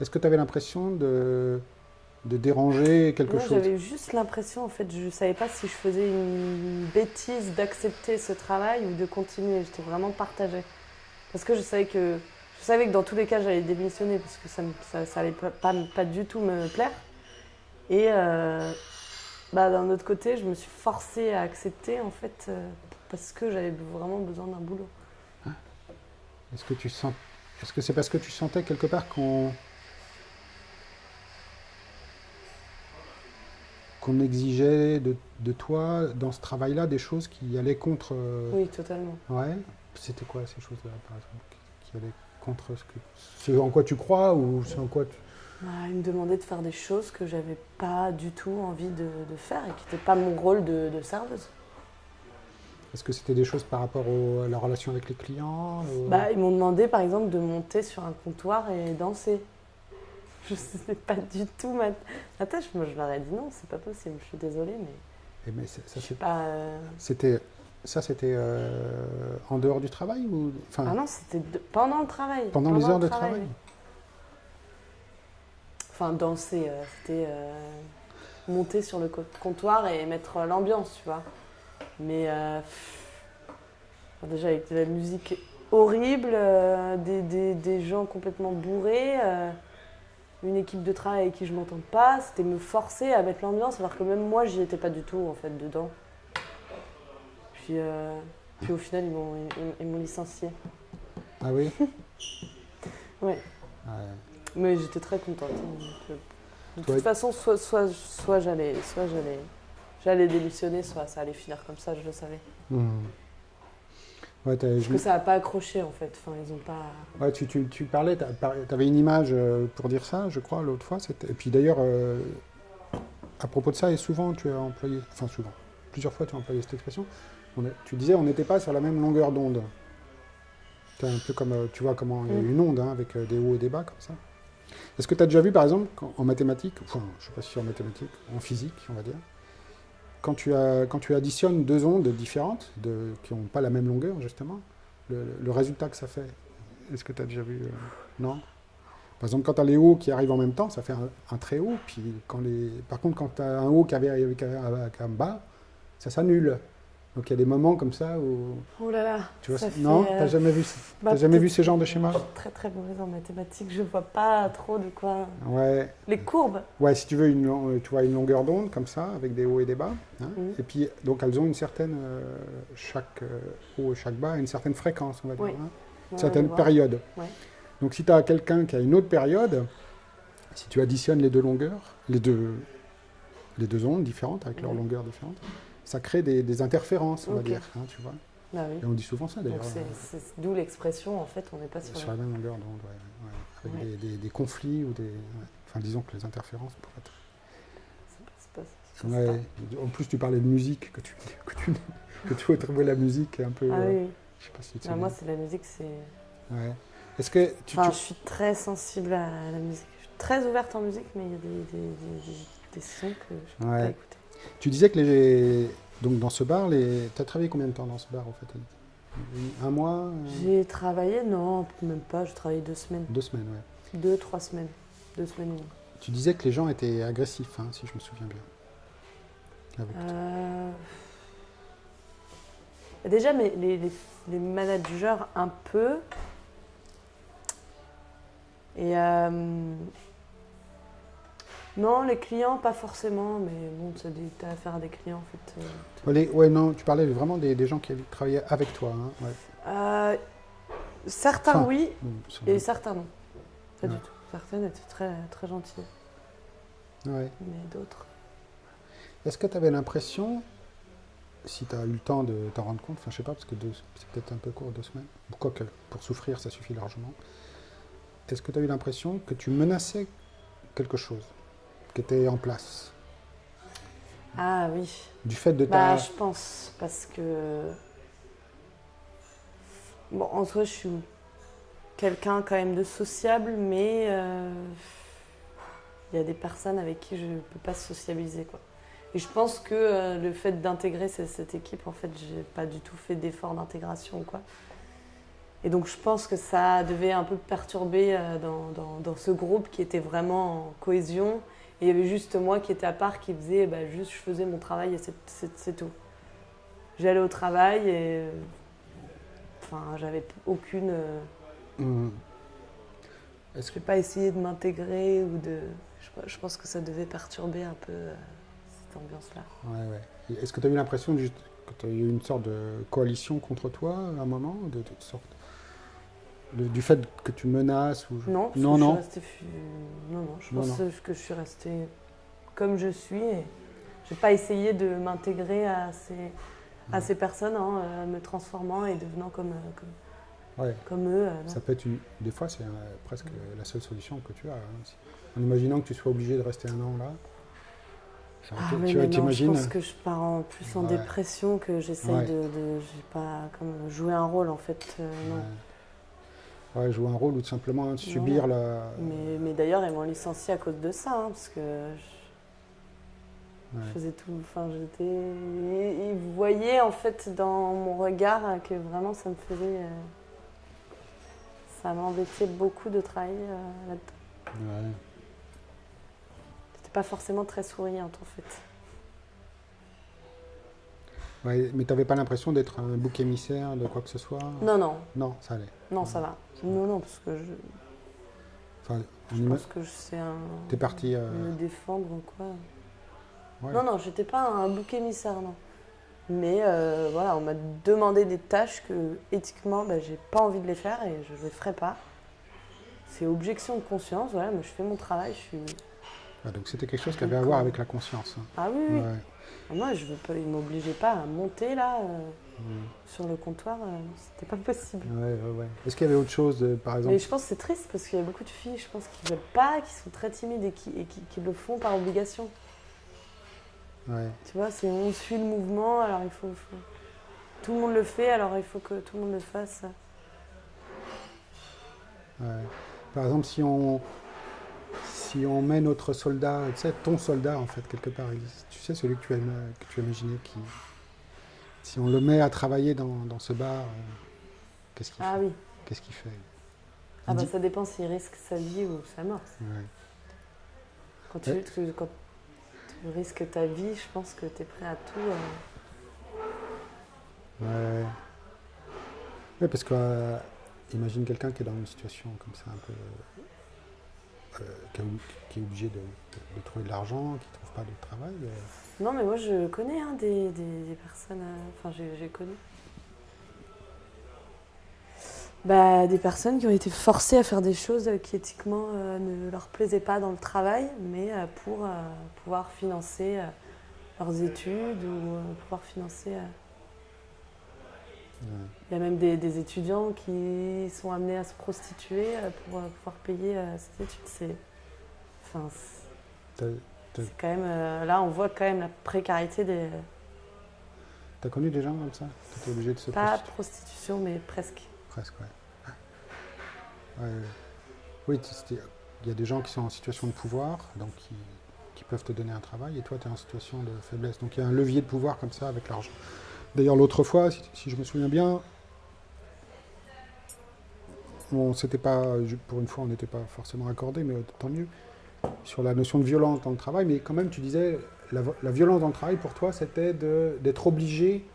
Est-ce que tu avais l'impression de déranger quelque Non, chose? j'avais juste l'impression, en fait, je ne savais pas si je faisais une bêtise d'accepter ce travail ou de continuer. J'étais vraiment partagée. Parce que je savais que dans tous les cas, j'allais démissionner parce que ça allait pas du tout me plaire. Et d'un autre côté, je me suis forcée à accepter, en fait, parce que j'avais vraiment besoin d'un boulot. Est-ce que c'est parce que tu sentais quelque part qu'on exigeait de toi, dans ce travail-là, des choses qui allaient contre... Oui, totalement. Ouais. C'était quoi ces choses-là, par exemple, qui allaient contre ce en quoi tu crois ou ce en quoi tu... Il me demandait de faire des choses que j'avais pas du tout envie de faire et qui n'étaient pas mon rôle de serveuse. Est-ce que c'était des choses par rapport à la relation avec les clients Ils m'ont demandé, par exemple, de monter sur un comptoir et danser. Je sais pas du tout ma tâche. Moi, je leur ai dit non, c'est pas possible. Je suis désolée, mais. Mais je suis pas. C'était en dehors du travail ou Ah non, c'était pendant le travail. Pendant les heures de travail. Enfin, danser, c'était monter sur le comptoir et mettre l'ambiance, tu vois. Mais déjà avec de la musique horrible, des gens complètement bourrés. Une équipe de travail avec qui je m'entends pas, c'était me forcer à mettre l'ambiance alors que même moi j'y étais pas du tout en fait dedans. Puis au final ils m'ont licenciée. Ah oui? Ouais. Mais j'étais très contente. De toute façon, soit j'allais démissionner, soit ça allait finir comme ça, je le savais. Ouais, parce que ça n'a pas accroché en fait. Enfin, ils ont pas. Ouais, tu parlais, tu avais une image pour dire ça, je crois, l'autre fois. Et puis d'ailleurs, à propos de ça, et souvent tu as employé, enfin souvent, plusieurs fois tu as employé cette expression, tu disais on n'était pas sur la même longueur d'onde. C'est un peu comme, tu vois comment il y a une onde, hein, avec des hauts et des bas comme ça. Est-ce que tu as déjà vu par exemple, en mathématiques, enfin je ne sais pas si en mathématiques, en physique on va dire, quand tu additionnes 2 ondes différentes, qui n'ont pas la même longueur, justement, le résultat que ça fait, est-ce que tu as déjà vu Non. Par exemple, quand tu as les hauts qui arrivent en même temps, ça fait un très haut. Puis par contre, quand tu as un haut qui arrive avec un bas, ça s'annule. Donc il y a des moments comme ça où... Oh là là. Tu vois, non, tu n'as jamais vu, ce genre de schéma? Je suis très très mauvaise en mathématiques, je ne vois pas trop de quoi... Ouais. Les courbes. Ouais, si tu veux, tu vois une longueur d'onde comme ça, avec des hauts et des bas. Hein, et puis, donc elles ont une certaine... chaque haut et chaque bas a une certaine fréquence, on va dire. Hein, une certaine période. Ouais. Donc si tu as quelqu'un qui a une autre période, si tu additionnes les 2 longueurs, les deux ondes différentes, avec leurs longueurs différentes, ça crée des interférences, on va Ok. dire, hein, tu vois. Bah oui. Et on dit souvent ça, d'ailleurs. Donc c'est d'où l'expression, en fait, on n'est pas sur Sur la même longueur d'onde, avec Ouais. des conflits ou des... Enfin, disons que les interférences pourraient être... c'est pas- Ouais. En plus, tu parlais de musique, que tu retrouvais la musique un peu... Ah oui. je sais pas si tu Ah, sais moi, bien. c'est la musique, c'est... Ouais. Est-ce que Enfin, je suis très sensible à la musique. Je suis très ouverte en musique, mais il y a des sons que je ne peux Ouais. pas écouter. tu disais que donc dans ce bar, tu as travaillé combien de temps dans ce bar, en fait? Un mois? J'ai travaillé, non, même pas, j'ai travaillé 2 semaines. 2 semaines, ouais. 2-3 semaines. 2 semaines et demie. Tu disais que les gens étaient agressifs, hein, si je me souviens bien. Avec toi. Déjà, mais les managers, un peu. Et non, les clients, pas forcément, mais bon, t'as affaire à des clients, en fait. Ouais, non, tu parlais vraiment des gens qui travaillaient avec toi. Hein, ouais. Certains, Enfin, oui, c'est et vrai. certains, non. Pas Ouais. du tout. Certaines étaient très, très gentilles, Ouais. mais d'autres... Est-ce que tu avais l'impression, si tu as eu le temps de t'en rendre compte, enfin je sais pas, parce que c'est peut-être un peu court, 2 semaines, quoique pour souffrir ça suffit largement, est-ce que tu as eu l'impression que tu menaçais quelque chose qui était en place, Ah oui. du fait de Bah, ta... je pense, parce que... Bon, en soi, je suis quelqu'un quand même de sociable, mais il y a des personnes avec qui je ne peux pas sociabiliser, quoi. Et je pense que le fait d'intégrer cette équipe, en fait, j'ai pas du tout fait d'effort d'intégration, quoi. Et donc, je pense que ça devait un peu perturber dans ce groupe qui était vraiment en cohésion. Et il y avait juste moi qui était à part, qui faisait, bah, juste je faisais mon travail et c'est tout. J'allais au travail et enfin, j'avais aucune... Est-ce Je que... n'ai pas essayé de m'intégrer ou de... Je pense que ça devait perturber un peu cette ambiance-là. Ouais, ouais. Et est-ce que tu as eu l'impression que tu as eu une sorte de coalition contre toi à un moment, du fait que tu menaces ou... Non, parce non, que non. je suis restée... Non, je Non, pense non. que je suis restée comme je suis et je n'ai pas essayé de m'intégrer à ces personnes en me transformant et devenant Ouais. comme eux. Non. Ça peut être des fois, c'est presque la seule solution que tu as. Hein. En imaginant que tu sois obligé de rester un an là, Ah oui, tu mais non, je t'imagines. pense que je pars plus en Ouais. dépression que j'essaye Ouais. j'ai pas comme jouer un rôle en fait, non. Ouais, jouer un rôle ou tout simplement subir la. Mais d'ailleurs, ils m'ont licencié à cause de ça, hein, parce que je Ouais. faisais tout. Enfin, j'étais. Ils voyaient en fait dans mon regard que vraiment ça me faisait. Ça m'embêtait beaucoup de travailler là-dedans. Ouais. C'était pas forcément très souriante en fait. Ouais, mais tu n'avais pas l'impression d'être un bouc émissaire de quoi que ce soit? Non, Non, ça allait. non, ça va. Non, parce que Enfin, je pense que je sais T'es parti. me défendre ou quoi. Ouais. Non, j'étais pas un bouc émissaire, non. Mais voilà, on m'a demandé des tâches que éthiquement, j'ai pas envie de les faire et je les ferai pas. C'est objection de conscience, voilà, mais je fais mon travail, je suis... Ouais, donc c'était quelque chose qui avait à voir avec la conscience. Hein. Ah oui, oui. Ouais. Moi, je veux pas, ils m'obligeaient pas à monter là, sur le comptoir, c'était pas possible. Ouais. Est-ce qu'il y avait autre chose, par exemple? Mais je pense que c'est triste parce qu'il y a beaucoup de filles, je pense, qui veulent pas, qui sont très timides et qui le font par obligation. Ouais. Tu vois, on suit le mouvement, alors il faut... Tout le monde le fait, alors il faut que tout le monde le fasse. Ouais. Par exemple, si on met notre soldat, tu sais, ton soldat en fait, quelque part, tu sais, celui que tu imaginais, si on le met à travailler dans ce bar, qu'est-ce qu'il Ah fait? oui. Qu'est-ce qu'il fait? Ah Il bah dit- ça dépend s'il risque sa vie ou sa mort. Ouais. Quand tu risques ta vie, je pense que tu es prêt à tout. Ouais. Ouais, parce que imagine quelqu'un qui est dans une situation comme ça, un peu qui est obligé de trouver de l'argent, qui ne trouve pas de travail. Non, mais moi je connais des personnes. Enfin, j'ai connu. Des personnes qui ont été forcées à faire des choses qui éthiquement ne leur plaisaient pas dans le travail, mais pour pouvoir financer leurs études ou pouvoir financer. Il y a même des étudiants qui sont amenés à se prostituer pour pouvoir payer ces études. C'est quand même, là, on voit quand même la précarité des. T'as connu des gens comme ça? T'étais obligé de se Pas prostituer? prostitution, mais presque. Presque, ouais. Oui, il y a des gens qui sont en situation de pouvoir, donc qui peuvent te donner un travail, et toi, tu es en situation de faiblesse. Donc il y a un levier de pouvoir comme ça avec l'argent. D'ailleurs, l'autre fois, si je me souviens bien, pour une fois, on n'était pas forcément accordé, mais tant mieux, sur la notion de violence dans le travail. Mais quand même, tu disais, la violence dans le travail, pour toi, c'était d'être obligé,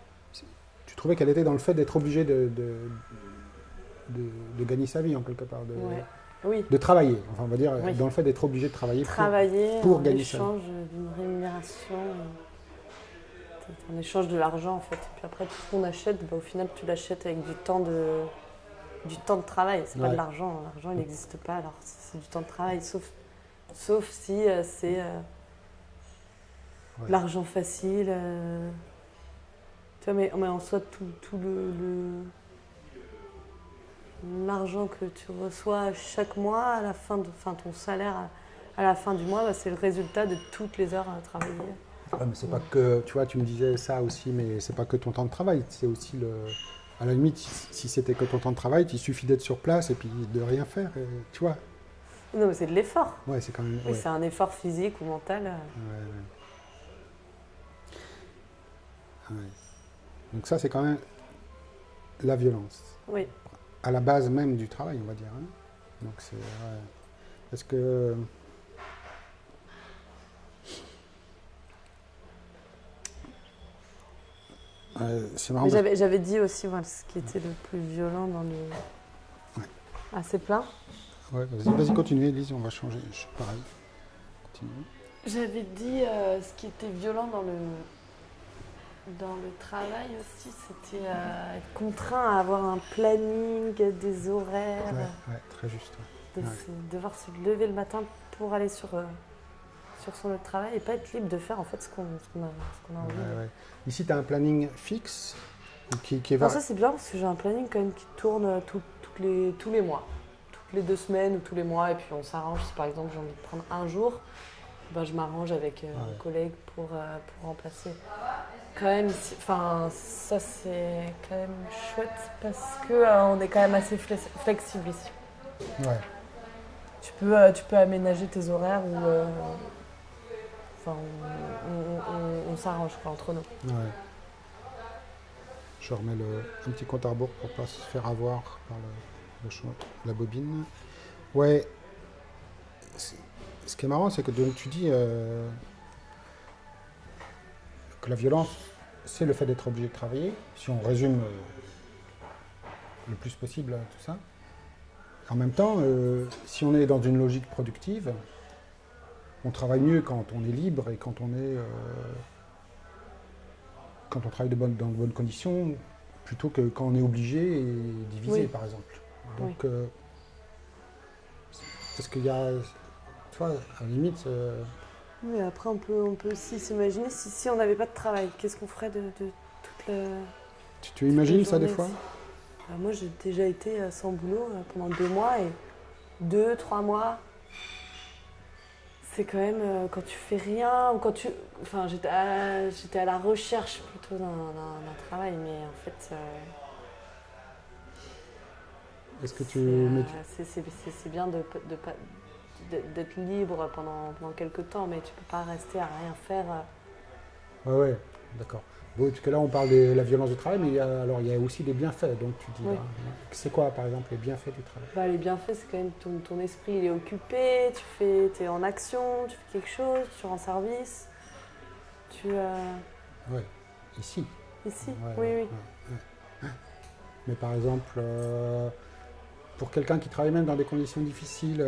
tu trouvais qu'elle était dans le fait d'être obligé de gagner sa vie, en quelque part, Oui. de travailler. Enfin, on va dire, Oui. dans le fait d'être obligé de travailler pour gagner sa vie. échange d'une rémunération, en échange de l'argent, en fait. Et puis après, tout ce qu'on achète, au final, tu l'achètes avec du temps de travail. C'est pas de l'argent. L'argent, il n'existe pas. Alors, c'est du temps de travail, sauf si c'est l'argent facile. Tu vois, mais en soi, tout l'argent que tu reçois chaque mois, à la fin ton salaire à la fin du mois, c'est le résultat de toutes les heures travaillées. Ouais, mais c'est pas que, tu vois, tu me disais ça aussi, mais c'est pas que ton temps de travail, c'est aussi à la limite, si c'était que ton temps de travail, il suffit d'être sur place et puis de rien faire, tu vois. Non, mais c'est de l'effort. Ouais, c'est quand même. Oui, c'est un effort physique ou mental. Ouais. Donc ça, c'est quand même la violence. Oui. À la base même du travail, on va dire. Hein. Donc c'est. Est-ce que. C'est marrant. Mais j'avais dit aussi ce qui était le plus violent dans le. Ouais. Ah, c'est plein. Ouais, vas-y, continue, Elise, on va changer. Pareil. Continue. J'avais dit ce qui était violent dans le travail aussi, c'était être contraint à avoir un planning, des horaires. Ouais, très juste. Devoir se lever le matin pour aller sur son lieu de travail et pas être libre de faire en fait ce qu'on a envie. Ouais. Ici, tu as un planning fixe qui est Ça c'est bien parce que j'ai un planning quand même qui tourne tous les mois, toutes les 2 semaines ou tous les mois, et puis on s'arrange. Si par exemple j'ai envie de prendre un jour, je m'arrange avec un collègue pour remplacer. Quand même, ça c'est quand même chouette parce que on est quand même assez flexible ici. Ouais. Tu peux aménager tes horaires ou on s'arrange entre nous. Ouais. Je remets un petit compte à rebours pour pas se faire avoir par la bobine. Ouais. Ce qui est marrant, c'est que tu dis que la violence, c'est le fait d'être obligé de travailler, si on résume le plus possible tout ça. En même temps, si on est dans une logique productive, on travaille mieux quand on est libre et quand on travaille dans de bonnes conditions, plutôt que quand on est obligé et divisé, par exemple. Donc, est-ce qu'il y a, tu vois, à la limite. Oui, après on peut aussi s'imaginer si on n'avait pas de travail, qu'est-ce qu'on ferait de toute la. Tu imagines ça des fois? Moi, j'ai déjà été sans boulot pendant 2 mois et 2-3 mois. C'est quand même quand tu fais rien ou quand tu. Enfin, j'étais à la recherche plutôt d'un travail, mais en fait. Est-ce que tu. C'est bien d'être libre pendant quelques temps, mais tu peux pas rester à rien faire. Ouais, d'accord. Bon, parce que là, on parle de la violence du travail, mais il y a aussi des bienfaits. Donc, tu dis, c'est quoi, par exemple, les bienfaits du travail? Les bienfaits, c'est quand même ton esprit, il est occupé, tu es en action, tu fais quelque chose, tu rends service. Ouais, ici. Ici, Ouais. Mais par exemple, pour quelqu'un qui travaille même dans des conditions difficiles,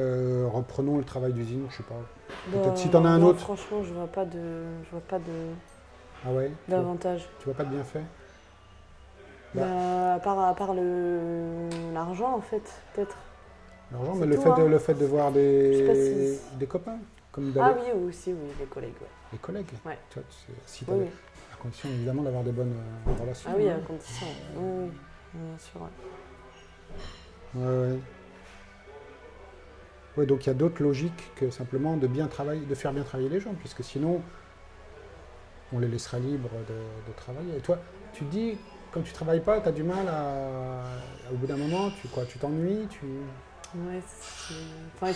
reprenons le travail d'usine, je sais pas. Peut-être si tu en as un autre. Franchement, je vois pas de Ah ouais? d'avantage. Tu vois pas de bienfait? À part l'argent, en fait, peut-être. L'argent, C'est mais tout, le fait de voir des copains. comme Ah d'aller oui, aussi, oui, les collègues. Ouais. les collègues. Ouais. Tu vois, si Oui, oui. à condition évidemment d'avoir de bonnes relations. Ah oui, hein. à condition. Oui, oui, bien sûr. Ouais. Ouais. Ouais, donc il y a d'autres logiques que simplement de faire bien travailler les gens, puisque sinon on les laissera libres de travailler. Et toi, tu te dis, quand tu travailles pas, tu as du mal au bout d'un moment, tu t'ennuies, Ouais, enfin,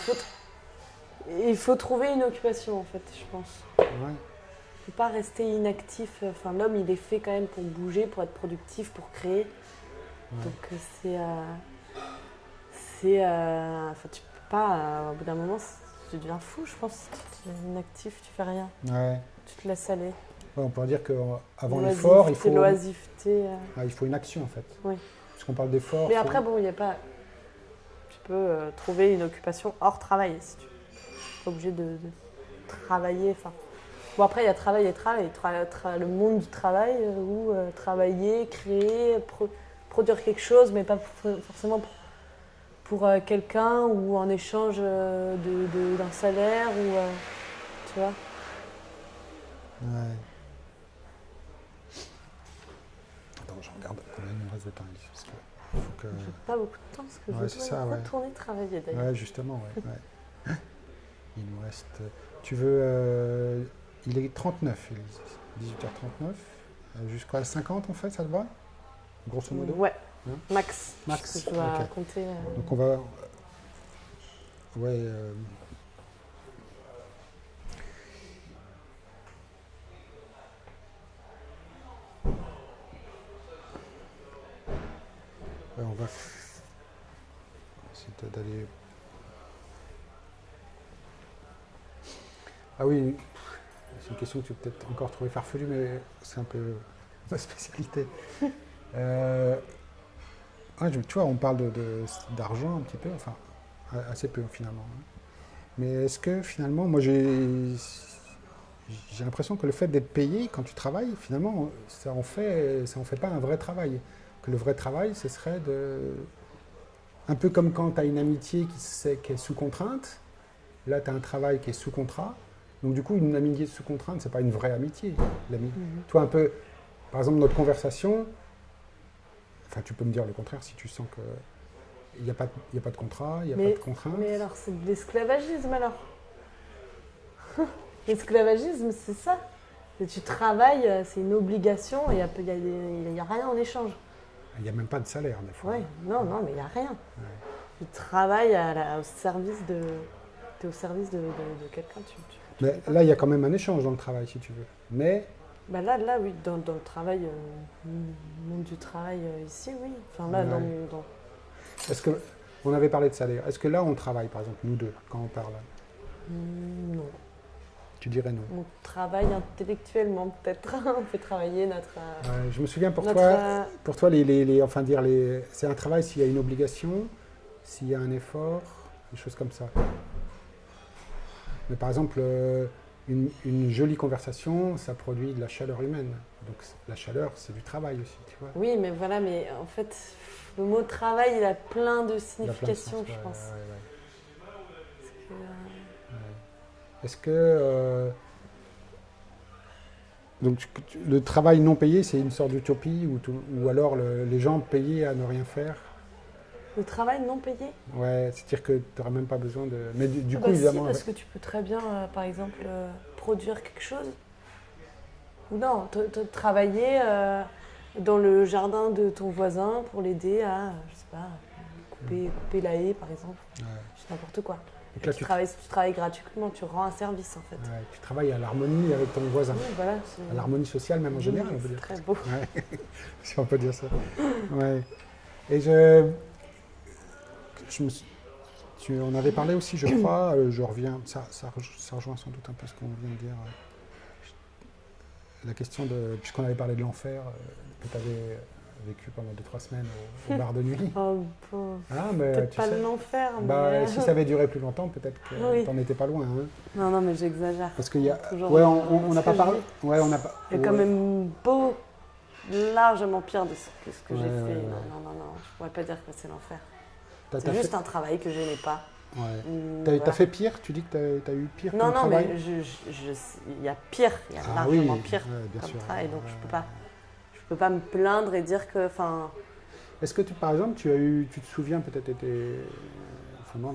il faut trouver une occupation en fait, je pense. Ouais. Il ne faut pas rester inactif. Enfin, l'homme, il est fait quand même pour bouger, pour être productif, pour créer. Ouais. Donc enfin, tu peux pas, au bout d'un moment, tu deviens fou, je pense. Si tu es inactif, tu fais rien. Ouais. Tu te laisses aller. Ouais, on pourrait dire qu'avant l'effort, il faut L'oisiveté. il faut une action en fait. Oui. Puisqu'on parle d'effort. Mais après, bon, il n'y a pas. Tu peux trouver une occupation hors travail si tu n'es pas obligé de travailler. Enfin. Bon, après, il y a travail et travail. Le monde du travail où travailler, créer, produire quelque chose, mais pas forcément pour quelqu'un ou en échange d'un salaire ou. Tu vois. Ouais. Attends, je regarde combien il nous reste de temps, Alice, parce que faut que... J'ai pas beaucoup de temps parce que Ouais, je c'est dois ça, ouais. retourner travailler d'ailleurs. Ouais, justement, ouais. Il nous reste... Tu veux... Il est 39, Élise. 18h39. Jusqu'à 50, en fait, ça te va? Grosso modo? Ouais, Hein max. Max, Parce que je dois ok. compter. Donc on va... Ouais... Ouais, on va essayer d'aller... Ah oui, c'est une question que tu peux peut-être encore trouver farfelue, mais c'est un peu ma spécialité. Tu vois, on parle d'argent un petit peu, enfin, assez peu finalement. Hein. Mais est-ce que finalement, moi j'ai l'impression que le fait d'être payé quand tu travailles, finalement, ça en fait pas un vrai travail. Que le vrai travail, ce serait un peu comme quand tu as une amitié qui est sous contrainte, là tu as un travail qui est sous contrat, donc du coup une amitié sous contrainte, c'est pas une vraie amitié. Toi un peu, par exemple notre conversation, enfin tu peux me dire le contraire si tu sens qu'il n'y a pas de contrat, il n'y a pas de contrainte. Mais alors c'est de l'esclavagisme alors. L'esclavagisme c'est ça. Tu travailles, c'est une obligation et il n'y a rien en échange. Il n'y a même pas de salaire des fois. Ouais, non, mais il n'y a rien. Ouais. Tu travailles au service de quelqu'un. Mais là, il y a quand même un échange dans le travail, si tu veux. Mais... Bah là, oui, dans le travail, le monde du travail ici, oui. Enfin là, Ouais. Est-ce que... On avait parlé de salaire. Est-ce que là, on travaille, par exemple, nous deux, quand on parle? Non. Tu dirais non. On travaille intellectuellement, peut-être. On fait travailler notre... Ouais, je me souviens pour notre, toi, c'est un travail s'il y a une obligation, s'il y a un effort, des choses comme ça. Mais par exemple, une jolie conversation, ça produit de la chaleur humaine. Donc la chaleur, c'est du travail aussi, tu vois. Oui, mais voilà, mais en fait, le mot travail, il a plein de Il y a plein de significations, sens, je ouais, pense. ouais. Parce que, Est-ce que donc le travail non payé, c'est une sorte d'utopie ou alors les gens payés à ne rien faire? le travail non payé. Ouais, c'est-à-dire que tu n'auras même pas besoin de... Mais du coup, Bah si, évidemment... parce que tu peux très bien, par exemple, produire quelque chose. Ou non, travailler dans le jardin de ton voisin pour l'aider à, je sais pas, couper la haie, par exemple. Ouais. C'est n'importe quoi. Donc là, Tu travailles gratuitement, tu rends un service, en fait. ouais, tu travailles à l'harmonie avec ton voisin. Oui, voilà. À l'harmonie sociale, même en général, on peut C'est dire. très beau. Ouais. Si on peut dire ça. Ouais. Et on avait parlé aussi, je crois, je reviens, ça rejoint sans doute un peu ce qu'on vient de dire. La question puisqu'on avait parlé de l'enfer, que tu avais vécu pendant 2-3 semaines au bar de nuit. Oh, bon. Ah, mais Peut-être tu pas sais, l'enfer, bah, mais... si ça avait duré plus longtemps, peut-être que Oui. t'en étais pas loin. Hein. Non, mais j'exagère. Parce qu'il y a... Toujours Ouais, on n'a ce pas que parlé. je Ouais, on n'a pas... C'est quand même beau, largement pire de ce que j'ai Ouais, fait. ouais, ouais. Non, je pourrais pas dire que c'est l'enfer. T'as C'est juste fait... un travail que je n'ai pas. Ouais. T'as fait pire? Tu dis que t'as eu pire Non, comme non, travail? mais il y a pire, il y a Ah largement oui, pire ouais, bien comme sûr. travail, donc Ouais, je peux pas me plaindre et dire que, enfin, Est-ce que par exemple, tu te souviens peut-être, enfin non,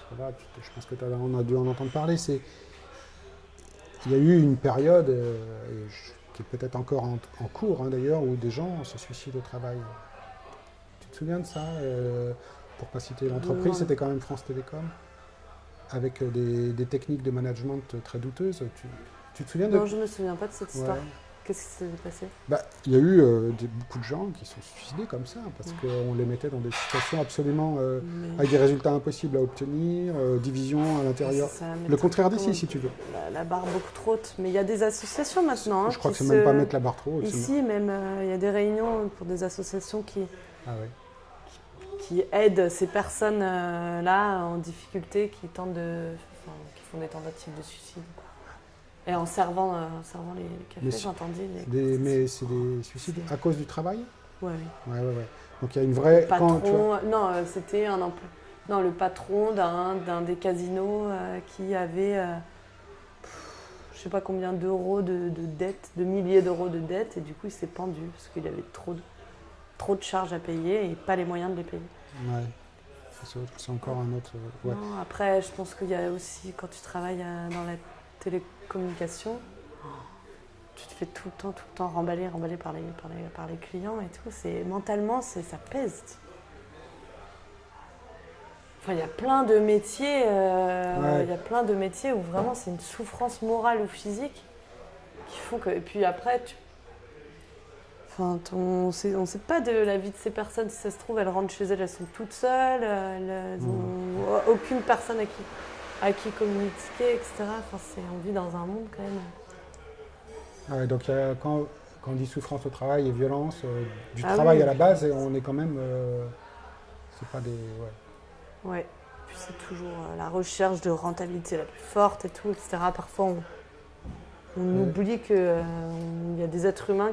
ça va, je pense que on a dû en entendre parler. Il y a eu une période, qui est peut-être encore en cours hein, d'ailleurs, où des gens se suicident au travail. Tu te souviens de ça? Pour pas citer l'entreprise, Non. c'était quand même France Télécom, avec des techniques de management très douteuses. Tu te souviens non, je me souviens pas de cette histoire. Ouais. Qu'est-ce qui s'est passé? Il y a eu beaucoup de gens qui sont suicidés comme ça, parce qu'on les mettait dans des situations absolument avec des résultats impossibles à obtenir, division à l'intérieur. Ça met Le contraire d'ici, comment- si tu veux. la barre beaucoup trop haute. Mais il y a des associations maintenant. Hein, Je crois que qui c'est même pas mettre la barre trop haut. Ici, même, il y a des réunions pour des associations Ah ouais. qui aident ces personnes-là en difficulté, qui font des tentatives de suicide. Quoi. Et en servant les cafés, Mais j'entendais. Mais c'est des suicides à cause du travail? Ouais. Ouais. Donc il y a une vraie... Le patron, c'était un emploi. Non, le patron d'un des casinos qui avait, je sais pas combien d'euros de dettes, de milliers d'euros de dettes, et du coup il s'est pendu parce qu'il avait trop de charges à payer et pas les moyens de les payer. Ouais. C'est encore un autre... ouais. Non, après, je pense qu'il y a aussi, quand tu travailles dans la télécommunication, tu te fais tout le temps remballer par les clients et tout. Mentalement, ça pèse. Enfin, il y a plein de métiers, il y a plein de métiers où vraiment c'est une souffrance morale ou physique qui font que. Et puis après, on sait pas de la vie de ces personnes. Si ça se trouve, elles rentrent chez elles, elles sont toutes seules, elles n'ont aucune personne à qui communiquer, etc. Enfin, on vit dans un monde quand même. Ouais, donc quand on dit souffrance au travail et violence, du Ah travail oui. à la base, et on est quand même... c'est pas des... Ouais. Ouais. Puis c'est toujours la recherche de rentabilité la plus forte et tout, etc. Parfois, on oublie qu'il y a des êtres humains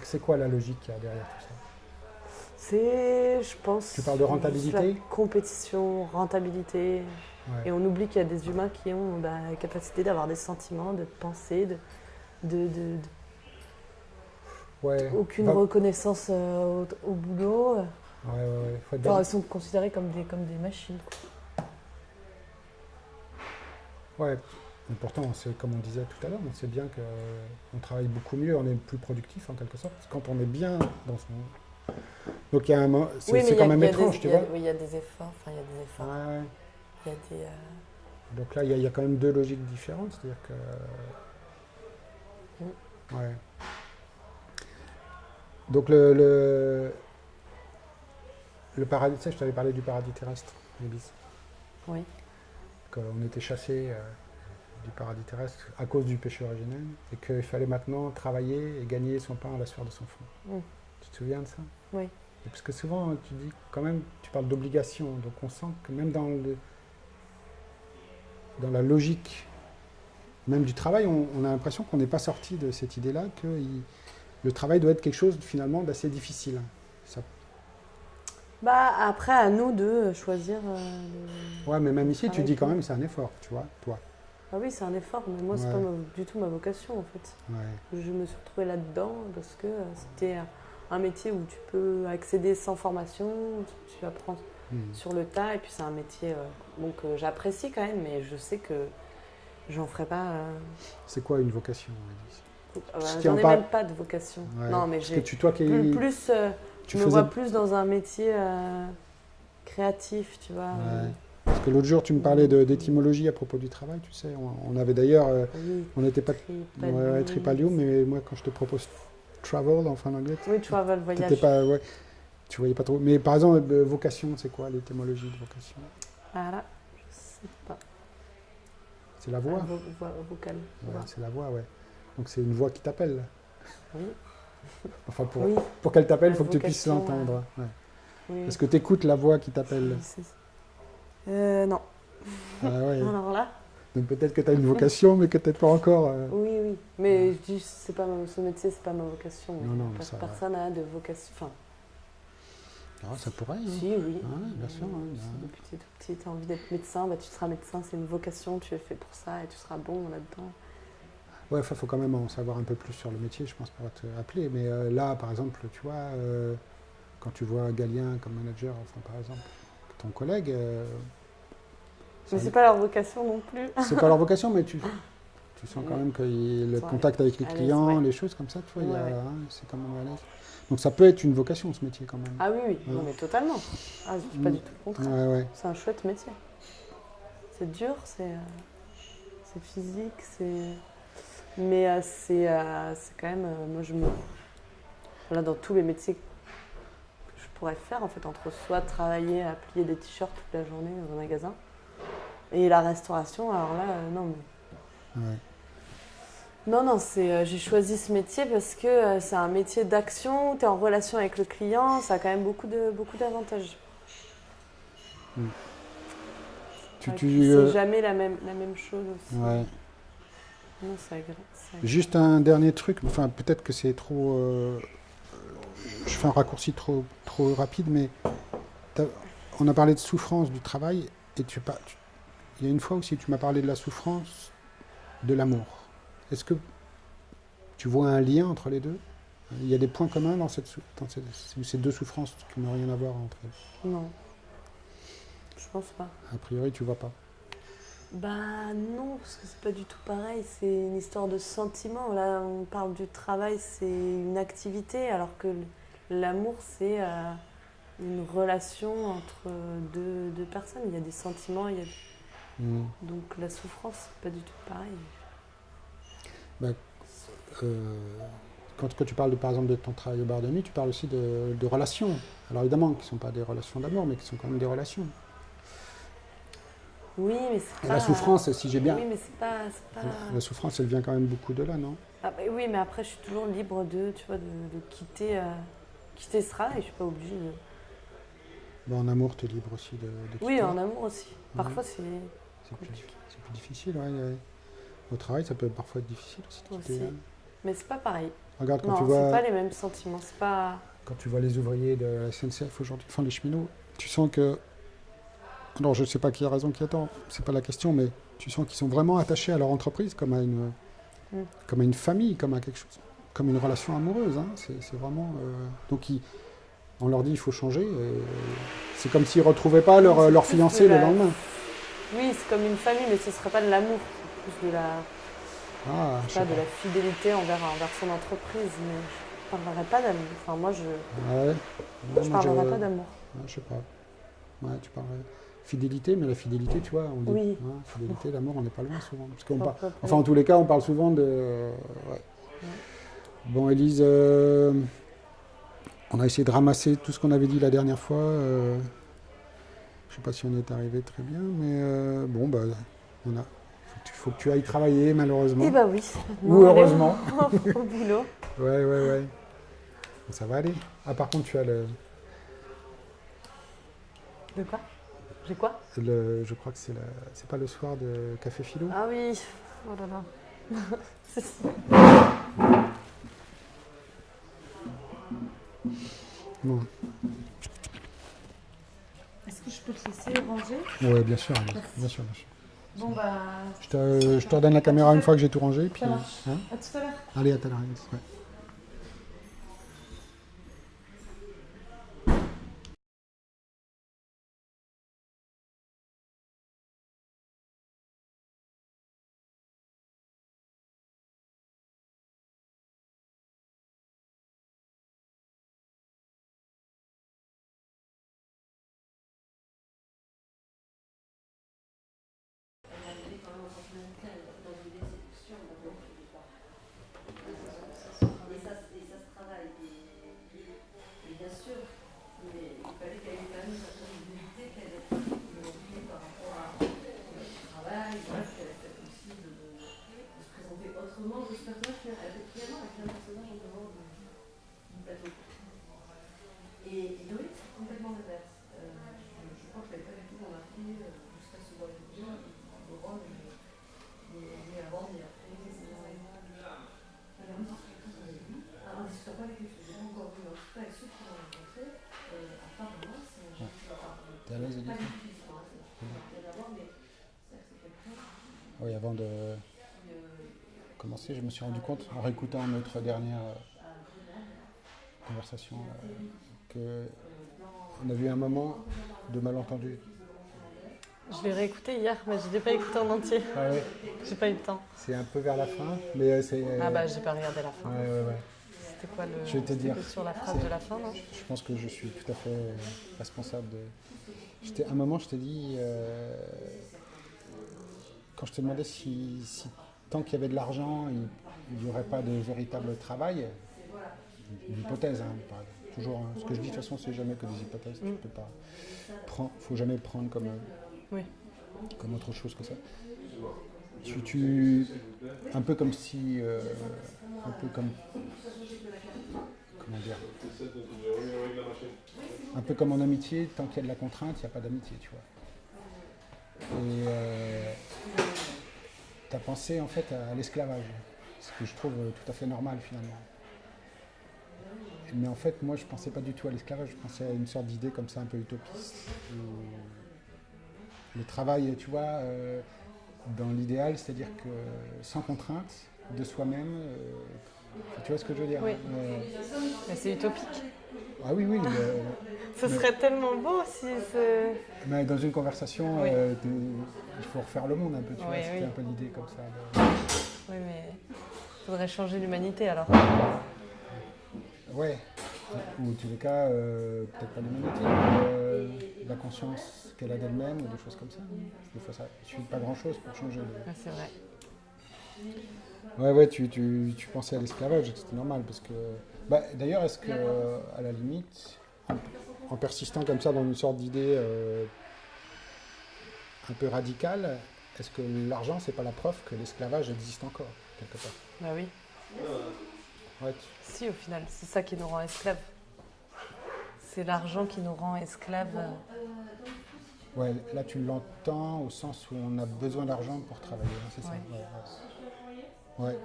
C'est quoi la logique qu'il y a derrière tout ça? C'est, je pense... Tu parles de rentabilité? La compétition, rentabilité. Ouais. Et on oublie qu'il y a des humains qui ont la capacité d'avoir des sentiments, de penser, Ouais. aucune reconnaissance au boulot. Ouais. Faut être Enfin, ils sont considérés comme des machines. Quoi. Ouais. Mais pourtant, comme on disait tout à l'heure, on sait bien qu'on travaille beaucoup mieux, on est plus productif en quelque sorte, quand on est bien dans son... Donc il y a c'est quand même étrange, tu vois. Oui, il y a des efforts. Enfin, il y a des efforts. Ouais. Il y a des... Donc là, il y a quand même deux logiques différentes, c'est-à-dire que... Ouais. Donc le paradis, tu sais, je t'avais parlé du paradis terrestre, l'Ibis. Oui. Qu'on était chassé du paradis terrestre à cause du péché originel et qu'il fallait maintenant travailler et gagner son pain à la sueur de son front. Tu te souviens de ça? Oui. Et parce que souvent, tu dis quand même, tu parles d'obligation, donc on sent que même dans la logique même du travail, on a l'impression qu'on n'est pas sorti de cette idée-là, que le travail doit être quelque chose finalement d'assez difficile. Ça... Après, à nous de choisir... Ouais, mais même ici, tu travail dis quand que- même c'est un effort, tu vois, toi. Ah oui, c'est un effort, mais moi, c'est Ouais. pas du tout ma vocation, en fait. Ouais. Je me suis retrouvée là-dedans parce que c'était un métier où tu peux accéder sans formation, tu apprends sur le tas, et puis c'est un métier que j'apprécie quand même, mais je sais que j'en ferai pas... C'est quoi une vocation, Elise? J'en ai même pas de vocation. Ouais. Non, mais Parce j'ai que toi qui... plus... tu je me faisais- vois plus dans un métier créatif, tu vois. Ouais. Parce que l'autre jour, tu me parlais d'étymologie à propos du travail, tu sais. On avait d'ailleurs... Oui, on n'était pas... tripalium. Tripalium, mais moi, quand je te propose travel, enfin en anglais, Oui, travel, voyage. t'étais pas... Ouais, tu voyais pas trop. Mais par exemple, vocation, c'est quoi l'étymologie de vocation? Ah là, je sais pas. C'est la voix? Vocal. Ouais, voix. c'est la voix, ouais. Donc c'est une voix qui t'appelle. Oui. Enfin, Oui. pour qu'elle t'appelle, il La faut que tu puisses vocation, l'entendre. Ouais. Oui. Est-ce que tu écoutes la voix qui t'appelle? Non. Ah ouais. Alors là, Donc peut-être que tu as une vocation, mais que tu n'es pas encore... Oui, oui. Mais je dis, ce métier, c'est pas ma vocation. Non, Personne n'a de vocation. Enfin, ça pourrait. Hein. si, oui. Ouais, bien sûr. Si depuis que tu es tout petit, tu as envie d'être médecin, bah, tu seras médecin, c'est une vocation, tu es fait pour ça et tu seras bon là-dedans. Ouais, il faut quand même en savoir un peu plus sur le métier, je pense, pour te appeler. Mais là, par exemple, tu vois, quand tu vois Galien comme manager, enfin, par exemple, ton collègue... mais c'est pas leur vocation non plus. C'est pas leur vocation, mais tu sens quand même que le contact avec les clients, les choses comme ça, tu vois, c'est quand même à l'aise. Donc ça peut être une vocation, ce métier, quand même. Ah oui, oui, non, mais totalement. Ah, je dis pas du tout le contraire. Ouais. C'est un chouette métier. C'est dur, c'est physique, mais c'est quand même... moi, Là, dans tous les métiers que je pourrais faire, en fait, entre soit travailler à plier des t-shirts toute la journée dans un magasin, et la restauration, alors là, non, mais... Ouais. Non, j'ai choisi ce métier parce que c'est un métier d'action, tu es en relation avec le client, ça a quand même beaucoup d'avantages. C'est jamais la même chose aussi. Ouais. Non, Juste un dernier truc, enfin peut-être que c'est trop... je fais un raccourci trop rapide, mais on a parlé de souffrance du travail, et il y a une fois aussi tu m'as parlé de la souffrance de l'amour. Est-ce que tu vois un lien entre les deux? Il y a des points communs dans ces deux souffrances qui n'ont rien à voir entre elles? Non, je pense pas. A priori, tu vois pas. Bah non, parce que c'est pas du tout pareil, c'est une histoire de sentiment. Là, on parle du travail, c'est une activité, alors que l'amour, c'est une relation entre deux personnes. Il y a des sentiments, donc la souffrance, c'est pas du tout pareil. Quand tu parles, par exemple, de ton travail au bar de nuit, tu parles aussi de relations. Alors évidemment, qui ne sont pas des relations d'amour, mais qui sont quand même des relations. Oui, mais c'est pas... La souffrance, si j'ai bien... Oui, mais c'est pas... La souffrance, elle vient quand même beaucoup de là, non? Bah, oui, mais après, je suis toujours libre de quitter ce travail. Je suis pas obligée de... En amour, tu es libre aussi de quitter. Oui, en amour aussi. Parfois, c'est plus difficile, ouais. Au travail, ça peut parfois être difficile aussi de quitter. Mais c'est pas pareil. Regarde, non, c'est pas les mêmes sentiments. C'est pas... Quand tu vois les ouvriers de la SNCF aujourd'hui, enfin les cheminots, tu sens que... Alors, je ne sais pas qui a raison, qui a tort, c'est pas la question, mais tu sens qu'ils sont vraiment attachés à leur entreprise comme à une famille, comme à quelque chose, comme une relation amoureuse. Hein. C'est vraiment... Donc, on leur dit il faut changer. C'est comme s'ils ne retrouvaient pas leur fiancé le lendemain. Oui, c'est comme une famille, mais ce ne serait pas de l'amour, c'est plus de la... de la fidélité envers son entreprise, mais je ne parlerai pas d'amour. Enfin, moi, je parlerai pas d'amour. Je sais pas. Ouais, tu parlerais... Fidélité, mais la fidélité, tu vois, on dit, oui. Fidélité, l'amour, on n'est pas loin souvent. Enfin, en tous les cas, on parle souvent de... Bon, Élise, on a essayé de ramasser tout ce qu'on avait dit la dernière fois. Je ne sais pas si on est arrivé très bien, mais il faut que tu ailles travailler, malheureusement. Eh oui. Ou heureusement. Au boulot. Ouais. Ça va aller. Ah, par contre, tu as le... De quoi? J'ai quoi? Je crois que c'est pas le soir de Café Philo. Ah oui, oh là là. Bon. Est-ce que je peux te laisser ranger? Oui, bien sûr. Bon bah... Je te redonne la caméra une fois que j'ai tout rangé. Puis, ça marche. À tout à l'heure. Allez, à tout à l'heure. Ouais. Et Dorit, c'est complètement l'inverse. Je crois que je ne l'avais pas du tout remarqué jusqu'à ce voir le rôle. Vas-y, dis. Oui, avant de commencer, je me suis rendu compte, en réécoutant notre dernière conversation, qu'on a eu un moment de malentendu. Je l'ai réécouté hier, mais je ne l'ai pas écouté en entier. Ah ouais, J'ai pas eu le temps. c'est un peu vers la fin, mais c'est... Ah bah j'ai pas regardé la fin. Ouais. C'était quoi le... Je vais te dire. C'était sur la phrase C'est- de la fin, non? Je pense que je suis tout à fait responsable de... À un moment, je t'ai dit... Quand je te demandais si tant qu'il y avait de l'argent, il n'y aurait pas de véritable travail, une hypothèse, hein, toujours. Hein. Ce que je dis, de toute façon, c'est jamais que des hypothèses. Tu peux pas faut jamais le prendre comme, Oui. comme autre chose que ça. Un peu comme si... un peu comme... Comment dire? Un peu comme en amitié, tant qu'il y a de la contrainte, il n'y a pas d'amitié, tu vois. Et tu as pensé en fait à l'esclavage, ce que je trouve tout à fait normal finalement. Mais en fait, moi je pensais pas du tout à l'esclavage, je pensais à une sorte d'idée comme ça un peu utopiste. Où le travail, tu vois, dans l'idéal, c'est-à-dire que sans contrainte, de soi-même, tu vois ce que je veux dire? Oui. Mais c'est utopique. Ah oui, oui. Ce serait tellement beau si c'est... Mais dans une conversation, Oui. il faut refaire le monde un peu, tu vois, Oui, c'était oui. un peu l'idée comme ça. Oui, mais il faudrait changer l'humanité alors. Ouais, ou en tous les cas, peut-être pas l'humanité, mais la conscience qu'elle a d'elle-même ou des choses comme ça. Des fois, ça ne suffit pas grand-chose pour changer. Ouais, c'est vrai. Ouais, tu pensais à l'esclavage, c'était normal, parce que... Bah, d'ailleurs, est-ce que, à la limite, en persistant comme ça dans une sorte d'idée un peu radicale, est-ce que l'argent, c'est pas la preuve que l'esclavage existe encore, quelque part? Bah oui. Ouais, Si, au final, c'est ça qui nous rend esclaves. C'est l'argent qui nous rend esclaves. ouais, là, tu l'entends au sens où on a besoin d'argent pour travailler, hein, c'est ça? Ouais. Ouais,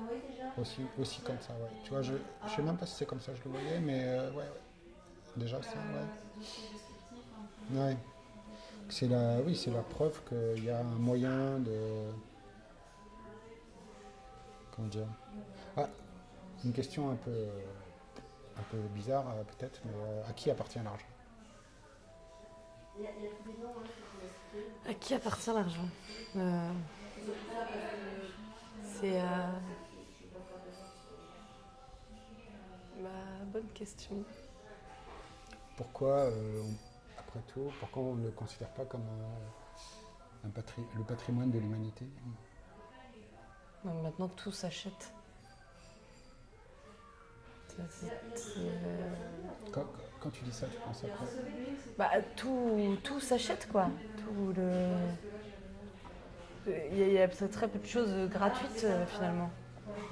aussi comme ça, ouais. Tu vois, je sais même pas si c'est comme ça que je le voyais, mais ouais. Déjà ça, ouais. Ouais. C'est la preuve qu'il y a un moyen de... Comment dire? Ah, une question un peu bizarre peut-être, mais à qui appartient l'argent? À qui appartient l'argent? C'est... bonne question. Pourquoi, après tout, pourquoi on ne le considère pas comme le patrimoine de l'humanité? Non, maintenant, tout s'achète. Quand tu dis ça, tu penses à quoi? Bah, tout s'achète, quoi. Tout le... Il y a très peu de choses gratuites, finalement.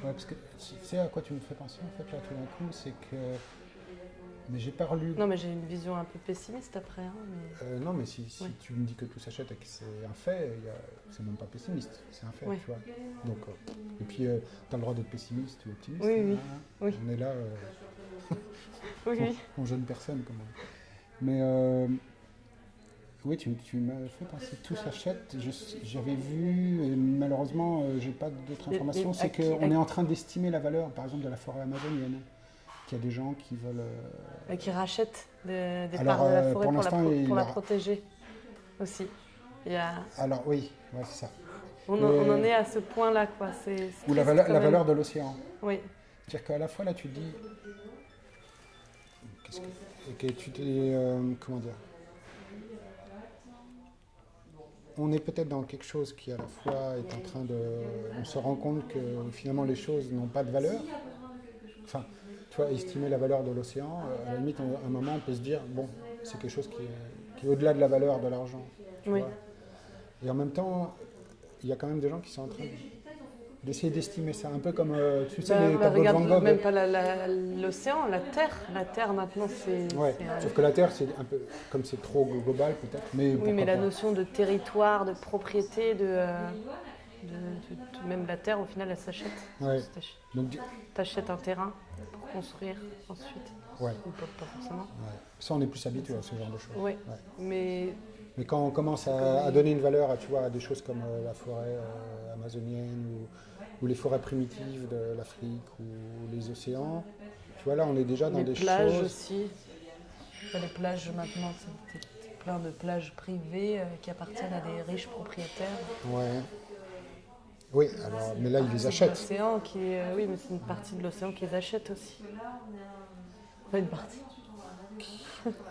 Ouais, parce que tu sais à quoi tu me fais penser, en fait, là, tout d'un coup, c'est que... Mais j'ai pas relu... Non, mais j'ai une vision un peu pessimiste après. Hein, mais... non, mais si Ouais. tu me dis que tout s'achète et que c'est un fait, c'est même pas pessimiste, c'est un fait, Ouais. tu vois. Donc, et puis, tu as le droit d'être pessimiste ou optimiste. Oui, oui. Hein. Oui. On est là, Oui. en jeune personne, comment. Mais, oui, tu m'as fait penser, tout s'achète. J'avais vu, et malheureusement, j'ai pas d'autres informations, c'est qu'on est en train d'estimer la valeur, par exemple, de la forêt amazonienne. Qu'il y a des gens qui veulent... Et qui rachètent des Alors, parts de la forêt pour pour, l'instant, pour la il a- protéger aussi. Il y a... Alors, oui, ouais, c'est ça. on en est à ce point-là, quoi. C'est Ou la triste, quand même. valeur de l'océan. Oui. C'est-à-dire qu'à la fois, là, tu te dis... que tu t'es... comment dire? On est peut-être dans quelque chose qui, à la fois, est en train de... On se rend compte que, finalement, les choses n'ont pas de valeur. Enfin, tu vois, estimer la valeur de l'océan, à la limite, à un moment, on peut se dire, bon, c'est quelque chose qui est au-delà de la valeur de l'argent. Tu Oui. vois. Et en même temps, il y a quand même des gens qui sont en train d'essayer d'estimer ça. Un peu comme, tu sais, les tableaux de Van regarde, Gogh. même pas l'océan, la terre. La terre, maintenant, c'est... Ouais, sauf que la Terre, c'est un peu, comme c'est trop global peut-être. Mais Oui, mais la pas. notion de territoire, de propriété, même la terre, au final, elle s'achète. Ouais. Donc, T'achètes un terrain pour construire ensuite. ouais. Ou pas forcément. Ouais. Ça, on est plus habitué à ce genre de choses. Ouais. Mais Mais quand on commence à donner une valeur à, tu vois, à des choses comme la forêt amazonienne ou les forêts primitives de l'Afrique ou les océans, tu vois, là, on est déjà dans Les des plages choses... aussi. Les plages maintenant, c'est plein de plages privées qui appartiennent à des riches propriétaires. Ouais. Oui, alors, mais là, ils les C'est achètent. l'océan qui, oui, mais c'est une partie de l'océan qui les achète aussi. Enfin, une partie.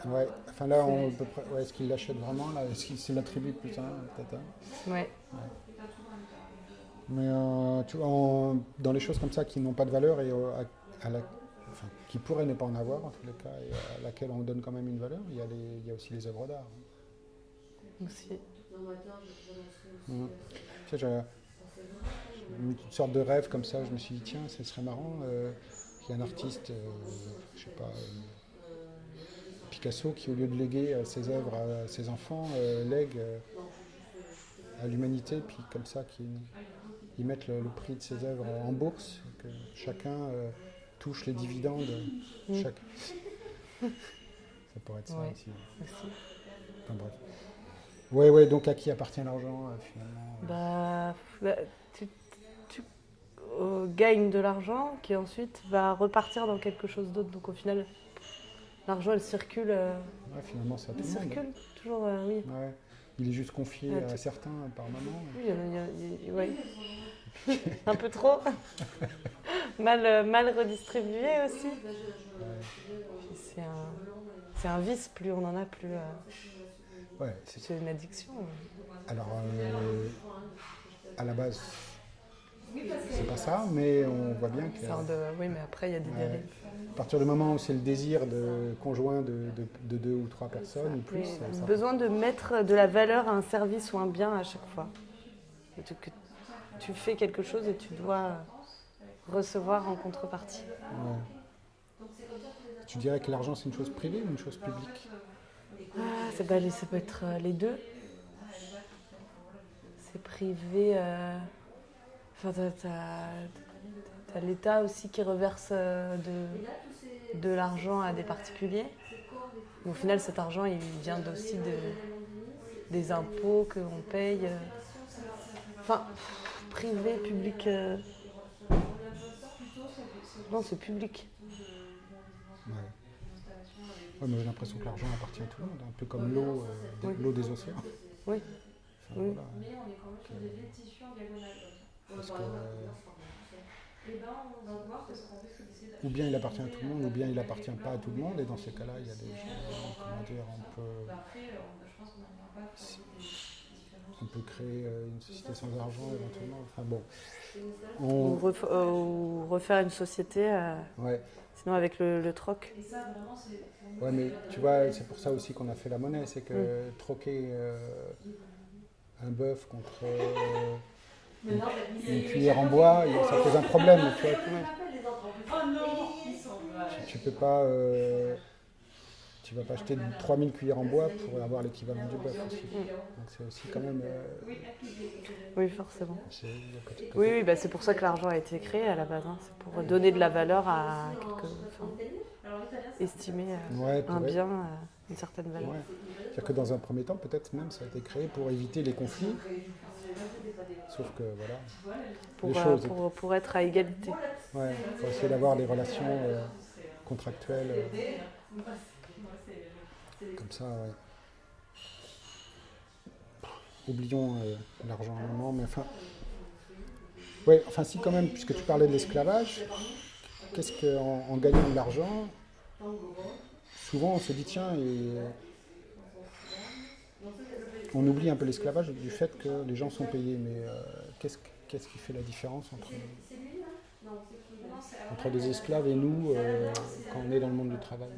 Ouais. Enfin, là, on peut... ouais, est-ce qu'ils l'achètent vraiment là? Est-ce qu'ils se l'attribuent plus tard, peut-être, hein? Ouais. Mais tu vois, dans les choses comme ça qui n'ont pas de valeur et enfin, qui pourraient ne pas en avoir, en tous les cas, et à laquelle on donne quand même une valeur, il y a aussi les œuvres d'art. Aussi. Tu sais, j'ai une sorte de rêve comme ça, je me suis dit, tiens, ce serait marrant qu'il y ait un artiste, je sais pas, Picasso, qui au lieu de léguer ses œuvres à ses enfants, lègue à l'humanité, puis comme ça, ils mettent le prix de ses œuvres en bourse, que chacun touche les dividendes. Ça pourrait être ça Ouais, aussi. aussi. Enfin bref. Ouais, donc à qui appartient l'argent finalement? Tu gagnes de l'argent qui ensuite va repartir dans quelque chose d'autre. Donc au final, l'argent, elle circule. Ouais, finalement, c'est à tout Elle le monde. circule toujours, oui. Ouais. Il est juste confié à certains par moment. Oui, ouais. Un peu trop. mal redistribué aussi. Ouais. C'est un vice, plus on en a, plus Ouais, c'est une addiction. alors, à la base, c'est pas ça, mais on voit bien que Oui, mais après, il y a des dérives. à partir du moment où c'est le désir de conjoint de 2 ou 3 personnes ou plus, ça... Besoin de mettre de la valeur à un service ou un bien à chaque fois. Et que tu fais quelque chose et tu dois recevoir en contrepartie. Ouais. Tu dirais que l'argent, c'est une chose privée ou une chose publique? Ça peut être les deux. C'est privé. Enfin, t'as l'État aussi qui reverse de l'argent à des particuliers. Au final, cet argent, il vient aussi des impôts qu'on paye. Enfin, privé, public. Non, c'est public. Ouais. Ouais, mais j'ai l'impression que l'argent appartient à tout le monde, un peu comme l'eau l'eau des océans. Oui. Enfin, Oui. voilà. Parce que, ou bien il appartient à tout le monde, ou bien il appartient pas à tout le monde, et dans ces cas-là, il y a des choses, comment dire, on peut créer une société sans argent éventuellement. Enfin bon. Ou refaire une société, Ouais. sinon avec le troc. Ouais, mais tu vois, c'est pour ça aussi qu'on a fait la monnaie, c'est que troquer un bœuf contre une cuillère en bois, ça pose un problème. Tu vois. Tu peux pas... tu vas pas acheter 3000 cuillères en bois pour avoir l'équivalent du bœuf aussi. Donc c'est aussi quand même... Oui, forcément. c'est Oui, c'est pour ça que l'argent a été créé à la base. Hein. C'est pour donner de la valeur à estimer un bien, une certaine valeur. Ouais. C'est-à-dire que dans un premier temps, peut-être même ça a été créé pour éviter les conflits. Sauf que voilà, Pour être à égalité. Ouais, pour essayer d'avoir des relations contractuelles comme ça, ouais. Oublions l'argent un moment, mais enfin... Ouais, enfin si quand même, puisque tu parlais de l'esclavage, qu'est-ce qu'en gagnant de l'argent, souvent on se dit tiens, on oublie un peu l'esclavage du fait que les gens sont payés, mais qu'est-ce qui fait la différence entre des esclaves et nous quand on est dans le monde du travail?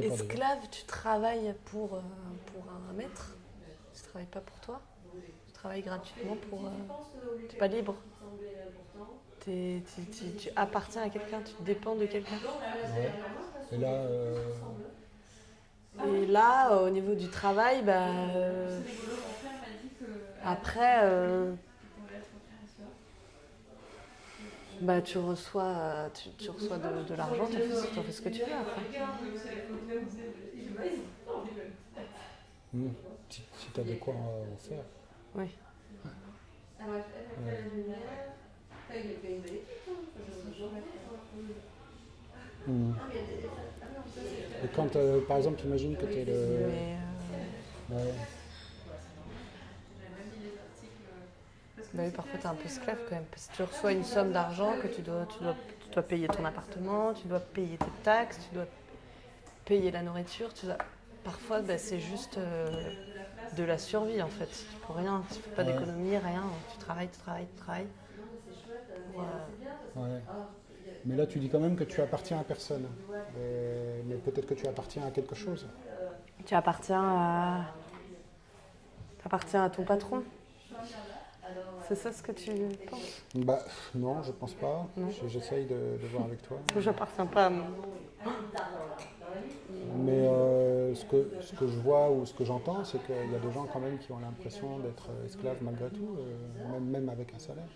Esclave, tu travailles pour un maître, tu ne travailles pas pour toi, tu travailles gratuitement tu n'es pas libre. Tu appartiens à quelqu'un, tu dépends de quelqu'un. Ouais. Et là, au niveau du travail, après, tu reçois de l'argent, tu en fais ce que tu veux après. Si tu as de quoi en faire. Oui. Ouais. Et quand, par exemple, imagine que tu es le... Mais Ouais. Bah oui, parfois t'es un peu esclave quand même, parce que tu reçois une somme d'argent que tu dois payer ton appartement, tu dois payer tes taxes, tu dois payer la nourriture, parfois c'est juste de la survie en fait. Tu peux rien, tu fais pas Ouais. d'économie, rien, tu travailles. Pour, Ouais. Mais là, tu dis quand même que tu appartiens à personne. Mais peut-être que tu appartiens à quelque chose. tu appartiens à ton patron. C'est ça ce que tu penses? Bah, non, je pense pas. Non. J'essaye de voir avec toi. Parce que j'appartiens pas à mon... Mais ce que je vois ou ce que j'entends, c'est qu'il y a des gens quand même qui ont l'impression d'être esclaves malgré tout, même avec un salaire.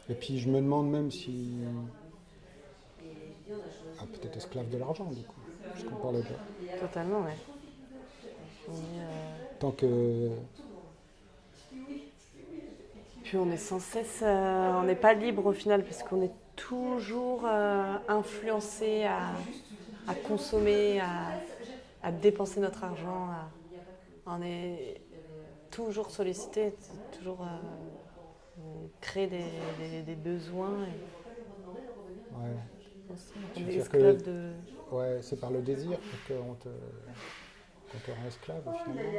Et puis je me demande même si... Ah, peut-être esclave de l'argent, du coup, puisqu'on parle de... Totalement, ouais. Tant que... Puis on est sans cesse, on n'est pas libre au final, parce qu'on est toujours influencé à consommer, à dépenser notre argent. On est toujours sollicité, toujours créer des besoins. Ouais. On Tu veux est dire esclave que- de... Ouais, c'est par le désir qu'on te rend esclave, finalement.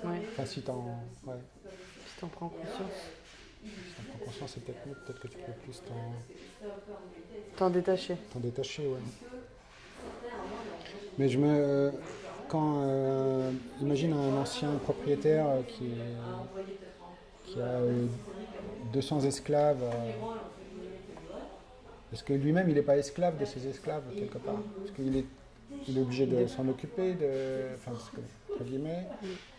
Ouais, Enfin, si t'en... Ouais. si t'en prends conscience. Si t'en prends conscience, c'est peut-être mieux. Peut-être que tu peux plus T'en détacher. t'en détacher, ouais. Mais imagine un ancien propriétaire qui a 200 esclaves. Est-ce que lui-même, il n'est pas esclave de ses esclaves, quelque part? Parce qu'il est obligé de s'en occuper, enfin, parce que, entre guillemets,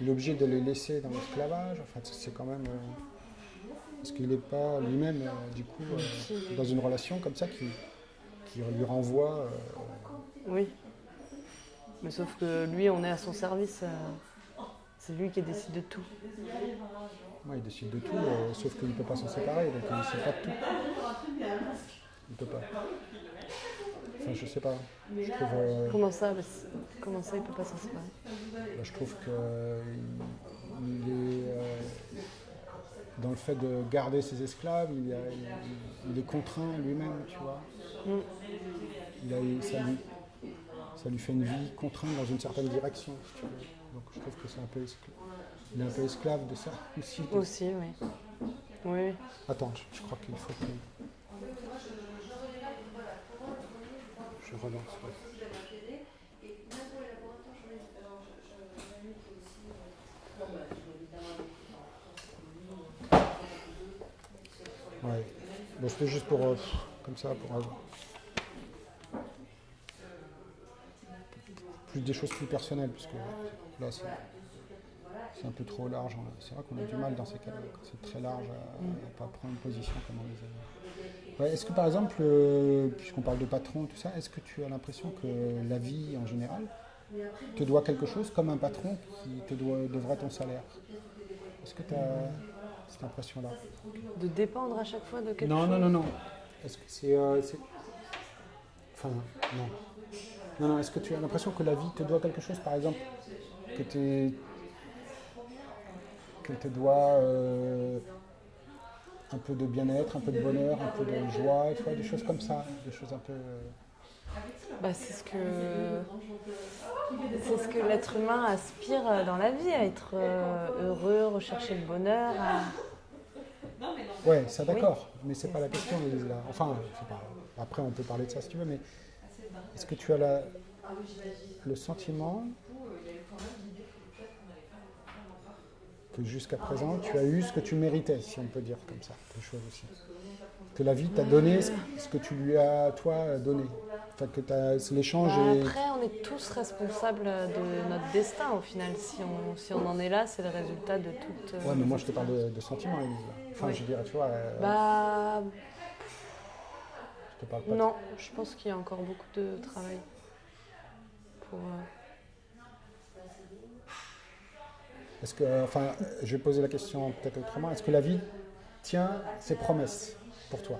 il est obligé de les laisser dans l'esclavage. Enfin, c'est quand même... Est-ce qu'il n'est pas lui-même, du coup, dans une relation comme ça qui lui renvoie... Oui. Mais sauf que lui, on est à son service. C'est lui qui décide de tout. Ouais, il décide de tout, sauf qu'il ne peut pas s'en séparer, donc il ne décide pas de tout. Il ne peut pas. Enfin, je sais pas. Je trouve, Comment ça il peut pas s'en séparer? je trouve qu'il est... dans le fait de garder ses esclaves, il est contraint lui-même, tu vois. Ça lui fait une vie contrainte dans une certaine direction, si tu veux. Donc je trouve que c'est un peu il est un peu esclave de ça aussi. Aussi, oui. Oui. Attends, je crois qu'il faut que... Je relance. Ouais. Bon, c'était juste pour... comme ça, pour... plus des choses plus personnelles, parce que là, c'est un peu trop large. C'est vrai qu'on a du mal dans ces cas-là, quand c'est très large, à ne pas prendre une position comme on les a. Ouais, est-ce que par exemple, puisqu'on parle de patron, tout ça, est-ce que tu as l'impression que la vie en général te doit quelque chose comme un patron qui devrait ton salaire? Est-ce que tu as cette impression-là? De dépendre à chaque fois de quelque Non, chose? non, non, non. Est-ce que c'est... Enfin, non. Non, non, est-ce que tu as l'impression que la vie te doit quelque chose, par exemple, qu'elle te doit un peu de bien-être, un peu de bonheur, un peu de joie, tu vois, des choses comme ça, des choses un peu... Bah, c'est ce que l'être humain aspire dans la vie, à être heureux, rechercher le bonheur. Ouais, ça d'accord, mais c'est pas la question, Élise, là. Enfin, c'est pas... Après, on peut parler de ça si tu veux, mais est-ce que tu as le sentiment que jusqu'à présent, tu as eu ce que tu méritais, si on peut dire comme ça, quelque chose aussi. Que la vie t'a donné ce que tu lui as, toi, donné. Enfin, que l'échange est... Après, on est tous responsables de notre destin, au final. Si on en est là, c'est le résultat de toute... Ouais, mais moi, je te parle de sentiments, Élise. Enfin, je dirais, tu vois... Bah... Je te parle pas Non, je pense qu'il y a encore beaucoup de travail pour... Est-ce que, enfin, je vais poser la question peut-être autrement. Est-ce que la vie tient ses promesses pour toi?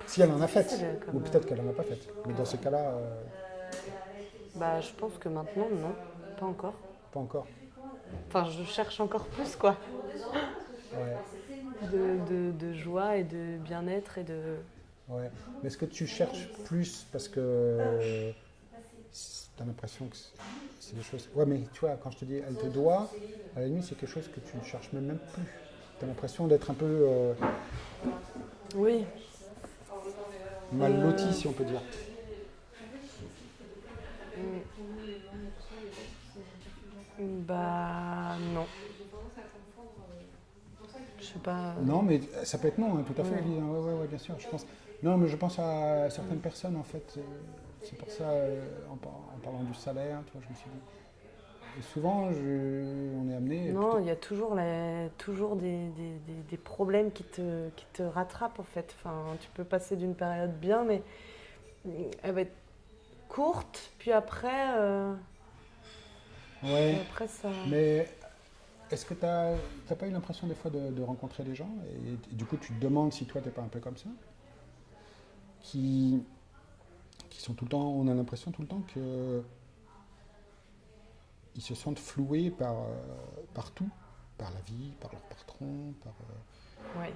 Si elle en a faites, difficile, ou peut-être qu'elle en a pas faites. Mais dans ce cas-là, Bah, je pense que maintenant, non, pas encore. pas encore. Enfin, je cherche encore plus, quoi. Ouais, De joie et de bien-être et de... ouais. Mais est-ce que tu cherches plus parce que tu as l'impression que c'est des choses... Ouais, mais tu vois, quand je te dis elle te doit, à la limite, c'est quelque chose que tu ne cherches même plus. Tu as l'impression d'être un peu Oui, mal loti, si on peut dire. bah non. Je sais pas... Non, mais ça peut être non, hein, tout à fait, Ouais. Elise. Ouais, bien sûr, je pense. Non, mais je pense à certaines personnes, en fait. C'est pour ça, en parlant du salaire, tu vois, je me suis dit. Et souvent, on est amené. Non, il y a toujours, toujours des problèmes qui te rattrapent, en fait. Enfin, tu peux passer d'une période bien, mais elle va être courte, puis après, Ouais, après ça... mais est-ce que tu n'as pas eu l'impression des fois de rencontrer des gens et du coup, tu te demandes si toi, tu n'es pas un peu comme ça qui sont tout le temps, on a l'impression tout le temps que ils se sentent floués par tout, par la vie, par leur patron, par... Ouais.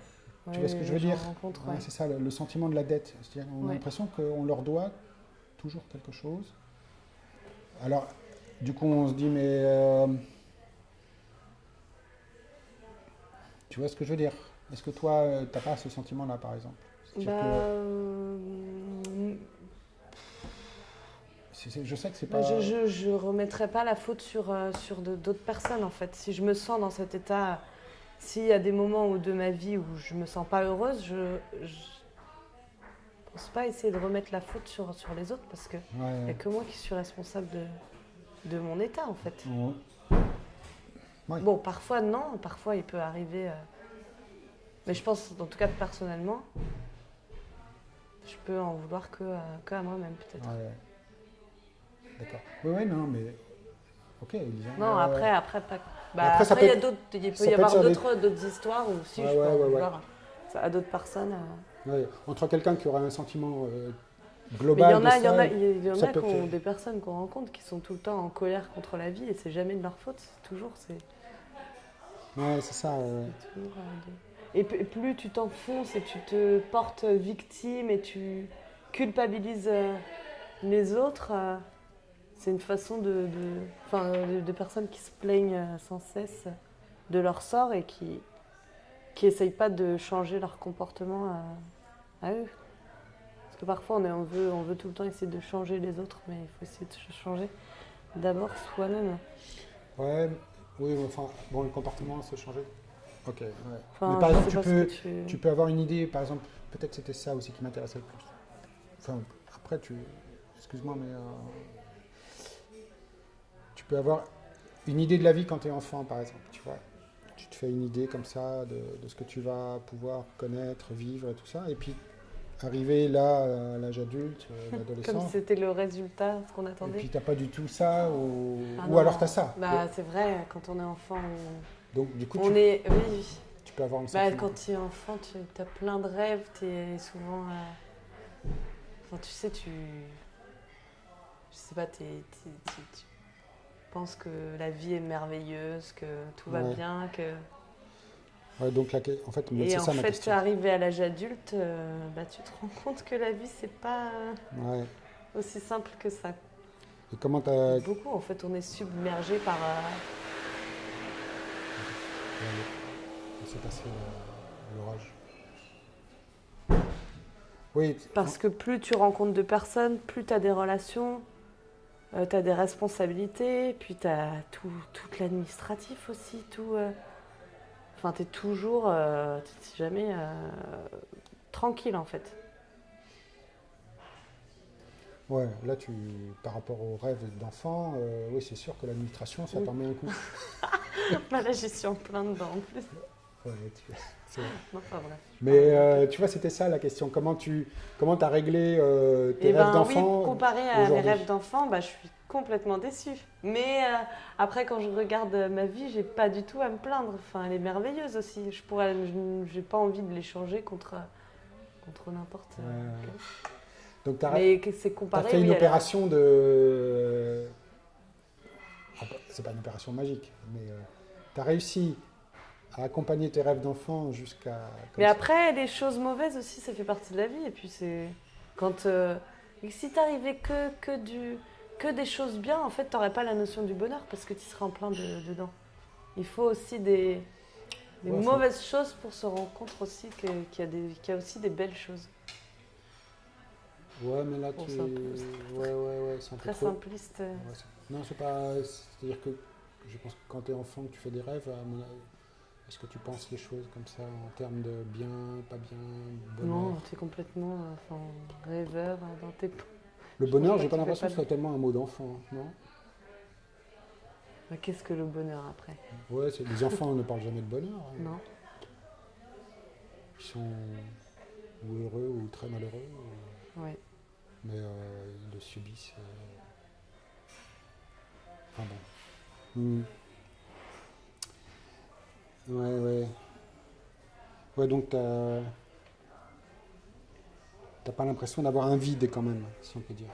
Tu vois ce que je veux dire? Rencontre, Ouais, ouais. c'est ça, le sentiment de la dette. C'est-à-dire, on a Ouais. l'impression qu'on leur doit toujours quelque chose. Alors, du coup, on se dit, mais... tu vois ce que je veux dire? Est-ce que toi, t'as pas ce sentiment-là, par exemple? C'est-à-dire Bah, je sais que c'est bah, pas... je remettrai pas la faute sur d'autres personnes, en fait. Si je me sens dans cet état, s'il y a des moments de ma vie où je me sens pas heureuse, je pense pas essayer de remettre la faute sur les autres, parce que il n'y a Ouais, que moi qui suis responsable de mon état, en fait. ouais. Ouais. Bon, parfois non, parfois il peut arriver... mais je pense, en tout cas personnellement, je peux en vouloir que à moi-même, peut-être. Ouais. D'accord. Oui, non, mais... Ok, Elisa. Non, après, pas... Bah, Après, ça après, il y a peut d'autres, il peut ça y peut avoir être d'autres histoires où si Ouais, je peux en ouais. vouloir à d'autres personnes. Ouais, entre quelqu'un qui aura un sentiment Mais il y global en de a, ça, il y en a, il y en ça a peut qui ont créer. des personnes qu'on rencontre qui sont tout le temps en colère contre la vie et c'est jamais de leur faute, c'est toujours, Ouais, c'est ça. toujours, et plus tu t'enfonces et tu te portes victime et tu culpabilises les autres, c'est une façon de personnes qui se plaignent sans cesse de leur sort et qui essayent pas de changer leur comportement à eux. Parce que parfois on veut tout le temps essayer de changer les autres, mais il faut essayer de changer d'abord soi-même. Ouais, oui, mais enfin, bon, le comportement se changer. Ok, ouais. Enfin, mais par je exemple, sais pas ce que tu peux avoir une idée, par exemple, peut-être c'était ça aussi qui m'intéressait le plus. Enfin, après, excuse-moi, mais tu peux avoir une idée de la vie quand tu es enfant, par exemple, tu vois. Tu te fais une idée comme ça de ce que tu vas pouvoir connaître, vivre et tout ça, et puis arriver là, à l'âge adulte, Comme l'adolescence, si c'était le résultat, ce qu'on et attendait. puis t'as pas du tout ça, ou Non, alors t'as ça. Bah, c'est vrai, quand on est enfant, Donc du coup, on est. Oui. tu peux avoir une Bah, sentiment. quand tu es enfant, tu as plein de rêves, tu es souvent. Enfin, tu sais, je sais pas, tu penses que la vie est merveilleuse, que tout va Ouais. bien, que. Ouais, donc là, en fait, Et c'est en ça ma fait, question. arrivé à l'âge adulte, bah, tu te rends compte que la vie, c'est pas Ouais. aussi simple que ça. Et comment t'as... Beaucoup, en fait, on est submergé par. C'est passé l'orage. Oui, Parce que plus tu rencontres de personnes, plus tu as des relations, tu as des responsabilités, puis tu as tout l'administratif aussi, tout. Enfin, tu es toujours. T'es jamais tranquille, en fait. ouais, là, par rapport aux rêves d'enfant, oui, c'est sûr que l'administration, ça t'en met un coup. Bah là, j'y suis en plein dedans, en plus. Ouais, c'est vrai. Non, pas vrai. Mais tu vois, c'était ça la question. Comment t'as réglé tes Eh rêves ben d'enfant oui, comparé à mes aujourd'hui? rêves d'enfant, bah, je suis complètement déçue. Mais après, quand je regarde ma vie, j'ai pas du tout à me plaindre. Enfin, elle est merveilleuse aussi. J'ai pas envie de l'échanger contre n'importe Ouais. quel. Donc Mais que c'est t'as comparé, fait une oui, à la- opération de... Ah, c'est pas une opération magique, mais t'as réussi à accompagner tes rêves d'enfant jusqu'à... comme Mais ça. après, les choses mauvaises aussi, ça fait partie de la vie. Et puis c'est quand et si t'arrivais que des choses bien, en fait, t'aurais pas la notion du bonheur parce que tu serais en plein dedans. Il faut aussi des Ouais, mauvaises choses pour se rendre compte aussi qu'il y a aussi des belles choses. Ouais, mais là, Bon, tu... c'est un peu- Ouais, c'est un peu Très trop... simpliste. Ouais, non, c'est pas... C'est-à-dire que je pense que quand t'es enfant, que tu fais des rêves, est-ce que tu penses les choses comme ça en termes de bien, pas bien, bonheur? Non, t'es complètement rêveur dans tes... Le je bonheur, pense pas j'ai pas que tu fais l'impression pas que ce soit de- tellement un mot d'enfant, non? Bah, qu'est-ce que le bonheur après? Ouais, les enfants ne parlent jamais de bonheur, hein. Non. Ils sont ou heureux ou très malheureux, Ouais. mais ils le subissent. Enfin bon. Ouais. Ouais, donc t'as pas l'impression d'avoir un vide quand même, si on peut dire,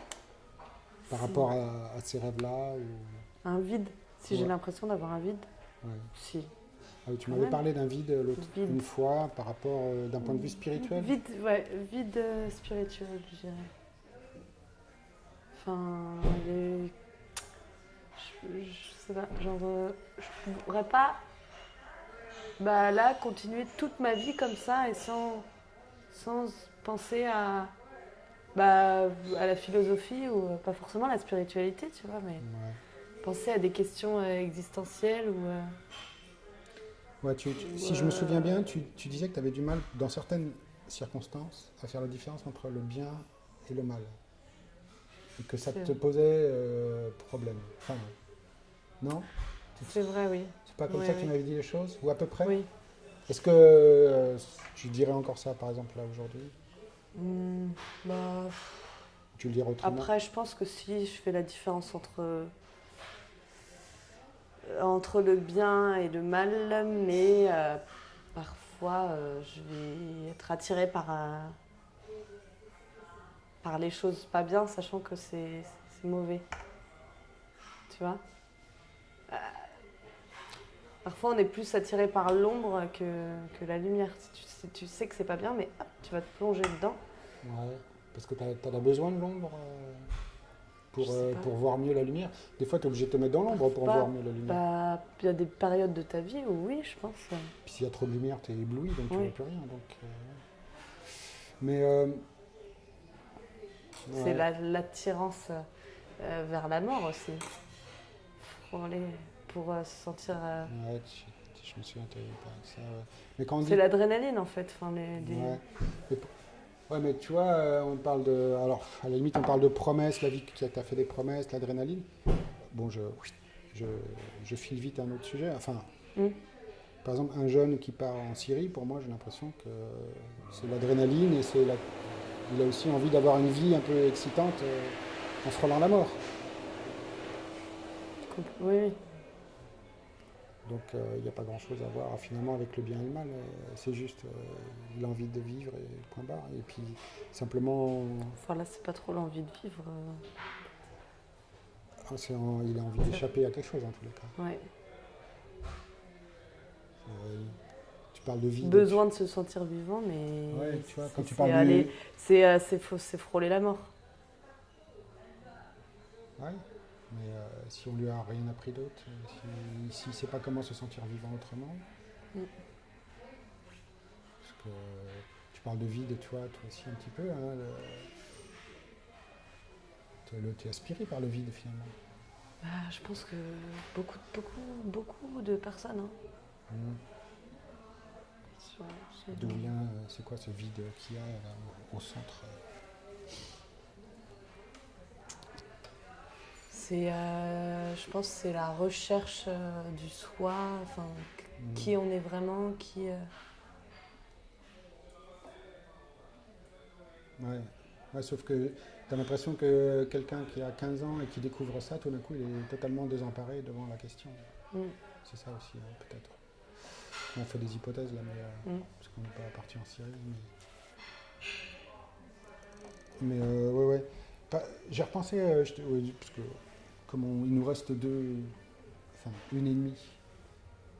par Si. rapport à ces rêves-là ou... Un vide. Si j'ai Ouais. l'impression d'avoir un vide, Ouais. si. Ah oui, tu Quand m'avais même. parlé d'un vide Vide. une fois par rapport d'un point de vue spirituel. Vide, ouais, vide spirituel, je dirais. Enfin, je sais pas, genre, je pourrais pas, bah là, continuer toute ma vie comme ça et sans penser à la philosophie ou pas forcément à la spiritualité, tu vois, mais Ouais. penser à des questions existentielles ou Ouais, si je me souviens bien, tu disais que tu avais du mal, dans certaines circonstances, à faire la différence entre le bien et le mal. Et que ça C'est te vrai. posait problème. Enfin, non? c'est vrai, oui. C'est pas comme Oui, ça que oui. tu m'avais dit les choses? Ou à peu près? Oui. Est-ce que tu dirais encore ça, par exemple, là, aujourd'hui? Bah, Tu le dirais autrement? après, je pense que si je fais la différence entre le bien et le mal, mais parfois je vais être attirée par les choses pas bien, sachant que c'est mauvais. Tu vois? Parfois on est plus attiré par l'ombre que la lumière. Si tu sais que c'est pas bien, mais hop, tu vas te plonger dedans. Ouais, parce que tu as besoin de l'ombre Je sais pas. pour voir mieux la lumière. Des fois, tu es obligé de te mettre dans l'ombre pour Pas- voir mieux la lumière. Bah, il y a des périodes de ta vie où oui, je pense. Puis s'il y a trop de lumière, tu es ébloui, donc tu Oui. vois plus rien. Donc, mais C'est ouais. l'attirance vers la mort aussi. Pour se sentir. Ouais, je me souviens, tu avais parlé de ça. Ouais. Mais quand on dit... C'est l'adrénaline en fait. Ouais. Ouais, mais tu vois, on parle de... Alors, à la limite, on parle de promesses, la vie qui t'a fait des promesses, l'adrénaline. Bon, je file vite à un autre sujet. Enfin, par exemple, un jeune qui part en Syrie, pour moi, j'ai l'impression que c'est l'adrénaline et il a aussi envie d'avoir une vie un peu excitante en frôlant la mort. Oui. Donc, il n'y a pas grand-chose à voir finalement avec le bien et le mal. C'est juste l'envie de vivre et point barre. Et puis, simplement... Enfin là, c'est pas trop l'envie de vivre. il a envie d'échapper à quelque chose en tous les cas. Ouais. Tu parles de vie. Besoin de se sentir vivant, mais. Ouais, tu vois, quand tu c'est parles aller- de... c'est frôler la mort. Ouais, mais si on lui a rien appris d'autre, s'il ne sait pas comment se sentir vivant autrement, parce que tu parles de vide, toi aussi un petit peu, hein, tu es aspiré par le vide finalement. Bah, je pense que beaucoup de personnes. Hein. D'où vient, c'est quoi ce vide qu'il y a là, au centre? Je pense que c'est la recherche du soi, enfin, qui on est vraiment, Ouais. Ouais, sauf que tu as l'impression que quelqu'un qui a 15 ans et qui découvre ça, tout d'un coup, il est totalement désemparé devant la question. C'est ça aussi, peut-être. On fait des hypothèses là, mais, parce qu'on n'est pas parti en Syrie. Mais ouais. J'ai repensé, parce que comme il nous reste une et demie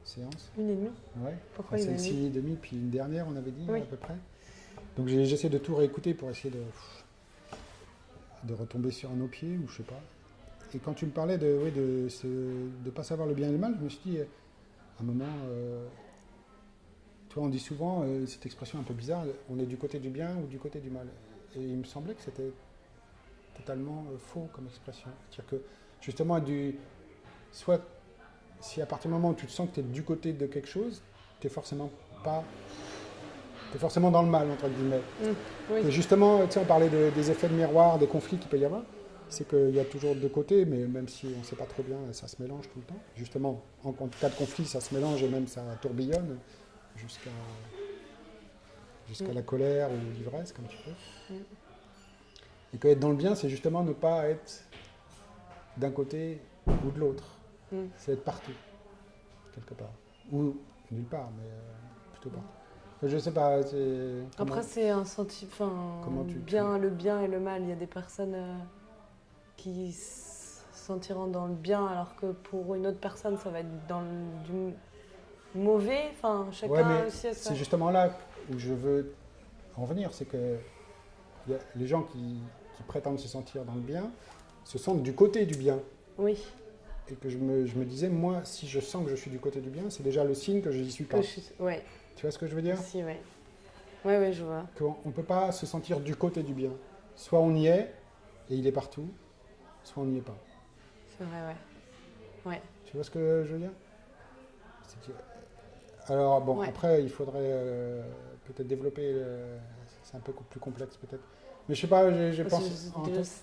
séance. Une et demie. Ouais. Pourquoi une et celle-ci demie et demie, puis une dernière, on avait dit, Oui. à peu près. Donc j'essaie de tout réécouter pour essayer de retomber sur nos pieds, ou je sais pas. Et quand tu me parlais de ne pas savoir le bien et le mal, je me suis dit, à un moment, tu vois, on dit souvent cette expression un peu bizarre, on est du côté du bien ou du côté du mal. Et il me semblait que c'était totalement faux comme expression. C'est-à-dire que, justement, soit si à partir du moment où tu te sens que tu es du côté de quelque chose, tu n'es forcément pas... Tu es forcément dans le mal, entre guillemets. Oui. Et justement, tu sais, on parlait des effets de miroir, des conflits qu'il peut y avoir. C'est qu'il y a toujours deux côtés, mais même si on ne sait pas trop bien, ça se mélange tout le temps. Justement, en cas de conflit, ça se mélange et même ça tourbillonne jusqu'à la colère ou l'ivresse, comme tu peux. Et qu'être dans le bien, c'est justement ne pas être d'un côté ou de l'autre. C'est être partout, quelque part. Ou nulle part, mais plutôt partout. Je sais pas. Après, c'est un sentiment. Le bien et le mal. Il y a des personnes qui se sentiront dans le bien, alors que pour une autre personne, ça va être dans du mauvais. Enfin, chacun aussi a ça. C'est justement là où je veux en venir. C'est que les gens qui prétendent se sentir dans le bien se sentent du côté du bien. Oui. Et que je me disais, moi, si je sens que je suis du côté du bien, c'est déjà le signe que je n'y suis pas. Ouais. Tu vois ce que je veux dire ? Si, ouais. Ouais, je vois. Qu'on ne peut pas se sentir du côté du bien. Soit on y est, et il est partout, soit on n'y est pas. C'est vrai, ouais. Tu vois ce que je veux dire ? Alors, bon, après, il faudrait peut-être développer... c'est un peu plus complexe, peut-être. Mais je sais pas, j'ai pensé...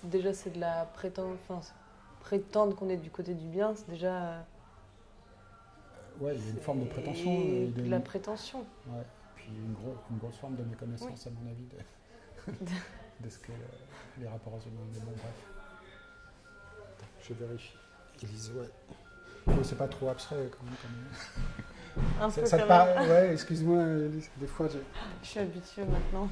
Déjà, c'est de la prétendre qu'on est du côté du bien, c'est déjà... Ouais, il y a une forme de prétention. De la prétention. Ouais, puis une grosse forme de méconnaissance, à mon avis, de ce que les rapports humains. Mais bon, bref. Attends, je vérifie. Élise, ouais. Mais c'est pas trop abstrait, quand même. Un peu ça te paraît... Ouais, excuse-moi, Élise, des fois... Je suis habituée maintenant.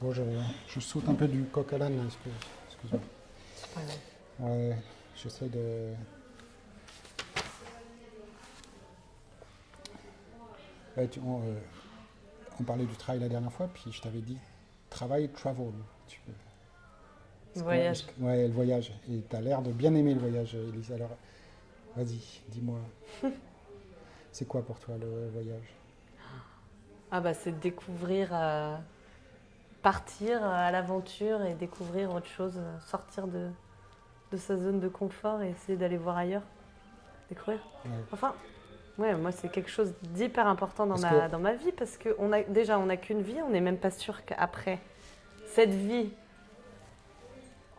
Bon, je saute un peu du coq à l'âne, excuse-moi. C'est pas grave. Ouais, j'essaie de... Ouais, on parlait du travail la dernière fois, puis je t'avais dit travail, travel. Le voyage. Ouais, le voyage. Et tu as l'air de bien aimer le voyage, Élise. Alors, vas-y, dis-moi. C'est quoi pour toi le voyage ? Ah bah c'est découvrir, partir à l'aventure et découvrir autre chose, sortir de sa zone de confort et essayer d'aller voir ailleurs, découvrir. Ouais. Enfin, ouais, moi c'est quelque chose d'hyper important dans ma vie parce qu'on n'a qu'une vie, on n'est même pas sûr qu'après cette vie,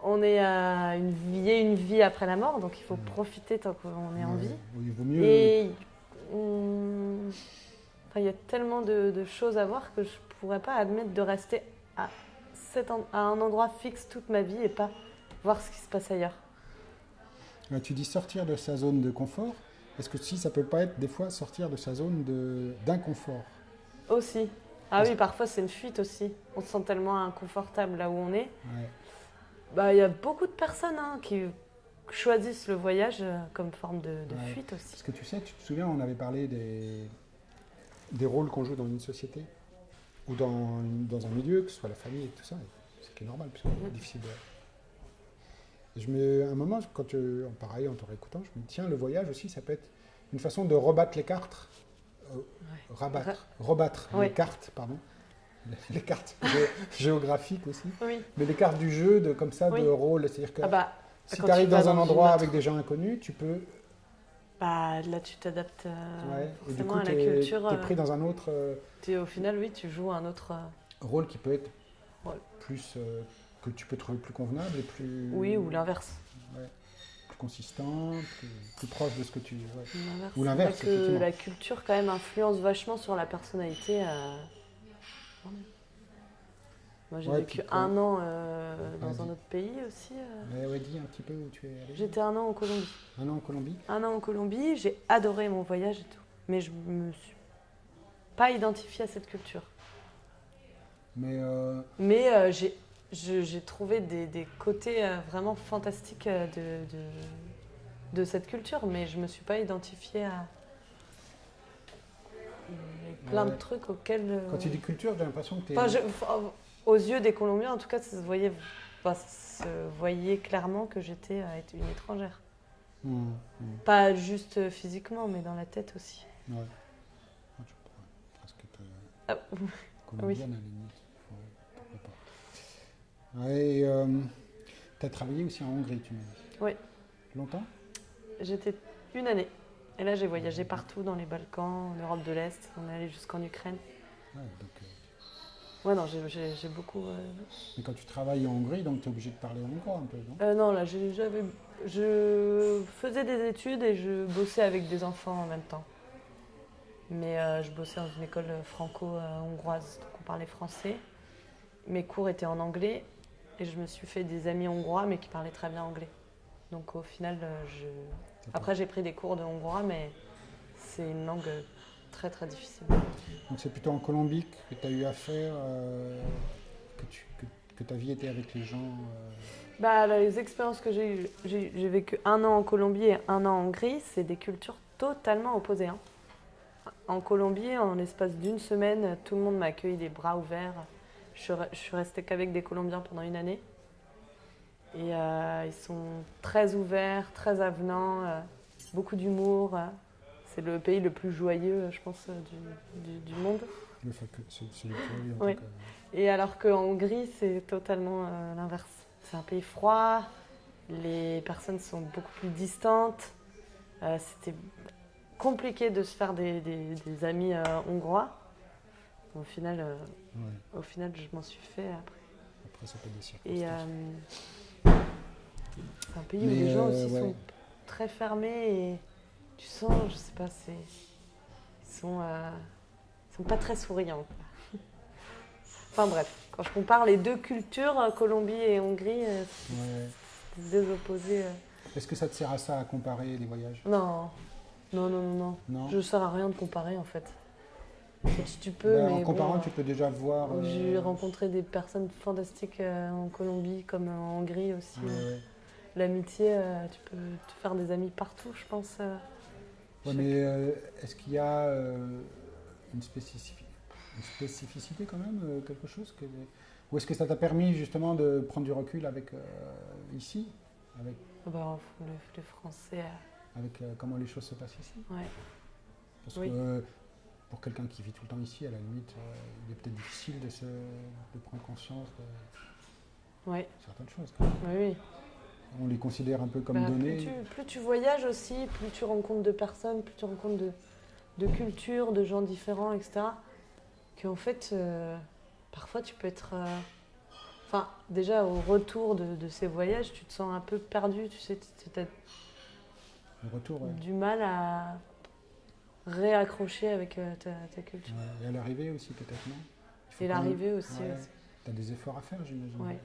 on ait une vie après la mort, donc il faut profiter tant qu'on est en vie. Il vaut mieux... Et il y a tellement de choses à voir que je ne pourrais pas admettre de rester à un endroit fixe toute ma vie et pas voir ce qui se passe ailleurs. Tu dis sortir de sa zone de confort. Est-ce que si ça peut pas être des fois sortir de sa zone d'inconfort ? Aussi. Ah oui, parfois c'est une fuite aussi. On se sent tellement inconfortable là où on est. Ouais. Bah, y a beaucoup de personnes qui choisissent le voyage comme forme de fuite aussi. Parce que tu sais, tu te souviens, on avait parlé des rôles qu'on joue dans une société ou dans un milieu, que ce soit la famille et tout ça. Ce qui est normal, parce que c'est difficile de... À un moment, pareil, en te réécoutant, je me dis, tiens, le voyage aussi, ça peut être une façon de rebattre les cartes rebattre Ouais. les cartes, pardon. Les cartes géographiques aussi. Oui. Mais les cartes du jeu, comme ça, Oui. de rôle. C'est-à-dire que Ah bah, si quand tu arrives tu vas dans un dans une endroit autre- avec des gens inconnus, tu peux. Bah, là, tu t'adaptes Ouais. Et du forcément coup, à la tu es culture. pris dans un autre Au final, oui, tu joues un autre. rôle qui peut être Rôle. plus. Que tu peux trouver plus convenable et plus. Oui, ou l'inverse. Ouais. Plus consistant, plus proche de ce que tu. Ouais. L'inverse. Ou l'inverse, C'est vrai que effectivement. la culture, quand même, influence vachement sur la personnalité. Moi, j'ai Ouais, vécu puis quand- 1 an dans Vas-y. un autre pays aussi. Ouais, dis un petit peu où tu es allé. J'étais 1 an en Colombie. Un an en Colombie. 1 an en Colombie, j'ai adoré mon voyage et tout. Mais je me suis pas identifiée à cette culture. Mais Mais j'ai trouvé des côtés vraiment fantastiques de cette culture, mais je me suis pas identifiée à plein de Ouais. trucs auxquels. quand tu dis culture, j'ai l'impression que tu es. Enfin, aux yeux des Colombiens, en tout cas, ça se voyait clairement que j'étais une étrangère. Pas juste physiquement, mais dans la tête aussi. Ouais. Ah, tu pourrais presque te. Ah, Colombienne à la limite. Ouais, pourquoi pas. Ouais, et tu as travaillé aussi en Hongrie, tu m'as dit. Oui. Longtemps? J'étais 1 année. Et là, j'ai voyagé partout dans les Balkans, en Europe de l'Est. On est allé jusqu'en Ukraine. Ouais, donc, Ouais, non, j'ai beaucoup. mais quand tu travailles en Hongrie, donc tu es obligé de parler hongrois un peu, non? Non, là, je faisais des études et je bossais avec des enfants en même temps. Mais je bossais dans une école franco-hongroise, donc on parlait français. Mes cours étaient en anglais et je me suis fait des amis hongrois, mais qui parlaient très bien anglais. Donc au final, après j'ai pris des cours de hongrois, mais c'est une langue très très difficile. Donc c'est plutôt en Colombie que tu as eu affaire, que ta vie était avec les gens. Bah, les expériences que j'ai eues, j'ai vécu 1 an en Colombie et 1 an en Hongrie, c'est des cultures totalement opposées. Hein. En Colombie, en l'espace d'1 semaine, tout le monde m'a accueilli les bras ouverts. Je suis restée qu'avec des Colombiens pendant 1 année. Et ils sont très ouverts, très avenants, beaucoup d'humour. C'est le pays le plus joyeux, je pense, du monde. Le fait que c'est le plus, en Oui. tout cas. Et alors qu'en Hongrie, c'est totalement l'inverse. C'est un pays froid, les personnes sont beaucoup plus distantes. C'était compliqué de se faire des amis hongrois. Au final, je m'en suis fait après. Après, ça peut être des Et circonstances. c'est un pays où Mais, les gens aussi ouais. sont très fermés et tu sens, je sais pas, ils sont pas très souriants, quoi. Enfin bref, quand je compare les deux cultures, Colombie et Hongrie, Ouais. c'est des opposés. Est-ce que ça te sert à ça, à comparer les voyages? Non, non. Non. Je ne sers à rien de comparer en fait. Si tu peux, Ben, mais en comparant, bon, tu peux déjà voir. j'ai rencontré des personnes fantastiques en Colombie comme en Hongrie aussi. Ouais. L'amitié, tu peux te faire des amis partout, je pense. Ouais, mais est-ce qu'il y a une spécificité quand même, quelque chose ou est-ce que ça t'a permis justement de prendre du recul avec ici, avec Bah, les Français, comment les choses se passent ici? ouais. Parce Oui. que pour quelqu'un qui vit tout le temps ici, à la limite, il est peut-être difficile de prendre conscience de Ouais. certaines choses, quand même. Oui, oui. On les considère un peu comme Bah, données. plus tu voyages aussi, plus tu rencontres de personnes, plus tu rencontres de cultures, de gens différents, etc. Qu'en fait, parfois tu peux être... Enfin, déjà au retour de ces voyages, tu te sens un peu perdu, tu sais, tu as Le retour, ouais. du mal à réaccrocher avec ta culture. Ouais. Et à l'arrivée aussi, peut-être, non? Il faut Et quand même- l'arrivée aussi. Ouais. aussi. Tu as des efforts à faire, j'imagine. Ouais.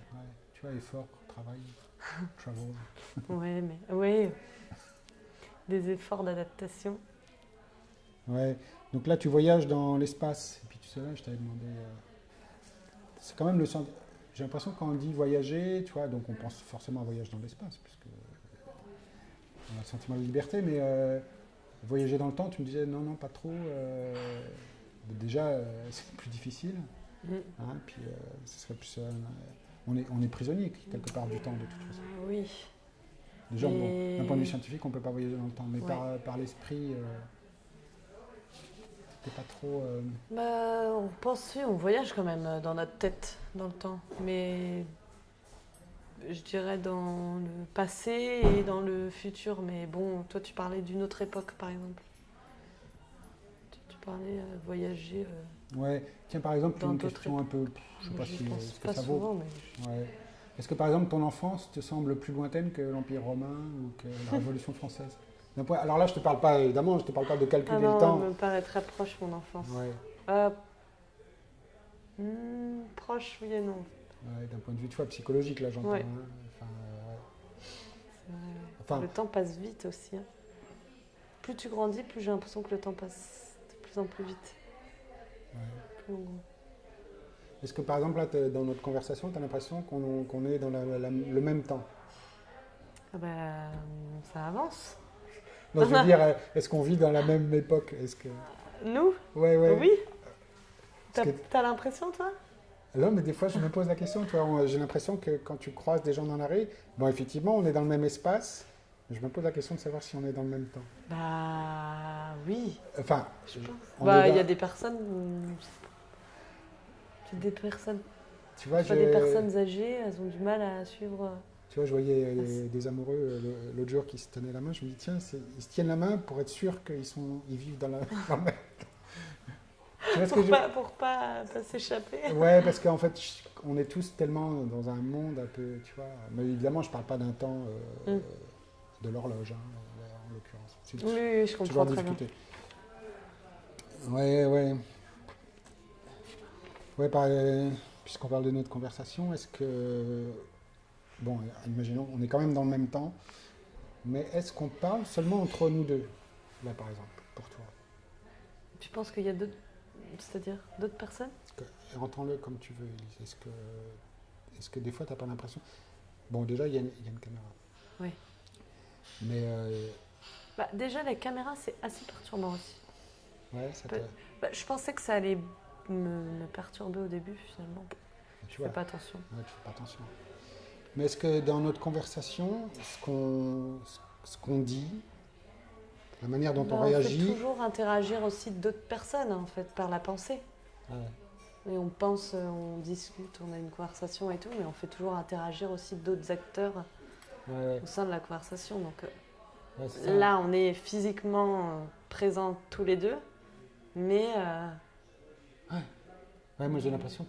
Tu vois, effort, travail, travel. Ouais, mais oui, des efforts d'adaptation. Ouais. Donc là, tu voyages dans l'espace. Et puis tu sais, là, je t'avais demandé. C'est quand même le sens. J'ai l'impression que quand on dit voyager, tu vois, donc on pense forcément à un voyage dans l'espace, puisque on a le sentiment de liberté, mais voyager dans le temps, tu me disais non, pas trop. Déjà, c'est plus difficile. Hein, puis ce serait plus. On est prisonnier quelque part du temps, de toute façon. Oui. Déjà, Et- bon, d'un point de vue scientifique, on ne peut pas voyager dans le temps, mais Ouais. par l'esprit. T'es pas trop... Bah, on pense, oui, on voyage quand même dans notre tête, dans le temps. Mais je dirais dans le passé et dans le futur. Mais bon, toi, tu parlais d'une autre époque, par exemple. Tu parlais voyager. Ouais, tiens, par exemple, Dans une d'autres question un peu... Je sais pas Je si pense ce que pas ça souvent, vaut. mais Ouais. Est-ce que, par exemple, ton enfance te semble plus lointaine que l'Empire romain ou que la Révolution française? Alors là, je te parle pas, évidemment, je te parle pas de calculer ah le non, temps. elle me paraît très proche, mon enfance. Ouais, Euh, proche, oui et non. ouais, d'un point de vue, tu vois, psychologique, là, j'entends. Ouais. Hein. Enfin, C'est vrai. Enfin, Le temps passe vite aussi. Hein. Plus tu grandis, plus j'ai l'impression que le temps passe de plus en plus vite. ouais. Plus on- Est-ce que, par exemple, là, dans notre conversation, tu as l'impression qu'on est dans le même temps? Ah bah, ça avance. Non, je veux dire, est-ce qu'on vit dans la même époque? Est-ce que... Nous? Ouais, ouais. Oui. Parce que- T'as l'impression, toi? Non, mais des fois, je me pose la question, tu vois, j'ai l'impression que quand tu croises des gens dans la rue, bon, effectivement, on est dans le même espace, mais je me pose la question de savoir si on est dans le même temps. Bah oui, Enfin, je pense. on Bah, est il y a dans- des personnes. Des personnes. tu vois, Soit des personnes âgées, elles ont du mal à suivre. tu vois, je voyais des amoureux l'autre jour qui se tenaient la main, je me dis, tiens, ils se tiennent la main pour être sûrs ils vivent dans dans le même temps. Tu vois ce que Pour pas s'échapper. Ouais, parce qu'en fait, on est tous tellement dans un monde un peu, tu vois. Mais évidemment, je parle pas d'un temps de l'horloge, hein, en l'occurrence. C'est Oui, je toujours comprends très bien. discuter. Ouais, ouais. Ouais, puisqu'on parle de notre conversation, est-ce que... Bon, imaginons, on est quand même dans le même temps, mais est-ce qu'on parle seulement entre nous deux, là, par exemple, pour toi? Tu penses qu'il y a d'autres. C'est-à-dire d'autres personnes? Entends-le comme tu veux, Elise. Est-ce que des fois, tu n'as pas l'impression... Bon, déjà, il y a une caméra. Oui. Mais, Bah, déjà, la caméra, c'est assez perturbant aussi. ouais, ça te... Bah, je pensais que ça allait me perturber au début, finalement. Tu Je vois, fais pas attention. ouais, tu fais pas attention. Mais est-ce que dans notre conversation, ce qu'on dit, la manière dont Bah, on on fait réagit... toujours interagir aussi d'autres personnes, en fait, par la pensée. Ouais, Et on pense, on discute, on a une conversation et tout, mais on fait toujours interagir aussi d'autres acteurs ouais, au sein de la conversation. Donc ouais, c'est ça. là, on est physiquement présents tous les deux, mais Ouais, moi j'ai l'impression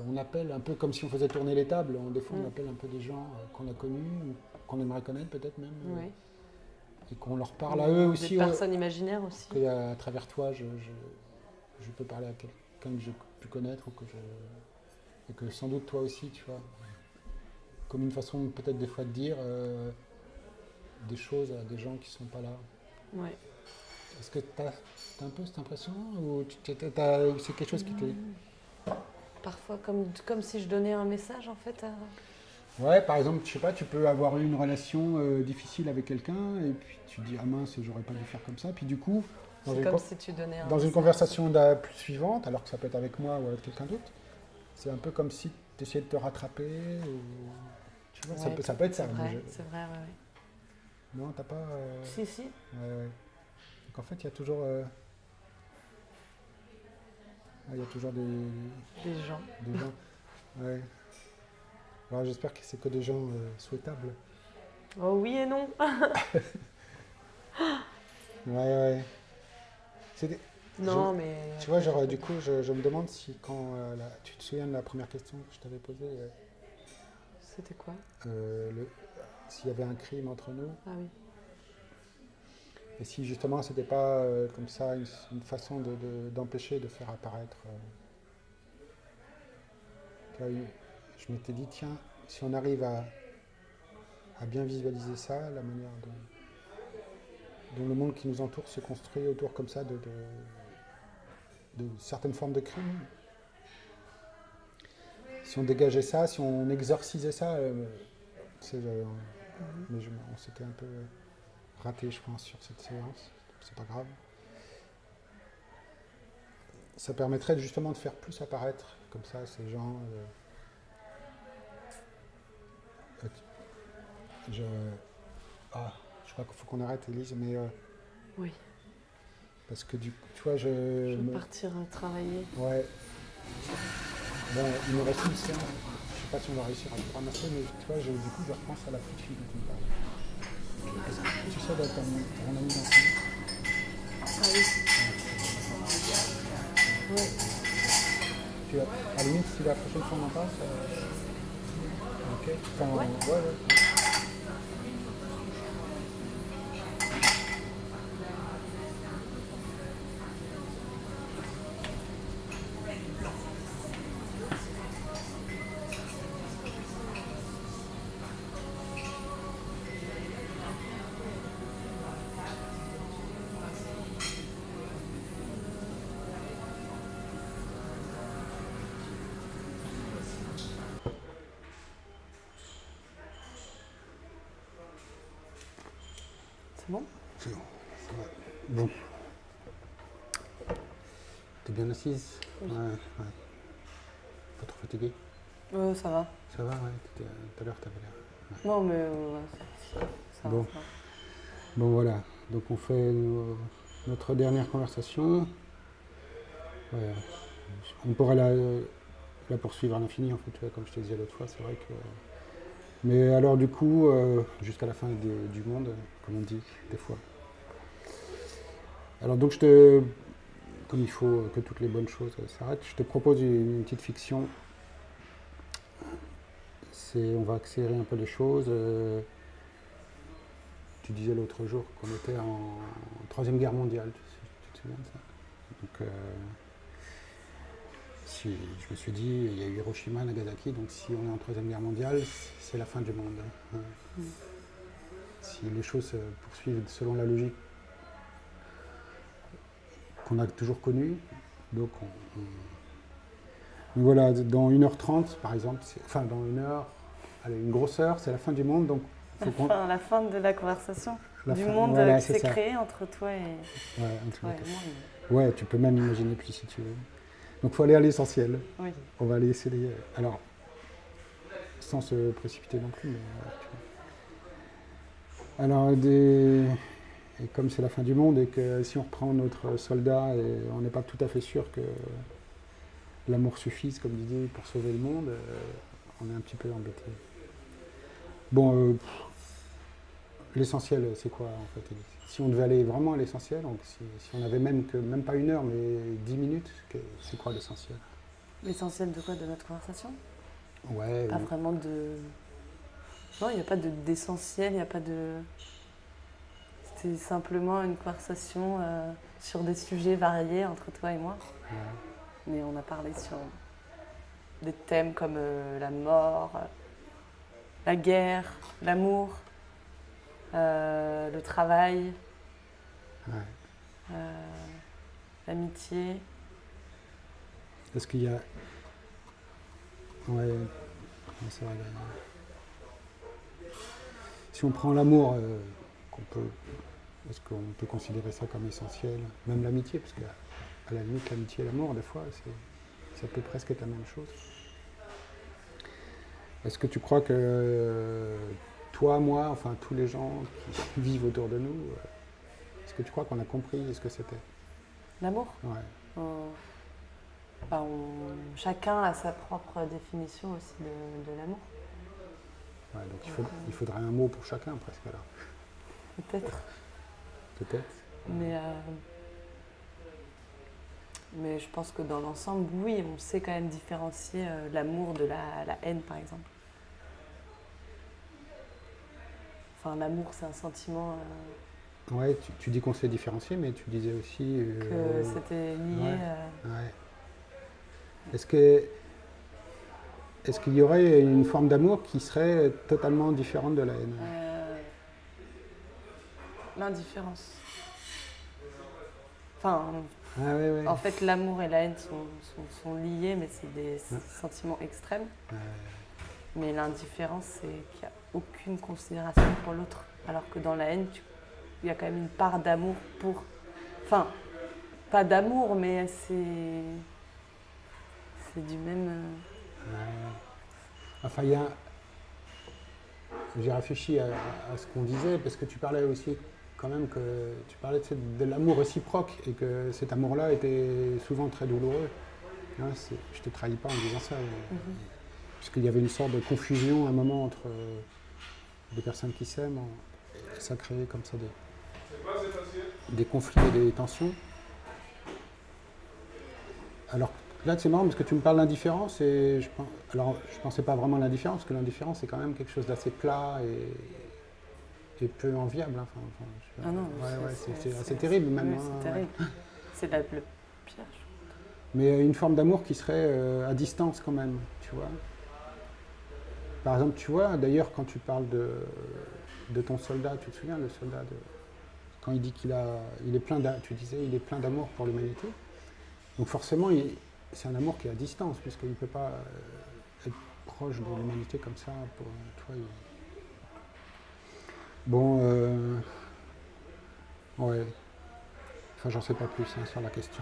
on appelle un peu comme si on faisait tourner les tables. Des fois, on Mm. appelle un peu des gens qu'on a connus, ou qu'on aimerait connaître peut-être même, oui. et qu'on leur parle à eux aussi. Des personnes imaginaires aussi. À travers toi, je peux parler à quelqu'un que j'ai pu connaître, et que sans doute toi aussi, tu vois. Comme une façon peut-être des fois de dire des choses à des gens qui sont pas là. Ouais. Est-ce que tu as un peu cette impression, ou c'est quelque chose qui t'est... Parfois, comme si je donnais un message, en fait. Ouais, par exemple, je sais pas, tu peux avoir eu une relation difficile avec quelqu'un, et puis tu te dis, ah mince, j'aurais pas dû faire comme ça. Puis du coup, C'est comme si tu donnais un dans une message. conversation plus suivante, alors que ça peut être avec moi ou avec quelqu'un d'autre, c'est un peu comme si tu essayais de te rattraper, ou... Tu vois, Ouais, ça peut être ça. C'est mais vrai, c'est vrai, ouais. Non, t'as pas... Si, si. Ouais, ouais. Donc en fait, il y a toujours... Il y a toujours Des gens. des gens... Ouais. Alors j'espère que c'est que des gens souhaitables. Oh oui et non. Ouais, ouais. Non, mais. Tu vois, genre, du coup, je me demande si quand... tu te souviens de la première question que je t'avais posée C'était quoi? s'il y avait un crime entre nous, Ah oui. et si justement c'était pas comme ça une façon d'empêcher de faire apparaître... tu vois, je m'étais dit, tiens, si on arrive à bien visualiser ça, la manière dont le monde qui nous entoure se construit autour comme ça de certaines formes de crimes. Si on dégageait ça, si on exorcisait ça, mais on s'était un peu raté, je pense, sur cette séance. C'est pas grave. Ça permettrait justement de faire plus apparaître comme ça ces gens. Je crois qu'il faut qu'on arrête, Élise, mais Oui. Parce que tu vois, Je vais partir travailler. Ouais. Bon, il me reste une séance. Je sais pas si on va réussir à tout ramasser, mais tu vois, du coup, je repense à la petite fille dont tu me parlais. Tu sais, d'être ton ami d'enfance. Ah oui. Ouais. À la limite, si la prochaine fois on en parle, ok. Enfin, ouais. C'est bon? C'est bon. Ouais. Bon. T'es bien assise? Oui. Ouais. Pas trop fatiguée? Ça va. Ça va, ouais. Tout à l'heure, t'avais l'air. Ouais. Non, mais ça Bon. va. Ça va. Bon, voilà. Donc, on fait notre dernière conversation. Ouais. On pourrait la poursuivre à l'infini, en fait, tu vois, comme je te disais l'autre fois, c'est vrai que... Mais alors, du coup, jusqu'à la fin du monde, comme on dit, des fois. Alors, donc, comme il faut que toutes les bonnes choses s'arrêtent, je te propose une petite fiction. On va accélérer un peu les choses. Tu disais l'autre jour qu'on était en Troisième Guerre mondiale, tu te souviens de ça? Donc, je me suis dit, il y a eu Hiroshima, Nagasaki, donc si on est en Troisième Guerre mondiale, c'est la fin du monde. Si les choses se poursuivent selon la logique qu'on a toujours connue, donc donc voilà, dans 1h30 par exemple, enfin dans une grosse heure, c'est la fin du monde, donc La fin de la conversation, du monde voilà, qui s'est créé entre toi et moi. moi. Ouais, tu peux même imaginer plus si tu veux. Donc il faut aller à l'essentiel. Oui. On va aller essayer. Alors, sans se précipiter non plus, mais alors, et comme c'est la fin du monde et que si on reprend notre soldat et on n'est pas tout à fait sûr que l'amour suffise, comme disait, pour sauver le monde, on est un petit peu embêté. Bon, l'essentiel, c'est quoi en fait, Élise? Si on devait aller vraiment à l'essentiel, donc si on avait même pas 1 heure, mais 10 minutes, c'est quoi l'essentiel? L'essentiel de quoi? De notre conversation? Ouais. Pas vraiment de... Non, il n'y a pas d'essentiel, il n'y a pas de... C'était simplement une conversation sur des sujets variés entre toi et moi. Ouais. Mais on a parlé sur des thèmes comme la mort, la guerre, l'amour, le travail, l'amitié. Est-ce qu'il y a... Ouais, c'est vrai. Si on prend l'amour, est-ce qu'on peut considérer ça comme essentiel? Même l'amitié, parce qu'à la limite, l'amitié et l'amour, des fois, ça peut presque être la même chose. Est-ce que tu crois que toi, moi, enfin tous les gens qui vivent autour de nous, est-ce que tu crois qu'on a compris ce que c'était? L'amour? Ouais. Chacun a sa propre définition aussi de l'amour. Ouais, donc il faudrait un mot pour chacun presque là. Peut-être. Peut-être. Mais je pense que dans l'ensemble, oui, on sait quand même différencier l'amour de la haine, par exemple. Enfin, l'amour, c'est un sentiment... Ouais, tu dis qu'on sait différencier, mais tu disais aussi... que c'était lié... Ouais. Est-ce qu'il y aurait une forme d'amour qui serait totalement différente de la haine? L'indifférence. Enfin, ouais. en fait, l'amour et la haine sont liés, mais c'est des sentiments extrêmes. Mais l'indifférence, c'est qu'il n'y a aucune considération pour l'autre. Alors que dans la haine, il y a quand même une part d'amour pour... Enfin, pas d'amour, mais c'est du même... Enfin, j'ai réfléchi à ce qu'on disait, parce que tu parlais aussi quand même que tu parlais de l'amour réciproque et que cet amour-là était souvent très douloureux. Hein, je ne te trahis pas en disant ça. Parce qu'il y avait une sorte de confusion à un moment entre des personnes qui s'aiment. Et ça créait comme ça des conflits et des tensions. Alors là, c'est marrant parce que tu me parles d'indifférence et je pensais pas vraiment à l'indifférence, parce que l'indifférence, c'est quand même quelque chose d'assez plat et peu enviable. Hein. Ah non, c'est assez terrible même. Oui, c'est terrible. C'est le pire, je trouve. Mais une forme d'amour qui serait à distance quand même, tu vois. Par exemple, tu vois, d'ailleurs, quand tu parles de ton soldat, tu te souviens, le soldat, quand il dit il est plein tu disais, il est plein d'amour pour l'humanité. Donc forcément, c'est un amour qui est à distance, puisqu'il ne peut pas être proche de l'humanité comme ça. Toi, Bon, ouais. Enfin, j'en sais pas plus sur la question.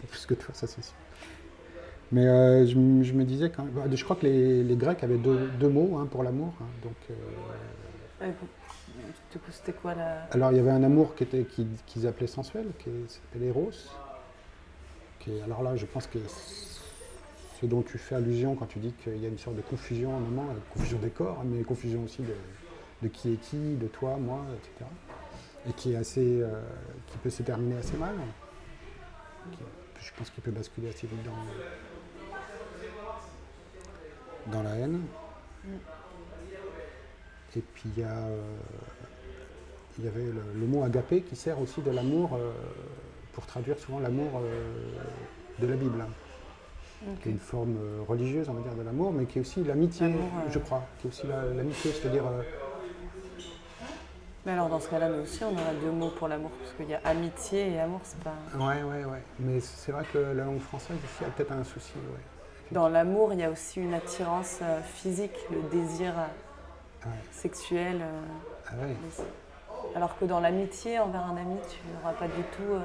Plus que toi, ça c'est sûr. Mais je me disais quand même, je crois que les Grecs avaient deux mots pour l'amour. Hein, donc, du coup, c'était quoi la... Alors, il y avait un amour qu'ils appelaient sensuel, qui s'appelait Eros. Alors là, je pense que ce dont tu fais allusion quand tu dis qu'il y a une sorte de confusion à un moment, confusion des corps, mais confusion aussi de qui est qui, de toi, moi, etc. Et qui est assez, qui peut se terminer assez mal. Je pense qu'il peut basculer assez vite dans la haine. Et puis il y avait le mot agapé qui sert aussi de l'amour pour traduire souvent l'amour de la Bible, qui est une forme religieuse, on va dire, de l'amour, mais qui est aussi l'amitié, je crois, qui est aussi l'amitié, c'est-à-dire... Mais alors dans ce cas-là, nous aussi, on aura deux mots pour l'amour, parce qu'il y a amitié et amour, c'est pas... Ouais. Mais c'est vrai que la langue française ici a peut-être un souci, ouais. Dans l'amour, il y a aussi une attirance physique, le désir sexuel. Ah ouais. Alors que dans l'amitié envers un ami, tu n'auras pas du tout...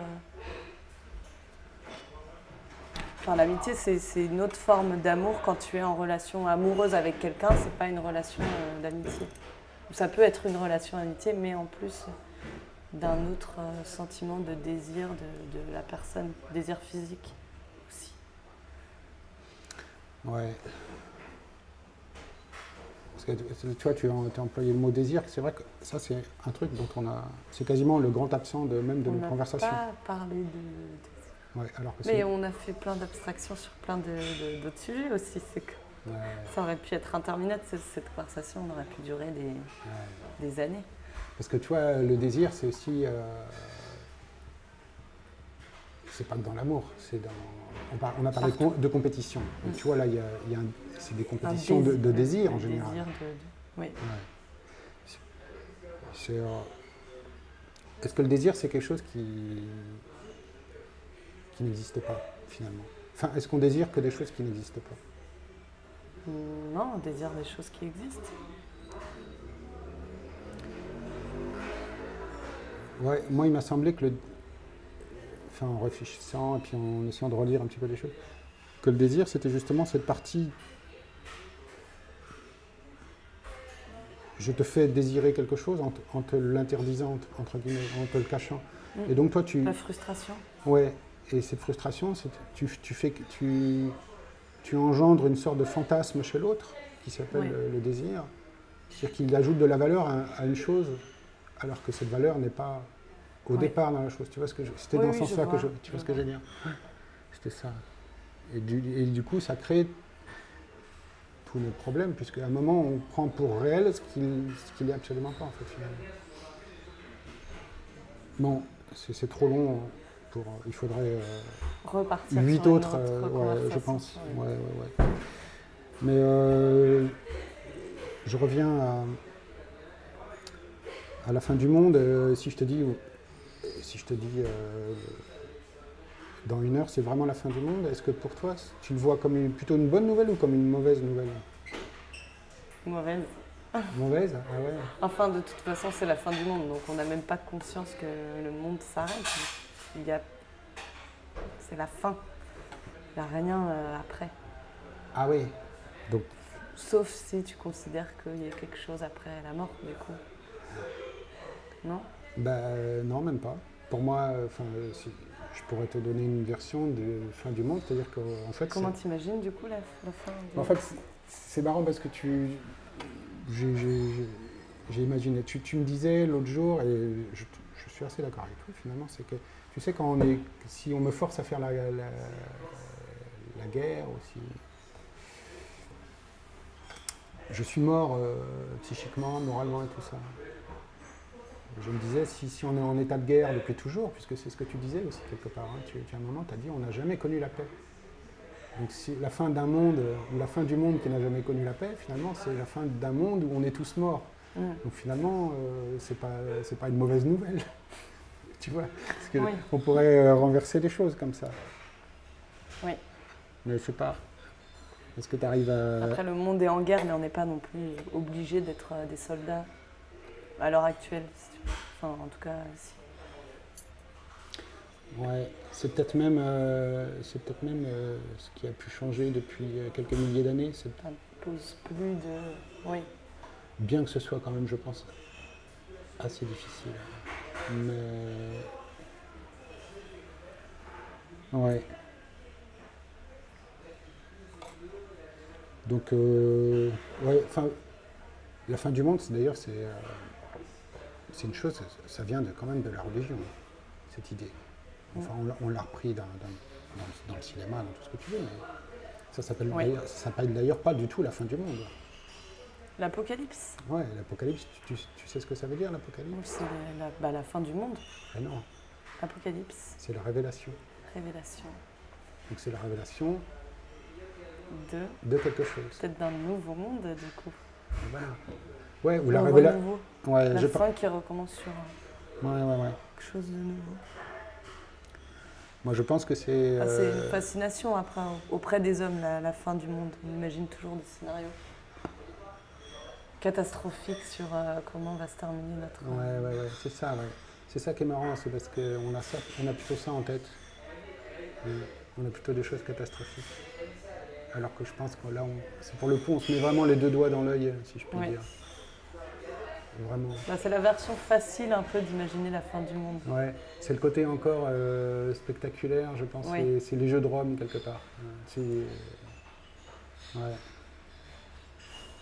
Enfin, l'amitié, c'est une autre forme d'amour. Quand tu es en relation amoureuse avec quelqu'un, c'est pas une relation d'amitié. Ça peut être une relation d'amitié, mais en plus d'un autre sentiment de désir de la personne, désir physique aussi. Ouais. Parce que tu vois, tu as employé le mot désir, c'est vrai que ça c'est un truc dont c'est quasiment le grand absent même de nos conversations. On n'a pas parlé de... Ouais, alors que mais on a fait plein d'abstractions sur plein d'autres sujets aussi. C'est que ça aurait pu être interminable, cette conversation, on aurait pu durer des années. Parce que tu vois, le désir, c'est aussi... c'est pas que dans l'amour, c'est dans... On a parlé de compétition. Et tu vois, là, c'est des compétitions de désir en général. Oui. Ouais. Est-ce que le désir, c'est quelque chose qui n'existe pas, finalement? Enfin, est-ce qu'on désire que des choses qui n'existent pas? Non, on désire des choses qui existent. Ouais, moi, il m'a semblé que en réfléchissant et puis en essayant de relire un petit peu les choses, que le désir, c'était justement cette partie. Je te fais désirer quelque chose en te l'interdisant, entre guillemets, en te le cachant. Et donc toi, La frustration. Ouais, et cette frustration, tu engendres une sorte de fantasme chez l'autre, qui s'appelle le désir. C'est-à-dire qu'il ajoute de la valeur à une chose, alors que cette valeur n'est pas au départ dans la chose. Tu vois c'était dans ce sens-là que tu vois ce que je veux dire. C'était ça. Et du coup, ça crée tous les problèmes, puisqu'à un moment, on prend pour réel ce qu'il n'est absolument pas, en fait, finalement. Bon, c'est trop long il faudrait repartir 8 sur autres, je pense. Ouais. Mais je reviens à la fin du monde. Si je te dis dans 1 heure, c'est vraiment la fin du monde, est-ce que pour toi, tu le vois comme plutôt une bonne nouvelle ou comme une mauvaise nouvelle? Mauvaise. Mauvaise? Ah ouais. Enfin, de toute façon, c'est la fin du monde, donc on n'a même pas conscience que le monde s'arrête. C'est la fin. Il n'y a rien après. Ah oui. Donc. Sauf si tu considères qu'il y a quelque chose après la mort, du coup. Non? Non, même pas. Pour moi, je pourrais te donner une version de fin du monde, c'est-à-dire qu'en fait... Comment t'imagines du coup la fin En fait, c'est marrant parce que j'ai imaginé. Tu me disais l'autre jour, et je suis assez d'accord avec toi finalement, c'est que tu sais si on me force à faire la guerre, ou si je suis mort psychiquement, moralement et tout ça. Je me disais, si on est en état de guerre depuis toujours, puisque c'est ce que tu disais aussi quelque part, hein, à un moment tu as dit on n'a jamais connu la paix. Donc si la fin d'un monde, ou la fin du monde qui n'a jamais connu la paix, finalement c'est la fin d'un monde où on est tous morts. Donc finalement, c'est pas une mauvaise nouvelle. Tu vois, parce que on pourrait renverser les choses comme ça. Oui. Mais c'est pas... Est-ce que tu arrives à... Après, le monde est en guerre, mais on n'est pas non plus obligé d'être des soldats à l'heure actuelle. Enfin, en tout cas, si. Ouais, c'est peut-être même ce qui a pu changer depuis quelques milliers d'années. Ça ne pose plus de... Oui. Bien que ce soit quand même, je pense, assez difficile. Mais... Ouais. Donc, la fin du monde, d'ailleurs, c'est une chose, ça vient quand même de la religion, cette idée. Enfin, on l'a repris dans le cinéma, dans tout ce que tu veux, mais ça s'appelle d'ailleurs pas du tout la fin du monde. L'Apocalypse. Ouais, l'Apocalypse, tu sais ce que ça veut dire, l'Apocalypse? C'est la fin du monde. Ah non. Apocalypse. C'est la révélation. Révélation. Donc c'est la révélation de quelque chose. Peut-être d'un nouveau monde, du coup. Voilà. Ouais, ou la révélation. Ouais, la fin qui recommence sur quelque chose de nouveau. Moi, je pense que c'est... C'est une fascination après, auprès des hommes, la fin du monde. On imagine toujours des scénarios catastrophiques sur comment va se terminer notre... Ouais, c'est ça, ouais. C'est ça qui est marrant, c'est parce qu'on a plutôt ça en tête. On a plutôt des choses catastrophiques. Alors que je pense que là, c'est pour le coup, on se met vraiment les deux doigts dans l'œil, si je puis dire. Vraiment. C'est la version facile un peu d'imaginer la fin du monde. Ouais, c'est le côté encore spectaculaire, je pense. Oui. C'est les jeux de Rome, quelque part. Ouais.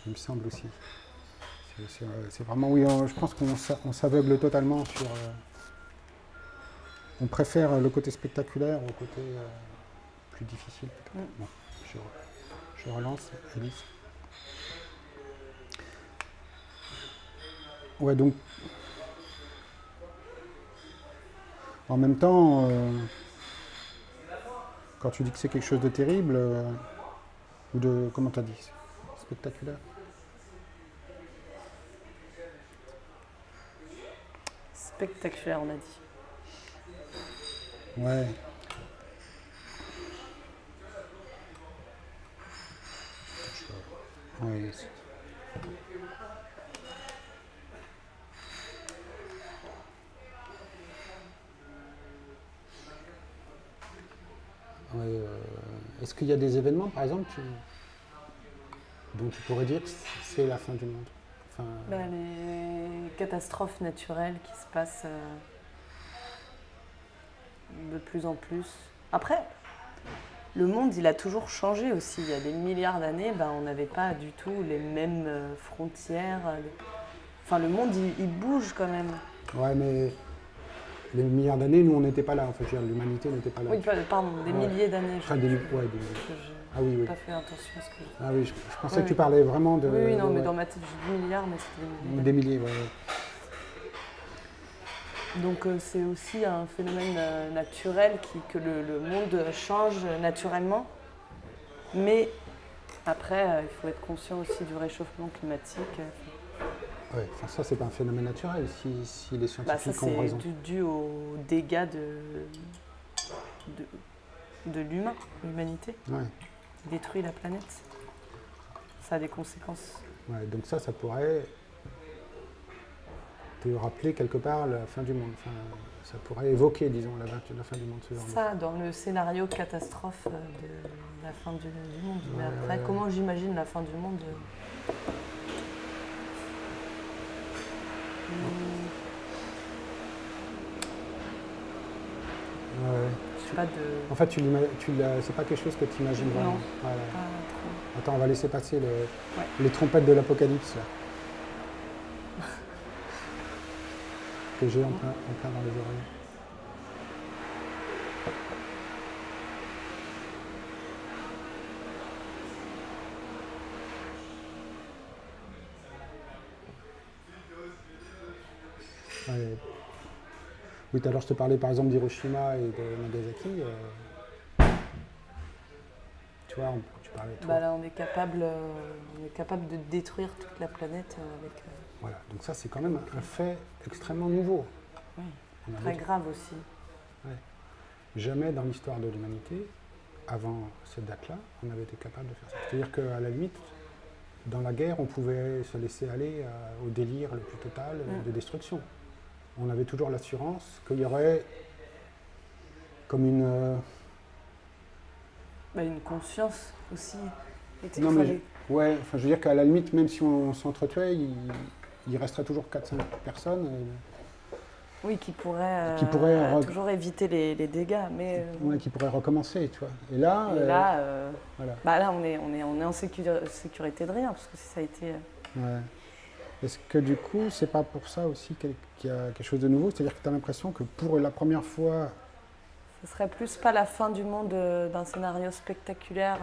Il me semble aussi. C'est vraiment, oui, je pense qu'on s'aveugle totalement sur... on préfère le côté spectaculaire au côté plus difficile. Bon, je relance, Alice. Ouais, donc... En même temps, quand tu dis que c'est quelque chose de terrible, ou de... Comment t'as dit? Spectaculaire? Spectaculaire, on a dit. Ouais. Oui. Est-ce qu'il y a des événements, par exemple, dont tu pourrais dire que c'est la fin du monde? Les catastrophes naturelles qui se passent de plus en plus. Après, le monde, il a toujours changé aussi. Il y a des milliards d'années, on n'avait pas du tout les mêmes frontières. Enfin, le monde, il bouge quand même. Ouais, mais les milliards d'années, nous, on n'était pas là. En fait, l'humanité n'était pas là. Oui, pardon, des milliers d'années. Oui. J'ai pas fait attention à ce que je... Ah oui, je pensais que tu parlais vraiment de... Oui, non, mais dans ma tête, j'ai dit milliards, mais c'était des milliers. Donc c'est aussi un phénomène naturel que le monde change naturellement. Mais après, il faut être conscient aussi du réchauffement climatique. Oui, ça, c'est pas un phénomène naturel si les scientifiques ont raison. C'est dû aux dégâts de l'humain, l'humanité, qui détruit la planète. Ça a des conséquences. Ouais, donc ça pourrait te rappeler quelque part la fin du monde. Enfin, ça pourrait évoquer, disons, la fin du monde. Ça, dans le scénario catastrophe de la fin du monde. Mais après, comment j'imagine la fin du monde Ouais. Je pas de... En fait, c'est pas quelque chose que tu imagines vraiment. Non. Voilà. Pas trop. Attends, on va laisser passer Ouais. les trompettes de l'apocalypse là. Que j'ai en plein dans les oreilles. Ouais. Oui, tout à l'heure je te parlais par exemple d'Hiroshima et de Nagasaki. Tu vois, tu parlais toi. Bah là, on est capable de détruire toute la planète avec... Voilà, donc ça c'est quand même un fait extrêmement nouveau. Oui, On très avait- grave aussi. Jamais dans l'histoire de l'humanité, avant cette date-là, on avait été capable de faire ça. C'est-à-dire qu'à la limite, dans la guerre, on pouvait se laisser aller au délire le plus total de destruction. On avait toujours l'assurance qu'il y aurait comme une... Bah, une conscience aussi. Non, mais ouais, enfin, je veux dire qu'à la limite, même si on s'entretuait, il resterait toujours 4-5 personnes. Oui, qui pourraient toujours éviter les dégâts. Mais, Ouais, qui pourraient recommencer, tu vois. Et là, et là, voilà. bah là on est en sécurité de rien, parce que si ça a été... Ouais. Est-ce que du coup, c'est pas pour ça aussi qu'il y a quelque chose de nouveau? C'est-à-dire que tu as l'impression que pour la première fois... Ce serait plus pas la fin du monde d'un scénario spectaculaire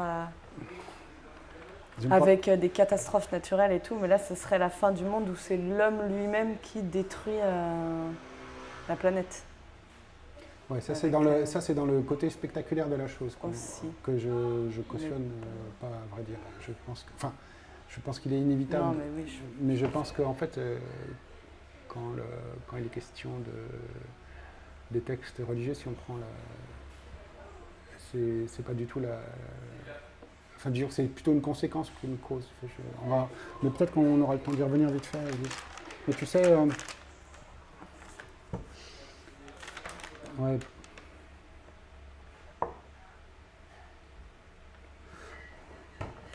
avec des catastrophes naturelles et tout, mais là ce serait la fin du monde où c'est l'homme lui-même qui détruit la planète. Ouais, ça c'est dans le côté spectaculaire de la chose Aussi. que je cautionne pas, à vrai dire. Je pense qu'il est inévitable. Non, mais oui, Mais je pense qu'en fait, quand il est question des textes religieux, si on prend c'est pas du tout la... Enfin, c'est plutôt une conséquence qu'une cause. Mais peut-être qu'on aura le temps d'y revenir vite fait. Mais tu sais... ouais.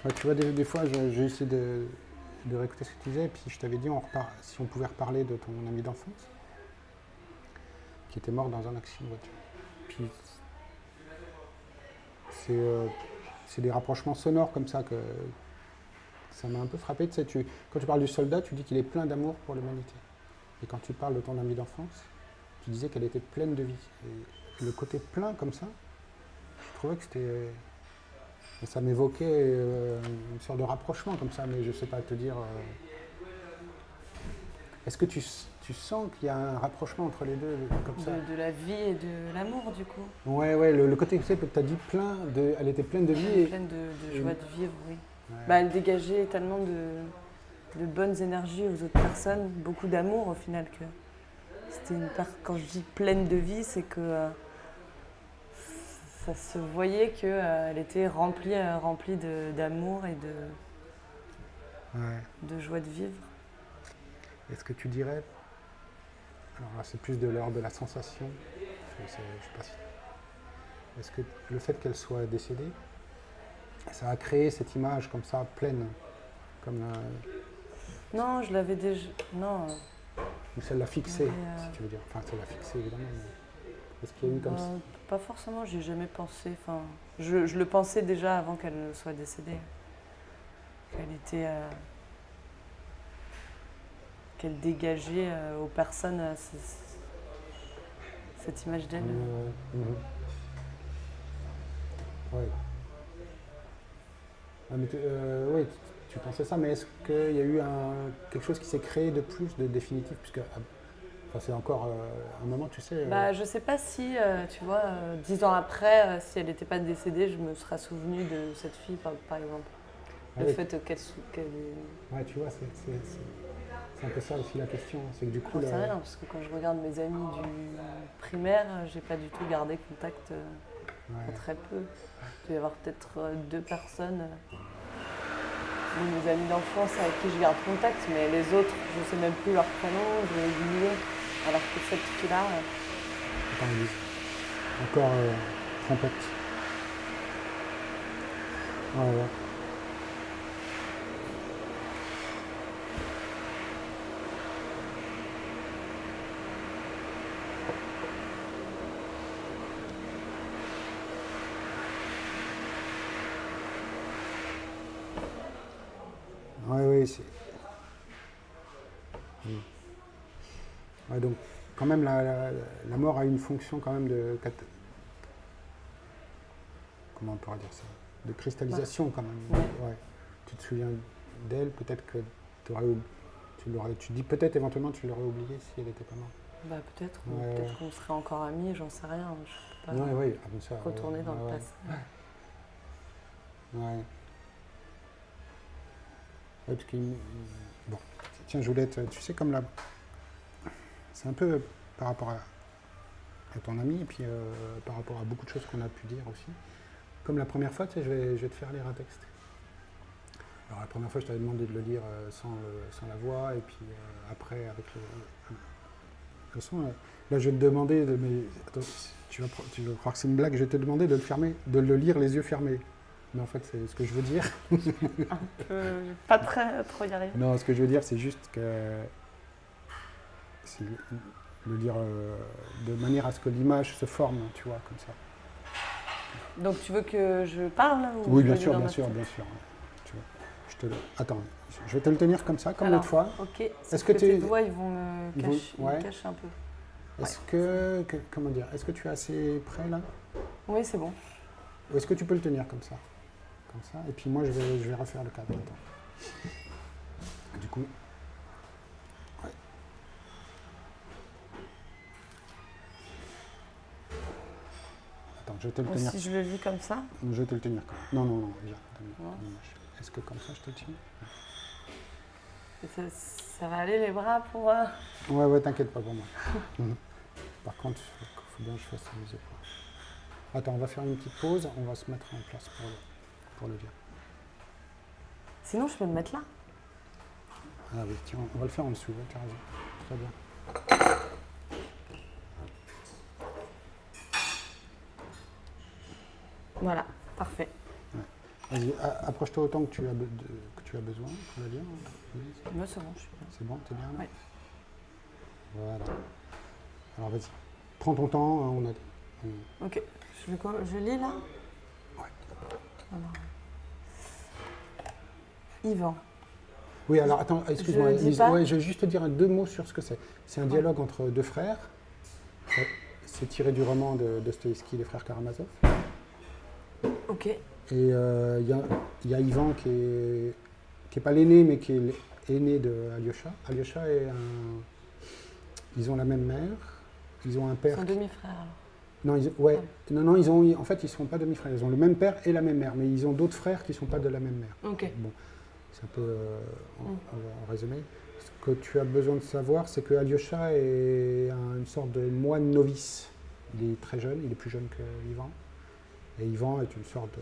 Ouais, tu vois, des fois, j'ai essayé de réécouter ce que tu disais, et puis je t'avais dit si on pouvait reparler de ton ami d'enfance, qui était mort dans un accident de voiture. Puis c'est des rapprochements sonores comme ça que ça m'a un peu frappé. Tu sais, quand tu parles du soldat, tu dis qu'il est plein d'amour pour l'humanité. Et quand tu parles de ton ami d'enfance, tu disais qu'elle était pleine de vie. Et le côté plein comme ça, je trouvais que c'était... Ça m'évoquait une sorte de rapprochement comme ça, mais je ne sais pas te dire... Est-ce que tu sens qu'il y a un rapprochement entre les deux comme ça? De la vie et de l'amour, du coup. Ouais, le côté, tu sais, tu as dit elle était pleine de vie. Pleine de joie de vivre, oui. Ouais. Bah, elle dégageait tellement de bonnes énergies aux autres personnes, beaucoup d'amour au final. Que c'était quand je dis pleine de vie, c'est que ça se voyait qu'elle était remplie d'amour et de joie de vivre. Est-ce que tu dirais, alors là c'est plus de l'ordre de la sensation, je sais pas si... Est-ce que le fait qu'elle soit décédée, ça a créé cette image comme ça, pleine, comme... Non, je l'avais déjà... Non. Ou ça l'a fixée, si tu veux dire. Enfin, ça l'a fixée évidemment, mais est-ce qu'il y a eu comme ça? Pas forcément, j'y ai jamais pensé. Enfin, je le pensais déjà avant qu'elle ne soit décédée. Qu'elle était... qu'elle dégageait aux personnes cette image d'elle. Ouais. Mais oui, tu pensais ça, mais est-ce qu'il y a eu quelque chose qui s'est créé de plus, de définitif, puisque c'est encore un moment, tu sais... Bah, je sais pas si, tu vois, 10 ans après, si elle n'était pas décédée, je me serais souvenue de cette fille, par exemple. Le fait qu'elle... Ouais, tu vois, c'est un peu ça aussi la question. C'est que du coup... J'en sais rien, parce que quand je regarde mes amis du primaire, j'ai pas du tout gardé contact, très peu. Il doit y avoir peut-être 2 personnes, mes amis d'enfance avec qui je garde contact, mais les autres, je sais même plus leur prénom, je vais oublier. Alors que cette fille-là... Attends, Elise. Encore trompette. Ouais. Oui, c'est... Ouais, donc, quand même, la mort a une fonction quand même de... Comment on pourrait dire ça? De cristallisation quand même. Ouais. Ouais. Tu te souviens d'elle, peut-être que tu dis peut-être éventuellement tu l'aurais oubliée si elle n'était pas morte. Bah peut-être, Ouais. peut-être qu'on serait encore amis, j'en sais rien. Je peux pas Ouais, ah, bon, ça, retourner dans le ouais. passé. Ouais. Ouais, parce que, bon, tiens, je voulais tu sais, comme là, c'est un peu par rapport à ton ami et puis par rapport à beaucoup de choses qu'on a pu dire aussi. Comme la première fois, tu sais, je vais te faire lire un texte. Alors la première fois, je t'avais demandé de le lire sans la voix et puis après avec le son. Là, je vais te demander, mais attends, tu vas croire que c'est une blague, je vais te demander de le lire les yeux fermés. Mais en fait, c'est ce que je veux dire. Un peu, pas très trop y arriver. Non, ce que je veux dire, c'est juste que c'est le lire de manière à ce que l'image se forme, tu vois, comme ça. Donc tu veux que je parle ou Oui, je bien le lis sûr, dans bien ma sûr, tête? bien sûr. Tu vois, attends, je vais te le tenir comme ça, comme Alors, l'autre fois. Ok, Est-ce que que tes tu- doigts ils vont me Ils vont- cacher, ils me ouais. cachent un peu. Est-ce comment dire, est-ce que tu es assez prêt là? Oui, c'est bon. Ou est-ce que tu peux le tenir comme ça? Comme ça, et puis moi je vais refaire le cadre. Attends. Du coup. Ouais. Attends, je vais te le tenir. Si je le lis comme ça, Je vais te le tenir comme ça. Non, viens. Ouais. Est-ce que comme ça je te tiens? ça va aller les bras pour... Ouais, t'inquiète pas pour moi. Par contre, il faut bien que je fasse les épaules. Attends, on va faire une petite pause, on va se mettre en place pour le dire. Sinon, je peux me mettre là. Ah oui, tiens, on va le faire en dessous, ouais, tu as raison. Très bien. Voilà, parfait. Vas-y, approche-toi autant que tu as besoin pour le dire. Moi, c'est bon, je suis bien. C'est bon, t'es bien là? Ouais. Voilà. Alors vas-y, prends ton temps, hein, Ok, je lis là. Ouais. Alors. Yvan. Oui, alors attends, excuse-moi, Je dis pas. ouais, je vais juste te dire deux mots sur ce que c'est. C'est un dialogue entre deux frères. C'est tiré du roman de Dostoïevski, Les Frères Karamazov. Ok. Et il y a Ivan qui est pas l'aîné, mais qui est aîné de Alyosha. Alyosha ils ont la même mère, ils ont un père. Son demi-frère alors. Non, en fait, ils ne sont pas demi-frères. Ils ont le même père et la même mère, mais ils ont d'autres frères qui ne sont pas de la même mère. Ok. Bon, c'est un peu en résumé. Ce que tu as besoin de savoir, c'est que Alyosha est une sorte de moine novice. Il est très jeune, il est plus jeune que Ivan. Et Ivan est une sorte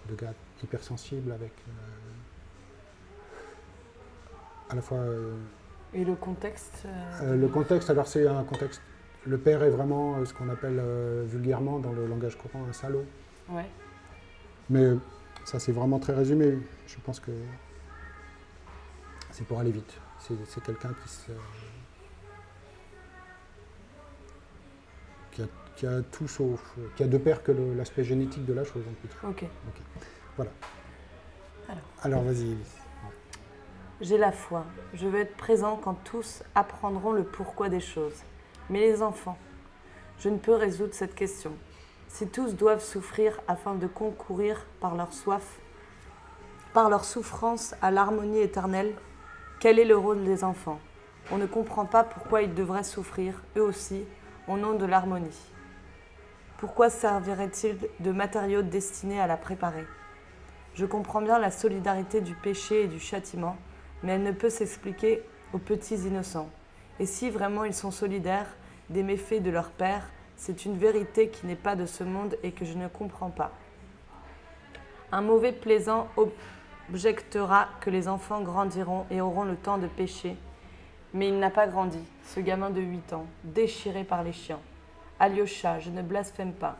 de gars hypersensible avec à la fois... Et le contexte le contexte, alors c'est un contexte... Le père est vraiment ce qu'on appelle vulgairement dans le langage courant un salaud. Ouais. Mais ça c'est vraiment très résumé. Je pense que c'est pour aller vite. C'est quelqu'un qui a tout sauf, qui a de pair que l'aspect génétique de la chose. On peut dire. Ok. Voilà. Alors vas-y, Elise. J'ai la foi. Je veux être présent quand tous apprendront le pourquoi des choses. Mais les enfants, je ne peux résoudre cette question. Si tous doivent souffrir afin de concourir par leur soif, par leur souffrance à l'harmonie éternelle, quel est le rôle des enfants? On ne comprend pas pourquoi ils devraient souffrir, eux aussi, au nom de l'harmonie. Pourquoi servirait-il de matériaux destinés à la préparer? Je comprends bien la solidarité du péché et du châtiment, mais elle ne peut s'expliquer aux petits innocents. Et si vraiment ils sont solidaires des méfaits de leur père, c'est une vérité qui n'est pas de ce monde et que je ne comprends pas. Un mauvais plaisant objectera que les enfants grandiront et auront le temps de pécher. Mais il n'a pas grandi, ce gamin de 8 ans, déchiré par les chiens. Alyosha, je ne blasphème pas.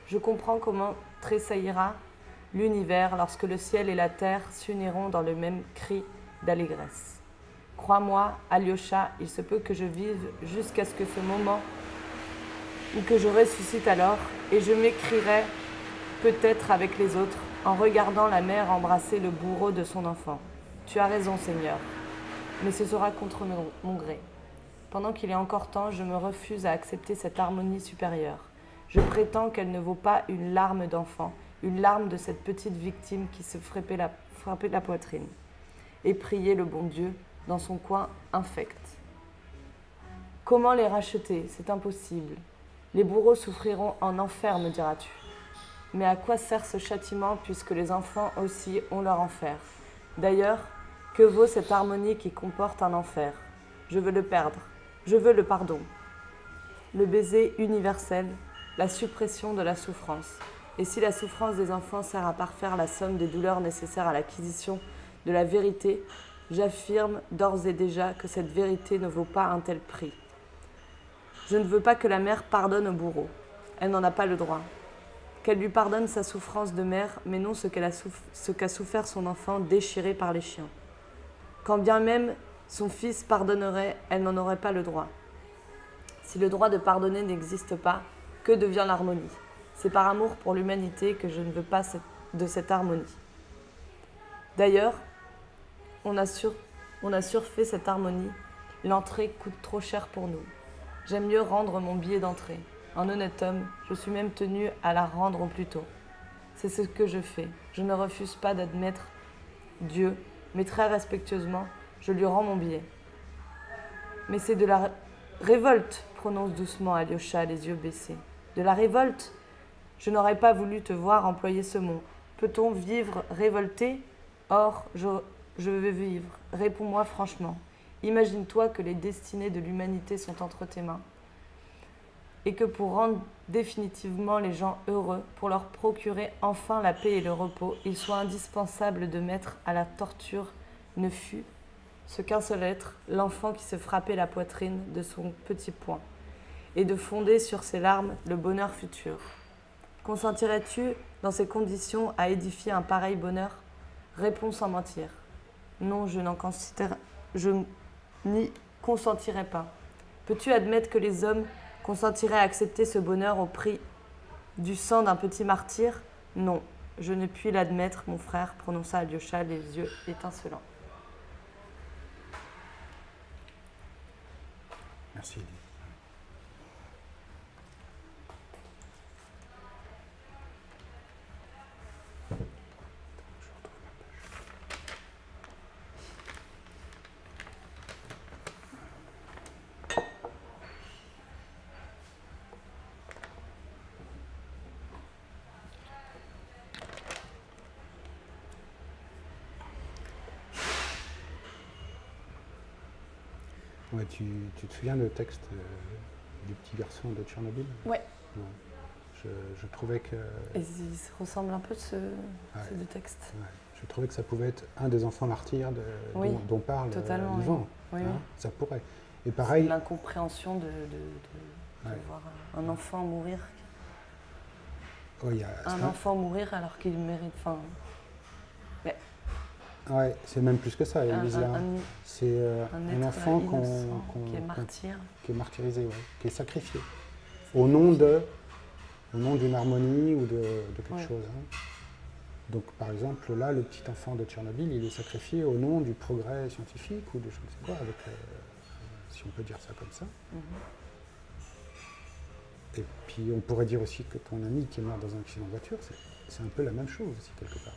Je comprends comment tressaillira l'univers lorsque le ciel et la terre s'uniront dans le même cri d'allégresse. Crois-moi, Alyosha, il se peut que je vive jusqu'à ce que ce moment ou que je ressuscite alors et je m'écrirai peut-être avec les autres en regardant la mère embrasser le bourreau de son enfant. Tu as raison, Seigneur, mais ce sera contre mon gré. Pendant qu'il est encore temps, je me refuse à accepter cette harmonie supérieure. Je prétends qu'elle ne vaut pas une larme d'enfant, une larme de cette petite victime qui se frappait la poitrine et priait le bon Dieu dans son coin infect. Comment les racheter? C'est impossible. Les bourreaux souffriront en enfer, me diras-tu. Mais à quoi sert ce châtiment puisque les enfants aussi ont leur enfer? D'ailleurs, que vaut cette harmonie qui comporte un enfer? Je veux le perdre. Je veux le pardon. Le baiser universel, la suppression de la souffrance. Et si la souffrance des enfants sert à parfaire la somme des douleurs nécessaires à l'acquisition de la vérité, j'affirme d'ores et déjà que cette vérité ne vaut pas un tel prix. Je ne veux pas que la mère pardonne au bourreau. Elle n'en a pas le droit. Qu'elle lui pardonne sa souffrance de mère, mais non ce qu'a souffert son enfant déchiré par les chiens. Quand bien même son fils pardonnerait, elle n'en aurait pas le droit. Si le droit de pardonner n'existe pas, que devient l'harmonie? C'est par amour pour l'humanité que je ne veux pas de cette harmonie. D'ailleurs, on a surfait cette harmonie. L'entrée coûte trop cher pour nous. J'aime mieux rendre mon billet d'entrée. Un honnête homme, je suis même tenue à la rendre au plus tôt. C'est ce que je fais. Je ne refuse pas d'admettre Dieu, mais très respectueusement, je lui rends mon billet. Mais c'est de la révolte, prononce doucement Alyosha, les yeux baissés. De la révolte? Je n'aurais pas voulu te voir employer ce mot. Peut-on vivre révolté? Or, je veux vivre. Réponds-moi franchement. Imagine-toi que les destinées de l'humanité sont entre tes mains. Et que pour rendre définitivement les gens heureux, pour leur procurer enfin la paix et le repos, il soit indispensable de mettre à la torture ne fût ce qu'un seul être, l'enfant qui se frappait la poitrine de son petit poing, et de fonder sur ses larmes le bonheur futur. Consentirais-tu, dans ces conditions, à édifier un pareil bonheur? Réponds sans mentir. Non, je n'y consentirais pas. Peux-tu admettre que les hommes consentiraient à accepter ce bonheur au prix du sang d'un petit martyr? Non, je ne puis l'admettre, mon frère, prononça Alyosha, les yeux étincelants. Merci, Elie. Ouais, tu te souviens le texte du petit garçon de Tchernobyl? Ouais. Je trouvais que... Et ils se ressemblent un peu, ces deux textes. Ouais. Je trouvais que ça pouvait être un des enfants martyrs dont parle Yvan. Oui. Ça pourrait. Et pareil... L'incompréhension de voir un enfant mourir. Ouais, un enfant mourir alors qu'il mérite... Ouais, c'est même plus que ça, c'est un enfant qui est martyr. Qui est martyrisé, qui est sacrifié. Au nom d'une harmonie ou de quelque chose. Hein. Donc par exemple, là, le petit enfant de Tchernobyl, il est sacrifié au nom du progrès scientifique ou de je ne sais quoi, avec, si on peut dire ça comme ça. Et puis on pourrait dire aussi que ton ami qui est mort dans un accident de voiture, c'est un peu la même chose aussi quelque part.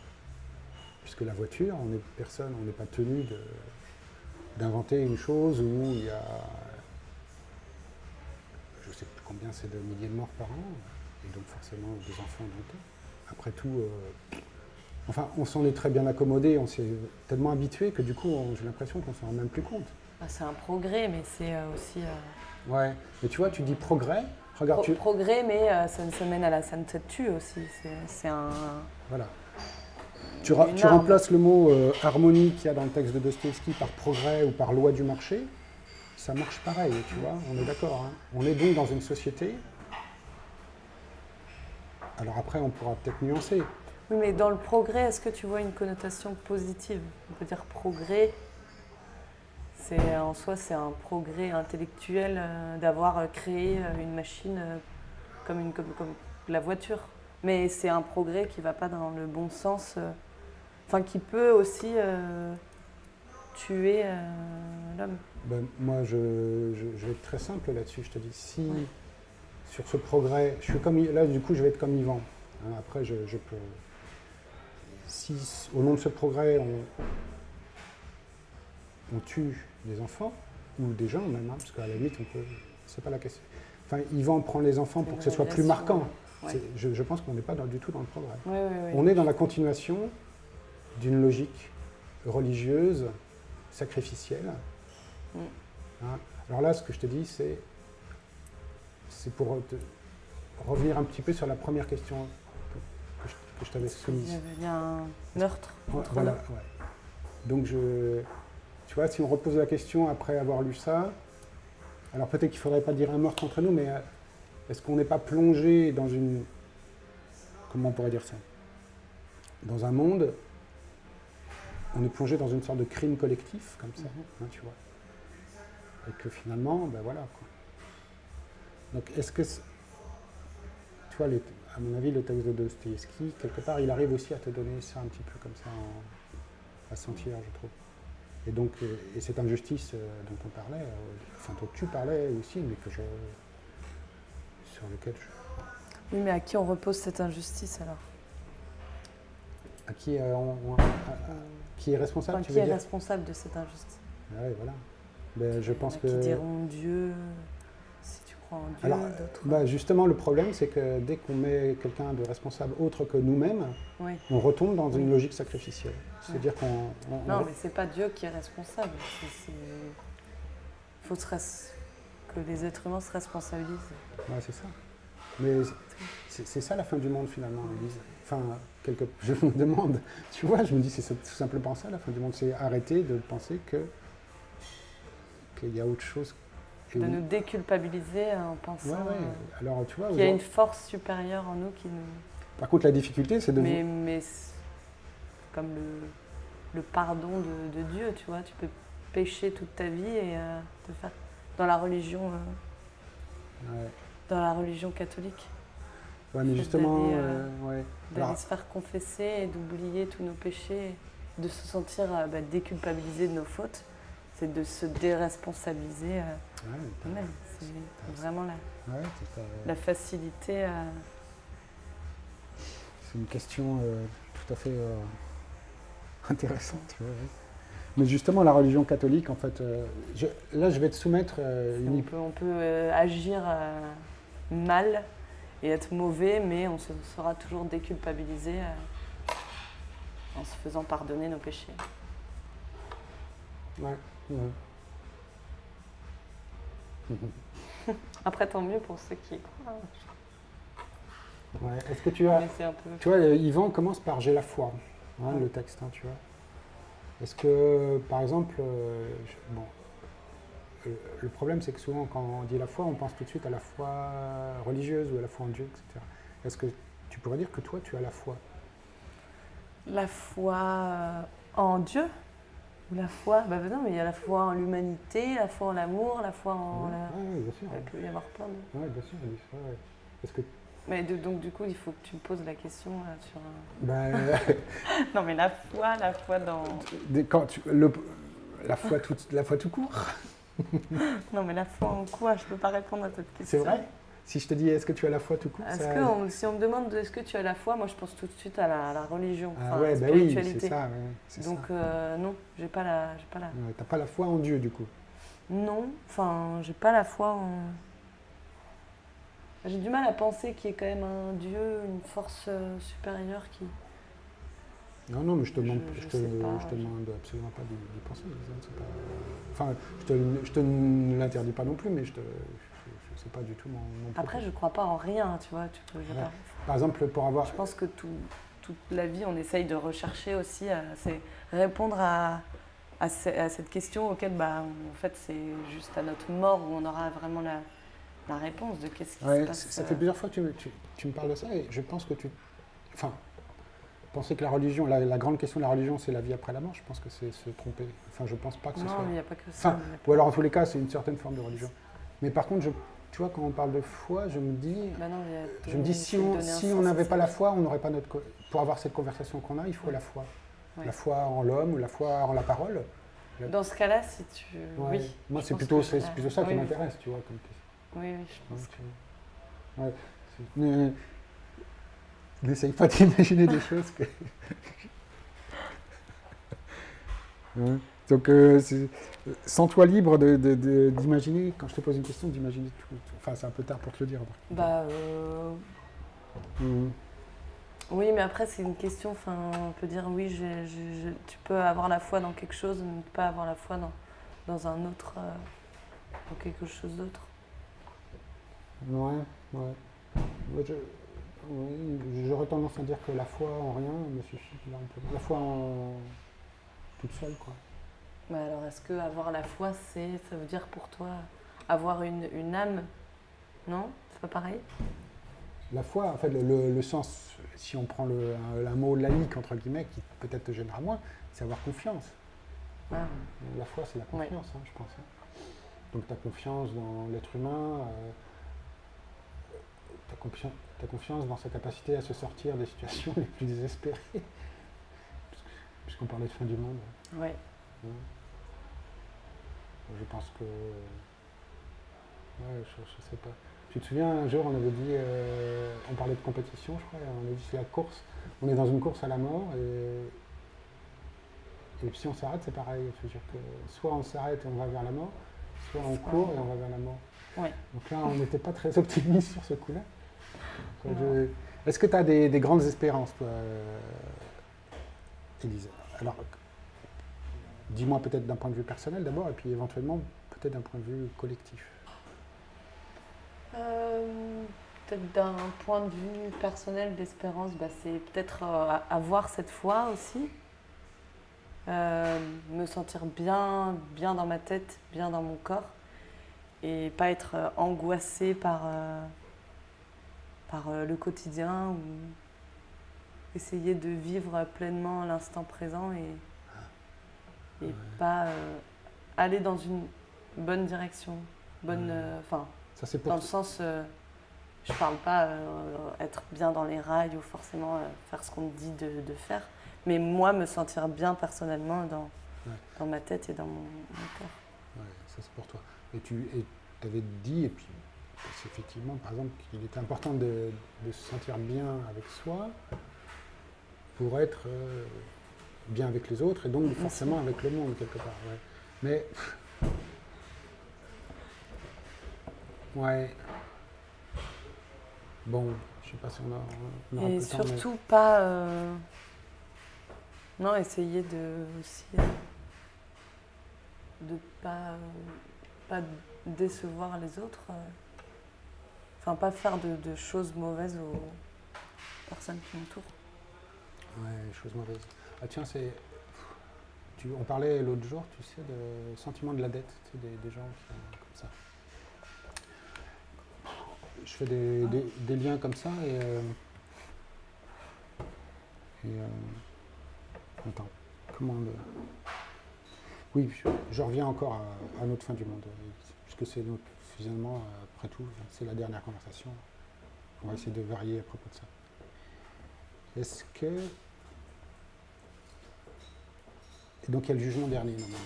Puisque la voiture, on n'est pas tenu d'inventer une chose où il y a, je ne sais plus combien c'est de milliers de morts par an, et donc forcément des enfants dont après tout, enfin on s'en est très bien accommodé, on s'est tellement habitué que du coup j'ai l'impression qu'on ne s'en rend même plus compte. C'est un progrès, mais c'est aussi... Ouais, mais tu vois, tu dis progrès, regarde progrès, mais ça mène à la sainteté aussi, c'est un... Voilà. Tu remplaces le mot harmonie qu'il y a dans le texte de Dostoïevski par progrès ou par loi du marché, ça marche pareil, tu vois, on est d'accord. Hein. On est donc dans une société. Alors après, on pourra peut-être nuancer. Oui, mais dans le progrès, est-ce que tu vois une connotation positive? On peut dire progrès, en soi, c'est un progrès intellectuel d'avoir créé une machine comme la voiture. Mais c'est un progrès qui ne va pas dans le bon sens, enfin qui peut aussi tuer l'homme. Ben, moi, je vais être très simple là-dessus. Je te dis, si sur ce progrès, je suis comme là, du coup, je vais être comme Yvan. Hein, après, je peux. Si au nom de ce progrès, on tue des enfants ou des gens même, hein, parce qu'à la limite, on peut. C'est pas la question. Enfin, Yvan prend les enfants pour que ce soit plus marquant. Ouais. Je pense qu'on n'est pas du tout dans le progrès. Ouais. On est dans la continuation d'une logique religieuse, sacrificielle. Hein. Alors là, ce que je te dis, c'est pour revenir un petit peu sur la première question que je t'avais soumise. Il y a un meurtre. Voilà, ouais. Donc, tu vois, si on repose la question après avoir lu ça, alors peut-être qu'il ne faudrait pas dire un meurtre entre nous, mais est-ce qu'on n'est pas plongé dans une... Comment on pourrait dire ça? Dans un monde, on est plongé dans une sorte de crime collectif, comme ça, hein, tu vois. Et que finalement, ben voilà, quoi. Donc, est-ce que... Tu vois, à mon avis, le texte de Dostoïevski, quelque part, il arrive aussi à te donner ça un petit peu comme ça, à sentir, je trouve. Et donc, et cette injustice dont on parlait, enfin dont tu parlais aussi, mais sur lequel Oui, mais à qui on repose cette injustice alors? à qui qui est responsable, Enfin, tu qui veux est dire? responsable de cette injustice? Oui, voilà. Ben, je pense Qui que... diront Dieu, si tu crois en Dieu, Alors, d'autres. bah, justement, le problème, c'est que dès qu'on met quelqu'un de responsable autre que nous-mêmes, Oui. on retombe dans une logique sacrificielle. C'est-à-dire qu'on... Non, mais c'est pas Dieu qui est responsable. Il faut que les êtres humains se responsabilisent. Ouais, c'est ça. Mais c'est ça la fin du monde, finalement, Élise. Enfin, je me demande, tu vois, je me dis, c'est tout simplement ça, la fin du monde. C'est arrêter de penser qu'il y a autre chose. De nous déculpabiliser en pensant Ouais. Alors, tu vois, qu'il y a une force supérieure en nous qui nous... Par contre, la difficulté, c'est de... Mais c'est comme le pardon de Dieu, tu vois. Tu peux pécher toute ta vie et te faire... Dans la religion... Ouais. Dans la religion catholique. Ouais, mais justement, d'aller se faire confesser et d'oublier tous nos péchés, de se sentir déculpabilisé de nos fautes, c'est de se déresponsabiliser nous-mêmes. C'est vraiment la facilité à... C'est une question tout à fait intéressante. Ouais. Mais justement, la religion catholique, en fait, là, je vais te soumettre On peut agir mal et être mauvais, mais on se sera toujours déculpabilisé en se faisant pardonner nos péchés. Ouais. Après, tant mieux pour ceux qui y croient. Ouais. Est-ce que tu as... Mais c'est un peu... Tu vois, Yvan commence par « j'ai la foi hein, », le texte, hein, tu vois. Est-ce que, par exemple, le problème, c'est que souvent, quand on dit la foi, on pense tout de suite à la foi religieuse ou à la foi en Dieu, etc. Est-ce que tu pourrais dire que toi, tu as la foi? La foi en Dieu? Ou la foi? Non, mais il y a la foi en l'humanité, la foi en l'amour, la foi en... Oui, bien sûr. Il peut y avoir plein de... Oui, bien sûr. Ouais. Est-ce que... Mais donc, du coup, il faut que tu me poses la question sur un... Ben... Non, mais la foi dans... La foi tout court. Non, mais la foi en quoi? Je peux pas répondre à cette question. C'est vrai? Si je te dis est-ce que tu as la foi tout court, si on me demande est-ce que tu as la foi, moi je pense tout de suite à la religion, ah à ouais, la bah spiritualité. Oui, c'est ça. Ouais, donc non, j'ai pas la. Ouais, t'as pas la foi en Dieu du coup? Non, enfin j'ai pas la foi en. J'ai du mal à penser qu'il y ait quand même un Dieu, une force supérieure qui. Non, mais je te demande absolument pas d'y penser. Enfin, je te l'interdis pas non plus, mais je sais pas du tout mon Après, je crois pas en rien, tu vois. Pas... Par exemple, pour avoir... Je pense que toute la vie, on essaye de rechercher aussi, c'est répondre à cette question auquel, en fait, c'est juste à notre mort où on aura vraiment la réponse de qu'est-ce qui se passe. Ça fait plusieurs fois que tu me parles de ça et je pense que Enfin, penser que la religion, la grande question de la religion, c'est la vie après la mort, je pense que c'est se tromper. Enfin, je pense pas que ce soit... Non, il n'y a pas que ça. Ou alors, en tous les cas, c'est une certaine forme de religion. Mais par contre, je tu vois, quand on parle de foi, je me dis, Bah non, il y a je me dis si on donner un si sens on à n'avait sa pas la vie. foi, on n'aurait pas notre... Pour avoir cette conversation qu'on a, il faut la foi. Ouais. La foi en l'homme ou la foi en la parole. Dans ce cas-là, si tu... Ouais. Oui. Moi, je c'est pense plutôt, que c'est plutôt ça qui oui, m'intéresse, tu vois. Comme question. Oui, oui, je pense. Ouais. N'essaye pas d'imaginer des choses que... Ouais. Donc, sens-toi libre d'imaginer, quand je te pose une question, d'imaginer tout. Enfin, c'est un peu tard pour te le dire. Bah, Mhm. oui, mais après, c'est une question, enfin, on peut dire, oui, tu peux avoir la foi dans quelque chose, mais ne pas avoir la foi dans un autre, dans quelque chose d'autre. Ouais. Moi, oui, j'aurais tendance à dire que la foi en rien me suffit amplement. La foi en toute seule, quoi. Mais alors, est-ce que avoir la foi, ça veut dire pour toi avoir une âme? Non? C'est pas pareil? La foi, en fait, le sens, si on prend un mot laïque, entre guillemets, qui peut-être te gênera moins, c'est avoir confiance. Ah, La foi, c'est la confiance, je pense. Donc, tu as confiance dans l'être humain, tu as confiance dans sa capacité à se sortir des situations les plus désespérées. Puisqu'on parlait de fin du monde. ouais. Je pense que... Ouais, je sais pas. Tu te souviens, un jour, on avait dit... on parlait de compétition, je crois, on a dit c'est la course. On est dans une course à la mort, et si on s'arrête, c'est pareil. C'est-à-dire que soit on s'arrête et on va vers la mort, soit on court et on va vers la mort. Ouais. Donc là, on n'était pas très optimiste sur ce coup-là. Est-ce que tu as des grandes espérances, toi, Élise? Alors, dis-moi peut-être d'un point de vue personnel d'abord, et puis éventuellement peut-être d'un point de vue collectif. Peut-être d'un point de vue personnel d'espérance, c'est peut-être avoir cette foi aussi. Me sentir bien dans ma tête, bien dans mon corps, et pas être angoissée par le quotidien, ou essayer de vivre pleinement l'instant présent et pas aller dans une bonne direction, Ça, c'est pour dans le sens, je parle pas être bien dans les rails ou forcément faire ce qu'on me dit de faire, mais moi me sentir bien personnellement dans ma tête et dans mon corps. Ouais, ça c'est pour toi. Et tu avais dit, et puis c'est effectivement par exemple qu'il était important de se sentir bien avec soi pour être bien avec les autres et donc forcément avec le monde quelque part. Ouais. Mais ouais. Bon, je sais pas si on aura Et peu de temps, mais... surtout pas non, essayer de aussi de pas décevoir les autres, enfin pas faire de choses mauvaises aux personnes qui m'entourent. Ouais, chose mauvaise. Ah tiens, on parlait l'autre jour, tu sais, de sentiment de la dette, tu sais, des gens qui sont comme ça. Je fais des liens comme ça et attends, oui, je reviens encore à notre fin du monde, puisque c'est finalement, après tout, c'est la dernière conversation. On va essayer de varier à propos de ça. Est-ce que... Et donc il y a le jugement dernier, normalement.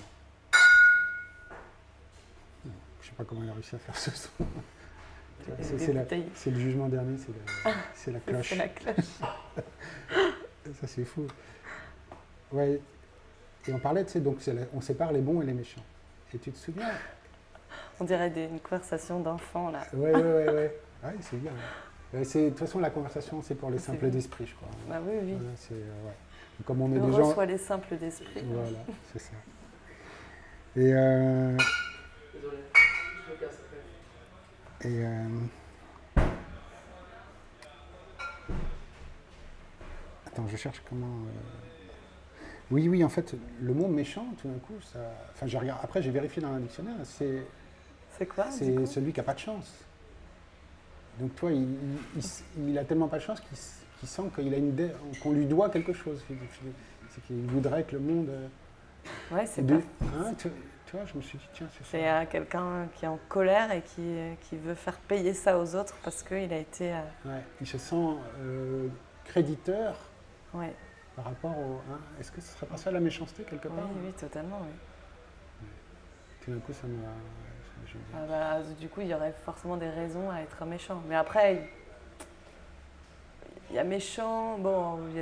Je ne sais pas comment il a réussi à faire ce son. C'est le jugement dernier, c'est la cloche. C'est la cloche. Ça, c'est fou. Ouais. Et on parlait, tu sais, donc on sépare les bons et les méchants. Et tu te souviens? On dirait une conversation d'enfants, là. Ouais, c'est bien. De toute façon, la conversation, c'est pour les simples bien. d'esprit, je crois. Bah oui. Voilà, comme on est des Heureux gens... soient les simples d'esprit. Voilà, c'est ça. Et... Désolé, je me casse après. Et attends, je cherche comment... Oui, en fait, le mot méchant, tout d'un coup, ça... Enfin, après, j'ai vérifié dans un dictionnaire, c'est quoi? C'est celui qui n'a pas de chance. Donc, toi, il a tellement pas de chance qu'il sent qu'il a qu'on lui doit quelque chose. C'est qu'il voudrait que le monde... Ouais, c'est pas... pas... Hein, tu vois, je me suis dit, tiens, c'est ça. C'est quelqu'un qui est en colère et qui veut faire payer ça aux autres parce qu'il a été... Ouais, il se sent créditeur ouais. par rapport au... hein, est-ce que ce serait pas ça la méchanceté quelque Oui, part? oui, totalement, oui. Tout d'un coup, ça m'a... Ah bah, du coup, il y aurait forcément des raisons à être méchant. Mais après, il y a méchant, bon, il y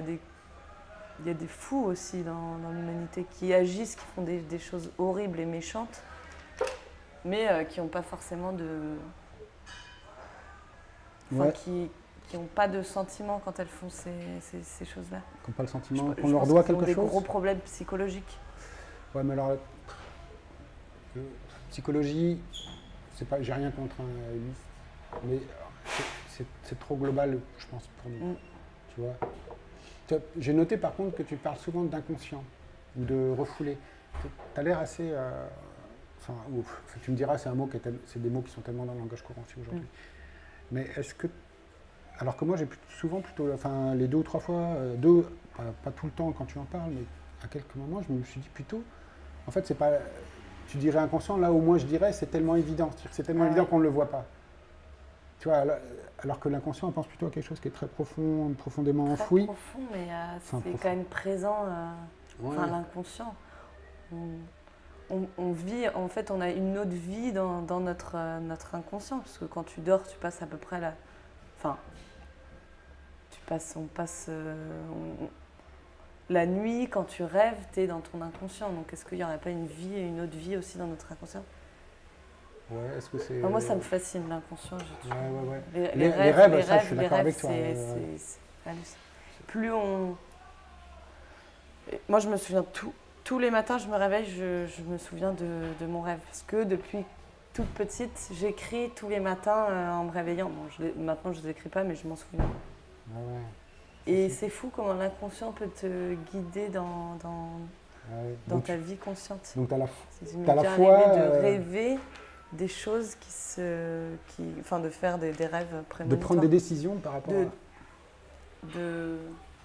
a des fous aussi dans l'humanité qui agissent, qui font des choses horribles et méchantes, mais qui n'ont pas forcément de... Enfin, Ouais. qui n'ont pas de sentiments quand elles font ces choses-là. Qui n'ont pas le sentiment Je qu'on leur pense doit qu'ils ont quelque des chose. gros problèmes psychologiques. Ouais, mais alors, psychologie, c'est pas, j'ai rien contre Ulysse, mais c'est trop global, je pense, pour nous. Tu vois. J'ai noté par contre que tu parles souvent d'inconscient ou de refoulé. Tu as l'air assez. Enfin, tu me diras, c'est c'est des mots qui sont tellement dans le langage courant aussi aujourd'hui. Mais est-ce que. Alors que moi, j'ai souvent plutôt. Enfin, les 2 ou 3 fois, pas tout le temps quand tu en parles, mais à quelques moments, je me suis dit plutôt. En fait, c'est pas. Tu dirais inconscient, là au moins je dirais c'est tellement évident. C'est tellement évident qu'on ne le voit pas. Tu vois, alors que l'inconscient, on pense plutôt à quelque chose qui est très profond, profondément enfoui. Très profond, mais c'est profond. quand même présent, Ouais. enfin, l'inconscient. On vit, en fait, on a une autre vie dans notre inconscient, parce que quand tu dors, tu passes à peu près là. Enfin, la nuit, quand tu rêves, tu es dans ton inconscient. Donc, est-ce qu'il n'y aurait pas une autre vie aussi dans notre inconscient? Ouais, est-ce que c'est. Enfin, moi, ça me fascine, l'inconscient. Ouais. Les rêves, ça, je suis d'accord avec toi. c'est hallucinant. Plus on... Moi, je me souviens tous les matins, je me réveille, je me souviens de mon rêve. Parce que depuis toute petite, j'écris tous les matins en me réveillant. Bon, maintenant, je ne les écris pas, mais je m'en souviens. Ouais. Et c'est fou comment l'inconscient peut te guider dans Donc, ta vie consciente. Donc, tu as la C'est t'as la déjà foi, arrivé de rêver des choses enfin, de faire des rêves de prémonitoires. prendre des décisions par rapport de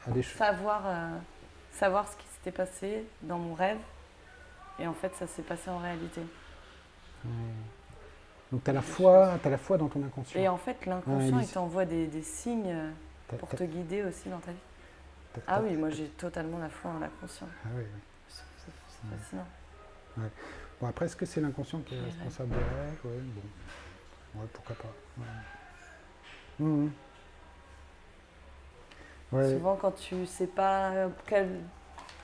à des choses. savoir ce qui s'était passé dans mon rêve. Et en fait, ça s'est passé en réalité. Donc, tu as la foi dans ton inconscient. Et en fait, l'inconscient, Ouais, il t'envoie des signes pour te guider aussi dans ta vie. Ah oui, moi j'ai totalement la foi en l'inconscient. Ah oui. C'est fascinant. Bon, après, est-ce que c'est l'inconscient qui est responsable des rêves? Ouais, bon. Ouais, pourquoi pas. Ouais. Ouais. Souvent, quand tu sais pas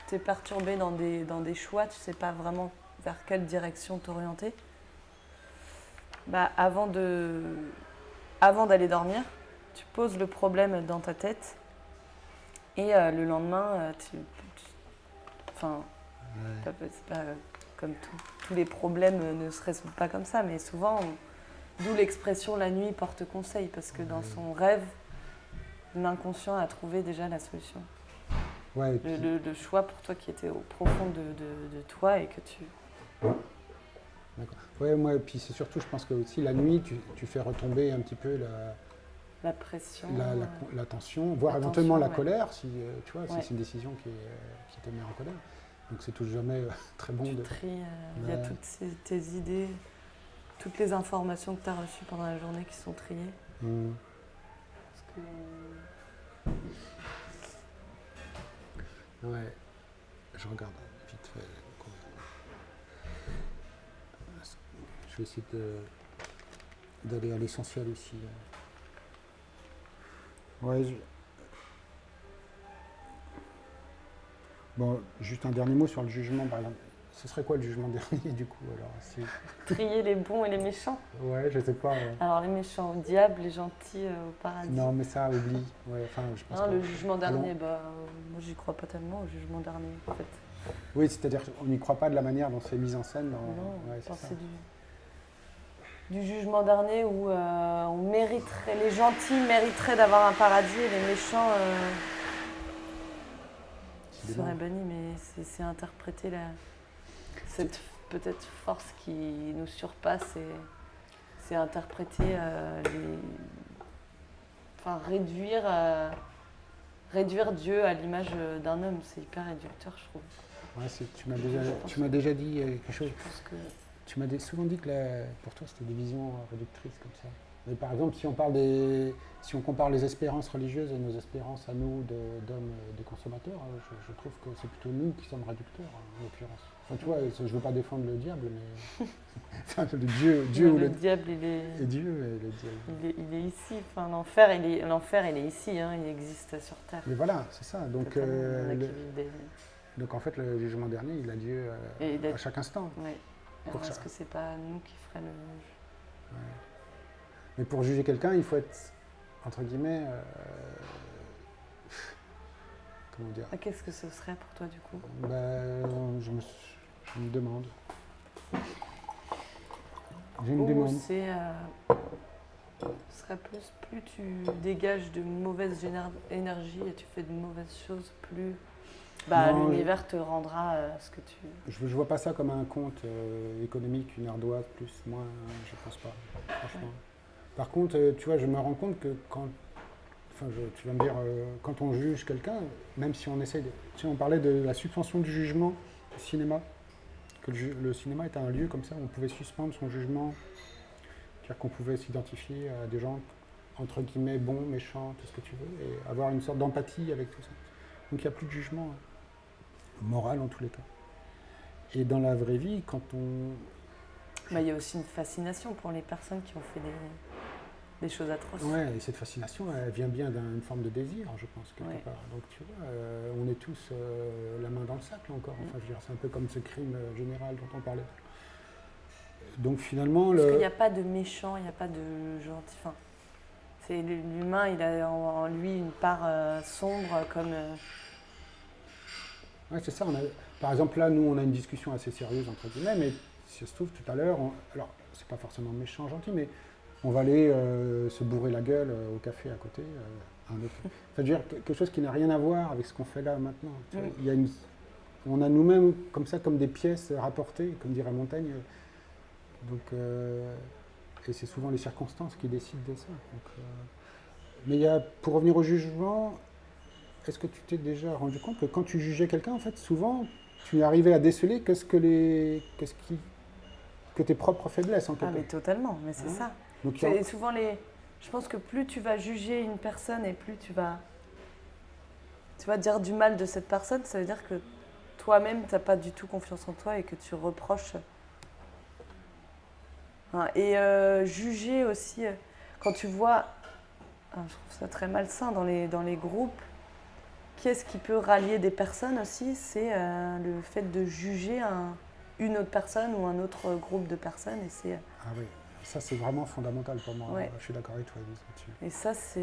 t'es perturbé dans des choix, tu sais pas vraiment vers quelle direction t'orienter. Bah, avant d'aller dormir, tu poses le problème dans ta tête et le lendemain, enfin, c'est pas comme tous les problèmes ne se résolvent pas comme ça, mais souvent, d'où l'expression la nuit porte conseil, parce que dans son rêve, l'inconscient a trouvé déjà la solution. Ouais, et puis- Le choix pour toi qui était au profond de toi et que tu... D'accord. Ouais, moi, et puis c'est surtout, je pense que aussi la nuit, tu fais retomber un petit peu La pression. la tension, voire La éventuellement tension, la colère, si tu vois, si c'est une décision qui te met en colère. Donc c'est toujours jamais très bon Tu de. tries, il y a toutes tes idées, toutes les informations que tu as reçues pendant la journée qui sont triées. Parce que... Ouais, je regarde vite fait. Je vais essayer d'aller à l'essentiel aussi. Ouais, Bon, juste un dernier mot sur le jugement, par exemple. Ce serait quoi le jugement dernier, du coup, alors Trier les bons et les méchants. Ouais, je sais pas. Alors les méchants au diable, les gentils au paradis. Non, mais ça, oublie. Ouais, enfin, je pense Non, que- le jugement dernier, Non. moi j'y crois pas tellement au jugement dernier en fait. Oui, c'est-à-dire qu'on n'y croit pas de la manière dont c'est mis en scène. Non, Ouais, c'est ça. c'est du jugement dernier où les gentils mériteraient d'avoir un paradis et les méchants C'est seraient dément. bannis, mais c'est interpréter cette peut-être force qui nous surpasse et c'est interpréter réduire Dieu à l'image d'un homme, c'est hyper réducteur je trouve. Ouais, tu m'as déjà dit quelque chose. Je pense que Tu m'as souvent dit que pour toi c'était des visions réductrices comme ça. Mais par exemple, si on compare les espérances religieuses et nos espérances à nous d'hommes, des consommateurs, je trouve que c'est plutôt nous qui sommes réducteurs en l'occurrence. Enfin, tu vois, je ne veux pas défendre le diable, mais enfin, le Dieu ou le diable, il est, et Dieu et le diable. il est ici. Enfin, l'enfer, il est ici. Hein, il existe sur Terre. Mais voilà, c'est ça. Donc, Totalement. Il y en a qui vivent donc en fait, le jugement dernier, il a lieu Et il a- à chaque instant. Ouais. Pour Alors, est-ce ça. que c'est pas nous qui ferait le... Mais pour juger quelqu'un, il faut être, entre guillemets, comment dire, Ah, qu'est-ce que ce serait pour toi du coup? je me demande. J'ai une Ou demande. c'est... ce serait plus tu dégages de mauvaises énergies et tu fais de mauvaises choses, plus Non, l'univers te rendra ce que tu... Je ne vois pas ça comme un compte économique, une ardoise, plus, moins, je pense pas, franchement. Ouais. Par contre, tu vois, je me rends compte que quand, tu vas me dire, quand on juge quelqu'un, même si on essaye de... Tu sais, on parlait de la suspension du jugement au cinéma, que le cinéma était un lieu comme ça où on pouvait suspendre son jugement, c'est-à-dire qu'on pouvait s'identifier à des gens, entre guillemets, bons, méchants, tout ce que tu veux, et avoir une sorte d'empathie avec tout ça. Donc il n'y a plus de jugement moral en tous les cas. Et dans la vraie vie, quand on... Il y a aussi une fascination pour les personnes qui ont fait des choses atroces. Ouais, et cette fascination, elle vient bien d'une forme de désir, je pense, quelque Ouais. part. Donc tu vois, on est tous la main dans le sac, là encore. Enfin, je veux dire, c'est un peu comme ce crime général dont on parlait. Donc finalement... Parce qu'il n'y a pas de méchant, il n'y a pas de gentil. Enfin, c'est l'humain, il a en lui une part sombre comme... Ouais, c'est ça. Par exemple, là, nous, on a une discussion assez sérieuse, entre guillemets, mais si ça se trouve, tout à l'heure, alors, c'est pas forcément méchant, gentil, mais on va aller se bourrer la gueule au café à côté, un autre. C'est-à-dire quelque chose qui n'a rien à voir avec ce qu'on fait là, maintenant. Tu vois, on a nous-mêmes, comme ça, comme des pièces rapportées, comme dirait Montaigne. Donc, et c'est souvent les circonstances qui décident de ça. Donc, mais pour revenir au jugement... Est-ce que tu t'es déjà rendu compte que quand tu jugeais quelqu'un, en fait, souvent, tu arrivais à déceler que tes propres faiblesses, en quelque Ah mais sorte. totalement, mais c'est ça. Donc, C'est souvent je pense que plus tu vas juger une personne et plus tu vas dire du mal de cette personne, ça veut dire que toi-même, tu n'as pas du tout confiance en toi et que tu reproches. Hein, et juger aussi, quand tu vois, je trouve ça très malsain dans les groupes, qu'est-ce qui peut rallier des personnes aussi, c'est le fait de juger une autre personne ou un autre groupe de personnes. Et c'est... Ah oui, ça c'est vraiment fondamental pour moi. Ouais. Je suis d'accord avec toi, Elise, là-dessus. Et ça, c'est...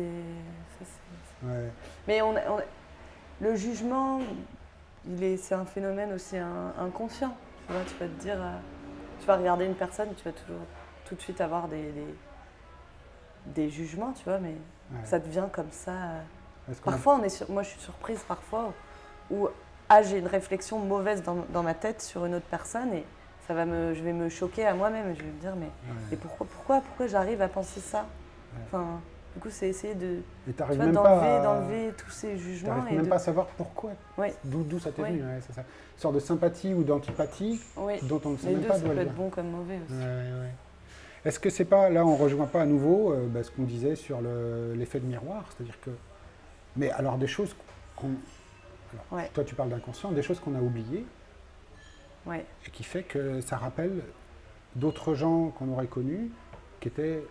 Ouais. Mais le jugement, c'est un phénomène aussi inconscient. Tu vois, tu vas te dire, tu vas regarder une personne, tu vas toujours tout de suite avoir des jugements, tu vois, mais ça devient comme ça. Parfois, moi je suis surprise parfois où j'ai une réflexion mauvaise dans ma tête sur une autre personne et je vais me choquer à moi-même et je vais me dire mais pourquoi j'arrive à penser ça? Enfin, du coup, c'est essayer d'enlever tous ces jugements. Tu n'arrives même pas à savoir pourquoi, d'où ça t'est venu. Ouais, c'est ça. Une sorte de sympathie ou d'antipathie dont on ne sait les même deux, pas ça d'où peut elle être vient. bon comme mauvais aussi. Ouais. Est-ce que c'est pas, là on ne rejoint pas à nouveau ce qu'on disait sur l'effet de miroir, c'est-à-dire que, mais alors des choses toi tu parles d'inconscient, des choses qu'on a oubliées et qui fait que ça rappelle d'autres gens qu'on aurait connus qui étaient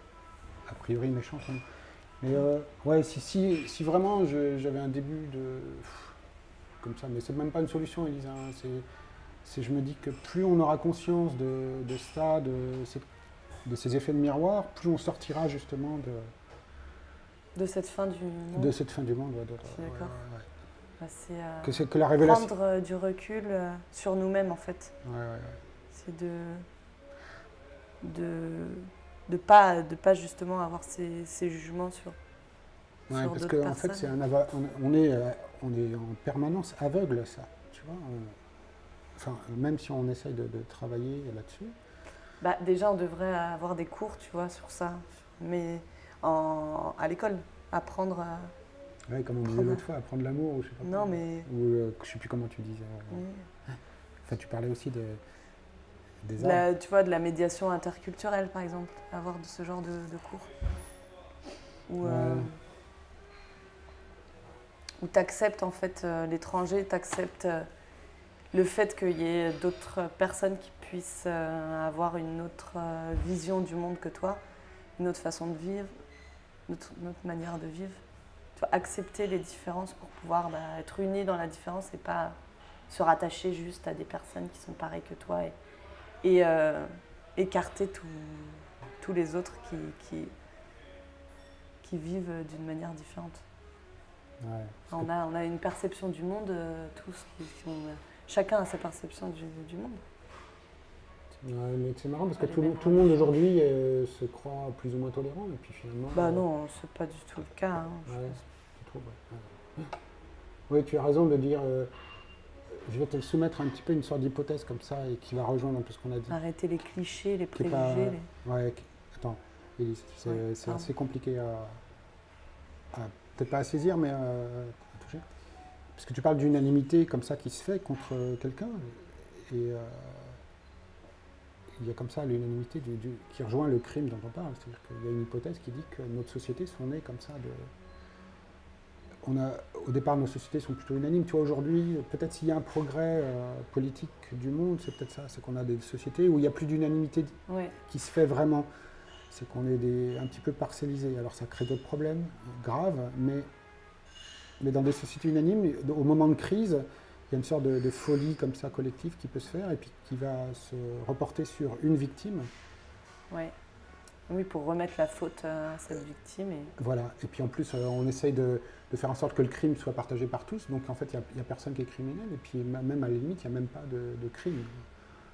a priori méchants. Mais si vraiment j'avais un début de comme ça, mais c'est même pas une solution, Elisa, hein, je me dis que plus on aura conscience de ça, de ces effets de miroir, plus on sortira justement de cette fin du monde. De cette fin du monde, Je suis d'accord. C'est que la révélation. Prendre du recul sur nous-mêmes en fait. C'est de pas justement avoir ces jugements sur parce d'autres qu'en personnes. fait, on est en permanence aveugle, ça. Tu vois, même si on essaye de travailler là-dessus. Déjà, on devrait avoir des cours, tu vois, sur ça. Mais à l'école, apprendre à... Oui, comme on disait l'autre fois, apprendre l'amour, ou je sais pas. Non, mais... Ou je sais plus comment tu disais. Enfin, tu parlais aussi des arts. Tu vois, de la médiation interculturelle, par exemple, avoir de ce genre de cours. Où, où tu acceptes en fait l'étranger, tu acceptes le fait qu'il y ait d'autres personnes qui puissent avoir une autre vision du monde que toi, une autre façon de vivre, une autre manière de vivre. Tu vois, accepter les différences pour pouvoir être unis dans la différence et pas se rattacher juste à des personnes qui sont pareilles que toi et écarter tous les autres qui vivent d'une manière différente. Ouais, On a une perception du monde, tous chacun a sa perception du monde. ouais, mais c'est marrant parce que tout le monde aujourd'hui se croit plus ou moins tolérant et puis finalement. Bah non, c'est pas du tout le cas. Hein, je Ouais, pense. tu trouves, ouais. Oui, tu as raison de dire. Je vais te soumettre un petit peu une sorte d'hypothèse comme ça et qui va rejoindre un peu ce qu'on a dit. Arrêter les clichés, les Qui est préjugés. pas- Ouais, attends, Élise, c'est pardon. assez compliqué peut-être pas à saisir, mais à toucher. Parce que tu parles d'unanimité comme ça qui se fait contre quelqu'un, et il y a comme ça l'unanimité qui rejoint le crime dont on parle. C'est-à-dire qu'il y a une hypothèse qui dit que notre société sont nées comme ça au départ, nos sociétés sont plutôt unanimes. Tu vois, aujourd'hui, peut-être s'il y a un progrès politique du monde, c'est peut-être ça. C'est qu'on a des sociétés où il n'y a plus d'unanimité Ouais. qui se fait vraiment. C'est qu'on est un petit peu parcellisé. Alors ça crée d'autres problèmes graves, mais dans des sociétés unanimes, au moment de crise, il y a une sorte de folie comme ça collective qui peut se faire et puis qui va se reporter sur une victime. Ouais. Oui, pour remettre la faute à cette victime. Voilà. Et puis en plus, on essaye de faire en sorte que le crime soit partagé par tous. Donc en fait, il n'y a personne qui est criminel. Et puis même à la limite, il n'y a même pas de crime.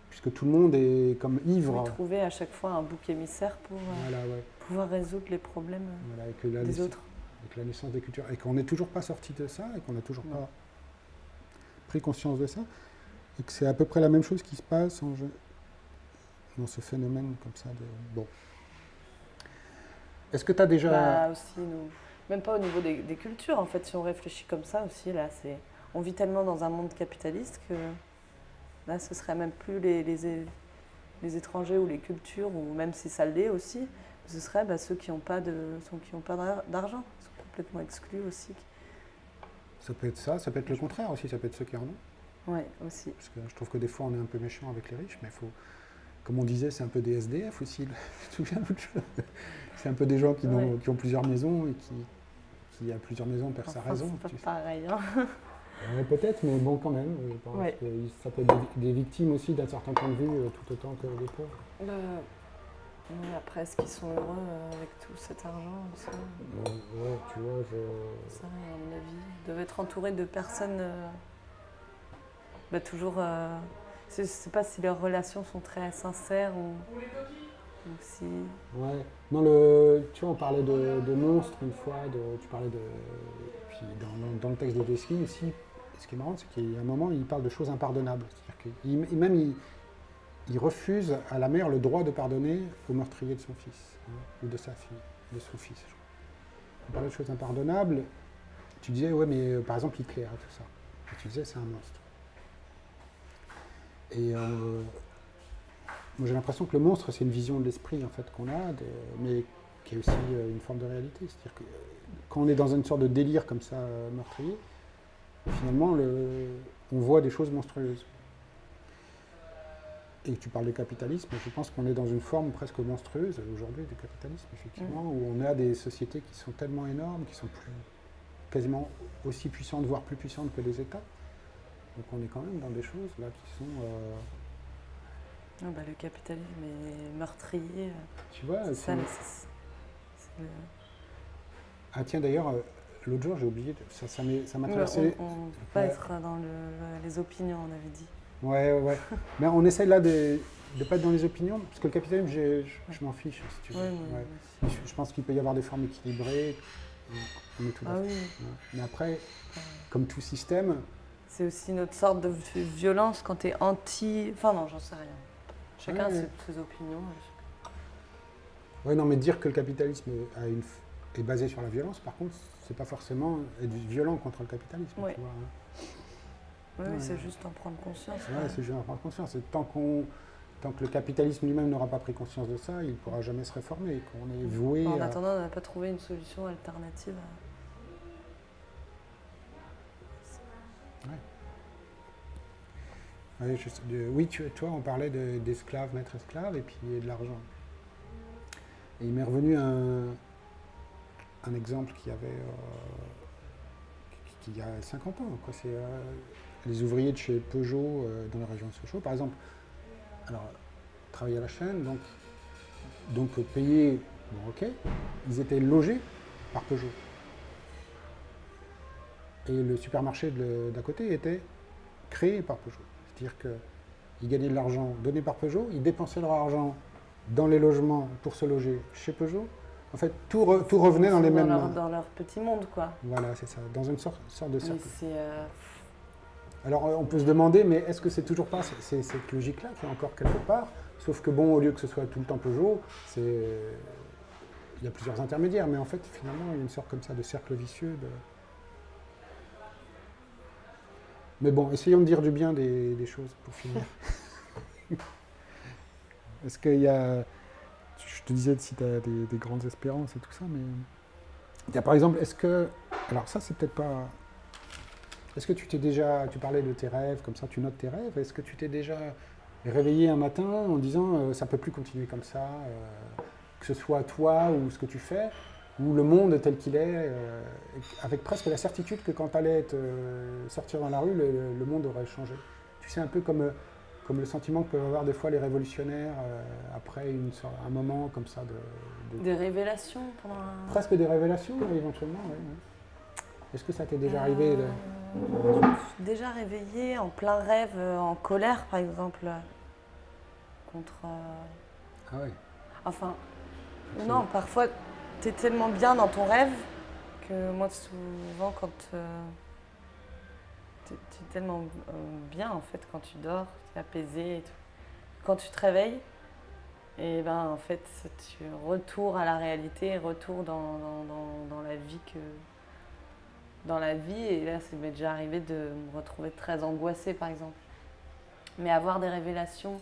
Puisque tout le monde est comme ivre. Oui, trouver à chaque fois un bouc émissaire pour Voilà, ouais. pouvoir résoudre les problèmes Voilà, avec des autres. Avec la naissance des cultures. Et qu'on n'est toujours pas sorti de ça et qu'on n'a toujours pas pris conscience de ça. Et que c'est à peu près la même chose qui se passe dans ce phénomène comme ça de... Bon. Est-ce que tu as déjà... Bah, aussi, même pas au niveau des cultures, en fait, si on réfléchit comme ça aussi, là, on vit tellement dans un monde capitaliste que là, ce serait même plus les étrangers ou les cultures, ou même si ça l'est aussi, ce serait ceux qui n'ont pas d'argent, ils sont complètement exclus aussi. Ça peut être ça peut être le contraire aussi, ça peut être ceux qui en ont. Oui, aussi. Parce que je trouve que des fois, on est un peu méchant avec les riches, mais il faut... Comme on disait, c'est un peu des SDF aussi. Tu te souviens d'autre chose ? C'est un peu des gens qui ont plusieurs maisons et qui a plusieurs maisons perd sa raison. C'est pas pareil. Hein. Peut-être, mais bon, quand même. Je pense que ça peut être des victimes aussi d'un certain point de vue, tout autant que les pauvres. Oui, après, est-ce qu'ils sont heureux avec tout cet argent ça, ouais, tu vois, ça, à mon avis, ils doivent être entourés de personnes toujours... je ne sais pas si leurs relations sont très sincères ou si... Ouais. Non, tu vois, on parlait de monstres une fois, tu parlais de... Puis dans le texte de Dostoïevski aussi, ce qui est marrant, c'est qu'il y a un moment, il parle de choses impardonnables. C'est-à-dire il refuse à la mère le droit de pardonner au meurtrier de son fils, ou de sa fille, de son fils, je crois. On parlait de choses impardonnables. Tu disais, ouais, mais par exemple Hitler, tout ça. Et tu disais, c'est un monstre. Et moi, j'ai l'impression que le monstre, c'est une vision de l'esprit en fait qu'on a, mais qui est aussi une forme de réalité. C'est-à-dire que quand on est dans une sorte de délire comme ça, meurtrier, finalement, on voit des choses monstrueuses. Et tu parles de capitalisme, je pense qu'on est dans une forme presque monstrueuse aujourd'hui du capitalisme, effectivement, où on a des sociétés qui sont tellement énormes, qui sont quasiment aussi puissantes, voire plus puissantes que les États. Donc on est quand même dans des choses là qui sont... le capitalisme est meurtrier. Tu vois, c'est ça, Ah tiens, d'ailleurs, l'autre jour, j'ai oublié, ça m'a traversé... On ne peut pas être dans les opinions, on avait dit. Ouais. Mais on essaie là de ne pas être dans les opinions, parce que le capitalisme, je m'en fiche, si tu veux. Ouais. Je pense qu'il peut y avoir des formes équilibrées, on est tout à fait. Oui. Ouais. Mais après, comme tout système... C'est aussi une autre sorte de violence quand tu es anti... Enfin non, j'en sais rien. Chacun a ses opinions. Oui, non, mais dire que le capitalisme est basé sur la violence, par contre, c'est pas forcément être violent contre le capitalisme. Ouais. Tu vois, hein. Oui, Ouais. c'est juste en prendre conscience. Ouais, c'est juste en prendre conscience. Et tant que le capitalisme lui-même n'aura pas pris conscience de ça, il ne pourra jamais se réformer. Qu'on est voué En à... attendant, on n'a pas trouvé une solution alternative. Ouais, oui, toi, on parlait d'esclaves, maîtres-esclaves, et puis de l'argent. Et il m'est revenu un exemple qui y a 50 ans. Quoi. C'est les ouvriers de chez Peugeot dans la région de Sochaux, par exemple. Alors, travailler à la chaîne, donc payés, bon ok, ils étaient logés par Peugeot. Et le supermarché d'à côté était créé par Peugeot. C'est-à-dire qu'ils gagnaient de l'argent donné par Peugeot, ils dépensaient leur argent dans les logements pour se loger chez Peugeot. En fait, tout revenait dans les mêmes mains. Dans leur petit monde, quoi. Voilà, c'est ça, dans une sorte de cercle. Mais Alors, on peut se demander, mais est-ce que c'est toujours pas cette logique-là qui est encore quelque part? Sauf que bon, au lieu que ce soit tout le temps Peugeot, il y a plusieurs intermédiaires, mais en fait, finalement, il y a une sorte comme ça de cercle vicieux. Mais bon, essayons de dire du bien des choses pour finir. Est-ce qu'il y a... Je te disais si tu as des grandes espérances et tout ça, mais... Il y a par exemple, est-ce que... Alors ça, c'est peut-être pas... Est-ce que tu t'es déjà... Tu parlais de tes rêves, comme ça, tu notes tes rêves. Est-ce que tu t'es déjà réveillé un matin en disant ça ne peut plus continuer comme ça, que ce soit toi ou ce que tu fais, ou le monde tel qu'il est, avec presque la certitude que quand tu allais sortir dans la rue, le monde aurait changé. Tu sais, un peu comme le sentiment que peuvent avoir des fois les révolutionnaires après un moment comme ça Des révélations pendant Presque des révélations, éventuellement, oui. Est-ce que ça t'est déjà arrivé Je me suis déjà réveillée en plein rêve, en colère par exemple, contre... Ah ouais. Enfin, non, parfois t'es tellement bien dans ton rêve que moi souvent quand t'es tellement bien en fait quand tu dors, t'es apaisé et tout. Quand tu te réveilles, et ben en fait tu retours à la réalité, retour dans la vie et là ça m'est déjà arrivé de me retrouver très angoissée par exemple. Mais avoir des révélations,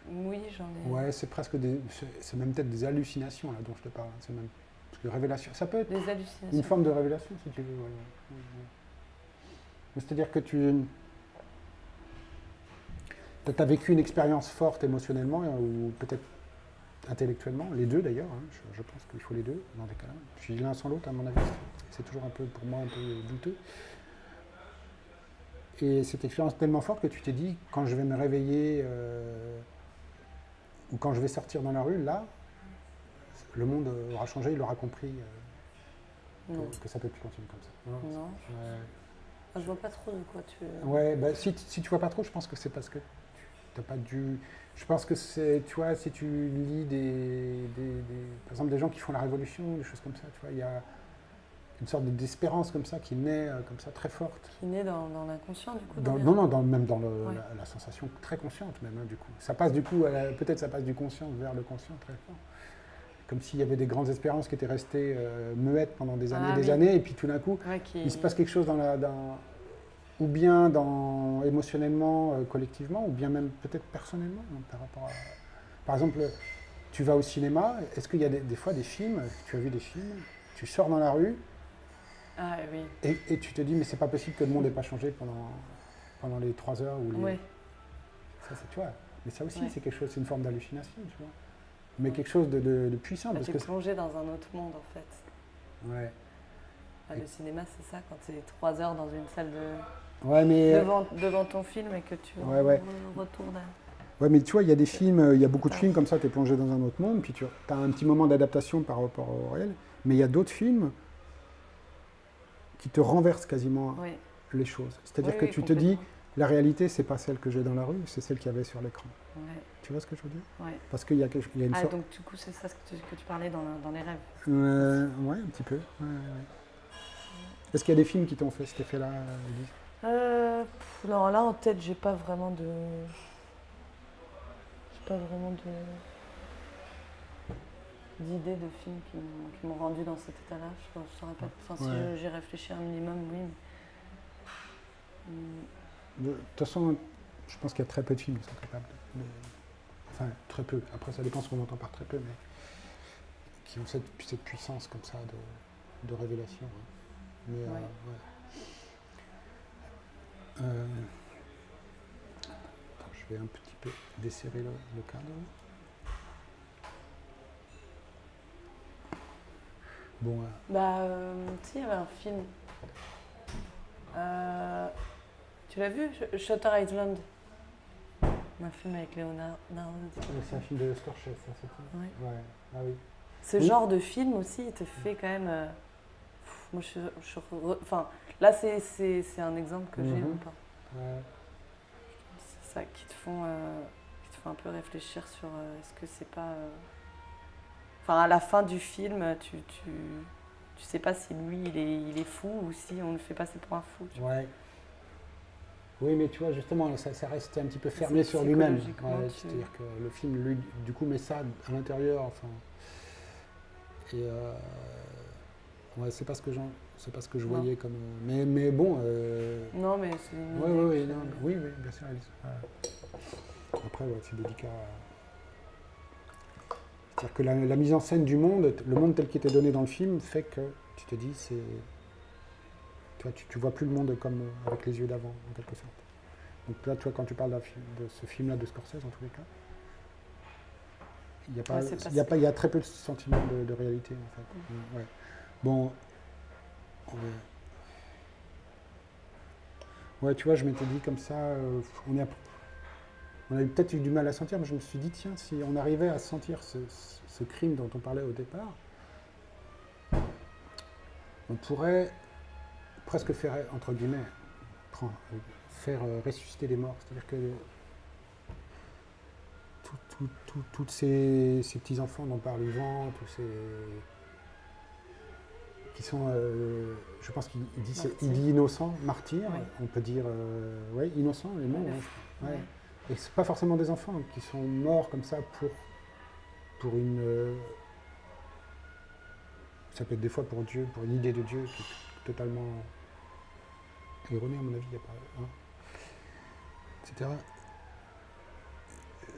oui j'en ai. Ouais, c'est presque c'est même peut-être des hallucinations là dont je te parle. C'est même parce que révélation, ça peut être Des hallucinations. une forme de révélation si tu veux. Ouais. C'est-à-dire que tu as vécu une expérience forte émotionnellement ou peut-être intellectuellement, les deux d'ailleurs, hein, je pense qu'il faut les deux dans des cas-là. Je suis l'un sans l'autre à mon avis, c'est toujours un peu, pour moi, un peu douteux. Et cette expérience tellement forte que tu t'es dit, quand je vais me réveiller ou quand je vais sortir dans la rue, là, le monde aura changé, il aura compris que ça peut plus continuer comme ça. Non. Je vois pas trop de quoi tu... Ouais, bah, si tu vois pas trop, je pense que c'est parce que tu n'as pas dû... Je pense que c'est, tu vois, si tu lis par exemple des gens qui font la révolution, des choses comme ça, tu vois, il y a une sorte d'espérance comme ça qui naît comme ça très forte. Qui naît dans l'inconscient du coup même dans Ouais. la sensation très consciente même du coup. Ça passe du coup, peut-être ça passe du conscient vers le conscient très fort. Comme s'il y avait des grandes espérances qui étaient restées muettes pendant des années, années, et puis tout d'un coup, il se passe quelque chose ou bien émotionnellement, collectivement, ou bien même peut-être personnellement, hein, par rapport à... Par exemple, tu vas au cinéma, est-ce qu'il y a des fois des films, tu as vu des films, tu sors dans la rue, Ah oui. et tu te dis, mais c'est pas possible que le monde n'ait pas changé pendant les 3 heures ou les... Ouais. Ça, c'est, tu vois, mais ça aussi, Ouais. c'est quelque chose, c'est une forme d'hallucination, tu vois. Mais quelque chose de puissant, parce T'es que... plongé dans un autre monde en fait. Ouais. Le cinéma c'est ça, quand t'es 3 heures dans une salle Ouais, mais... devant ton film et que tu Ouais. retournes Ouais, mais tu vois, il y a des films, il y a beaucoup de films comme ça, tu es plongé dans un autre monde, puis tu as un petit moment d'adaptation par rapport au réel, mais il y a d'autres films qui te renversent quasiment Oui. les choses. C'est-à-dire Oui, que oui, tu te dis, complètement. la réalité, c'est pas celle que j'ai dans la rue, c'est celle qu'il y avait sur l'écran. Ouais. Tu vois ce que je veux dire? Ouais. Parce qu'il y a, il y a une Ah sorte... donc du coup c'est ça que tu parlais dans les rêves. Ouais, un petit peu. Ouais. Est-ce qu'il y a des films qui t'ont fait cet effet-là, Elise? Non, là en tête j'ai pas vraiment de... d'idées de films qui m'ont rendu dans cet état-là. Je ne saurais pas. Enfin, Ouais. si j'y réfléchis un minimum, oui. De toute façon, je pense qu'il y a très peu de films qui sont capables enfin, très peu. Après, ça dépend ce qu'on entend par très peu, mais qui ont cette puissance comme ça de révélation. Hein. Mais, Ouais. Attends, je vais un petit peu desserrer le cadre. Bon, Tu sais, il y avait un film. Tu l'as vu, Shutter Island? Un film avec Leonardo DiCaprio. c'est un film de Scorsese, ça, c'est tout. Ouais. Ouais. Ah oui. Ce Oui. genre de film aussi, il te fait quand même. Moi, enfin, là, c'est un exemple que j'ai. Mhm. Pas. Ouais. C'est ça qui te font un peu réfléchir sur est-ce que c'est pas. Enfin, à la fin du film, tu sais pas si lui il est fou ou si on le fait passer pour un fou. Tu vois. Ouais. Oui, mais tu vois, justement, ça reste un petit peu fermé C'est sur lui-même. psychologiquement, Ouais, tu- c'est-à-dire que le film, lui, du coup, met ça à l'intérieur. Enfin, et ouais, c'est pas ce que je Non. voyais comme. Mais bon. Non, mais c'est une Ouais, idée ouais, que- oui, bien sûr, Alice. Ouais. Après, ouais, c'est délicat. C'est-à-dire que la mise en scène du monde, le monde tel qu'il était donné dans le film, fait que tu te dis, c'est. Tu vois plus le monde comme avec les yeux d'avant, en quelque sorte. Donc là, tu vois, quand tu parles de ce film-là de Scorsese, en tous les cas, il y a pas, Ouais, c'est pas il y a pas, il y a très peu de sentiment de réalité, en fait. Ouais. Bon. Ouais, tu vois, je m'étais dit comme ça, on a peut-être eu du mal à sentir, mais je me suis dit, tiens, si on arrivait à sentir ce crime dont on parlait au départ, on pourrait presque faire, entre guillemets, faire ressusciter les morts. C'est-à-dire que tous ces petits-enfants dont parle Yvan, tous ces... qui sont, je pense qu'il dit innocents, martyrs, Ouais. on peut dire, ouais, innocents, les mots. Ouais, Ouais. ouais. Et c'est pas forcément des enfants qui sont morts comme ça pour une... ça peut être des fois pour Dieu, pour une idée de Dieu qui est totalement erronée, à mon avis, il n'y a pas... Hein, etc.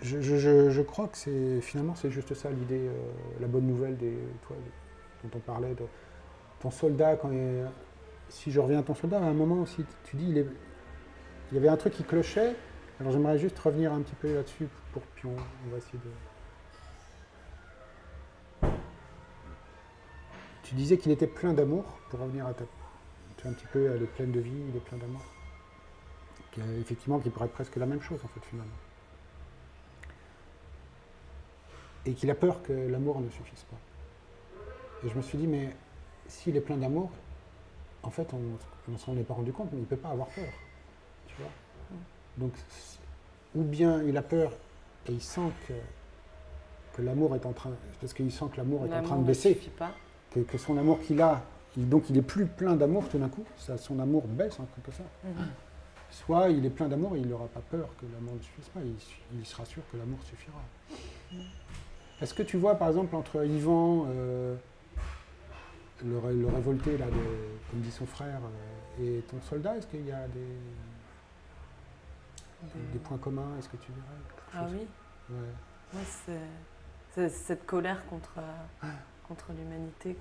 Je crois que finalement c'est juste ça l'idée, la bonne nouvelle dont on parlait, de ton soldat, si je reviens à ton soldat, à un moment aussi, tu dis, il y avait un truc qui clochait, alors j'aimerais juste revenir un petit peu là-dessus, puis on va essayer de... Tu disais qu'il était plein d'amour, pour revenir à un petit peu, elle est pleine de vie, il est plein d'amour. Effectivement, qui pourrait être presque la même chose, en fait, finalement. Et qu'il a peur que l'amour ne suffise pas. Et je me suis dit, mais s'il est plein d'amour, en fait, on ne s'en est pas rendu compte, mais il ne peut pas avoir peur. Tu vois ? Donc, ou bien il a peur et il sent que l'amour est en train... Parce qu'il sent que l'amour est en train de baisser. Ne suffit pas. Que son amour qu'il a, donc il est plus plein d'amour tout d'un coup, son amour baisse en quelque sorte. Soit il est plein d'amour et il n'aura pas peur que l'amour ne suffise pas, il sera sûr que l'amour suffira. Est-ce que tu vois par exemple entre Yvan, le révolté, là, comme dit son frère, et ton soldat, est-ce qu'il y a des points communs? Est-ce que tu verrais quelque Ah chose? oui. Ouais. Ouais, c'est cette colère contre l'humanité,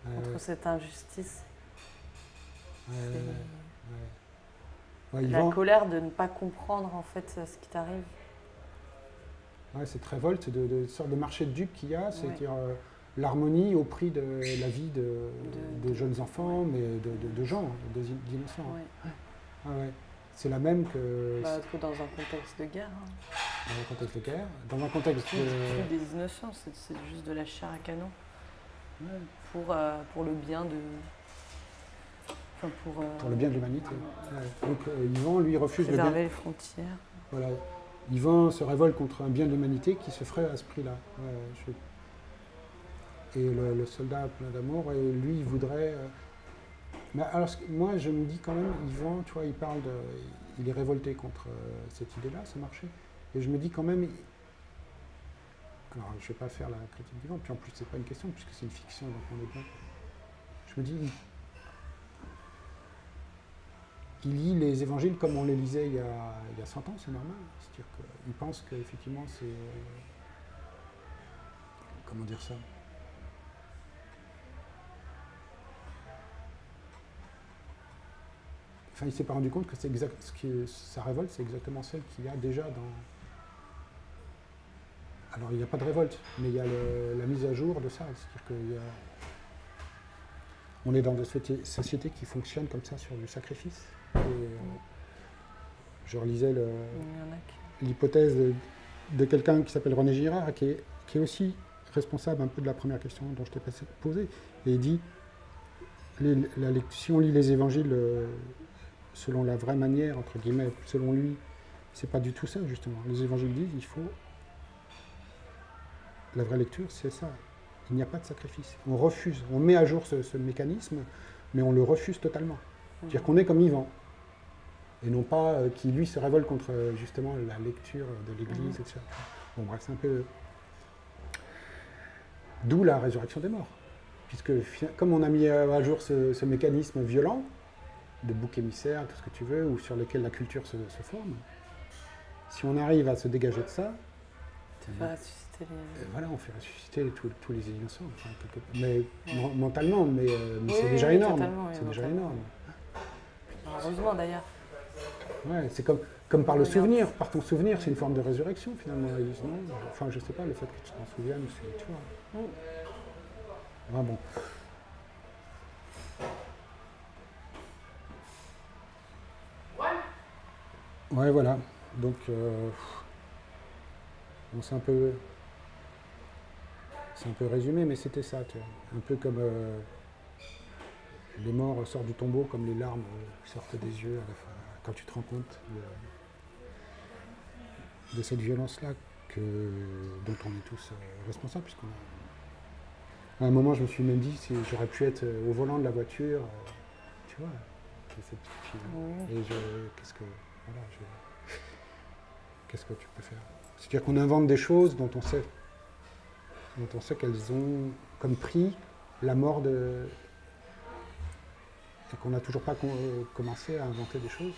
contre cette injustice. Ouais, C'est ouais. Ouais, la Yvan, colère de ne pas comprendre en fait ce qui t'arrive. ouais, cette révolte de sorte de marché de dupes qu'il y a, c'est-à-dire Ouais. l'harmonie au prix de la vie de jeunes enfants, mais de gens, d'innocents. Ouais. Ah ouais. C'est la même que Que dans un contexte de guerre. Hein. dans un contexte de guerre, dans un contexte Plus des innocents, c'est juste de la chair à canon ouais, pour le bien de. Enfin, pour le bien de l'humanité. Ouais. Donc Yvan, lui, refuse le bien. préserver les frontières. Voilà. Yvan se révolte contre un bien de l'humanité qui se ferait à ce prix-là. Ouais, Et le soldat plein d'amour, et lui, il voudrait... Mais alors, moi, je me dis quand même, Yvan, tu vois, il est révolté contre cette idée-là, ce marché. Et je me dis quand même, Alors, je ne vais pas faire la critique du vent, puis en plus, c'est pas une question, puisque c'est une fiction, donc on est bien. Je me dis, il lit les évangiles comme on les lisait il y a 100 ans, c'est normal. C'est-à-dire qu'il pense qu'effectivement, c'est. Comment dire ça? Enfin, il ne s'est pas rendu compte que sa révolte, c'est exactement celle qu'il y a déjà dans. Alors, il n'y a pas de révolte, mais il y a la mise à jour de ça. C'est-à-dire qu'il y a. On est dans des sociétés qui fonctionnent comme ça sur du sacrifice. Et, je relisais Il y en a qui- l'hypothèse de quelqu'un qui s'appelle René Girard, qui est aussi responsable un peu de la première question dont je t'ai posée. Et il dit, si on lit les évangiles selon la vraie manière, entre guillemets, selon lui, c'est pas du tout ça, justement. Les évangiles disent, il faut... La vraie lecture, c'est ça. Il n'y a pas de sacrifice. On refuse. On met à jour ce mécanisme, mais on le refuse totalement. C'est-à-dire qu'on est comme Ivan. Et non pas qui, lui, se révolte contre, justement, la lecture de l'Église, etc. Bon, bref, c'est un peu... D'où la résurrection des morts. Puisque, comme on a mis à jour ce mécanisme violent, de bouc émissaire, tout ce que tu veux, ou sur lequel la culture se forme, si on arrive à se dégager de ça, Tu vas ressusciter les... voilà, on fait ressusciter tous les innocents, enfin, mais mentalement, mais Oui, c'est oui, déjà oui, énorme. totalement, oui, C'est déjà mentalement. énorme. Heureusement d'ailleurs. Ouais, c'est comme par le Regarde. souvenir. Par ton souvenir, c'est une forme de résurrection finalement. Ils disent non, enfin, je sais pas, le fait que tu t'en souviennes, c'est, tu vois. Ah, bon. Ouais, voilà. Donc, bon, c'est un peu résumé, mais c'était ça, tu vois. Un peu comme les morts sortent du tombeau, comme les larmes sortent des yeux à la fin, quand tu te rends compte de cette violence-là dont on est tous responsables, à un moment, je me suis même dit si j'aurais pu être au volant de la voiture, tu vois, cette petite fille. Et qu'est-ce que tu peux faire? C'est-à-dire qu'on invente des choses dont on sait qu'elles ont comme prix la mort de... Et qu'on n'a toujours pas commencé à inventer des choses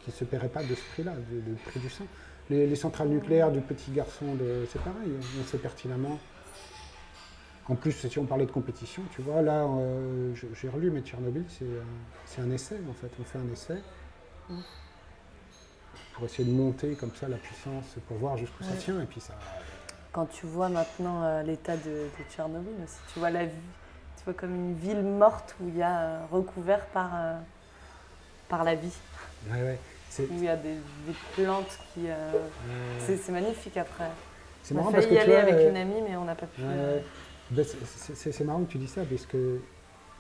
qui ne se paieraient pas de ce prix-là, du prix du sang. Les centrales nucléaires du petit garçon, c'est pareil, on sait pertinemment. En plus, si on parlait de compétition, tu vois, là, j'ai relu, mais Tchernobyl, c'est un essai, en fait. On fait un essai pour essayer de monter comme ça la puissance, pour voir jusqu'où ça tient, et puis ça... Quand tu vois maintenant l'état de Tchernobyl aussi, tu vois la vie, tu vois comme une ville morte où il y a recouvert par la vie, Ouais, où il y a des plantes qui... C'est magnifique après. C'est On a marrant parce failli que y tu aller vois... avec une amie, mais on n'a pas pu. Ben, c'est marrant que tu dis ça, parce que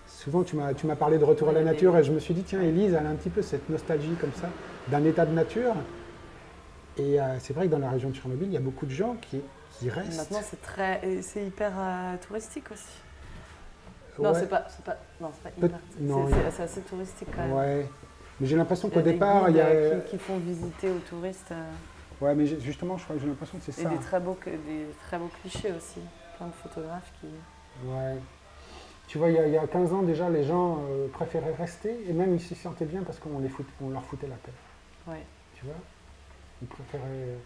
souvent tu m'as parlé de retour à la nature, et je me suis dit, tiens, Élise, elle a un petit peu cette nostalgie comme ça, d'un état de nature. Et c'est vrai que dans la région de Tchernobyl, il y a beaucoup de gens qui restent. Maintenant, c'est hyper touristique aussi. Ouais. Non, c'est pas hyper. non, C'est assez touristique quand même. Ouais, mais j'ai l'impression Il y qu'au a des départ, guides, il y a... qui font visiter aux touristes. Ouais, mais justement, je crois que j'ai l'impression que c'est Et ça. des très beaux clichés aussi. Plein de photographes qui... Ouais. Tu vois, il y a 15 ans déjà, les gens préféraient rester, et même ils s'y sentaient bien parce qu'on leur foutait la paix. Ouais. Tu vois, ils préféraient...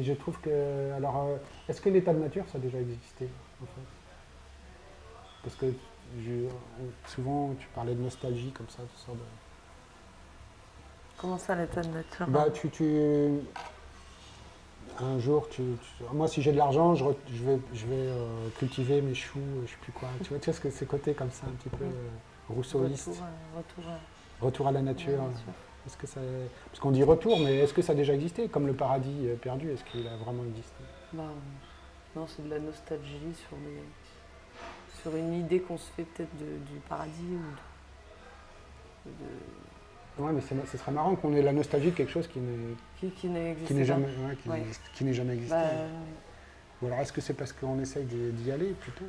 Je trouve que... Alors, est-ce que l'état de nature, ça a déjà existé, en fait? Parce que souvent, tu parlais de nostalgie, comme ça, tout ça. Comment ça, l'état de nature? Bah, un jour, moi, si j'ai de l'argent, je vais cultiver mes choux, je sais plus quoi. Tu vois ce côté comme ça, un petit peu rousseauiste. Retour à la nature. Est-ce que ça... Parce qu'on dit retour, mais est-ce que ça a déjà existé? Comme le paradis perdu, est-ce qu'il a vraiment existé? Bah, non, c'est de la nostalgie sur une idée qu'on se fait peut-être du paradis ou de... Ouais, mais ce serait marrant qu'on ait la nostalgie de quelque chose qui n'est jamais existé. Bah, Ou alors est-ce que c'est parce qu'on essaye d'y aller plutôt?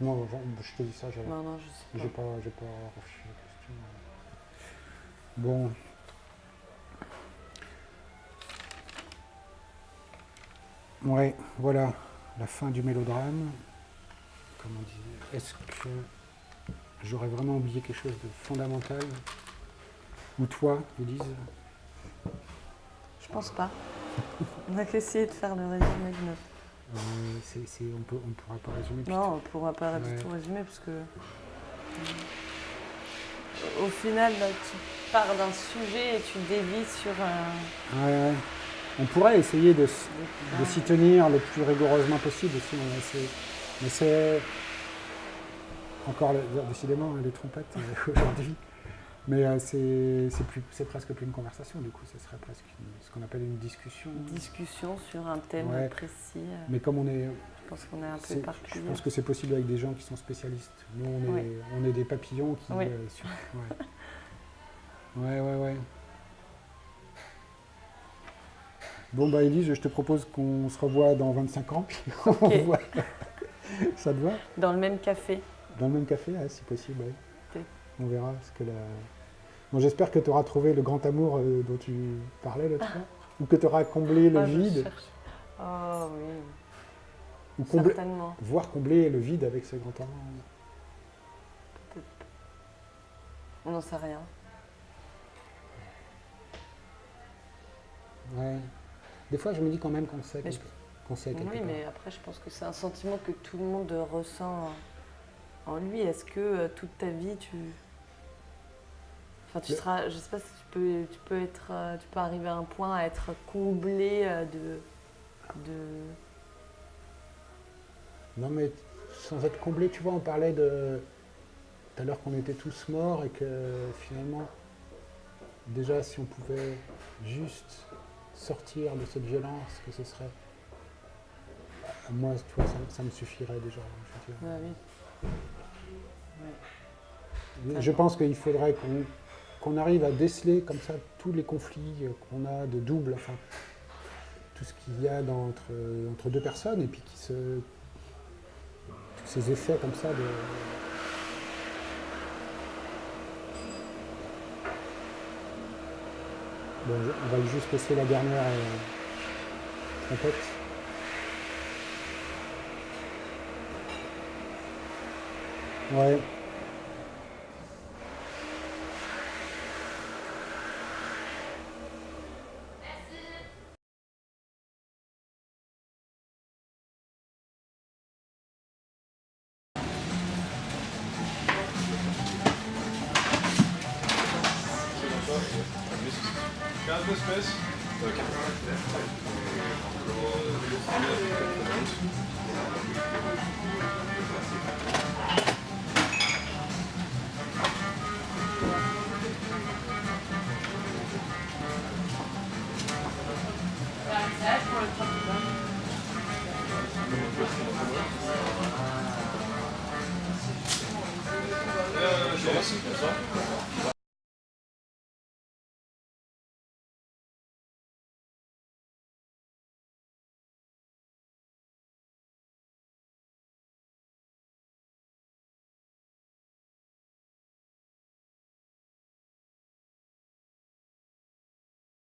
Non, je te dis ça, non, je sais pas. j'ai pas réfléchi à la question. Bon. Ouais, voilà, la fin du mélodrame. Comme on disait, est-ce que j'aurais vraiment oublié quelque chose de fondamental? Ou toi, Élise? Je pense pas. On n'a qu'essayé de faire le résumé de notre... On pourra pas résumer. Non, on pourra pas Ouais. du tout résumer parce que au final, là, tu pars d'un sujet et tu dévies sur un... Ouais. On pourrait essayer de s'y tenir le plus rigoureusement possible aussi. Mais c'est encore décidément les trompettes aujourd'hui. Mais c'est presque plus une conversation, du coup, ce serait presque ce qu'on appelle une discussion. discussion sur un thème Ouais. précis. Mais comme on est, Je pense qu'on est un peu je éparpillé. pense que c'est possible avec des gens qui sont spécialistes. Nous, on est des papillons qui... Oui. Ouais. Bon, bah Élise, je te propose qu'on se revoie dans 25 ans. Puis on voit. Ça te va? Dans le même café. Dans le même café, si possible, ouais. Ok. On verra ce que la... Bon, j'espère que tu auras trouvé le grand amour dont tu parlais l'autre fois. Ou que tu auras comblé le Ah, je vide. cherche. Oh oui, Ou combler, certainement. voire combler le vide avec ce grand amour. Peut-être. On n'en sait rien. Ouais. Des fois, je me dis quand même qu'on sait, Mais qu'on sait quelque Oui, part. mais après, je pense que c'est un sentiment que tout le monde ressent en lui. Est-ce que toute ta vie, Enfin, tu seras... Je sais pas si tu peux arriver à un point à être comblé Non, mais sans être comblé, tu vois, on parlait de... Tout à l'heure qu'on était tous morts et que finalement, déjà, si on pouvait juste sortir de cette violence, que ce serait... Moi, tu vois, ça me suffirait déjà. Je veux dire. Ah oui. Je pense qu'il faudrait qu'on arrive à déceler comme ça tous les conflits qu'on a de double, enfin, tout ce qu'il y a entre deux personnes, et puis tous ces effets comme ça de... Bon, on va juste laisser la dernière trompette. Ouais. Je